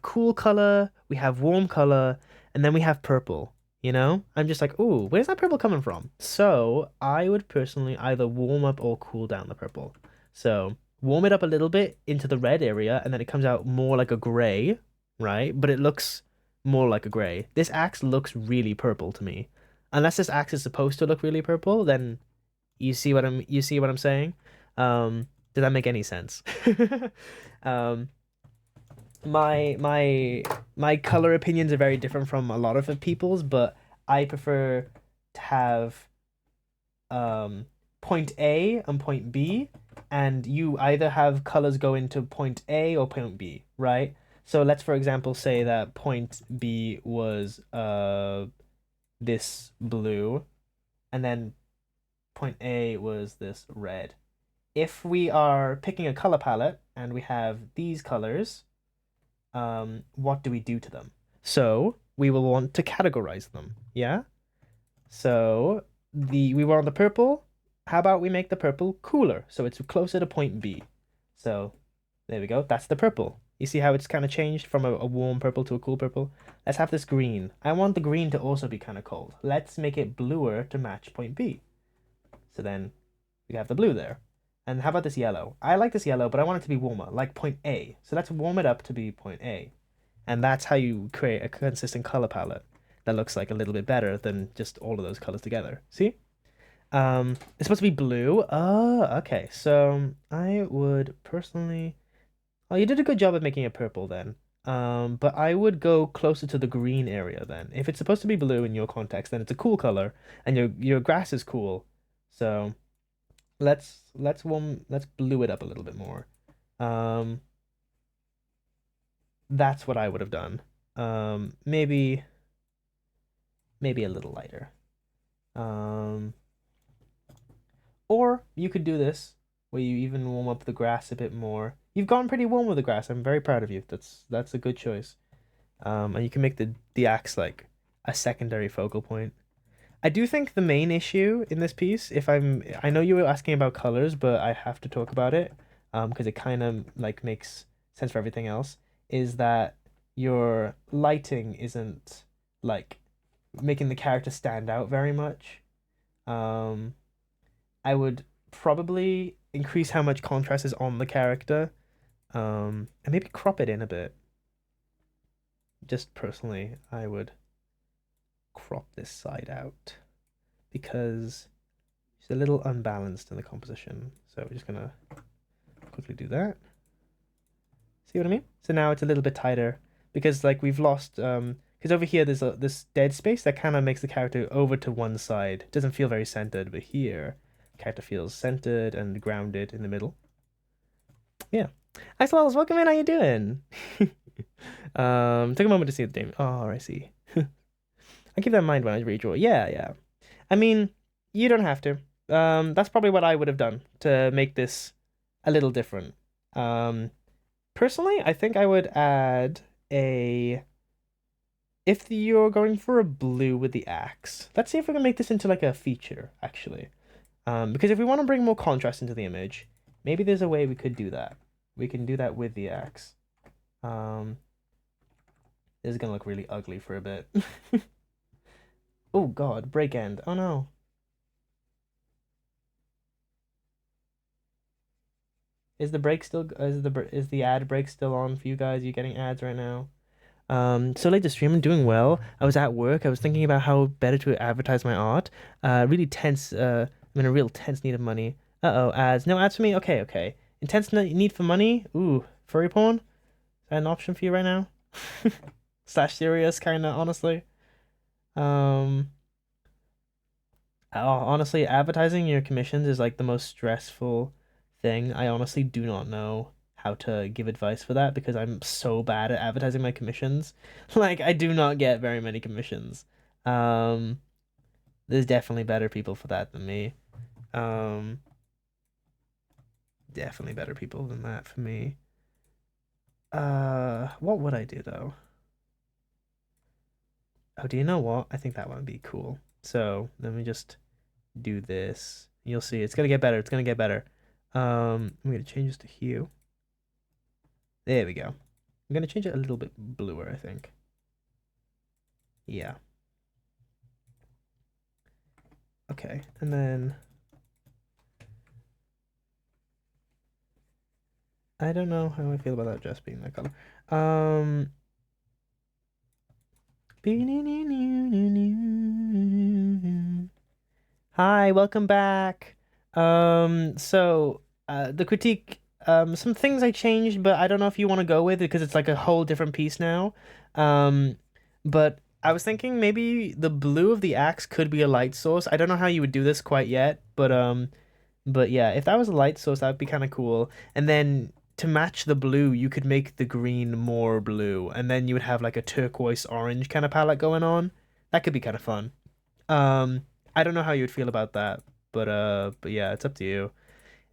Speaker 1: cool color, we have warm color, and then we have purple, you know? I'm just like, ooh, where's that purple coming from? So I would personally either warm up or cool down the purple. So warm it up a little bit into the red area, and then it comes out more like a gray, right? But it looks more like a gray. This axe looks really purple to me. Unless this axe is supposed to look really purple, then you see what I'm saying? Does that make any sense? My color opinions are very different from a lot of people's, but I prefer to have point A and point B, and you either have colors go into point A or point B, right? So let's, for example, say that point B was this blue, and then point A was this red. If we are picking a color palette and we have these colors, what do we do to them? So we will want to categorize them, yeah? So we were on the purple. How about we make the purple cooler so it's closer to point B? So there we go. That's the purple. You see how it's kind of changed from a warm purple to a cool purple? Let's have this green. I want the green to also be kind of cold. Let's make it bluer to match point B. So then we have the blue there. And how about this yellow? I like this yellow, but I want it to be warmer, like point A. So let's warm it up to be point A. And that's how you create a consistent color palette that looks like a little bit better than just all of those colors together. See? It's supposed to be blue. Oh, okay. So I would personally. Oh, you did a good job of making it purple then. But I would go closer to the green area then. If it's supposed to be blue in your context, then it's a cool color, and your grass is cool. So let's blue it up a little bit more. Um, that's what I would have done. Maybe a little lighter. Um, or you could do this where you even warm up the grass a bit more. You've gone pretty warm with the grass. I'm very proud of you. That's a good choice. And you can make the axe like a secondary focal point. I do think the main issue in this piece, I know you were asking about colors, but I have to talk about it, because it kind of like makes sense for everything else, is that your lighting isn't like making the character stand out very much. Um, I would probably increase how much contrast is on the character, and maybe crop it in a bit. Just personally, I would crop this side out because it's a little unbalanced in the composition. So we're just gonna quickly do that. See what I mean? So now it's a little bit tighter because like we've lost because over here there's this dead space that kind of makes the character over to one side. It doesn't feel very centered, but here character feels centered and grounded in the middle. Yeah. Axelwells, welcome in. How you doing? Take a moment to see the name. Oh, I see. I keep that in mind when I redraw. Yeah. I mean, you don't have to. That's probably what I would have done to make this a little different. Personally, I think I would add a. If you're going for a blue with the axe, let's see if we can make this into like a feature, actually. Because if we want to bring more contrast into the image, maybe there's a way we could do that. We can do that with the axe. This is gonna look really ugly for a bit. Oh god, break end. Oh no. Is the ad break still on for you guys? Are you getting ads right now? So late to stream, I'm doing well. I was at work. I was thinking about how better to advertise my art. Really tense. I'm in a real tense need of money. Uh-oh, ads. No ads for me? Okay. Intense need for money? Ooh, furry porn? Is that an option for you right now? Slash serious, kinda, honestly. Honestly, advertising your commissions is like the most stressful thing. I honestly do not know how to give advice for that because I'm so bad at advertising my commissions. Like, I do not get very many commissions. There's definitely better people for that than me. Definitely better people than that for me. What would I do though? Oh, do you know what? I think that would be cool. So let me just do this. You'll see. It's gonna get better. It's gonna get better. I'm gonna change this to hue. There we go. I'm gonna change it a little bit bluer, I think. Yeah. Okay, and then I don't know how I feel about that dress being that color. Hi, welcome back. The critique, some things I changed, but I don't know if you want to go with it because it's like a whole different piece now. But I was thinking maybe the blue of the axe could be a light source. I don't know how you would do this quite yet, but yeah, if that was a light source, that would be kind of cool. And then to match the blue, you could make the green more blue, and then you would have like a turquoise orange kind of palette going on. That could be kind of fun. I don't know how you would feel about that, but yeah, it's up to you.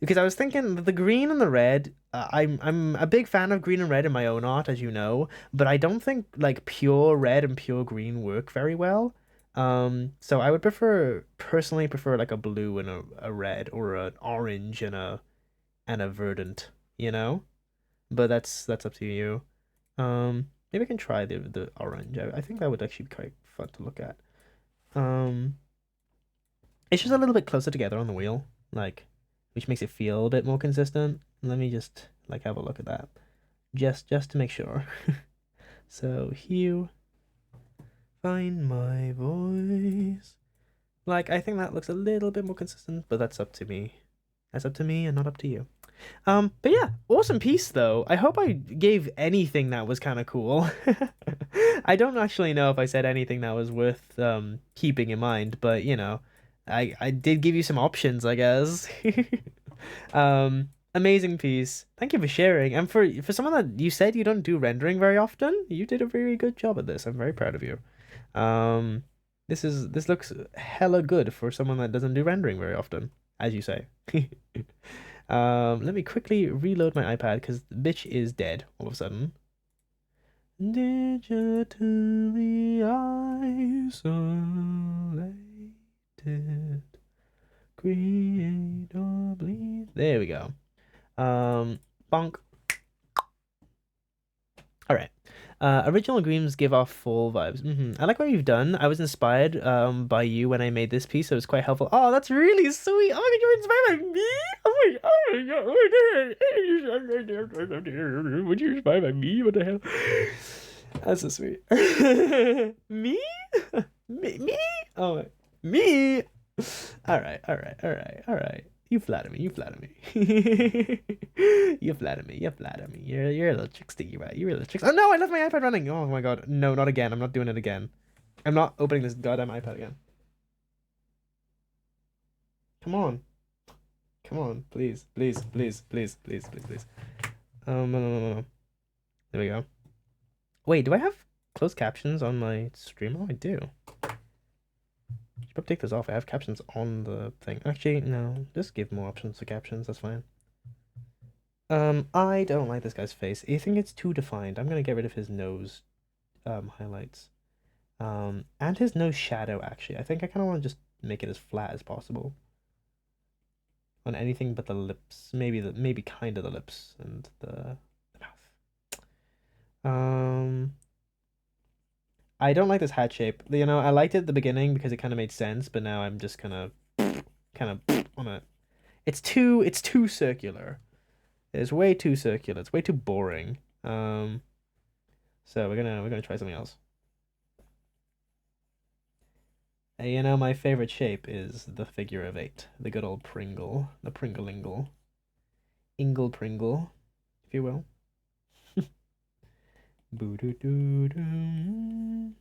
Speaker 1: Because I was thinking the green and the red, I'm a big fan of green and red in my own art, as you know, but I don't think like pure red and pure green work very well. So I would personally prefer like a blue and a red or an orange and a verdant, you know? But that's up to you. Maybe I can try the orange. I think that would actually be quite fun to look at. It's just a little bit closer together on the wheel, like, which makes it feel a bit more consistent. Let me just like have a look at that, just to make sure. So hue, find my voice. Like, I think that looks a little bit more consistent, but that's up to me. That's up to me and not up to you. But yeah, awesome piece though. I hope I gave anything that was kind of cool. I don't actually know if I said anything that was worth keeping in mind, but you know, I did give you some options, I guess. Amazing piece. Thank you for sharing. And for someone that you said you don't do rendering very often, you did a very good job at this. I'm very proud of you. This looks hella good for someone that doesn't do rendering very often, as you say. Let me quickly reload my iPad because the bitch is dead all of a sudden. Digitally isolated, create or bleed. There we go. Bonk. All right. Original Dreams give off full vibes. I like what you've done. I was inspired by you when I made this piece, so it was quite helpful. Oh, that's really sweet. Oh, you're inspired by me? Oh my god. Would you inspire by me? What the hell? That's so sweet. Me? Me? Oh, me? All right, all right, all right, all right. You flatter me. You flatter me. You flatter me. You flatter me. You're a little tricksy, right? You're a little tricksy. Oh no! I left my iPad running. Oh my god! No, not again. I'm not doing it again. I'm not opening this goddamn iPad again. Come on, come on, please, please, please, please, please, please, please. No, no, no, no. There we go. Wait, do I have closed captions on my stream? Oh, I do. Should probably take this off. I have captions on the thing. Actually, no. Just give more options for captions. That's fine. I don't like this guy's face. I think it's too defined. I'm gonna get rid of his nose highlights. And his nose shadow, actually. I think I kind of want to just make it as flat as possible. On anything but the lips. Maybe kind of the lips and the mouth. I don't like this hat shape. You know, I liked it at the beginning because it kind of made sense, but now I'm just kind of on it. It's too circular. It's way too circular. It's way too boring. So we're gonna try something else. You know, my favorite shape is the figure of 8, the good old Pringle, the Pringle-ingle, Ingle Pringle, if you will. Boo doo doo doo.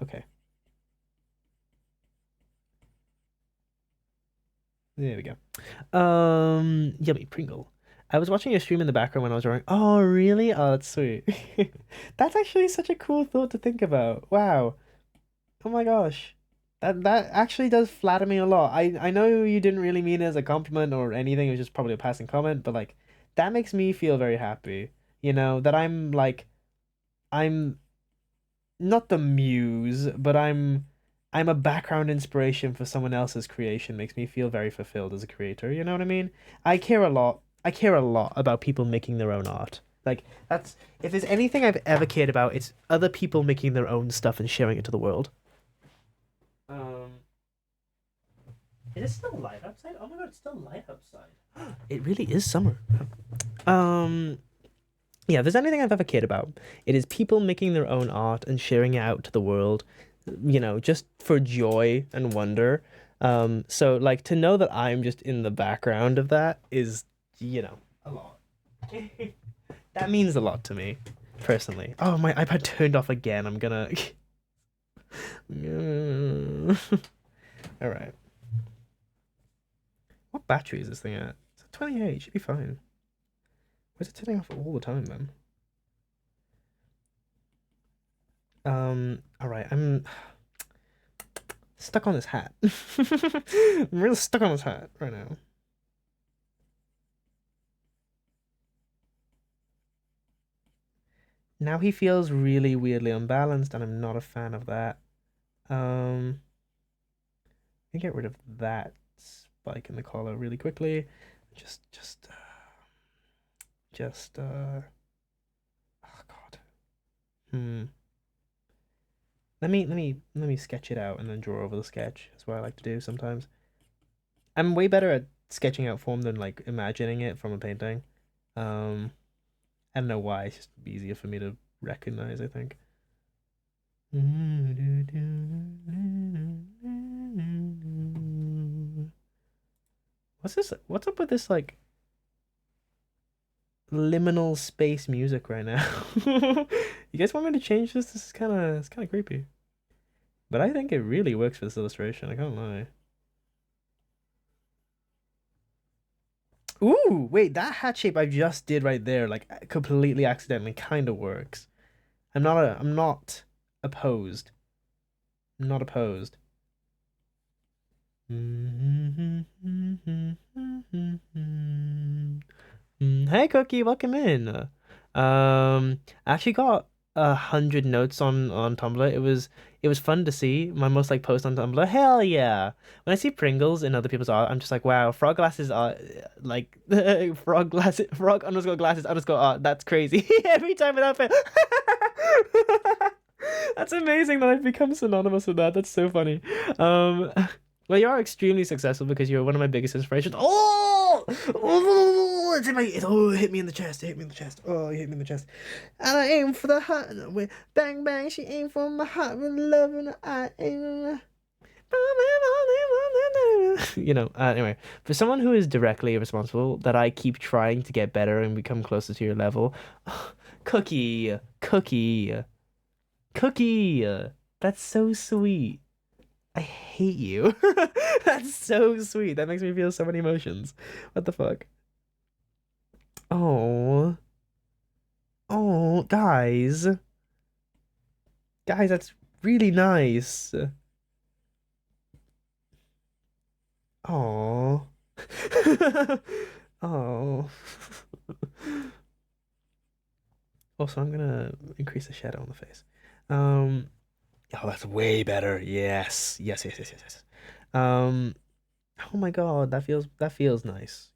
Speaker 1: Okay. There we go. Yummy Pringle. I was watching your stream in the background when I was drawing. Oh, really? Oh, that's sweet. That's actually such a cool thought to think about. Wow. Oh my gosh. That actually does flatter me a lot. I know you didn't really mean it as a compliment or anything. It was just probably a passing comment, but like that makes me feel very happy. You know, that I'm not the muse, but I'm a background inspiration for someone else's creation. Makes me feel very fulfilled as a creator. You know what I mean? I care a lot. I care a lot about people making their own art. Like that's if there's anything I've ever cared about, it's other people making their own stuff and sharing it to the world. Is it still light outside? Oh my god, it's still light outside. It really is summer. Yeah, if there's anything I've ever cared about, it is people making their own art and sharing it out to the world, you know, just for joy and wonder. So like to know that I'm just in the background of that is, you know, a lot. That means a lot to me, personally. Oh, my iPad turned off again. I'm gonna... Alright. What battery is this thing at? It's at 28, it should be fine. Why is it turning off all the time then? Alright, I'm stuck on this hat. I'm really stuck on this hat right now. Now he feels really weirdly unbalanced, and I'm not a fan of that. Let me get rid of that spike in the collar really quickly. Oh God. Let me sketch it out and then draw over the sketch. That's what I like to do sometimes. I'm way better at sketching out form than like imagining it from a painting. I don't know why. It's just easier for me to recognize, I think. What's this? What's up with this like liminal space music right now? You guys want me to change this? This is it's kind of creepy. But I think it really works for this illustration. I can't lie. Ooh, wait, that hat shape I just did right there, like completely accidentally, kind of works. I'm not opposed. I'm not opposed. Hey Cookie, welcome in. I actually got 100 notes on Tumblr. It was fun to see my most like post on Tumblr. Hell yeah! When I see Pringles in other people's art, I'm just like, wow, frog glasses are like frog underscore glasses underscore art. That's crazy. Every time without fail. That's amazing that I've become synonymous with that. That's so funny. Well, you are extremely successful because you're one of my biggest inspirations. Oh, it hit me in the chest. It hit me in the chest. Oh, it hit me in the chest. And I aim for the heart. Bang bang, she aimed for my heart with love, and I aim. Anyway, for someone who is directly responsible, that I keep trying to get better and become closer to your level. Cookie. That's so sweet. I hate you. That's so sweet. That makes me feel so many emotions. What the fuck? Oh. Oh, guys. Guys, that's really nice. Oh. Oh. Also, I'm gonna increase the shadow on the face. Oh, that's way better. Yes. Um, oh my God, that feels nice.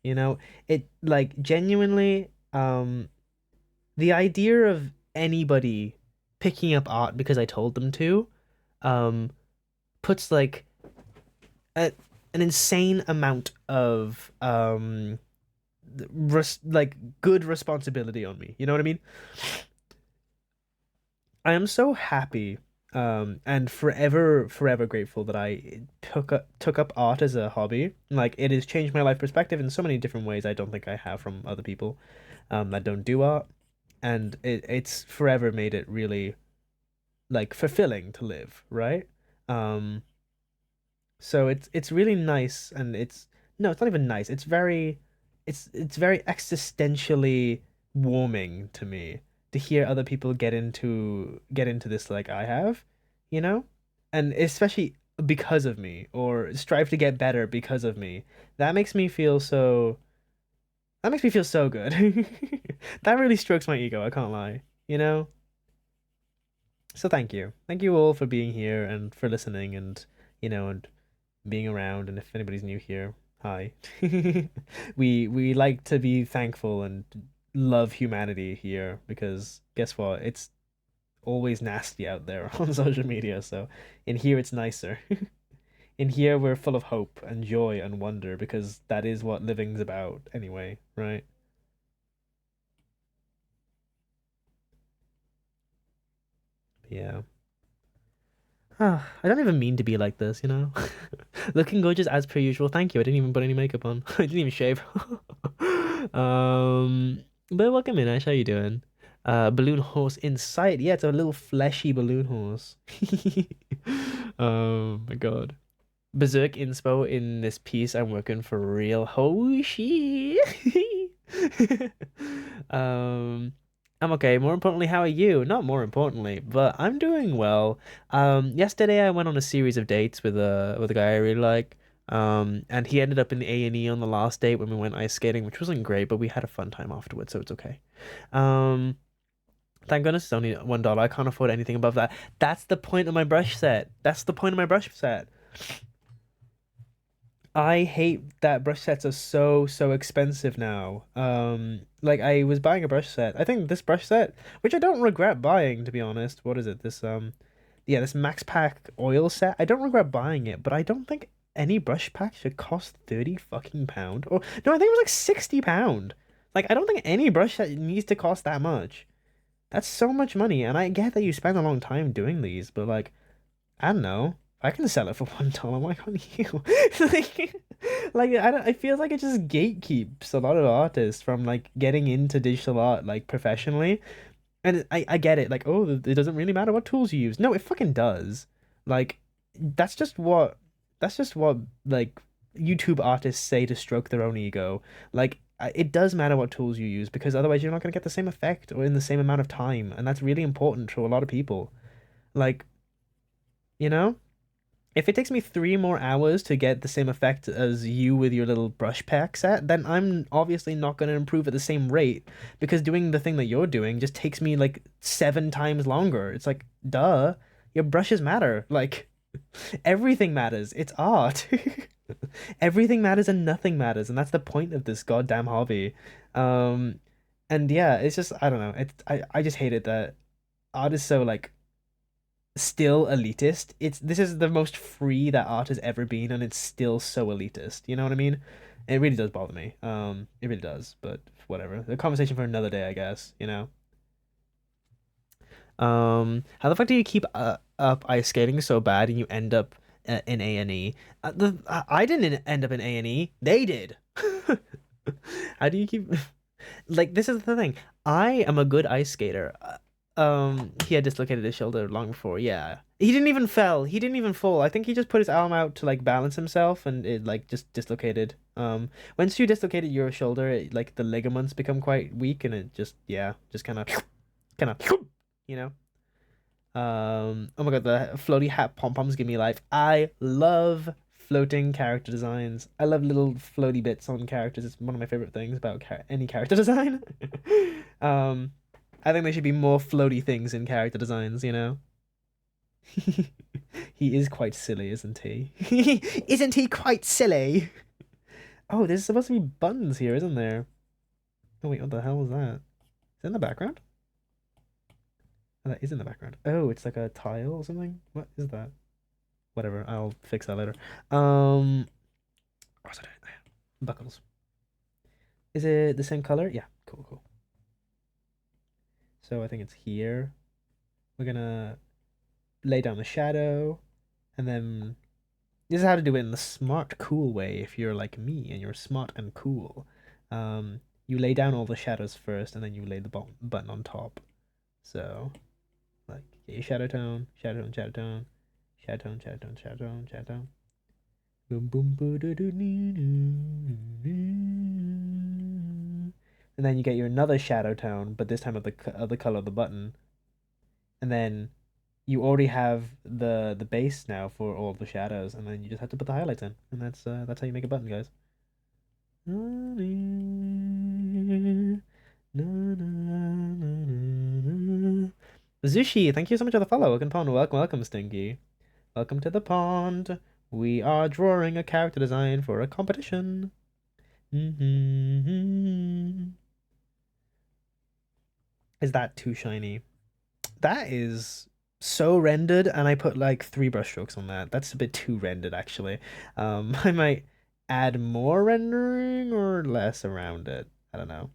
Speaker 1: It like genuinely, the idea of anybody picking up art because I told them to, um, puts like an insane amount of like good responsibility on me. You know what I mean? I am so happy and forever grateful that I took up art as a hobby. Like it has changed my life perspective in so many different ways I don't think I have from other people that don't do art. And it's forever made it really like fulfilling to live, right? Um so it's really nice, and it's no, it's not even nice. It's very existentially warming to me to hear other people get into this like I have, you know? And especially because of me, or strive to get better because of me. That makes me feel so that makes me feel so good. That really strokes my ego, I can't lie, you know? So thank you. Thank you all for being here and for listening, and being around. And if anybody's new here, hi. We like to be thankful and love humanity here, because guess what? It's always nasty out there on social media. So in here it's nicer. In here we're full of hope and joy and wonder, because that is what living's about anyway, right? Yeah. Ah, I don't even mean to be like this, you know? Looking gorgeous as per usual. Thank you. I didn't even put any makeup on. I didn't even shave. But welcome in, Ash. How you doing? Balloon horse in sight. Yeah, it's a little fleshy balloon horse. Oh my God. Berserk inspo in this piece. I'm working for real. Hoshi. Um, I'm okay. More importantly, how are you? Not more importantly, but I'm doing well. Yesterday I went on a series of dates with a guy I really like. And he ended up in the A&E on the last date when we went ice skating, which wasn't great, but we had a fun time afterwards, so it's okay. Um, thank goodness it's only $1. I can't afford anything above that. That's the point of my brush set. That's the point of my brush set. I hate that brush sets are so expensive now. Like I was buying a brush set. I think this brush set, which I don't regret buying, to be honest. What is it? This Max Pack oil set. I don't regret buying it, but I don't think any brush pack should cost 30 fucking pound. Or no, I think it was like 60 pound. Like I don't think any brush set needs to cost that much. That's so much money, and I get that you spend a long time doing these, but like I don't know. I can sell it for $1. Why can't you? like I don't. I feel like it just gatekeeps a lot of artists from like getting into digital art like professionally. And I get it. Like, oh, it doesn't really matter what tools you use. No, it fucking does. Like, that's just what like YouTube artists say to stroke their own ego. Like, it does matter what tools you use because otherwise you're not gonna get the same effect or in the same amount of time, and that's really important to a lot of people. Like, you know? If it takes me 3 more hours to get the same effect as you with your little brush pack set, then I'm obviously not going to improve at the same rate because doing the thing that you're doing just takes me like 7 times longer. It's like, duh, your brushes matter. Like, everything matters. It's art. Everything matters and nothing matters, and that's the point of this goddamn hobby. Um, and yeah, it's just I don't know. I just hate it that art is so like still elitist. This is the most free that art has ever been, and it's still so elitist. You know what I mean? It really does bother me. It really does. But whatever. The conversation for another day, I guess. You know. How the fuck do you keep up ice skating so bad and you end up in A&E? I didn't end up in A&E. They did. How do you keep like this is the thing. I am a good ice skater. He had dislocated his shoulder long before. Yeah, he didn't even fell. He didn't even fall. I think he just put his arm out to like balance himself, and it like just dislocated. Once you dislocated your shoulder, like the ligaments become quite weak, and it just yeah, just kind of, you know. Oh my god, the floaty hat pom poms give me life. I love floating character designs. I love little floaty bits on characters. It's one of my favorite things about any character design. um. I think there should be more floaty things in character designs, you know? He is quite silly, isn't he? Isn't he quite silly? Oh, there's supposed to be buttons here, isn't there? Oh, wait, what the hell is that? Is it in the background? Oh, that is in the background. Oh, it's like a tile or something? What is that? Whatever, I'll fix that later. What was I doing? Buckles. Is it the same color? Yeah, cool. So I think it's here. We're gonna lay down the shadow, and then this is how to do it in the smart, cool way. If you're like me and you're smart and cool, you lay down all the shadows first, and then you lay the button on top. So, like, get your shadow tone, shadow tone, shadow tone, shadow tone, shadow tone, shadow tone, shadow tone. Boom, boom, boo, doo, doo, doo, doo. And then you get your another shadow tone, but this time of the color of the button. And then you already have the base now for all the shadows, and then you just have to put the highlights in, and that's how you make a button, guys. Zushi, thank you so much for the follow. Welcome, Stinky. Welcome to the pond. We are drawing a character design for a competition. Is that too shiny? That is so rendered, and I put like 3 brush strokes on that. That's a bit too rendered, actually. I might add more rendering or less around it. I don't know.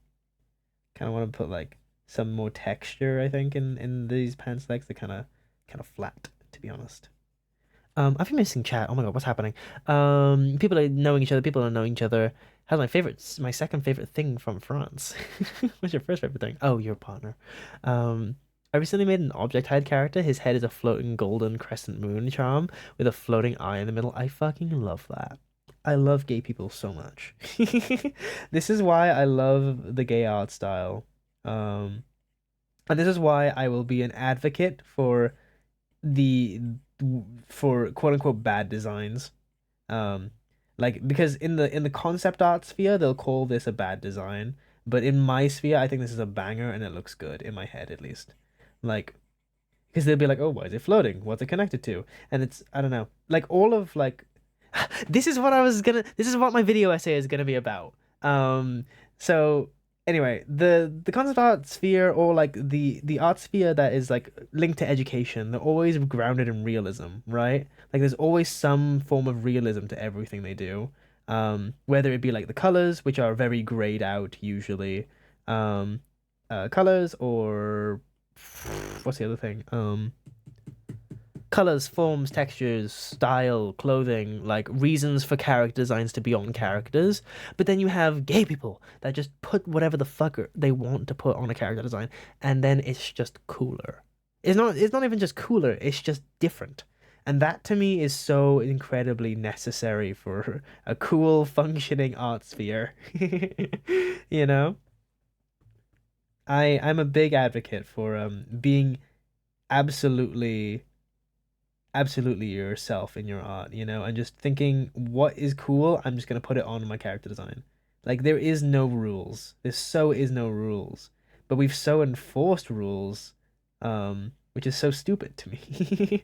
Speaker 1: Kind of want to put like some more texture, I think, in these pants legs. They're kind of flat, to be honest. I've been missing chat. Oh my god, what's happening? People are knowing each other. People are knowing each other. How's my second favorite thing from France? What's your first favorite thing? Oh, your partner. I recently made an object-hide character. His head is a floating golden crescent moon charm with a floating eye in the middle. I fucking love that. I love gay people so much. This is why I love the gay art style. And this is why I will be an advocate for quote unquote bad designs. Like because in the concept art sphere they'll call this a bad design, but in my sphere I think this is a banger and it looks good in my head at least. Like because they'll be like, oh, why is it floating? What's it connected to? And it's I don't know. Like all of like this is what my video essay is gonna be about. So Anyway, the concept art sphere, or like the art sphere that is like linked to education, they're always grounded in realism, right? Like there's always some form of realism to everything they do. Whether it be like the colors, which are very grayed out usually, um, colors, or what's the other thing? Colors, forms, textures, style, clothing, like reasons for character designs to be on characters. But then you have gay people that just put whatever the fuck they want to put on a character design, and then it's just cooler. It's not even just cooler, it's just different. And that to me is so incredibly necessary for a cool functioning art sphere. You know? I'm a big advocate for being absolutely absolutely yourself in your art, and just thinking what is cool, I'm just gonna put it on my character design. Like there is no rules. There so is no rules. But we've so enforced rules, which is so stupid to me.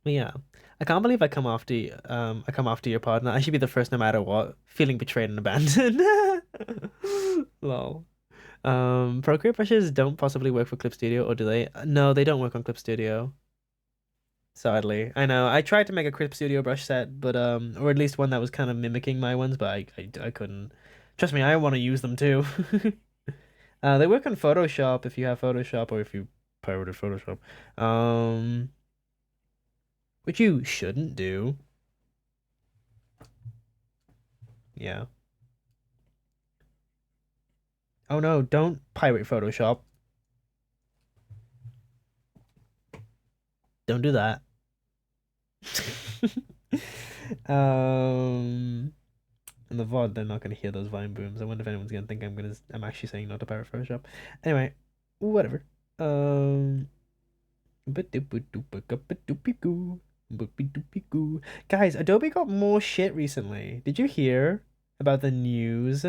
Speaker 1: But yeah. I can't believe I come after your partner. I should be the first no matter what. Feeling betrayed and abandoned. Lol. Procreate brushes don't possibly work for Clip Studio, or do they? No, they don't work on Clip Studio. Sadly, I know. I tried to make a Clip Studio brush set, but or at least one that was kind of mimicking my ones, but I couldn't. Trust me, I want to use them too. They work on Photoshop if you have Photoshop, or if you pirated Photoshop. Which you shouldn't do. Yeah. Oh no, don't pirate Photoshop. Don't do that. In the VOD, they're not gonna hear those vine booms. I wonder if anyone's gonna think I'm actually saying not to pirate Photoshop. Anyway, whatever. Guys, Adobe got more shit recently. Did you hear about the news?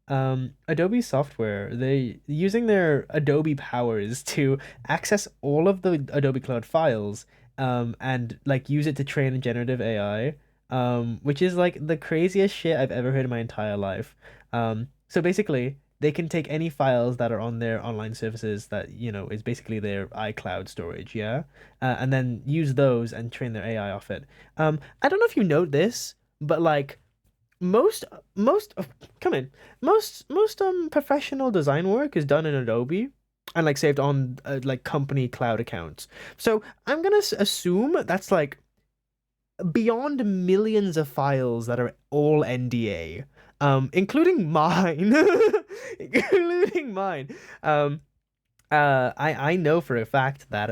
Speaker 1: Adobe software, they using their Adobe powers to access all of the Adobe Cloud files, and like use it to train a generative AI, which is like the craziest shit I've ever heard in my entire life. So basically, they can take any files that are on their online services that, is basically their iCloud storage, yeah? And then use those and train their AI off it. I don't know if you know this, but like most come in most professional design work is done in Adobe and like saved on like company cloud accounts. So I'm gonna assume that's like beyond millions of files that are all NDA, including mine, including mine. I know for a fact that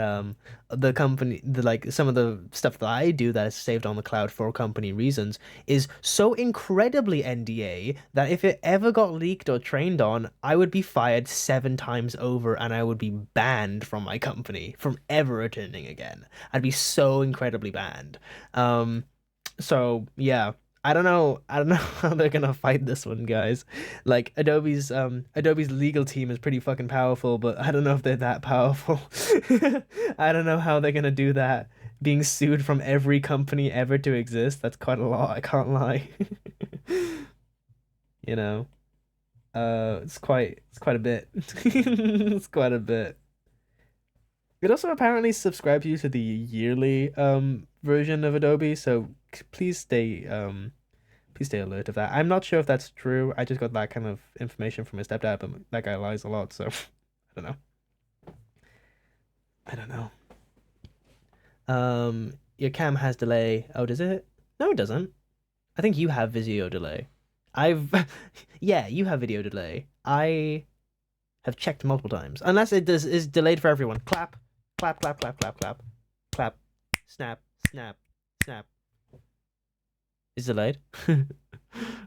Speaker 1: the company, like some of the stuff that I do that is saved on the cloud for company reasons is so incredibly NDA that if it ever got leaked or trained on, I would be fired 7 times over and I would be banned from my company from ever returning again. I'd be so incredibly banned. So yeah, I don't know how they're gonna fight this one, guys. Like Adobe's legal team is pretty fucking powerful, but I don't know if they're that powerful. I don't know how they're gonna do that. Being sued from every company ever to exist, that's quite a lot, I can't lie. You know. It's quite a bit. It's quite a bit. It also apparently subscribes you to the yearly version of Adobe, so please stay alert of that. I'm not sure if that's true. I just got that kind of information from my stepdad, but that guy lies a lot, so I don't know. I don't know. Your cam has delay. Oh, does it? No, it doesn't. I think you have video delay. I've yeah, you have video delay. I have checked multiple times. Unless it is delayed for everyone. Clap, clap, clap, clap, clap, clap, clap, snap, snap, snap. Is delayed.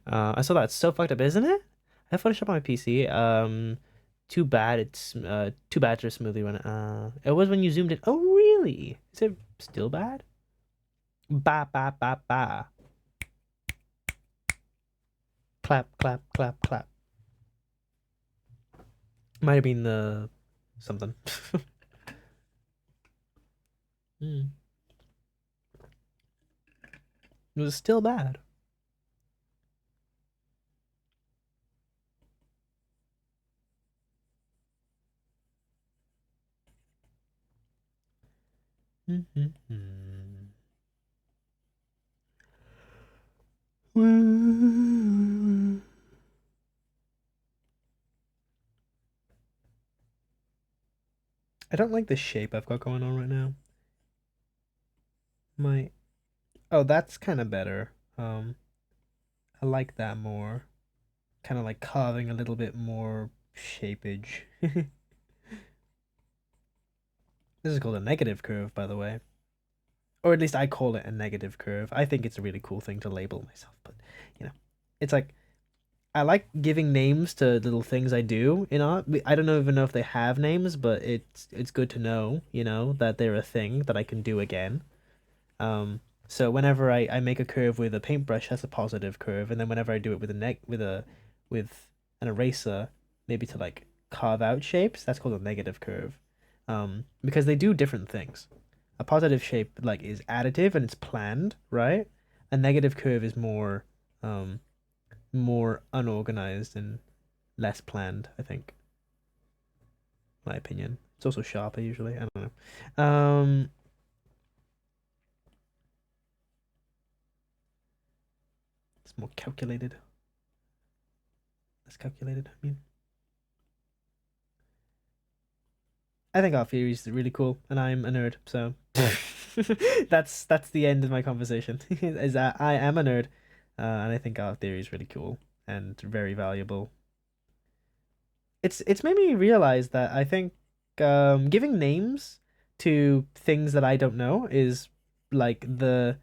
Speaker 1: I saw that. It's so fucked up, isn't it? I have Photoshop on my PC. Too bad it's too bad to smoothly run. It was when you zoomed in. Oh, really? Is it still bad? Ba ba ba ba. Clap, clap, clap, clap. Might have been the something. Hmm. It was still bad. I don't like the shape I've got going on right now. Oh, that's kind of better. I like that more. Kind of like carving a little bit more shapeage. This is called a negative curve, by the way. Or at least I call it a negative curve. I think it's a really cool thing to label myself, but it's like I like giving names to little things I do in art. I don't even know if they have names, but it's good to know, that they're a thing that I can do again. So whenever I make a curve with a paintbrush, that's a positive curve, and then whenever I do it with with an eraser, maybe to like carve out shapes, that's called a negative curve. Because they do different things. A positive shape like is additive and it's planned, right? A negative curve is more unorganized and less planned, I think. My opinion. It's also sharper usually. I don't know. It's more calculated. Less calculated, I mean. I think art theory is really cool, and I'm a nerd, so that's the end of my conversation. Is that I am a nerd, and I think art theory is really cool and very valuable. It's made me realize that I think giving names to things that I don't know is like the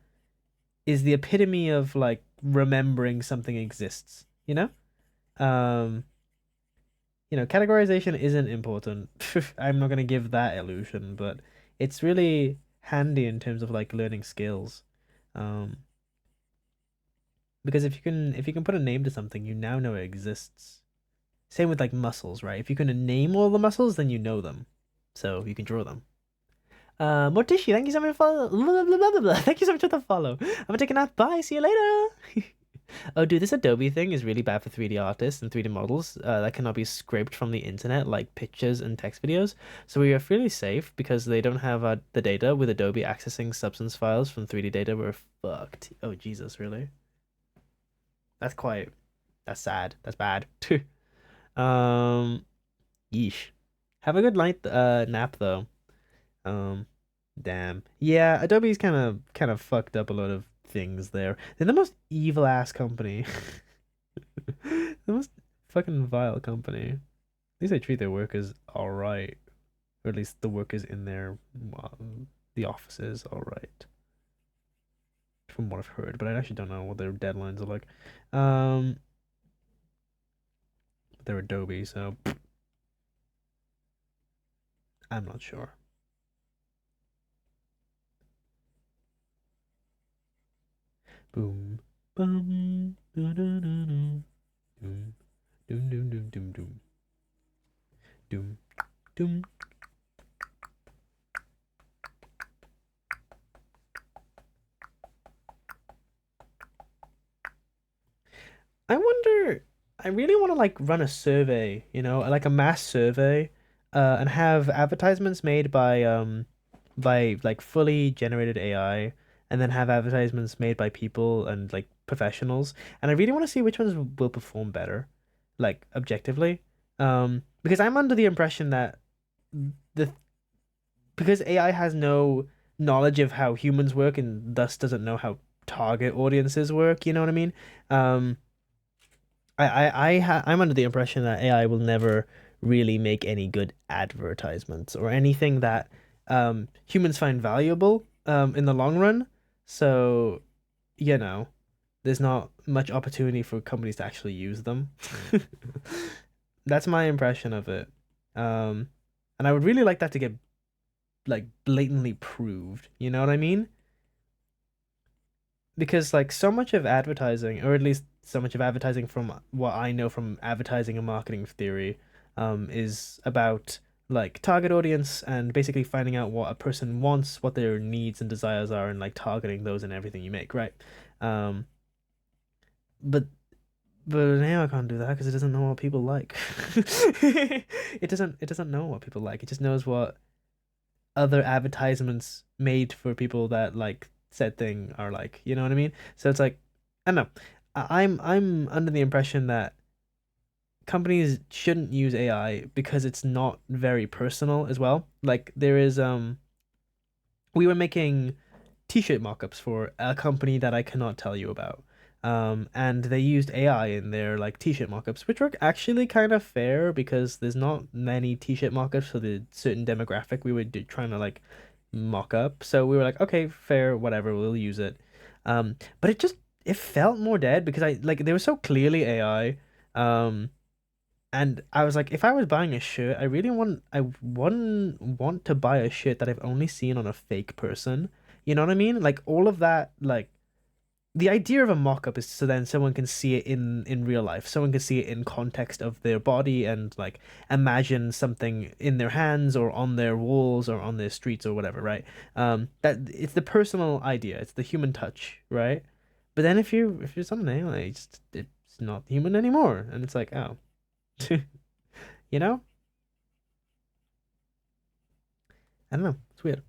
Speaker 1: epitome of like remembering something exists, Um, categorization isn't important. I'm not gonna give that illusion, but it's really handy in terms of like learning skills. Um, because if you can put a name to something, you now know it exists. Same with like muscles, right? If you can name all the muscles, then you know them, so you can draw them. Mortishi, thank you so much for thank you so much for the follow. I'm gonna take a nap. Bye. See you later. Oh, dude, this Adobe thing is really bad for 3D artists and 3D models that cannot be scraped from the internet, like pictures and text videos. So we are fairly safe because they don't have the data. With Adobe accessing substance files from 3D data, we're fucked. Oh, Jesus, really? That's sad. That's bad. Um, yeesh. Have a good night, nap though. Um, damn. Yeah, Adobe's kind of fucked up a lot of things there. They're the most evil ass company. The most fucking vile company. At least they treat their workers alright. Or at least the workers in their the offices alright. From what I've heard, but I actually don't know what their deadlines are like. They're Adobe, so I'm not sure. Boom, bum, doom, doom, doom, doom, doom, doom, doom, doom, doom, doom, doom. I wonder. I really want to like run a survey, like a mass survey, and have advertisements made by like fully generated AI, and then have advertisements made by people and like professionals. And I really want to see which ones will perform better, like objectively. Because I'm under the impression that the because AI has no knowledge of how humans work and thus doesn't know how target audiences work. You know what I mean? Um I'm under the impression that AI will never really make any good advertisements or anything that humans find valuable in the long run. So, there's not much opportunity for companies to actually use them. That's my impression of it. And I would really like that to get like blatantly proved. You know what I mean? Because like so much of advertising, or at least so much of advertising from what I know from advertising and marketing theory, is about like target audience and basically finding out what a person wants, what their needs and desires are, and like targeting those in everything you make, right? Um, but now I can't do that because it doesn't know what people like. It doesn't know what people like. It just knows what other advertisements made for people that like said thing are like, you know what I mean? So it's like, I don't know. I'm under the impression that companies shouldn't use AI because it's not very personal as well. Like there is we were making t-shirt mock-ups for a company that I cannot tell you about. And they used AI in their like t-shirt mock-ups, which were actually kind of fair because there's not many t-shirt mock-ups for the certain demographic we were trying to like mock up. So we were like, okay, fair, whatever, we'll use it. But it felt more dead because I like they were so clearly AI. And I was like, if I was buying a shirt, I wouldn't want to buy a shirt that I've only seen on a fake person. You know what I mean? Like all of that, like the idea of a mock-up is so then someone can see it in real life. Someone can see it in context of their body and like imagine something in their hands or on their walls or on their streets or whatever, right? That it's the personal idea, it's the human touch, right? But then if you're something like it's not human anymore, and it's like, oh. You know? I don't know. It's weird.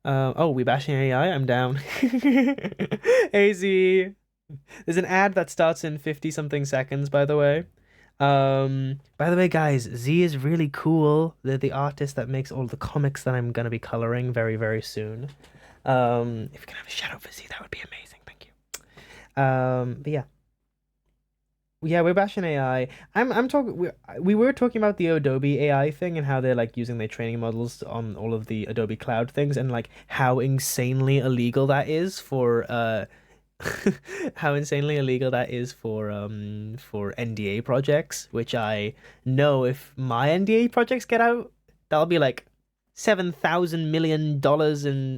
Speaker 1: Oh, we bashing AI? I'm down. AZ. There's an ad that starts in 50 something seconds, by the way. By the way, guys, Z is really cool. They're the artist that makes all the comics that I'm gonna be coloring very, very soon. If we can have a shout out for Z, that would be amazing. Thank you. But yeah. Yeah, we're bashing AI. I'm talking we were talking about the Adobe AI thing and how they're like using their training models on all of the Adobe Cloud things and like how insanely illegal that is for how insanely illegal that is for NDA projects, which I know if my NDA projects get out, that'll be like $7,000 million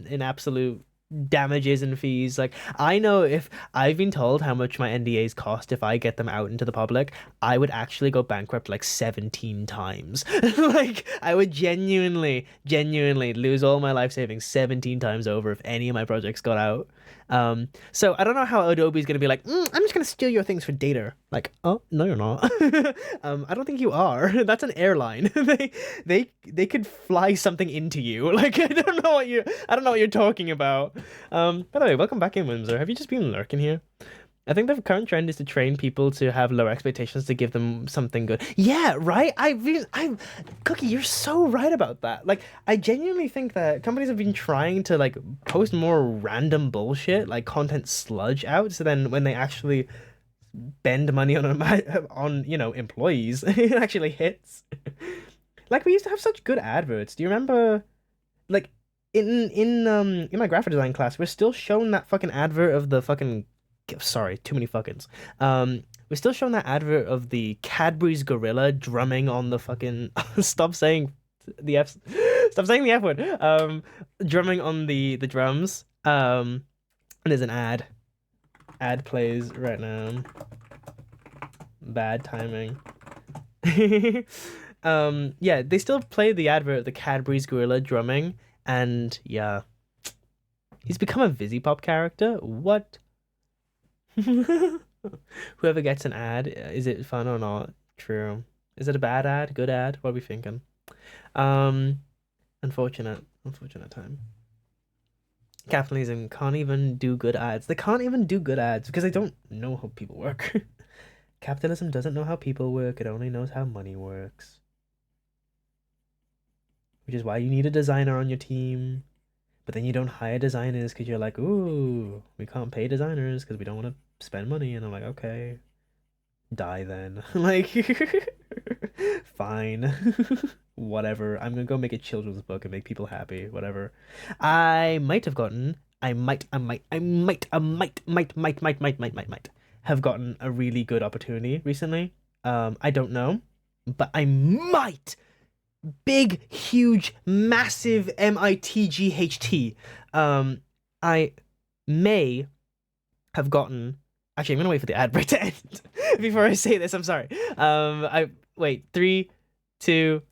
Speaker 1: in absolute damages and fees. Like I know if I've been told how much my NDAs cost if I get them out into the public, I would actually go bankrupt like 17 times. Like I would genuinely lose all my life savings 17 times over if any of my projects got out. So I don't know how Adobe's gonna be like, I'm just gonna steal your things for data. Like, oh no, you're not. I don't think you are. That's an airline. They could fly something into you. Like I don't know what you're talking about. By the way, welcome back in, Windsor. Have you just been lurking here? I think the current trend is to train people to have low expectations to give them something good. Yeah, right? Cookie, you're so right about that. Like, I genuinely think that companies have been trying to, like, post more random bullshit, like content sludge out, so then when they actually spend money on employees, it actually hits. Like, we used to have such good adverts. Do you remember, like, in my graphic design class, we're still showing that fucking advert of the fucking... Sorry, too many fuckings. We're still showing that advert of the Cadbury's gorilla drumming on the fucking stop saying the F word. Drumming on the drums. And there's an ad. Ad plays right now. Bad timing. Yeah, they still play the advert of the Cadbury's gorilla drumming, and yeah. He's become a Vizipop character? What? Whoever gets an ad, is it fun or not? True. Is it a bad ad? Good ad? What are we thinking? Unfortunate time. Capitalism can't even do good ads. They can't even do good ads because they don't know how people work. Capitalism doesn't know how people work. It only knows how money works. Which is why you need a designer on your team. But then you don't hire designers because you're like, ooh, we can't pay designers because we don't want to spend money. And I'm like, okay, die then. Like, fine. Whatever. I'm gonna go make a children's book and make people happy. Whatever. I might have gotten have gotten a really good opportunity recently. I don't know, but I might. Big, huge, massive MITGHT. I may have gotten. Actually, I'm gonna wait for the ad break to end before I say this. I'm sorry. Wait. 3, 2,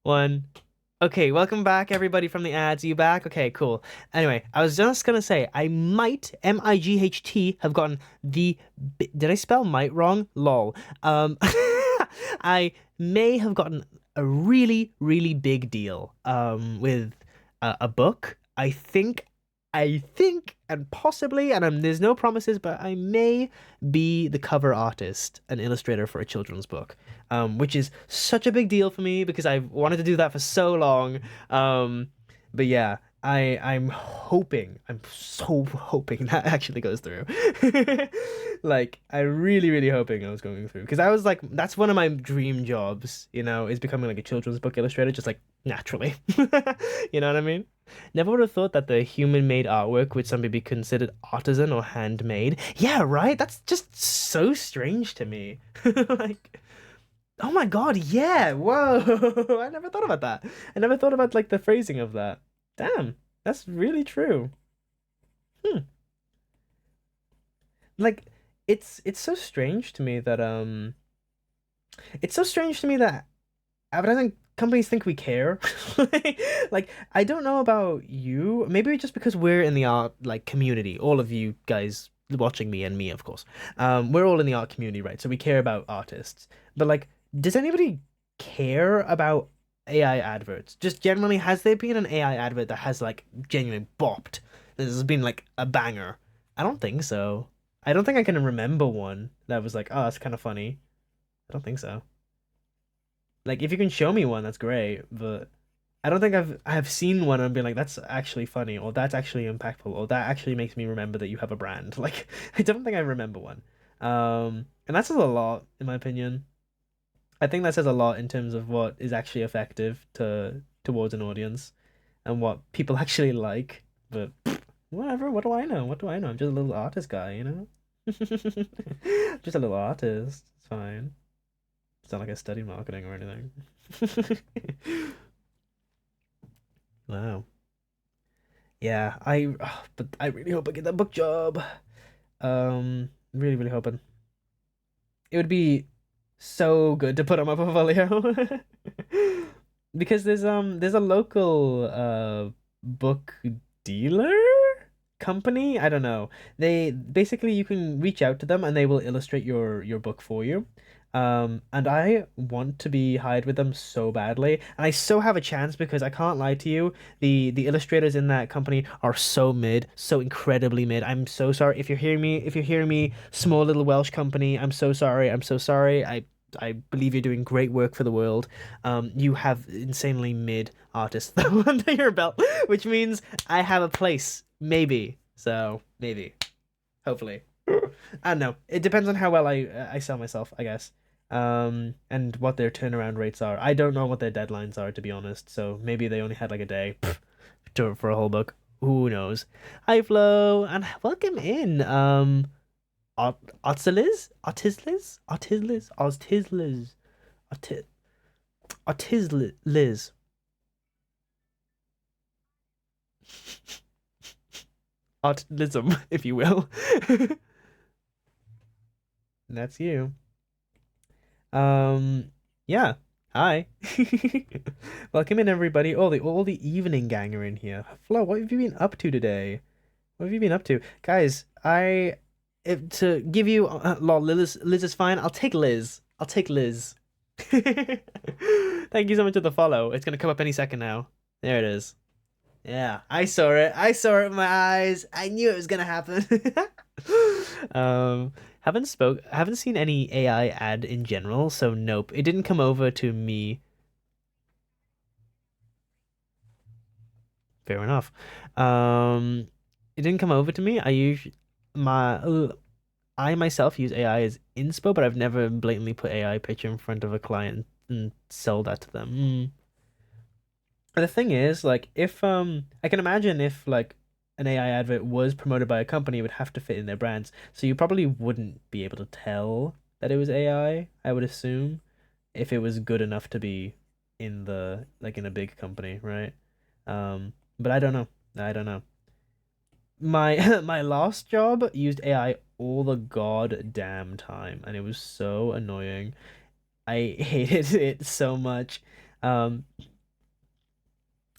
Speaker 1: 1. Okay, welcome back, everybody from the ads. Are you back? Okay, cool. Anyway, I was just gonna say I might MIGHT have gotten the. Did I spell might wrong? Lol. I may have gotten a really, really big deal with a book. I think, and possibly, and there's no promises, but I may be the cover artist and illustrator for a children's book, which is such a big deal for me because I've wanted to do that for so long. But yeah, I'm so hoping that actually goes through. Like, I really, really hoping I was going through because I was like, that's one of my dream jobs, is becoming like a children's book illustrator, just like naturally. You know what I mean? Never would have thought that the human-made artwork would someday be considered artisan or handmade. Yeah, right? That's just so strange to me. Like, oh my God, yeah, whoa. I never thought about that. I never thought about like the phrasing of that. Damn, that's really true. Hmm. Like, it's so strange to me that it's so strange to me that advertising companies think we care. Like, I don't know about you. Maybe just because we're in the art like community, all of you guys watching me and me, of course. We're all in the art community, right? So we care about artists. But like, does anybody care about AI adverts? Just generally, has there been an AI advert that has like genuinely bopped? This has been like a banger. I don't think so. I don't think I can remember one that was like, oh, that's kind of funny. I don't think so. Like, if you can show me one, that's great, but I don't think I have seen one and been like, that's actually funny, or that's actually impactful, or that actually makes me remember that you have a brand. Like, I don't think I remember one. And that says a lot, in my opinion. I think that says a lot in terms of what is actually effective towards an audience and what people actually like. But whatever, what do I know? What do I know? I'm just a little artist guy, you know? Just a little artist. It's fine. It's not like I study marketing or anything. Wow. Yeah, but I really hope I get that book job. Really, really hoping. It would be so good to put on my portfolio. Because there's a local book dealer company. I don't know. They basically, you can reach out to them and they will illustrate your book for you. And I want to be hired with them so badly, and I so have a chance because I can't lie to you, the illustrators in that company are so mid, so incredibly mid. I'm so sorry if you're hearing me, small little Welsh company. I'm so sorry. I'm so sorry. I believe you're doing great work for the world. You have insanely mid artists under your belt, which means I have a place, maybe. So maybe, hopefully. I don't know. It depends on how well I sell myself, I guess. And what their turnaround rates are. I don't know what their deadlines are, to be honest. So maybe they only had like a day for a whole book. Who knows? Hi, Flo, and welcome in. Artisliz, Artisliz, Artisliz, Artisliz, Arti- Artisliz. Artism, if you will. That's you. Yeah. Hi. Welcome in, everybody. All the evening gang are in here. Flo, what have you been up to today? What have you been up to, guys? To give you, lol, Liz is fine. I'll take Liz. I'll take Liz. Thank you so much for the follow. It's gonna come up any second now. There it is. Yeah, I saw it. I saw it with my eyes. I knew it was gonna happen. Um, haven't seen any AI ad in general, so nope. It didn't come over to me. Fair enough. It didn't come over to me. I myself use AI as inspo, but I've never blatantly put AI picture in front of a client and sell that to them. The thing is, like, if I can imagine if like an AI advert was promoted by a company, it would have to fit in their brands. So you probably wouldn't be able to tell that it was AI, I would assume, if it was good enough to be in the like in a big company, right? But I don't know. I don't know. My my last job used AI all the goddamn time, and it was so annoying. I hated it so much. Um,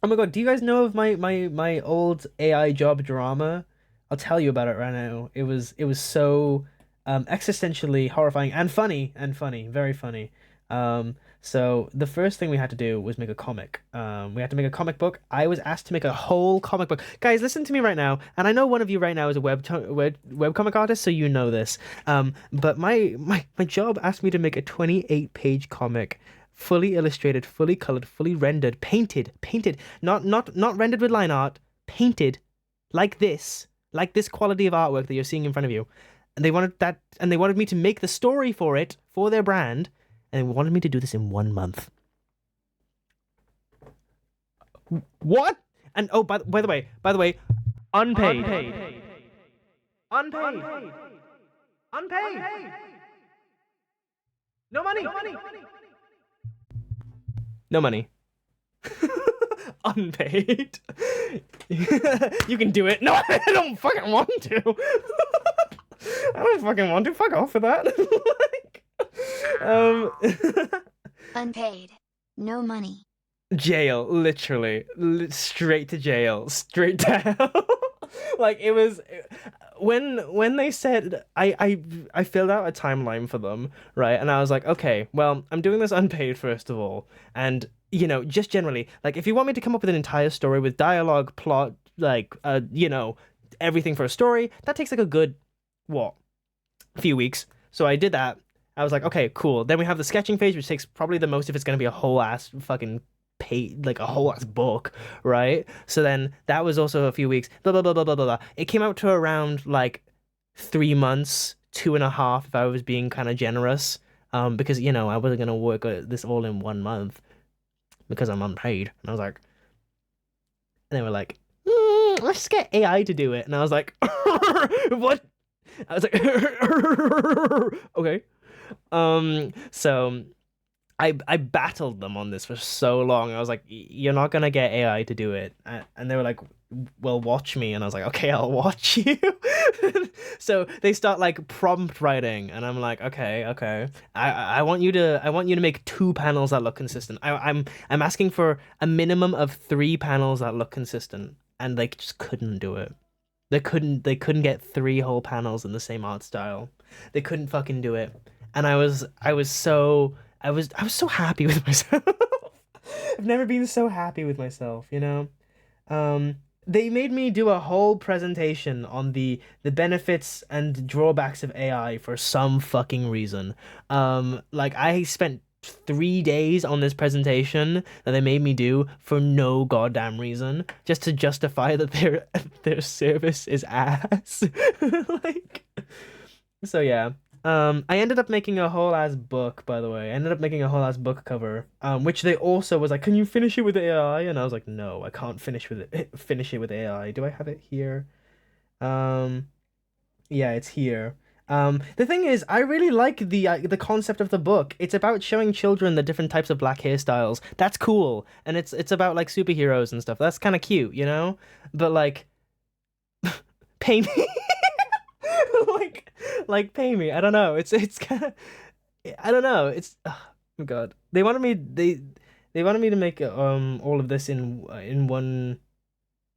Speaker 1: Oh my God, do you guys know of my old AI job drama? I'll tell you about it right now. It was so existentially horrifying and funny, very funny. So the first thing we had to do was make a comic. We had to make a comic book. I was asked to make a whole comic book. Guys, listen to me right now. And I know one of you right now is a web comic artist, so you know this. But my job asked me to make a 28-page comic, fully illustrated, fully colored, fully rendered, painted, not rendered with line art, painted like this quality of artwork that you're seeing in front of you. And they wanted that, and they wanted me to make the story for it for their brand, and they wanted me to do this in 1 month. What? And oh, by the way, unpaid. Unpaid. No money. No money. Unpaid. You can do it. No, I don't fucking want to. I don't fucking want to. Fuck off with that.
Speaker 2: Unpaid. No money.
Speaker 1: Jail, literally. Straight to jail. Straight to hell. Like, it was when they said I filled out a timeline for them, right? And I was like, okay, well, I'm doing this unpaid first of all, and just generally, like, if you want me to come up with an entire story with dialogue, plot, like, everything for a story, that takes like a good few weeks. So I did that. I was like, okay, cool. Then we have the sketching phase, which takes probably the most if it's gonna be a whole ass fucking like a whole ass book, right? So then that was also a few weeks. Blah blah blah blah blah blah. It came out to around like 3 months, 2.5 if I was being kind of generous. Because I wasn't gonna work this all in 1 month because I'm unpaid. And I was like, and they were like, let's just get AI to do it. And I was like, what? I was like, okay. So I battled them on this for so long. I was like, you're not gonna get AI to do it. And they were like, well, watch me. And I was like, okay, I'll watch you. So they start like prompt writing, and I'm like, okay. I want you to make 2 panels that look consistent. I'm asking for a minimum of 3 panels that look consistent, and they just couldn't do it. They couldn't get 3 whole panels in the same art style. They couldn't fucking do it. And I was so happy with myself. I've never been so happy with myself, They made me do a whole presentation on the benefits and drawbacks of AI for some fucking reason. Like, I spent 3 days on this presentation that they made me do for no goddamn reason, just to justify that their service is ass. Like, so yeah. I ended up making a whole ass book, by the way. I ended up making a whole ass book cover, which they also was like, "Can you finish it with AI?" And I was like, "No, I can't finish it with AI. Do I have it here?" Yeah, it's here. The thing is, I really like the concept of the book. It's about showing children the different types of black hairstyles. That's cool, and it's about like superheroes and stuff. That's kind of cute, But like, pay me. like pay me. I don't know. It's kind of, I don't know. Oh my God. They wanted me to make all of this in one,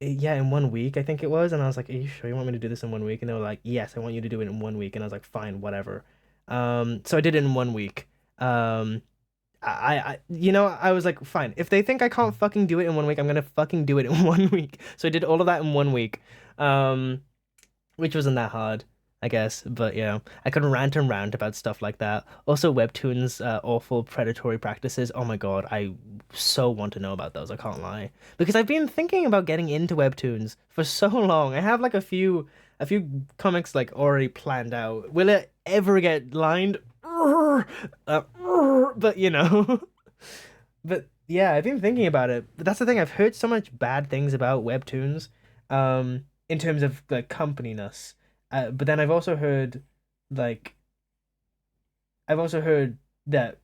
Speaker 1: yeah, in 1 week, I think it was. And I was like, are you sure you want me to do this in 1 week? And they were like, yes, I want you to do it in 1 week. And I was like, fine, whatever. So I did it in 1 week. I was like, fine, if they think I can't fucking do it in 1 week, I'm gonna fucking do it in 1 week. So I did all of that in 1 week, which wasn't that hard, I guess. But yeah, I could rant and rant about stuff like that. Also, Webtoon's awful predatory practices. Oh my God, I so want to know about those. I can't lie, because I've been thinking about getting into Webtoons for so long. I have like a few comics like already planned out. Will it ever get lined? But but yeah, I've been thinking about it. But that's the thing. I've heard so much bad things about Webtoons, in terms of like companyness. But then I've also heard that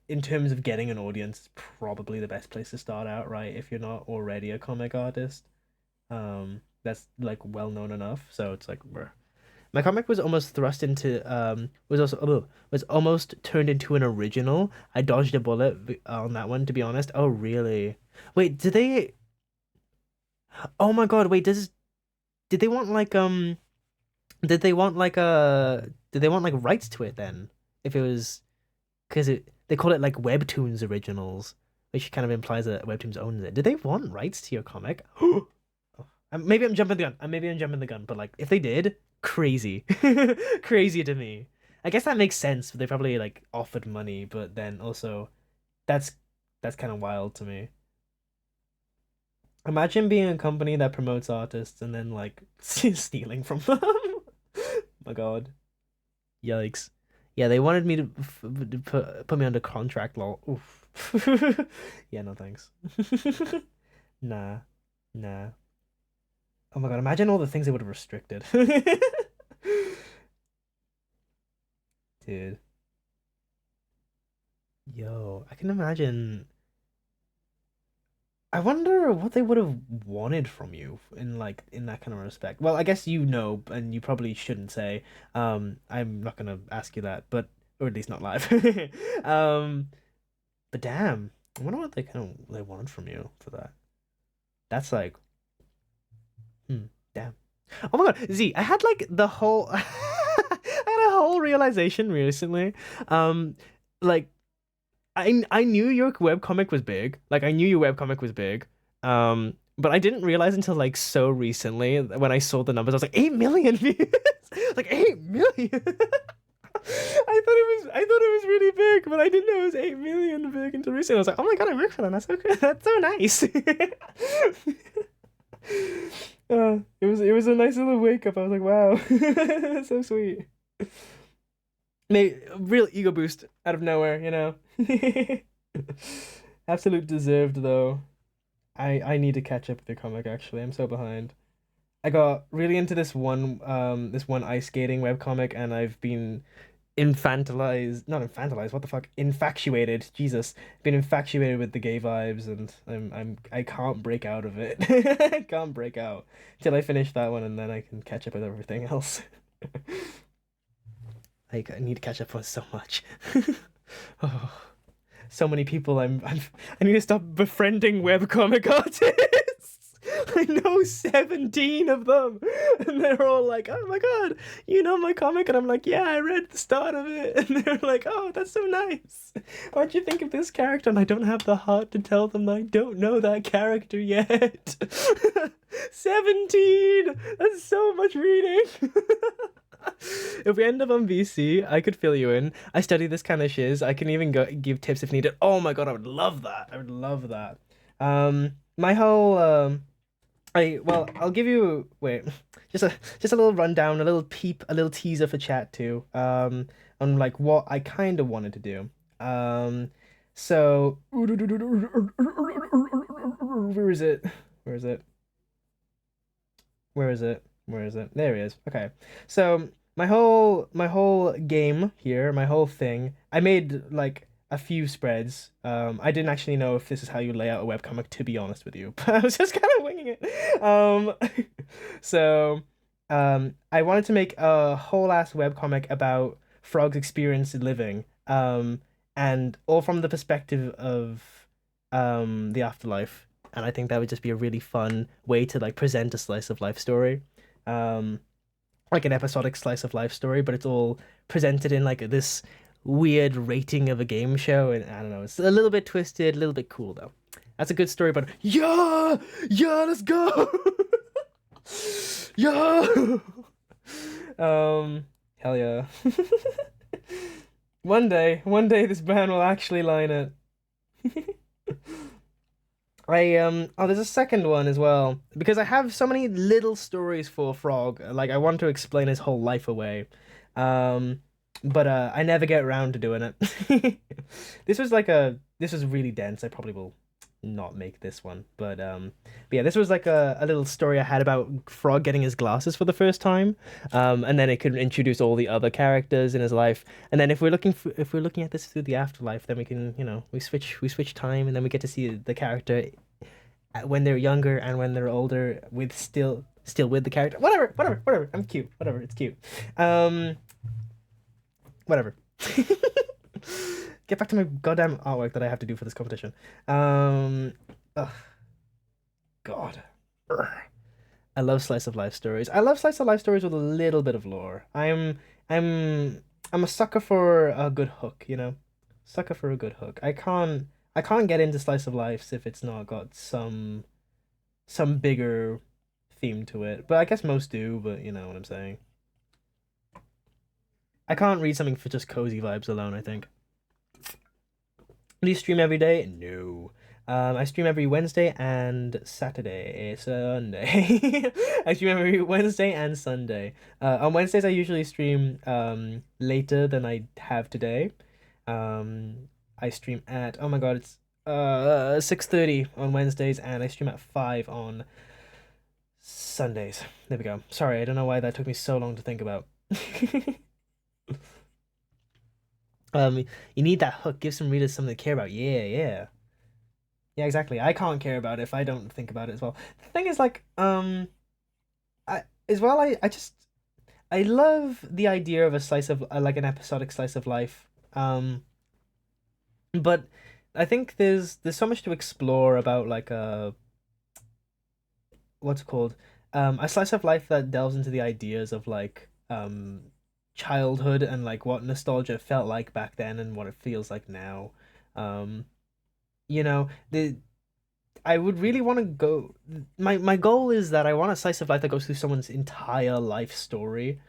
Speaker 1: in terms of getting an audience, it's probably the best place to start out, right? If you're not already a comic artist, that's like well known enough. So it's like, bruh. My comic was almost thrust into was almost turned into an original. I dodged a bullet on that one, to be honest. Oh really? Wait, did they? Oh my God! Wait, did they want like did they want like rights to it then? If it was, because they call it like Webtoons Originals, which kind of implies that Webtoons owns it. Do they want rights to your comic? Maybe I'm jumping the gun. Maybe I'm jumping the gun, but like if they did, crazy, crazy to me. I guess that makes sense. They probably like offered money, but then also that's kind of wild to me. Imagine being a company that promotes artists and then like stealing from them. My God, yikes! Yeah, they wanted me to put me under contract. Lol. Oof. Yeah, no thanks. Nah, nah. Oh my God, imagine all the things they would have restricted. Dude. Yo, I can imagine. I wonder what they would have wanted from you in like in that kind of respect. Well, I guess you know, and you probably shouldn't say. I'm not gonna ask you that, but or at least not live. Um, but damn, I wonder what they wanted from you for that. That's like, damn. Oh my God, Z, I had like the whole I had a whole realization recently. Like I knew your webcomic was big. Like I knew your webcomic was big. But I didn't realize until like so recently when I saw the numbers, I was like 8 million views. Like 8 million. I thought it was really big, but I didn't know it was 8 million big until recently. I was like, oh my God, I work for them. That's so good. That's so nice. It was a nice little wake up. I was like, wow, that's so sweet. Real ego boost out of nowhere, you know. Absolute deserved though. I need to catch up with your comic actually. I'm so behind. I got really into this one ice skating webcomic and I've been not infantilized, what the fuck? Infatuated. Jesus. Been infatuated with the gay vibes and I can't break out of it. I can't break out till I finish that one and then I can catch up with everything else. I need to catch up with so much. Oh, so many people. I need to stop befriending webcomic artists. I know 17 of them, and they're all like, "Oh my God, you know my comic?" And I'm like, "Yeah, I read the start of it." And they're like, "Oh, that's so nice. Why'd you think of this character?" And I don't have the heart to tell them I don't know that character yet. 17. That's so much reading. If we end up on VC, I could fill you in. I study this kind of shiz. I can even give tips if needed. Oh my God, I would love that. I would love that. My whole I'll give you just a little rundown, a little peep, a little teaser for chat too. On like what I kind of wanted to do. So where is it? Where is it? Where is it? Where is it? There he is. Okay. So my whole game here, my whole thing, I made like a few spreads. I didn't actually know if this is how you lay out a webcomic, to be honest with you, but I was just kind of winging it. So I wanted to make a whole ass webcomic about Frog's experience in living, and all from the perspective of the afterlife. And I think that would just be a really fun way to like present a slice of life story. Like an episodic slice of life story, but it's all presented in like this weird rating of a game show, and I don't know, it's a little bit twisted, a little bit cool though. That's a good story, but yeah, let's go. Yeah. Hell yeah. One day this band will actually line it. There's a second one as well because I have so many little stories for Frog. Like I want to explain his whole life away, but I never get around to doing it. This was really dense. I probably will not make this one, but yeah, this was like a little story I had about Frog getting his glasses for the first time, and then it could introduce all the other characters in his life, and then if we're looking at this through the afterlife, then we can, you know, we switch time, and then we get to see the character when they're younger and when they're older with still with the character. Whatever. I'm cute. Whatever. It's cute. Whatever. Get back to my goddamn artwork that I have to do for this competition. God. Urgh. I love slice of life stories. I love slice of life stories with a little bit of lore. I'm a sucker for a good hook, you know? Sucker for a good hook. I can't get into slice of life if it's not got some bigger theme to it. But I guess most do, but you know what I'm saying. I can't read something for just cozy vibes alone, I think. Do you stream every day? No. I stream every Wednesday and Saturday, Sunday. I stream every Wednesday and Sunday. On Wednesdays, I usually stream later than I have today. I stream at, oh my god, it's 6:30 on Wednesdays, and I stream at 5 on Sundays. There we go. Sorry, I don't know why that took me so long to think about. You need that hook. Give some readers something to care about. Yeah, yeah. Yeah, exactly. I can't care about it if I don't think about it as well. The thing is, like, I as well. I love the idea of a slice of like an episodic slice of life. But I think there's so much to explore about like what's it called a slice of life that delves into the ideas of like childhood and like what nostalgia felt like back then and what it feels like now. Um, you know, the I would really want to go. My goal is that I want a slice of life that goes through someone's entire life story,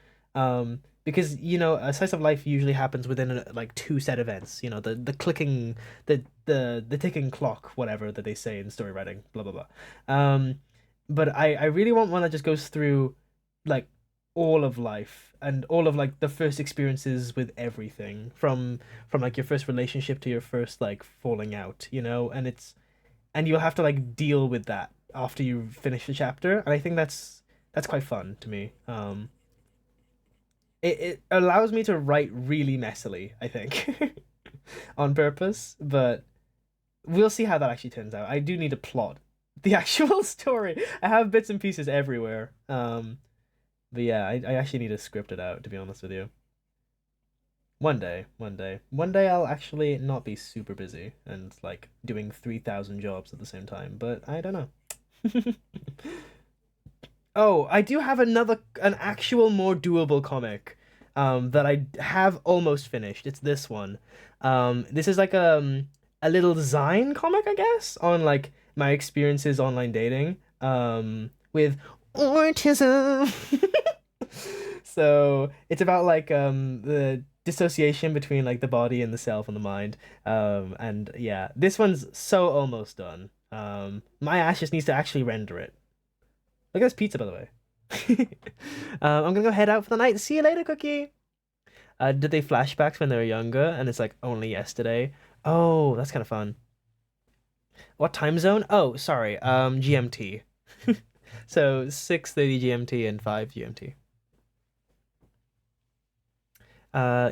Speaker 1: because you know a slice of life usually happens within like two set events. You know, the clicking, the ticking clock, whatever that they say in story writing, blah blah blah. But I really want one that just goes through like all of life and all of like the first experiences with everything from like your first relationship to your first like falling out, you know, and you'll have to like deal with that after you finish the chapter, and I think that's quite fun to me. It allows me to write really messily, I think, on purpose, but we'll see how that actually turns out. I do need to plot the actual story. I have bits and pieces everywhere. But yeah, I actually need to script it out, to be honest with you. One day I'll actually not be super busy and like doing 3,000 jobs at the same time, but I don't know. Oh, I do have an actual more doable comic that I have almost finished. It's this one. This is like a little design comic, I guess, on like my experiences online dating with autism. So it's about like the dissociation between like the body and the self and the mind. And yeah, this one's so almost done. My ass just needs to actually render it. Look at this pizza, by the way. I'm gonna go head out for the night. See you later, Cookie. Did they flashbacks when they were younger? And it's like only yesterday. Oh, that's kind of fun. What time zone? Oh, sorry. GMT. So 6:30 GMT and 5 GMT.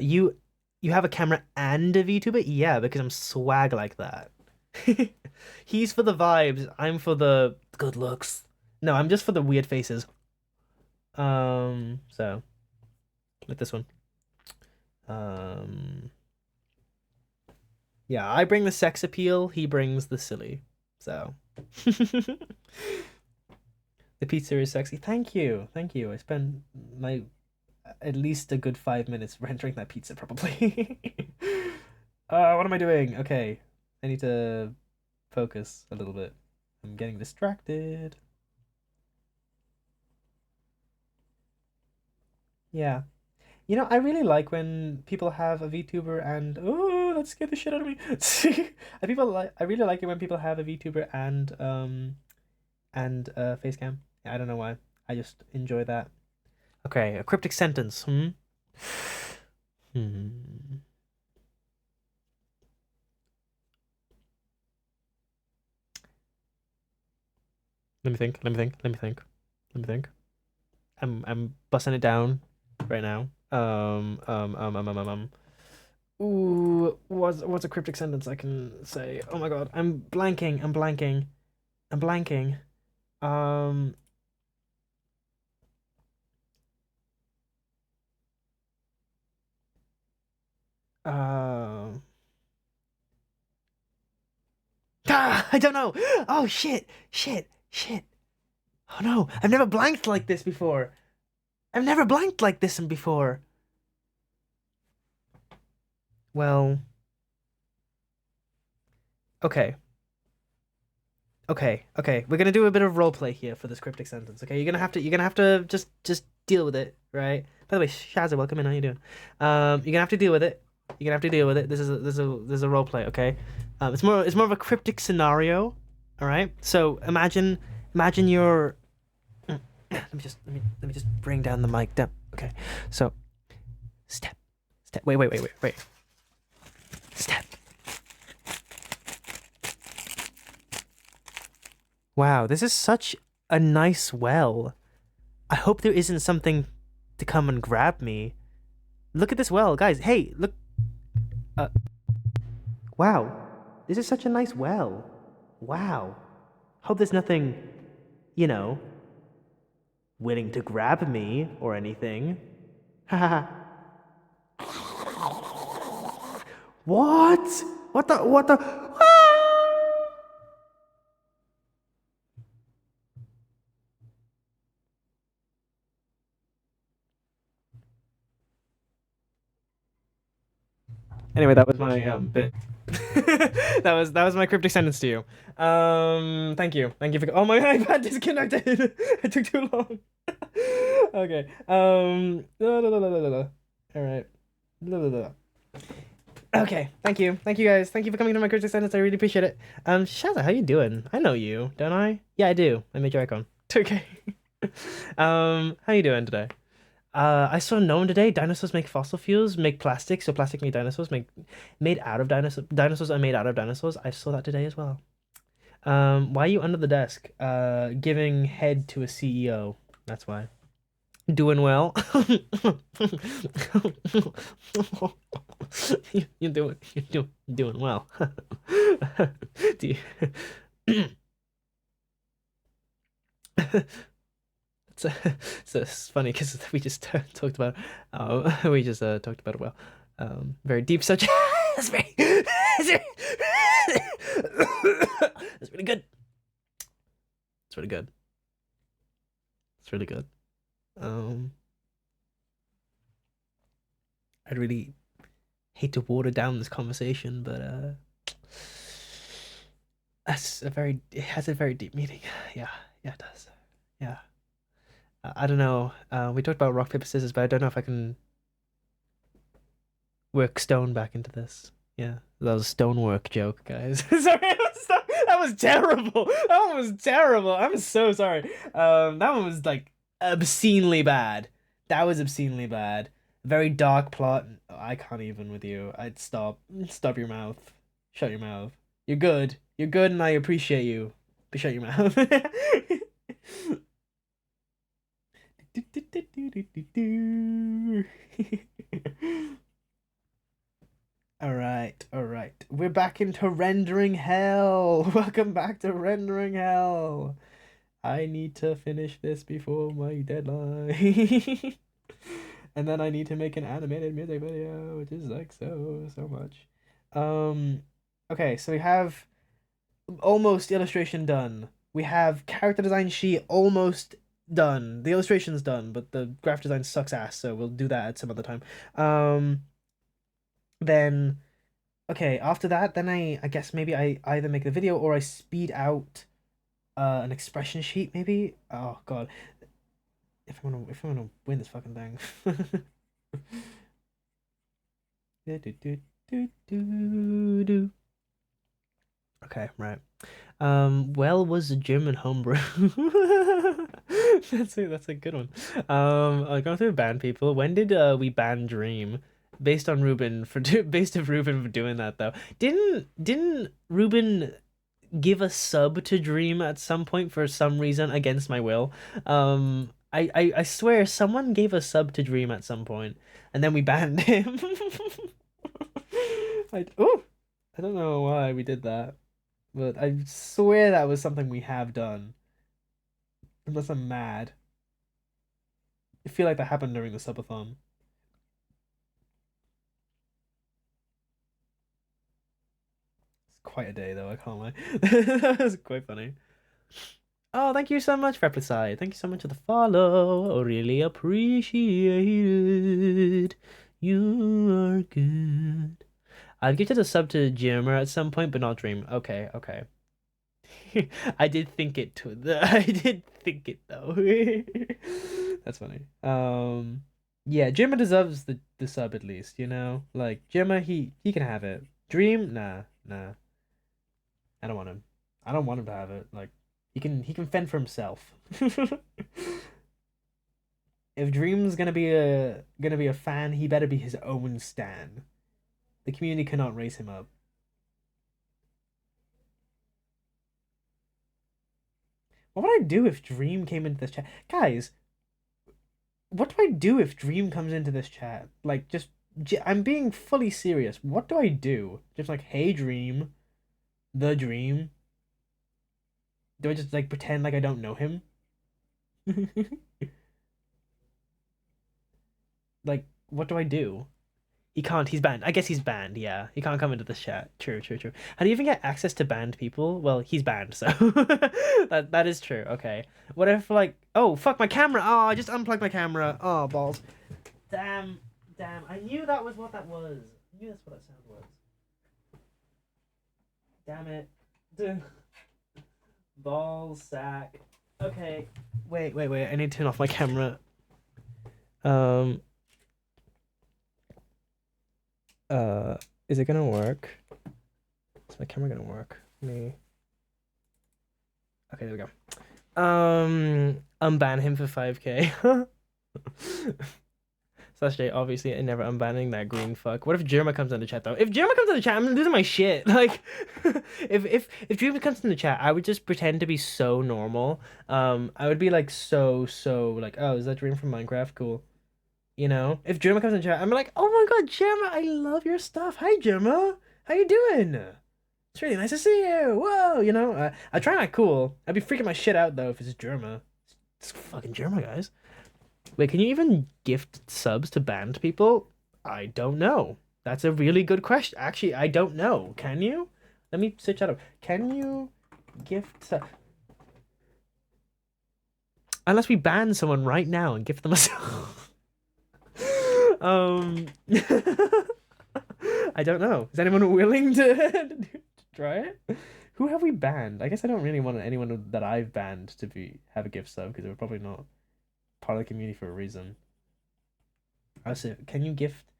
Speaker 1: You have a camera and a VTuber? Yeah, because I'm swag like that. He's for the vibes. I'm for the good looks. No, I'm just for the weird faces. So like this one. Yeah, I bring the sex appeal, he brings the silly. So the pizza is sexy. Thank you. Thank you. I spent my at least a good 5 minutes rendering that pizza probably. What am I doing? Okay. I need to focus a little bit. I'm getting distracted. Yeah. You know, I really like when people have a VTuber and oh, that scared the shit out of me. I really like it when people have a VTuber and face cam. I don't know why. I just enjoy that. Okay, a cryptic sentence. Hmm. Hmm. Let me think. Let me think. Let me think. Let me think. I'm busting it down right now. Ooh, what's a cryptic sentence I can say? Oh my god, I'm blanking. I'm blanking. I'm blanking. Um. Uh, I don't know. Oh shit, shit, shit. Oh no, I've never blanked like this before. I've never blanked like this before. Well, Okay. Okay. We're gonna do a bit of roleplay here for this cryptic sentence. Okay, you're gonna have to just deal with it, right? By the way, Shazza, welcome in. How you doing? You're gonna have to deal with it. You're gonna have to deal with it. This is a roleplay. Okay. It's more of a cryptic scenario. All right. So imagine you're. Let me just bring down the mic down. Okay. So step. Wait. Step. Wow, this is such a nice well. I hope there isn't something to come and grab me. Look at this well, guys. Hey, look. Wow, this is such a nice well. Wow. Hope there's nothing, you know, willing to grab me or anything. Haha. What? What the? Anyway, that was my bit. that was my cryptic sentence to you. Thank you for. Oh, my iPad disconnected. It took too long. Okay. All right. Okay. Thank you guys. Thank you for coming to my cryptic sentence. I really appreciate it. Shazza, how you doing? I know you, don't I? Yeah, I do. I made your icon. Okay. How you doing today? I saw known today dinosaurs make fossil fuels, make plastic, so plastic made dinosaurs, made out of dinosaurs. Dinosaurs are made out of dinosaurs. I saw that today as well. Why are you under the desk? Giving head to a CEO. That's why. Doing well. You're doing well. Do you... So it's funny because we just talked about talked about it well. Very deep subject. That's very that's really good. It's really good. It's really good. I'd really hate to water down this conversation, but it has a very deep meaning. Yeah, it does. Yeah. I don't know. We talked about rock, paper, scissors, but I don't know if I can work stone back into this. Yeah, that was a stonework joke, guys. Sorry, that was terrible. That one was terrible. I'm so sorry. That one was like obscenely bad. That was obscenely bad. Very dark plot. I can't even with you. I'd stop. Stop your mouth. Shut your mouth. You're good. You're good, and I appreciate you. But shut your mouth. All right. We're back into rendering hell. Welcome back to rendering hell. I need to finish this before my deadline. And then I need to make an animated music video, which is like so much. Okay, so we have almost illustration done. We have character design sheet almost done. The illustration's done, but the graphic design sucks ass, so we'll do that at some other time. Then okay, after that, then I guess maybe I either make the video or I speed out an expression sheet maybe. Oh god. If I wanna win this fucking thing. Okay, right. Well was a German homebrew. That's a good one. I'm going to ban people. When did we ban Dream? Based on Ruben for Ruben for doing that though. Didn't Ruben give a sub to Dream at some point for some reason against my will? I swear someone gave a sub to Dream at some point and then we banned him. I don't know why we did that. But I swear that was something we have done. Unless I'm mad. I feel like that happened during the subathon. It's quite a day though, I can't lie. That was quite funny. Oh, thank you so much, Replicide. Thank you so much for the follow. Really appreciate it. You are good. I'd gifted a sub to Jimmer at some point, but not Dream. Okay, okay. I did think it to the I did think it though. That's funny. Yeah, Jimmer deserves the sub at least, you know? Like Jimmer, he can have it. Dream, nah, nah. I don't want him. I don't want him to have it. Like he can fend for himself. If Dream's gonna be a fan, he better be his own stan. The community cannot raise him up. What would I do if Dream came into this chat? Guys, what do I do if Dream comes into this chat? Like, just, I'm being fully serious. What do I do? Just like, hey, Dream, the Dream. Do I just like pretend like I don't know him? Like, what do I do? He can't. He's banned. I guess he's banned. Yeah, he can't come into this chat. True, true, true. How do you even get access to banned people? Well, he's banned, so that is true. Okay. What if like? Oh fuck my camera! Oh, I just unplugged my camera. Oh balls. Damn, damn. I knew that was what that was. I knew that's what that sound was. Damn it. Duh. Ball sack. Okay. Wait. I need to turn off my camera. Is it gonna work? Is my camera gonna work? Me. Okay, there we go. Unban him for 5k. Slash J, obviously, I never unbanning that green fuck. What if Jerma comes in the chat though? If Jerma comes in the chat, I'm losing my shit. Like, if Jerma comes in the chat, I would just pretend to be so normal. I would be like so like, oh, is that Dream from Minecraft? Cool. You know, if Jerma comes in chat, I'm like, oh my god, Jerma, I love your stuff. Hi, Jerma. How you doing? It's really nice to see you. Whoa, you know, I try not cool. I'd be freaking my shit out though if it's Jerma. It's fucking Jerma, guys. Wait, can you even gift subs to banned people? I don't know. That's a really good question. Actually, I don't know. Can you? Let me search that up. Can you gift unless we ban someone right now and gift them a sub? I don't know. Is anyone willing to try it? Who have we banned? I guess I don't really want anyone that I've banned to have a gift sub because they were probably not part of the community for a reason. Also, can you gift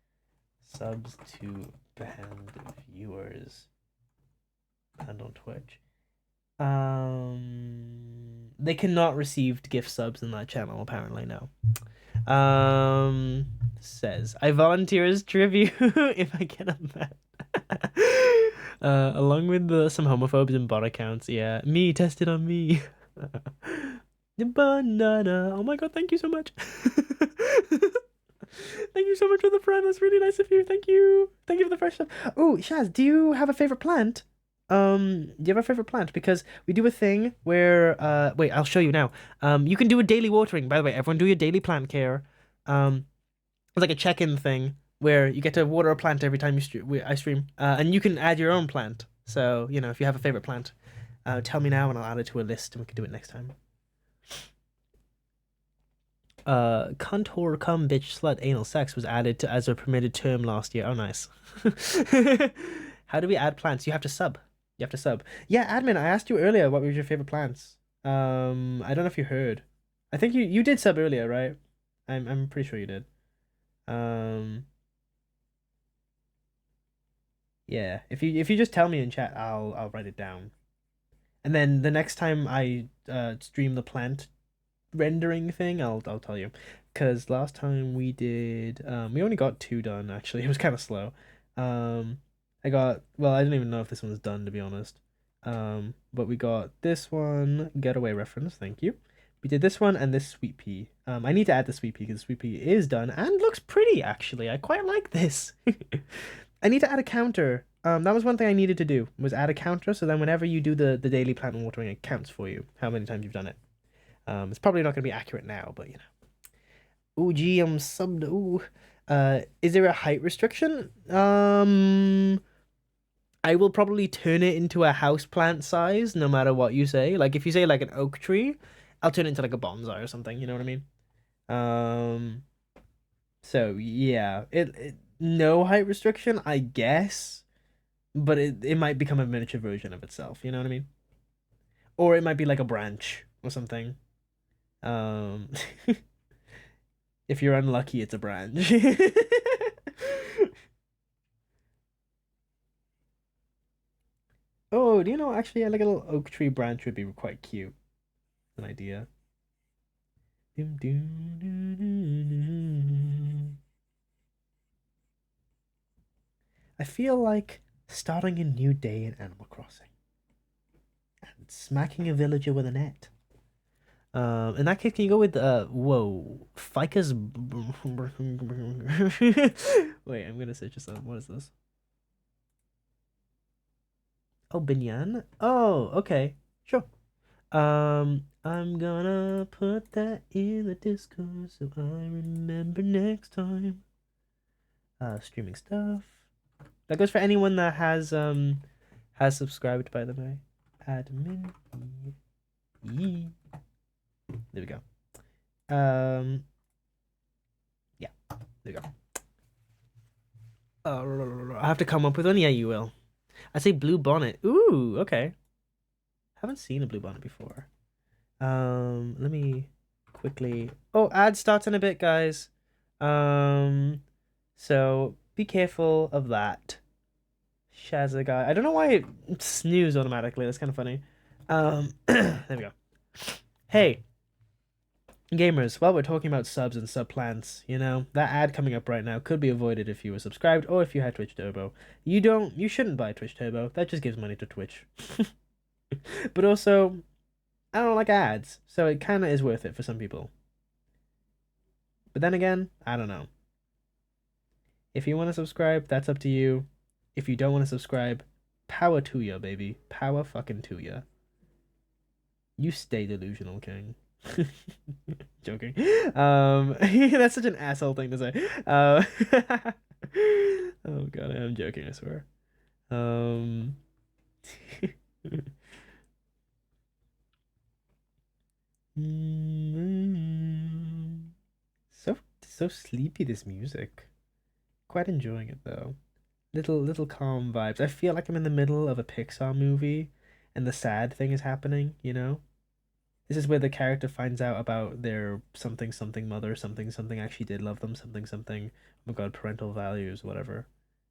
Speaker 1: subs to banned viewers and on Twitch? They cannot receive gift subs in that channel, apparently, no. Says I volunteer as tribute if I get a ban. Along with some homophobes and bot accounts, yeah. Me, tested on me. The banana. Oh my god, thank you so much. Thank you so much for the friend. That's really nice of you. Thank you. Thank you for the fresh stuff. Oh, Shaz, do you have a favorite plant? Do you have a favorite plant? Because we do a thing where wait, I'll show you now. You can do a daily watering. By the way, everyone do your daily plant care. It's like a check-in thing where you get to water a plant every time I stream. And you can add your own plant. So, you know, if you have a favorite plant, tell me now and I'll add it to a list and we can do it next time. Contour cum bitch slut anal sex was added to as a permitted term last year. Oh, nice. How do we add plants? You have to sub. You have to sub. Yeah, admin, I asked you earlier what was your favorite plants. I don't know if you heard. I think you did sub earlier, right? I'm pretty sure you did. Yeah, if you just tell me in chat, I'll write it down. And then the next time I stream the plant rendering thing, I'll tell you. Cause last time we did we only got 2 done actually. It was kind of slow. I don't even know if this one's done to be honest. But we got this one, getaway reference, thank you. We did this one and this sweet pea. I need to add the sweet pea because the sweet pea is done and looks pretty actually. I quite like this. I need to add a counter. That was one thing I needed to do, was add a counter so then whenever you do the daily plant and watering, it counts for you how many times you've done it. It's probably not gonna be accurate now, but you know. Ooh, gee, I'm subbed. Ooh. Is there a height restriction? I will probably turn it into a houseplant size no matter what you say. Like if you say like an oak tree, I'll turn it into like a bonsai or something, you know what I mean? So yeah, it no height restriction, I guess. but it might become a miniature version of itself. You know what I mean? Or it might be like a branch or something. Um, if you're unlucky, it's a branch. Oh, do you know actually like a little oak tree branch would be quite cute. An idea. Doom, doom, doom, doom, doom. I feel like starting a new day in Animal Crossing and smacking a villager with a net. In that case, can you go with whoa, ficus? Wait, I'm gonna search this up. What is this? Oh, Binyan. Oh, okay, sure. I'm gonna put that in the Discord so I remember next time. Streaming stuff. That goes for anyone that has subscribed, by the way. Admin. There we go. Yeah, there we go. I have to come up with one. Yeah, you will. I say blue bonnet. Ooh, okay. Haven't seen a blue bonnet before. Let me quickly. Oh, ad starts in a bit, guys. So be careful of that. Shazza guy. I don't know why it snooze automatically. That's kind of funny. There we go. Hey, gamers, while we're talking about subs and sub plans, you know, that ad coming up right now could be avoided if you were subscribed or if you had Twitch Turbo. You shouldn't buy Twitch Turbo. That just gives money to Twitch. But also, I don't like ads, so it kind of is worth it for some people. But then again, I don't know. If you want to subscribe, that's up to you. If you don't want to subscribe, power to ya, baby. Power fucking to ya. You stay delusional, king. Joking. That's such an asshole thing to say. Oh god, I am joking, I swear. So sleepy, this music. Quite enjoying it though. Little calm vibes. I feel like I'm in the middle of a Pixar movie and the sad thing is happening, you know? This is where the character finds out about their something something mother, something something actually did love them, something something, oh my god, parental values, whatever.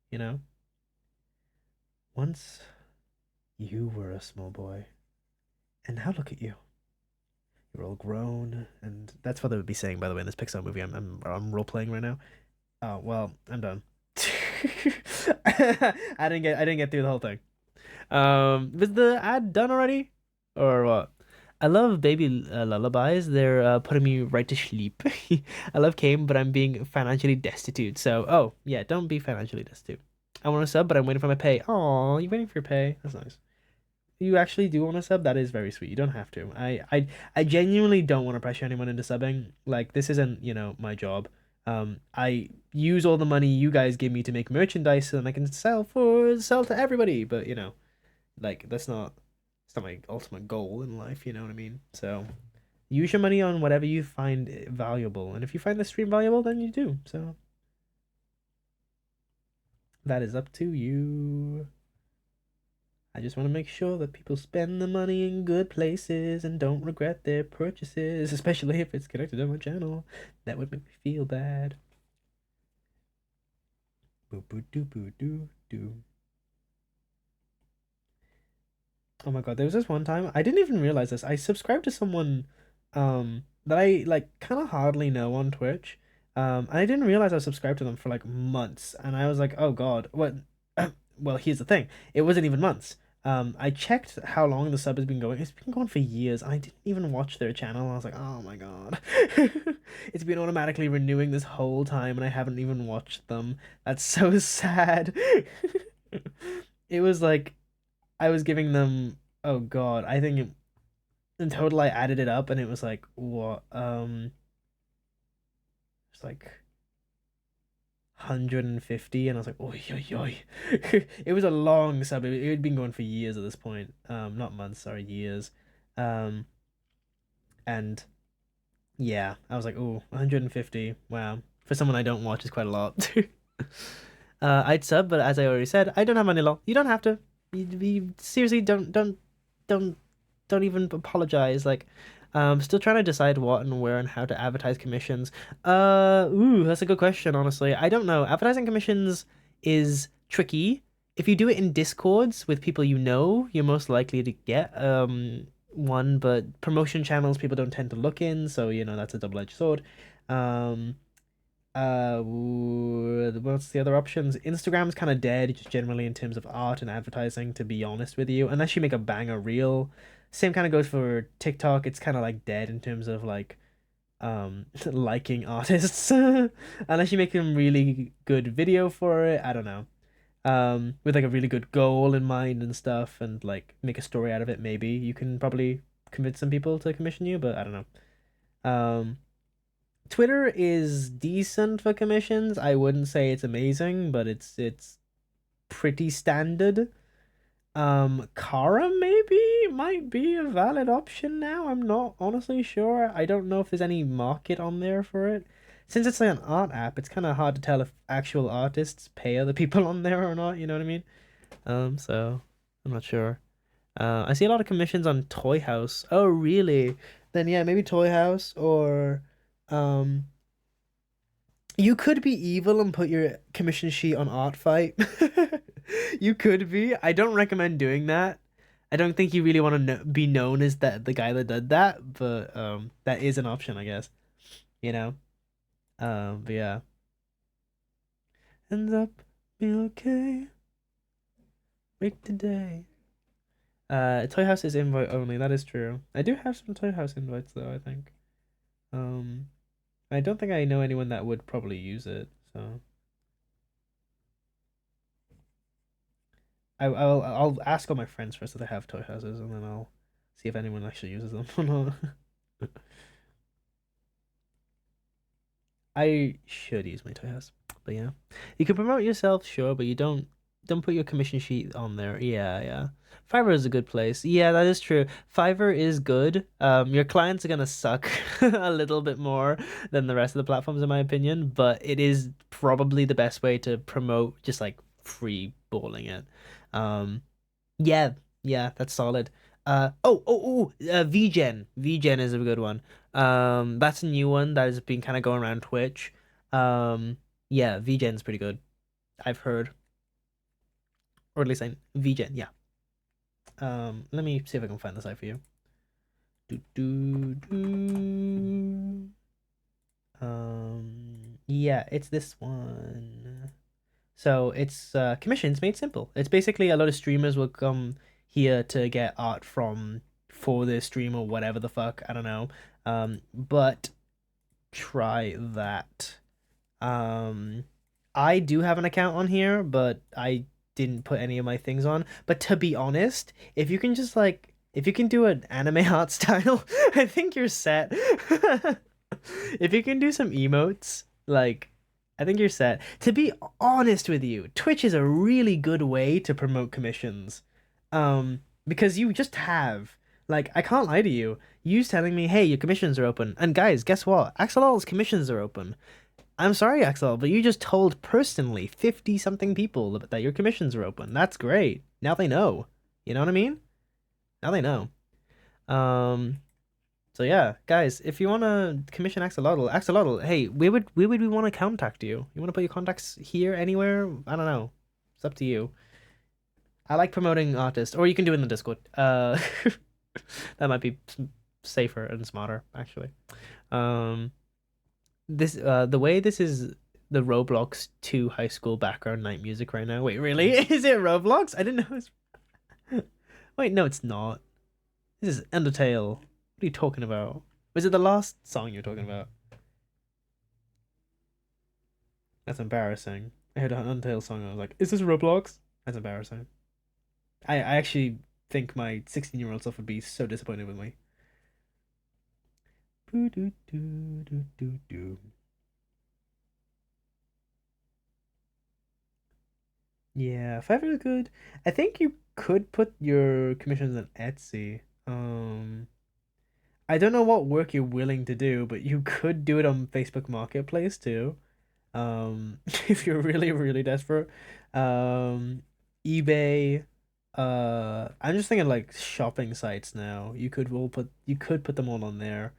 Speaker 1: You know? Once you were a small boy, and now look at you. You're all grown, and that's what they would be saying, by the way, in this Pixar movie. I'm role playing right now. Oh well, I'm done. I didn't get through the whole thing. Was the ad done already, or what? I love baby lullabies. They're putting me right to sleep. I love Kame, but I'm being financially destitute. So, oh yeah, don't be financially destitute. I want a sub, but I'm waiting for my pay. Oh, you waiting for your pay? That's nice. You actually do want a sub? That is very sweet. You don't have to. I genuinely don't want to pressure anyone into subbing. Like this isn't, you know, my job. I use all the money you guys give me to make merchandise and I can sell to everybody. But you know, like that's not it's not my ultimate goal in life. You know what I mean? So use your money on whatever you find valuable, and if you find the stream valuable, then you do. So that is up to you. I just want to make sure that people spend the money in good places and don't regret their purchases, especially if it's connected to my channel. That would make me feel bad. Boo boo doo boo doo doo. Oh my god, there was this one time I didn't even realize this. I subscribed to someone that I like kind of hardly know on Twitch. And I didn't realize I was subscribed to them for like months, and I was like, "Oh god, what?" Well, here's the thing. It wasn't even months. I checked how long the sub has been going. It's been going for years. I didn't even watch their channel. I was like, oh my god. It's been automatically renewing this whole time and I haven't even watched them. That's so sad. It was like I was giving them, oh god, I think in total I added it up and it was like what it's like 150 and I was like, oi, oi, oi. It was a long sub. It had been going for years at this point. Not months, sorry, years. And yeah, I was like, oh, 150. Wow. For someone I don't watch is quite a lot. I'd sub, but as I already said, I don't have money, lol. You don't have to. Seriously, don't don't even apologize. Like, still trying to decide what and where and how to advertise commissions. That's a good question, honestly. I don't know. Advertising commissions is tricky. If you do it in Discords with people you know, you're most likely to get one, but promotion channels people don't tend to look in, so that's a double-edged sword. What's the other options? Instagram's kind of dead, just generally in terms of art and advertising, to be honest with you. Unless you make a banger reel. Same kind of goes for TikTok. It's kind of like dead in terms of like liking artists. Unless you make a really good video for it. I don't know. With like a really good goal in mind and stuff, and like make a story out of it, maybe you can probably convince some people to commission you, but I don't know. Twitter is decent for commissions. I wouldn't say it's amazing, but it's pretty standard. Kara maybe might be a valid option now. I'm not honestly sure. I don't know if there's any market on there for it. Since it's like an art app, it's kind of hard to tell if actual artists pay other people on there or not, you know what I mean? So I'm not sure. I see a lot of commissions on Toy House. Oh, really? Then yeah, maybe Toy House or um you could be evil and put your commission sheet on Art Fight. You could be. I don't recommend doing that. I don't think you really want to be known as the guy that did that, but that is an option, I guess. You know. But yeah. Ends up being okay. Make the day. Toy House is invite only. That is true. I do have some Toy House invites though, I think. I don't think I know anyone that would probably use it, so I'll ask all my friends first if they have Toy Houses, and then I'll see if anyone actually uses them or not. I should use my Toy House, but yeah, you can promote yourself, sure, but you don't put your commission sheet on there. Yeah. Fiverr is a good place. Yeah, that is true. Fiverr is good. Your clients are gonna suck a little bit more than the rest of the platforms, in my opinion, but it is probably the best way to promote just like free balling it. Um, yeah, that's solid. VGen. VGen is a good one. That's a new one that has been kind of going around Twitch. Yeah, VGen's pretty good. I've heard, or at least I VGen, yeah. Let me see if I can find the site for you. Yeah, it's this one. So it's commissions made simple. It's basically a lot of streamers will come here to get art from for their stream or whatever the fuck, I don't know. But try that. I do have an account on here, but I didn't put any of my things on. But to be honest, if you can just like if you can do an anime art style, I think you're set. If you can do some emotes, like I think you're set. To be honest with you, Twitch is a really good way to promote commissions. Because you just have like I can't lie to you. You telling me, "Hey, your commissions are open." And guys, guess what? Axolotl's commissions are open. I'm sorry, Axel, but you just told personally 50 something people that your commissions are open. That's great. Now they know. You know what I mean? Now they know. So yeah, guys, if you want to commission Axolotl, hey, where would we want to contact you? You want to put your contacts here, anywhere? I don't know. It's up to you. I like promoting artists, or you can do it in the Discord. That might be safer and smarter, actually. The way this is the Roblox 2 high school background night music right now. Wait, really? Is it Roblox? I didn't know. Wait, no, it's not. This is Undertale. What are you talking about? Was it the last song you were talking about? That's embarrassing. I heard an Undertale song and I was like, is this Roblox? That's embarrassing. I actually think my 16-year-old self would be so disappointed with me. Yeah, Fiverr is good. I think you could put your commissions on Etsy. I don't know what work you're willing to do, but you could do it on Facebook Marketplace too. If you're really, really desperate. eBay. I'm just thinking like shopping sites now. You could put them all on there.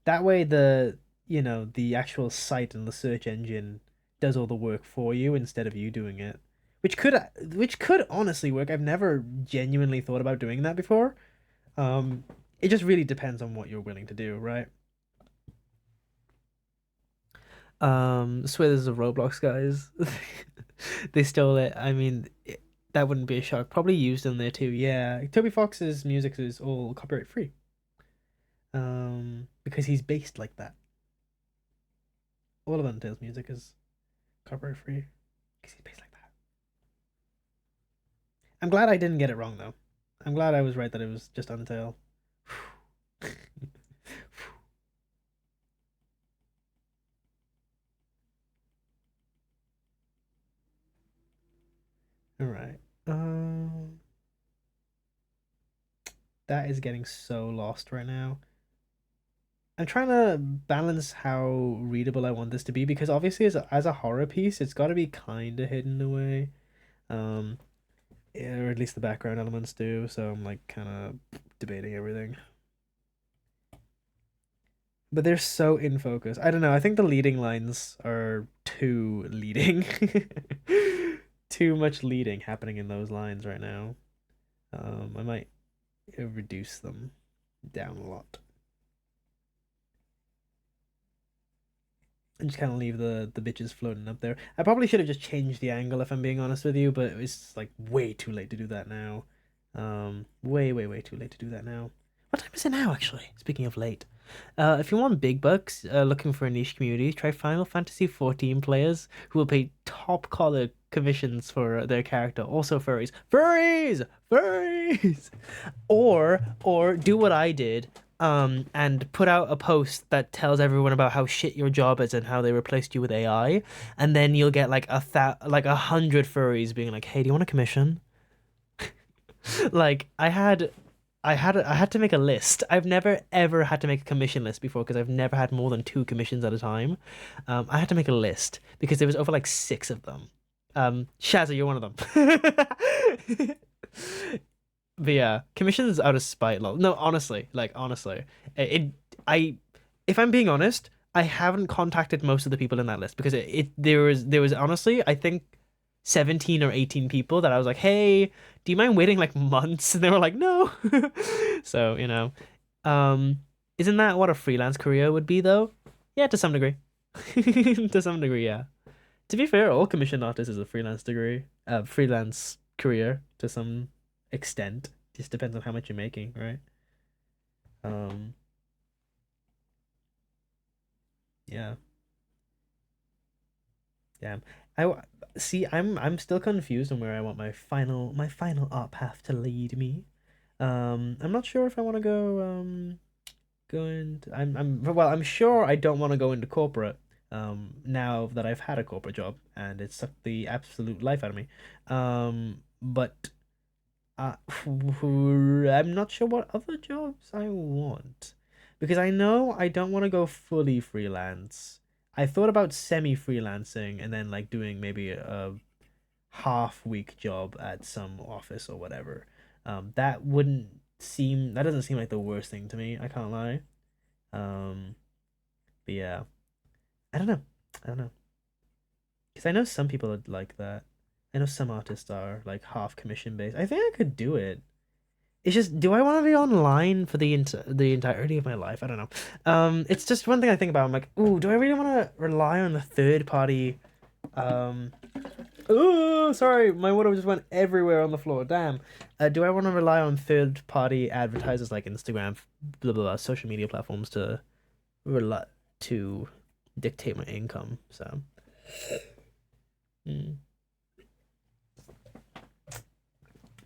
Speaker 1: That way the actual site and the search engine does all the work for you instead of you doing it. Which could honestly work. I've never genuinely thought about doing that before. Um, it just really depends on what you're willing to do, right? I swear there's a Roblox guys. They stole it. I mean, that wouldn't be a shock. Probably used in there too. Yeah, Toby Fox's music is all copyright free. Because he's based like that. All of Undertale's music is copyright free because he's based like that. I'm glad I didn't get it wrong though. I'm glad I was right that it was just Undertale. All right. That is getting so lost right now. I'm trying to balance how readable I want this to be because obviously as a horror piece, it's got to be kind of hidden away. Um, yeah, or at least the background elements do. So I'm like kind of debating everything. But they're so in focus. I don't know. I think the leading lines are too leading. Too much leading happening in those lines right now. I might reduce them down a lot. And just kind of leave the bitches floating up there. I probably should have just changed the angle if I'm being honest with you, but it's like way too late to do that now. Way, way, way too late to do that now. What time is it now, actually? Speaking of late. If you want big bucks, looking for a niche community, try Final Fantasy 14 players who will pay top collar commissions for their character. Also furries. Furries! Furries! Or do what I did, and put out a post that tells everyone about how shit your job is and how they replaced you with AI, and then you'll get like 100 furries being like, "Hey, do you want a commission?" Like I had to make a list. I've never ever had to make a commission list before because I've never had more than 2 commissions at a time. I had to make a list because there was over like 6 of them. Shazza, you're one of them. But yeah, commissions out of spite, lol. No, honestly, I, if I'm being honest, I haven't contacted most of the people in that list because there was honestly, I think 17 or 18 people that I was like, hey, do you mind waiting like months? And they were like, no. So, isn't that what a freelance career would be though? Yeah, to some degree. To some degree, yeah. To be fair, all commissioned artists is a freelance career to some extent. Just depends on how much you're making, right? Um, yeah. Yeah. See. I'm still confused on where I want my final art path to lead me. I'm not sure if I want to go into. I'm sure I don't want to go into corporate. Now that I've had a corporate job and it sucked the absolute life out of me. But I'm not sure what other jobs I want because I know I don't want to go fully freelance. I thought about semi-freelancing and then like doing maybe a half-week job at some office or whatever. That doesn't seem like the worst thing to me. I can't lie. Um, but yeah, I don't know. I don't know because I know some people are like that. I know some artists are like half commission based. I think I could do it. It's just, do I want to be online for the entirety of my life? I don't know. It's just one thing I think about. I'm like, ooh, do I really want to rely on the third party? Um, oh, sorry, my water just went everywhere on the floor. Damn. Do I want to rely on third party advertisers like Instagram, blah blah blah, social media platforms rely to dictate my income? So. Hmm.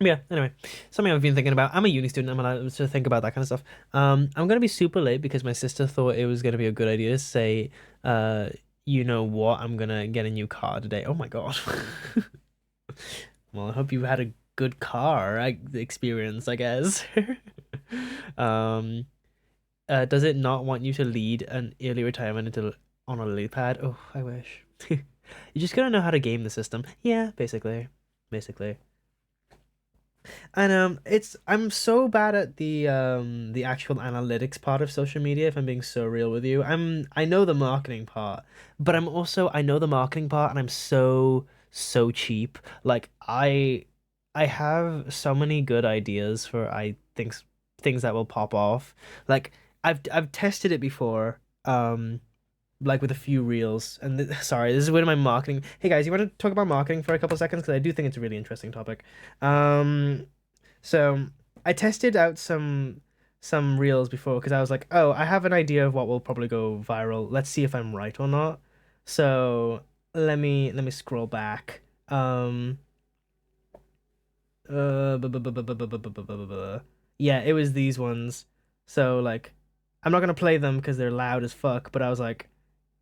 Speaker 1: Yeah, anyway, something I've been thinking about. I'm a uni student. I'm allowed to think about that kind of stuff. I'm gonna be super late because my sister thought it was gonna be a good idea to say, you know what? I'm gonna get a new car today. Oh my God. Well, I hope you had a good car experience, I guess. Um, does it not want you to lead an early retirement until on a lily pad. Oh, I wish. You just gotta know how to game the system. Yeah, basically. And it's I'm so bad at the actual analytics part of social media, if I'm being so real with you. I know the marketing part, but I know the marketing part and I'm so cheap. Like I have so many good ideas for I think things that will pop off. Like I've tested it before. Like with a few reels. And sorry, this is where my marketing. Hey guys, you want to talk about marketing for a couple of seconds? Because I do think it's a really interesting topic. Um, so I tested out some reels before because I was like, oh, I have an idea of what will probably go viral. Let's see if I'm right or not. So let me scroll back. Yeah, it was these ones. So like, I'm not gonna play them because they're loud as fuck. But I was like,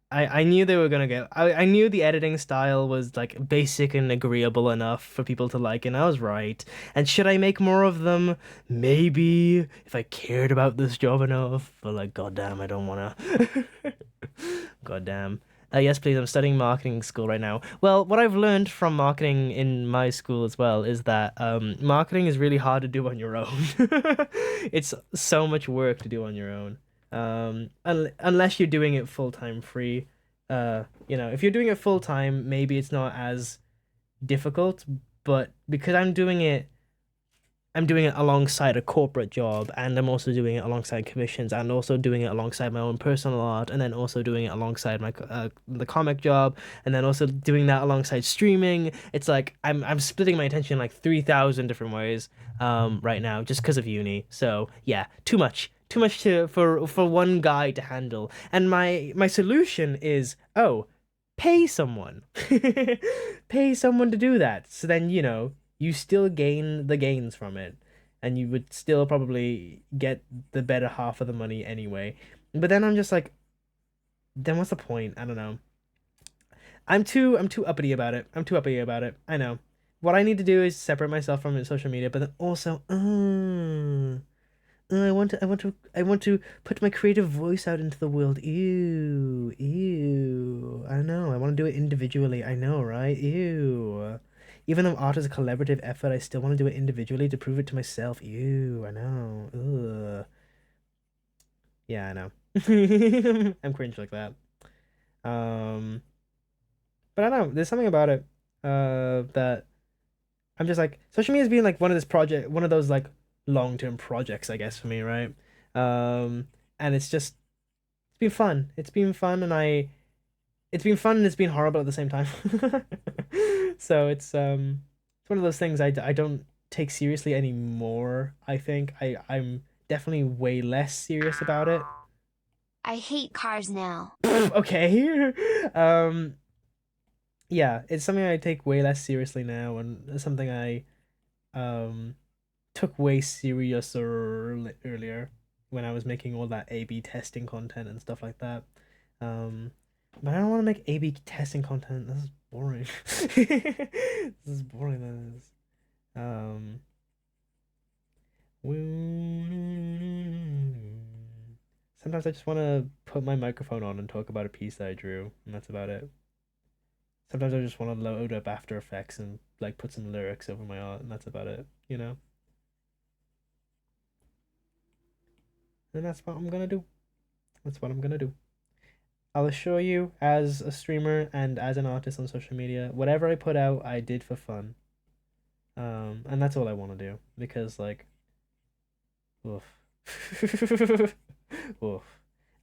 Speaker 1: I knew they were gonna get. I knew the editing style was like basic and agreeable enough for people to like, and I was right. And should I make more of them? Maybe if I cared about this job enough. But like, goddamn, I don't wanna. Goddamn. Yes, please. I'm studying marketing school right now. Well, what I've learned from marketing in my school as well is that marketing is really hard to do on your own. It's so much work to do on your own. Unless you're doing it full time free. If you're doing it full time, maybe it's not as difficult. But because I'm doing it alongside a corporate job, and I'm also doing it alongside commissions, and also doing it alongside my own personal art, and then also doing it alongside my the comic job, and then also doing that alongside streaming. It's like I'm splitting my attention like 3,000 different ways right now just because of uni. So yeah, too much to for one guy to handle. And my solution is, oh, pay someone, pay someone to do that. So then you still gain the gains from it, and you would still probably get the better half of the money anyway. But then I'm just like, then what's the point? I don't know. I'm too uppity about it. I'm too uppity about it. I know. What I need to do is separate myself from social media, but then also, I want to put my creative voice out into the world. Ew, ew. I know. I want to do it individually. I know, right? Ew. Even though art is a collaborative effort, I still want to do it individually to prove it to myself. Ew, I know. Ugh. Yeah, I know. I'm cringe like that. Um, but I don't know. There's something about it. That I'm just like social media has been like one of those like long-term projects, I guess, for me, right? And it's been fun. It's been fun and it's been horrible at the same time. So it's one of those things I don't take seriously anymore. I think I'm definitely way less serious about it.
Speaker 2: I hate cars now.
Speaker 1: Okay. Um, yeah, it's something I take way less seriously now, and it's something I um took way seriouser earlier when I was making all that A/B testing content and stuff like that. Um, but I don't want to make A/B testing content. This is boring. This is boring. That is. Um. Sometimes I just want to put my microphone on and talk about a piece that I drew, and that's about it. Sometimes I just want to load up After Effects and like put some lyrics over my art, and that's about it, you know? And that's what I'm gonna do. That's what I'm gonna do. I'll assure you, as a streamer and as an artist on social media, whatever I put out, I did for fun. And that's all I want to do because, like, oof, oof.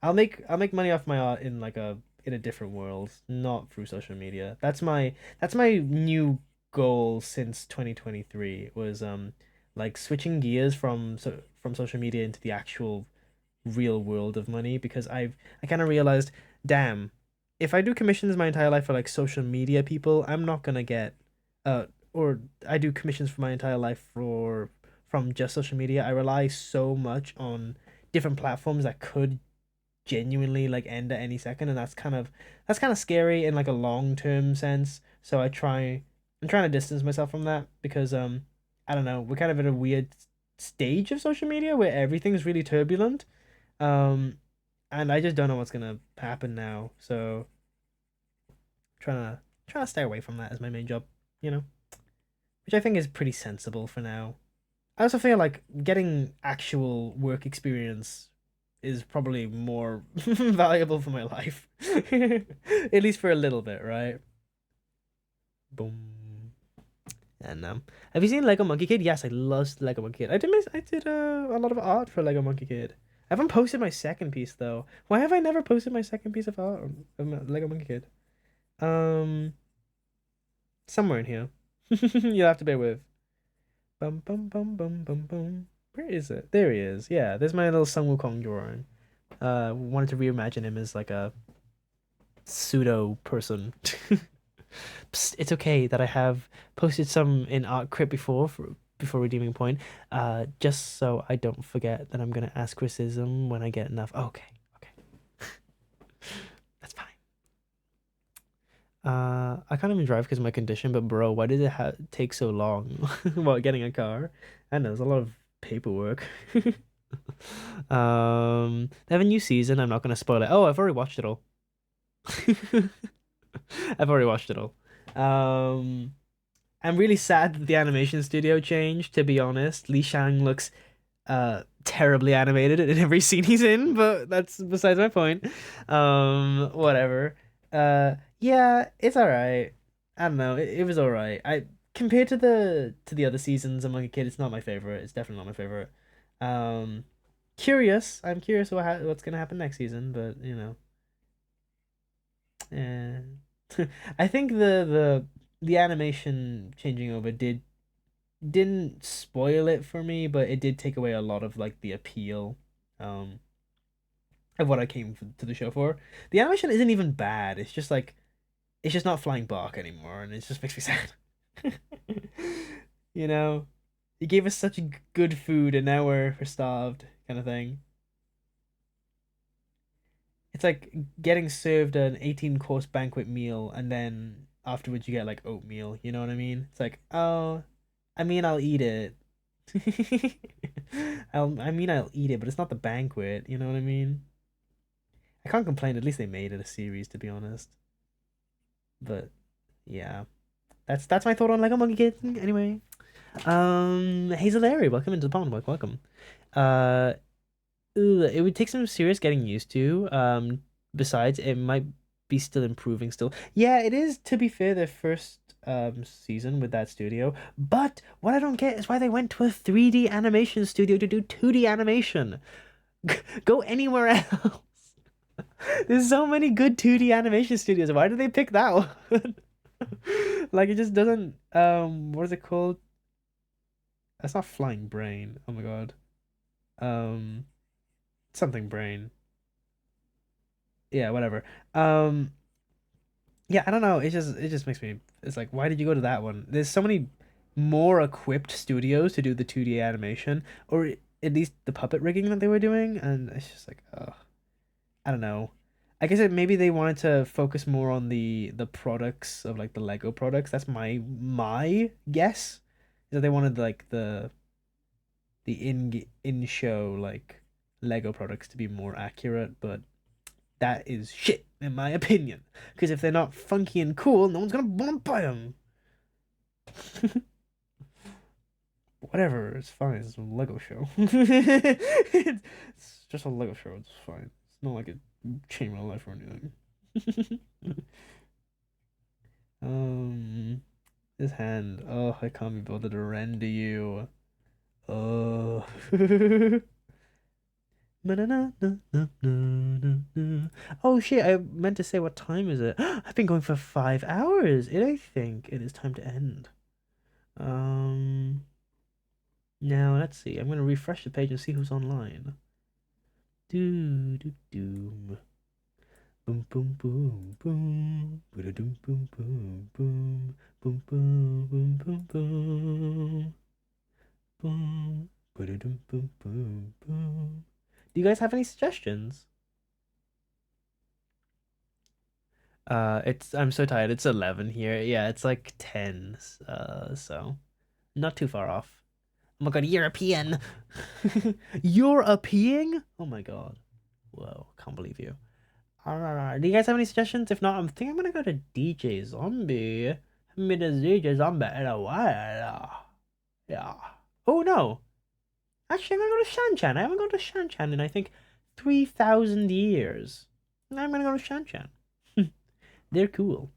Speaker 1: I'll make money off my art in like in a different world, not through social media. That's my new goal since 2023 was like switching gears from social media into the actual real world of money because I kind of realized, damn, if I do commissions my entire life for like social media people, I'm not gonna get or I do commissions for my entire life from just social media. I rely so much on different platforms that could genuinely like end at any second, and that's kind of scary in like a long-term sense. So I'm trying to distance myself from that because I don't know, we're kind of in a weird stage of social media where everything's really turbulent. Um and I just don't know what's gonna happen now. So trying to stay away from that as my main job, you know, which I think is pretty sensible for now. I also feel like getting actual work experience is probably more valuable for my life, at least for a little bit, right? Boom. And have you seen Lego Monkey Kid? Yes, I love Lego Monkey Kid. I did a lot of art for Lego Monkey Kid. I haven't posted my second piece though. Why have I never posted my second piece of art of Lego Monkey Kid? Somewhere in here. You'll have to bear with. Bum bum bum bum bum bum. Where is it? There he is. Yeah, there's my little Sun Wukong drawing. Wanted to reimagine him as like a pseudo person. Psst, it's okay that I have posted some in Art Crypt before redeeming point. Just so I don't forget that I'm gonna ask criticism when I get enough. Okay. That's fine. I can't even drive because of my condition, but bro, why did it take so long while getting a car? I know there's a lot of paperwork. They have a new season. I'm not gonna spoil it. Oh, I've already watched it all. I've already watched it all. I'm really sad that the animation studio changed, to be honest. Li Shang looks terribly animated in every scene he's in, but that's besides my point. Whatever. Yeah, it's alright. I don't know, it was alright. I compared to the other seasons of Monkey Kid, it's not my favorite. It's definitely not my favorite. I'm curious what's gonna happen next season, but you know. I think the animation changing over didn't spoil it for me, but it did take away a lot of like the appeal of what I came to the show for. The animation isn't even bad. It's just like it's just not Flying Bark anymore, and it just makes me sad. You know, he gave us such good food, and now we're starved, kind of thing. It's like getting served an 18-course banquet meal, and then afterwards you get like oatmeal. You know what I mean? It's like, oh, I mean, I'll eat it. I'll eat it, but it's not the banquet. You know what I mean? I can't complain. At least they made it a series, to be honest. But yeah, that's my thought on Lego Monkey Kid. Anyway, Hazelary, welcome into the pond. Welcome. It would take some serious getting used to. Besides, it might be still improving still. Yeah, it is, to be fair, their first season with that studio. But what I don't get is why they went to a 3D animation studio to do 2D animation. Go anywhere else. There's so many good 2D animation studios. Why did they pick that one? Like it just doesn't what is it called? That's not Flying Brain. Oh my god. Something Brain. Yeah, whatever. Yeah, I don't know. It just makes me. It's like, why did you go to that one? There's so many more equipped studios to do the 2D animation, or at least the puppet rigging that they were doing, and it's just like, I don't know. I guess maybe they wanted to focus more on the products of like the Lego products. That's my guess. Is that they wanted like the in show like Lego products to be more accurate, but that is shit in my opinion. Because if they're not funky and cool, no one's gonna want to buy them. Whatever, it's fine. It's a Lego show. It's just a Lego show. It's fine. It's not like it changed my life or anything. This hand. Oh, I can't be bothered to render you. Oh. Oh shit, I meant to say what time is it? I've been going for 5 hours. I think it is time to end. Now let's see. I'm gonna refresh the page and see who's online. Do do do. Boom boom boom boom. Boom boom boom boom boom. Boom boom boom boom boom. Boom. Boom boom boom boom. Do you guys have any suggestions? I'm so tired. It's 11 here. Yeah, it's like 10. So not too far off. Oh my god, European. European? Oh my god. Whoa, can't believe you. Do you guys have any suggestions? If not, I'm thinking I'm gonna go to DJ Zombie. I haven't been to DJ Zombie in a while. Yeah. Oh no. Actually, I'm gonna go to Shanchan. I haven't gone to Shanchan in I think 3,000 years. I'm gonna go to Shanchan. They're cool.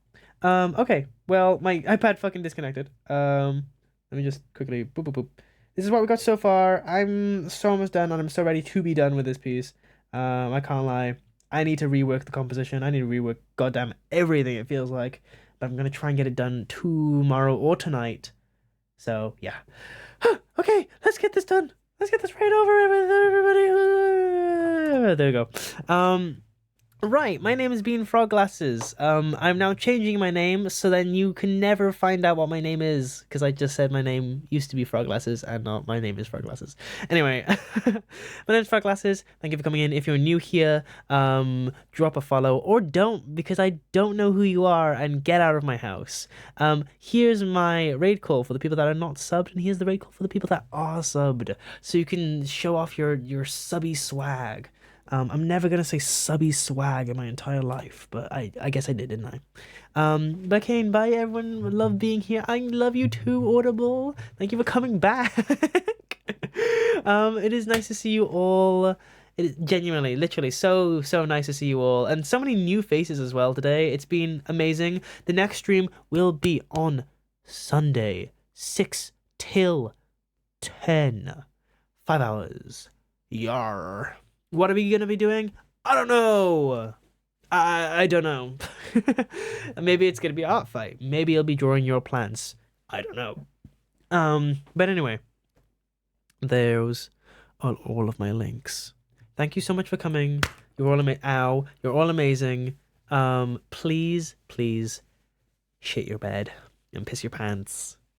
Speaker 1: Okay. Well, my iPad fucking disconnected. Let me just quickly boop boop boop. This is what we got so far. I'm so almost done, and I'm so ready to be done with this piece. I can't lie. I need to rework the composition. I need to rework goddamn everything, it feels like. But I'm gonna try and get it done tomorrow or tonight. So yeah. Okay, let's get this done. Let's get this right over with everybody. There we go. Right, my name is Bean Frog Glasses. I'm now changing my name so then you can never find out what my name is, because I just said my name used to be Frog Glasses and not my name is Frog Glasses. Anyway, my name's Frog Glasses. Thank you for coming in. If you're new here, drop a follow or don't, because I don't know who you are, and get out of my house. Here's my raid call for the people that are not subbed, and here's the raid call for the people that are subbed, so you can show off your subby swag. I'm never gonna say subby swag in my entire life, but I guess I did, didn't I? But Kane, bye everyone. Love being here. I love you too, Audible. Thank you for coming back. It is nice to see you all. It is genuinely, literally, so nice to see you all, and so many new faces as well today. It's been amazing. The next stream will be on Sunday, 6 till 10. 5 hours. Yar. What are we gonna be doing? I don't know. I don't know. Maybe it's gonna be art fight. Maybe I'll be drawing your plants. I don't know. But anyway, those are all of my links. Thank you so much for coming. You're all you're all amazing. Please shit your bed and piss your pants.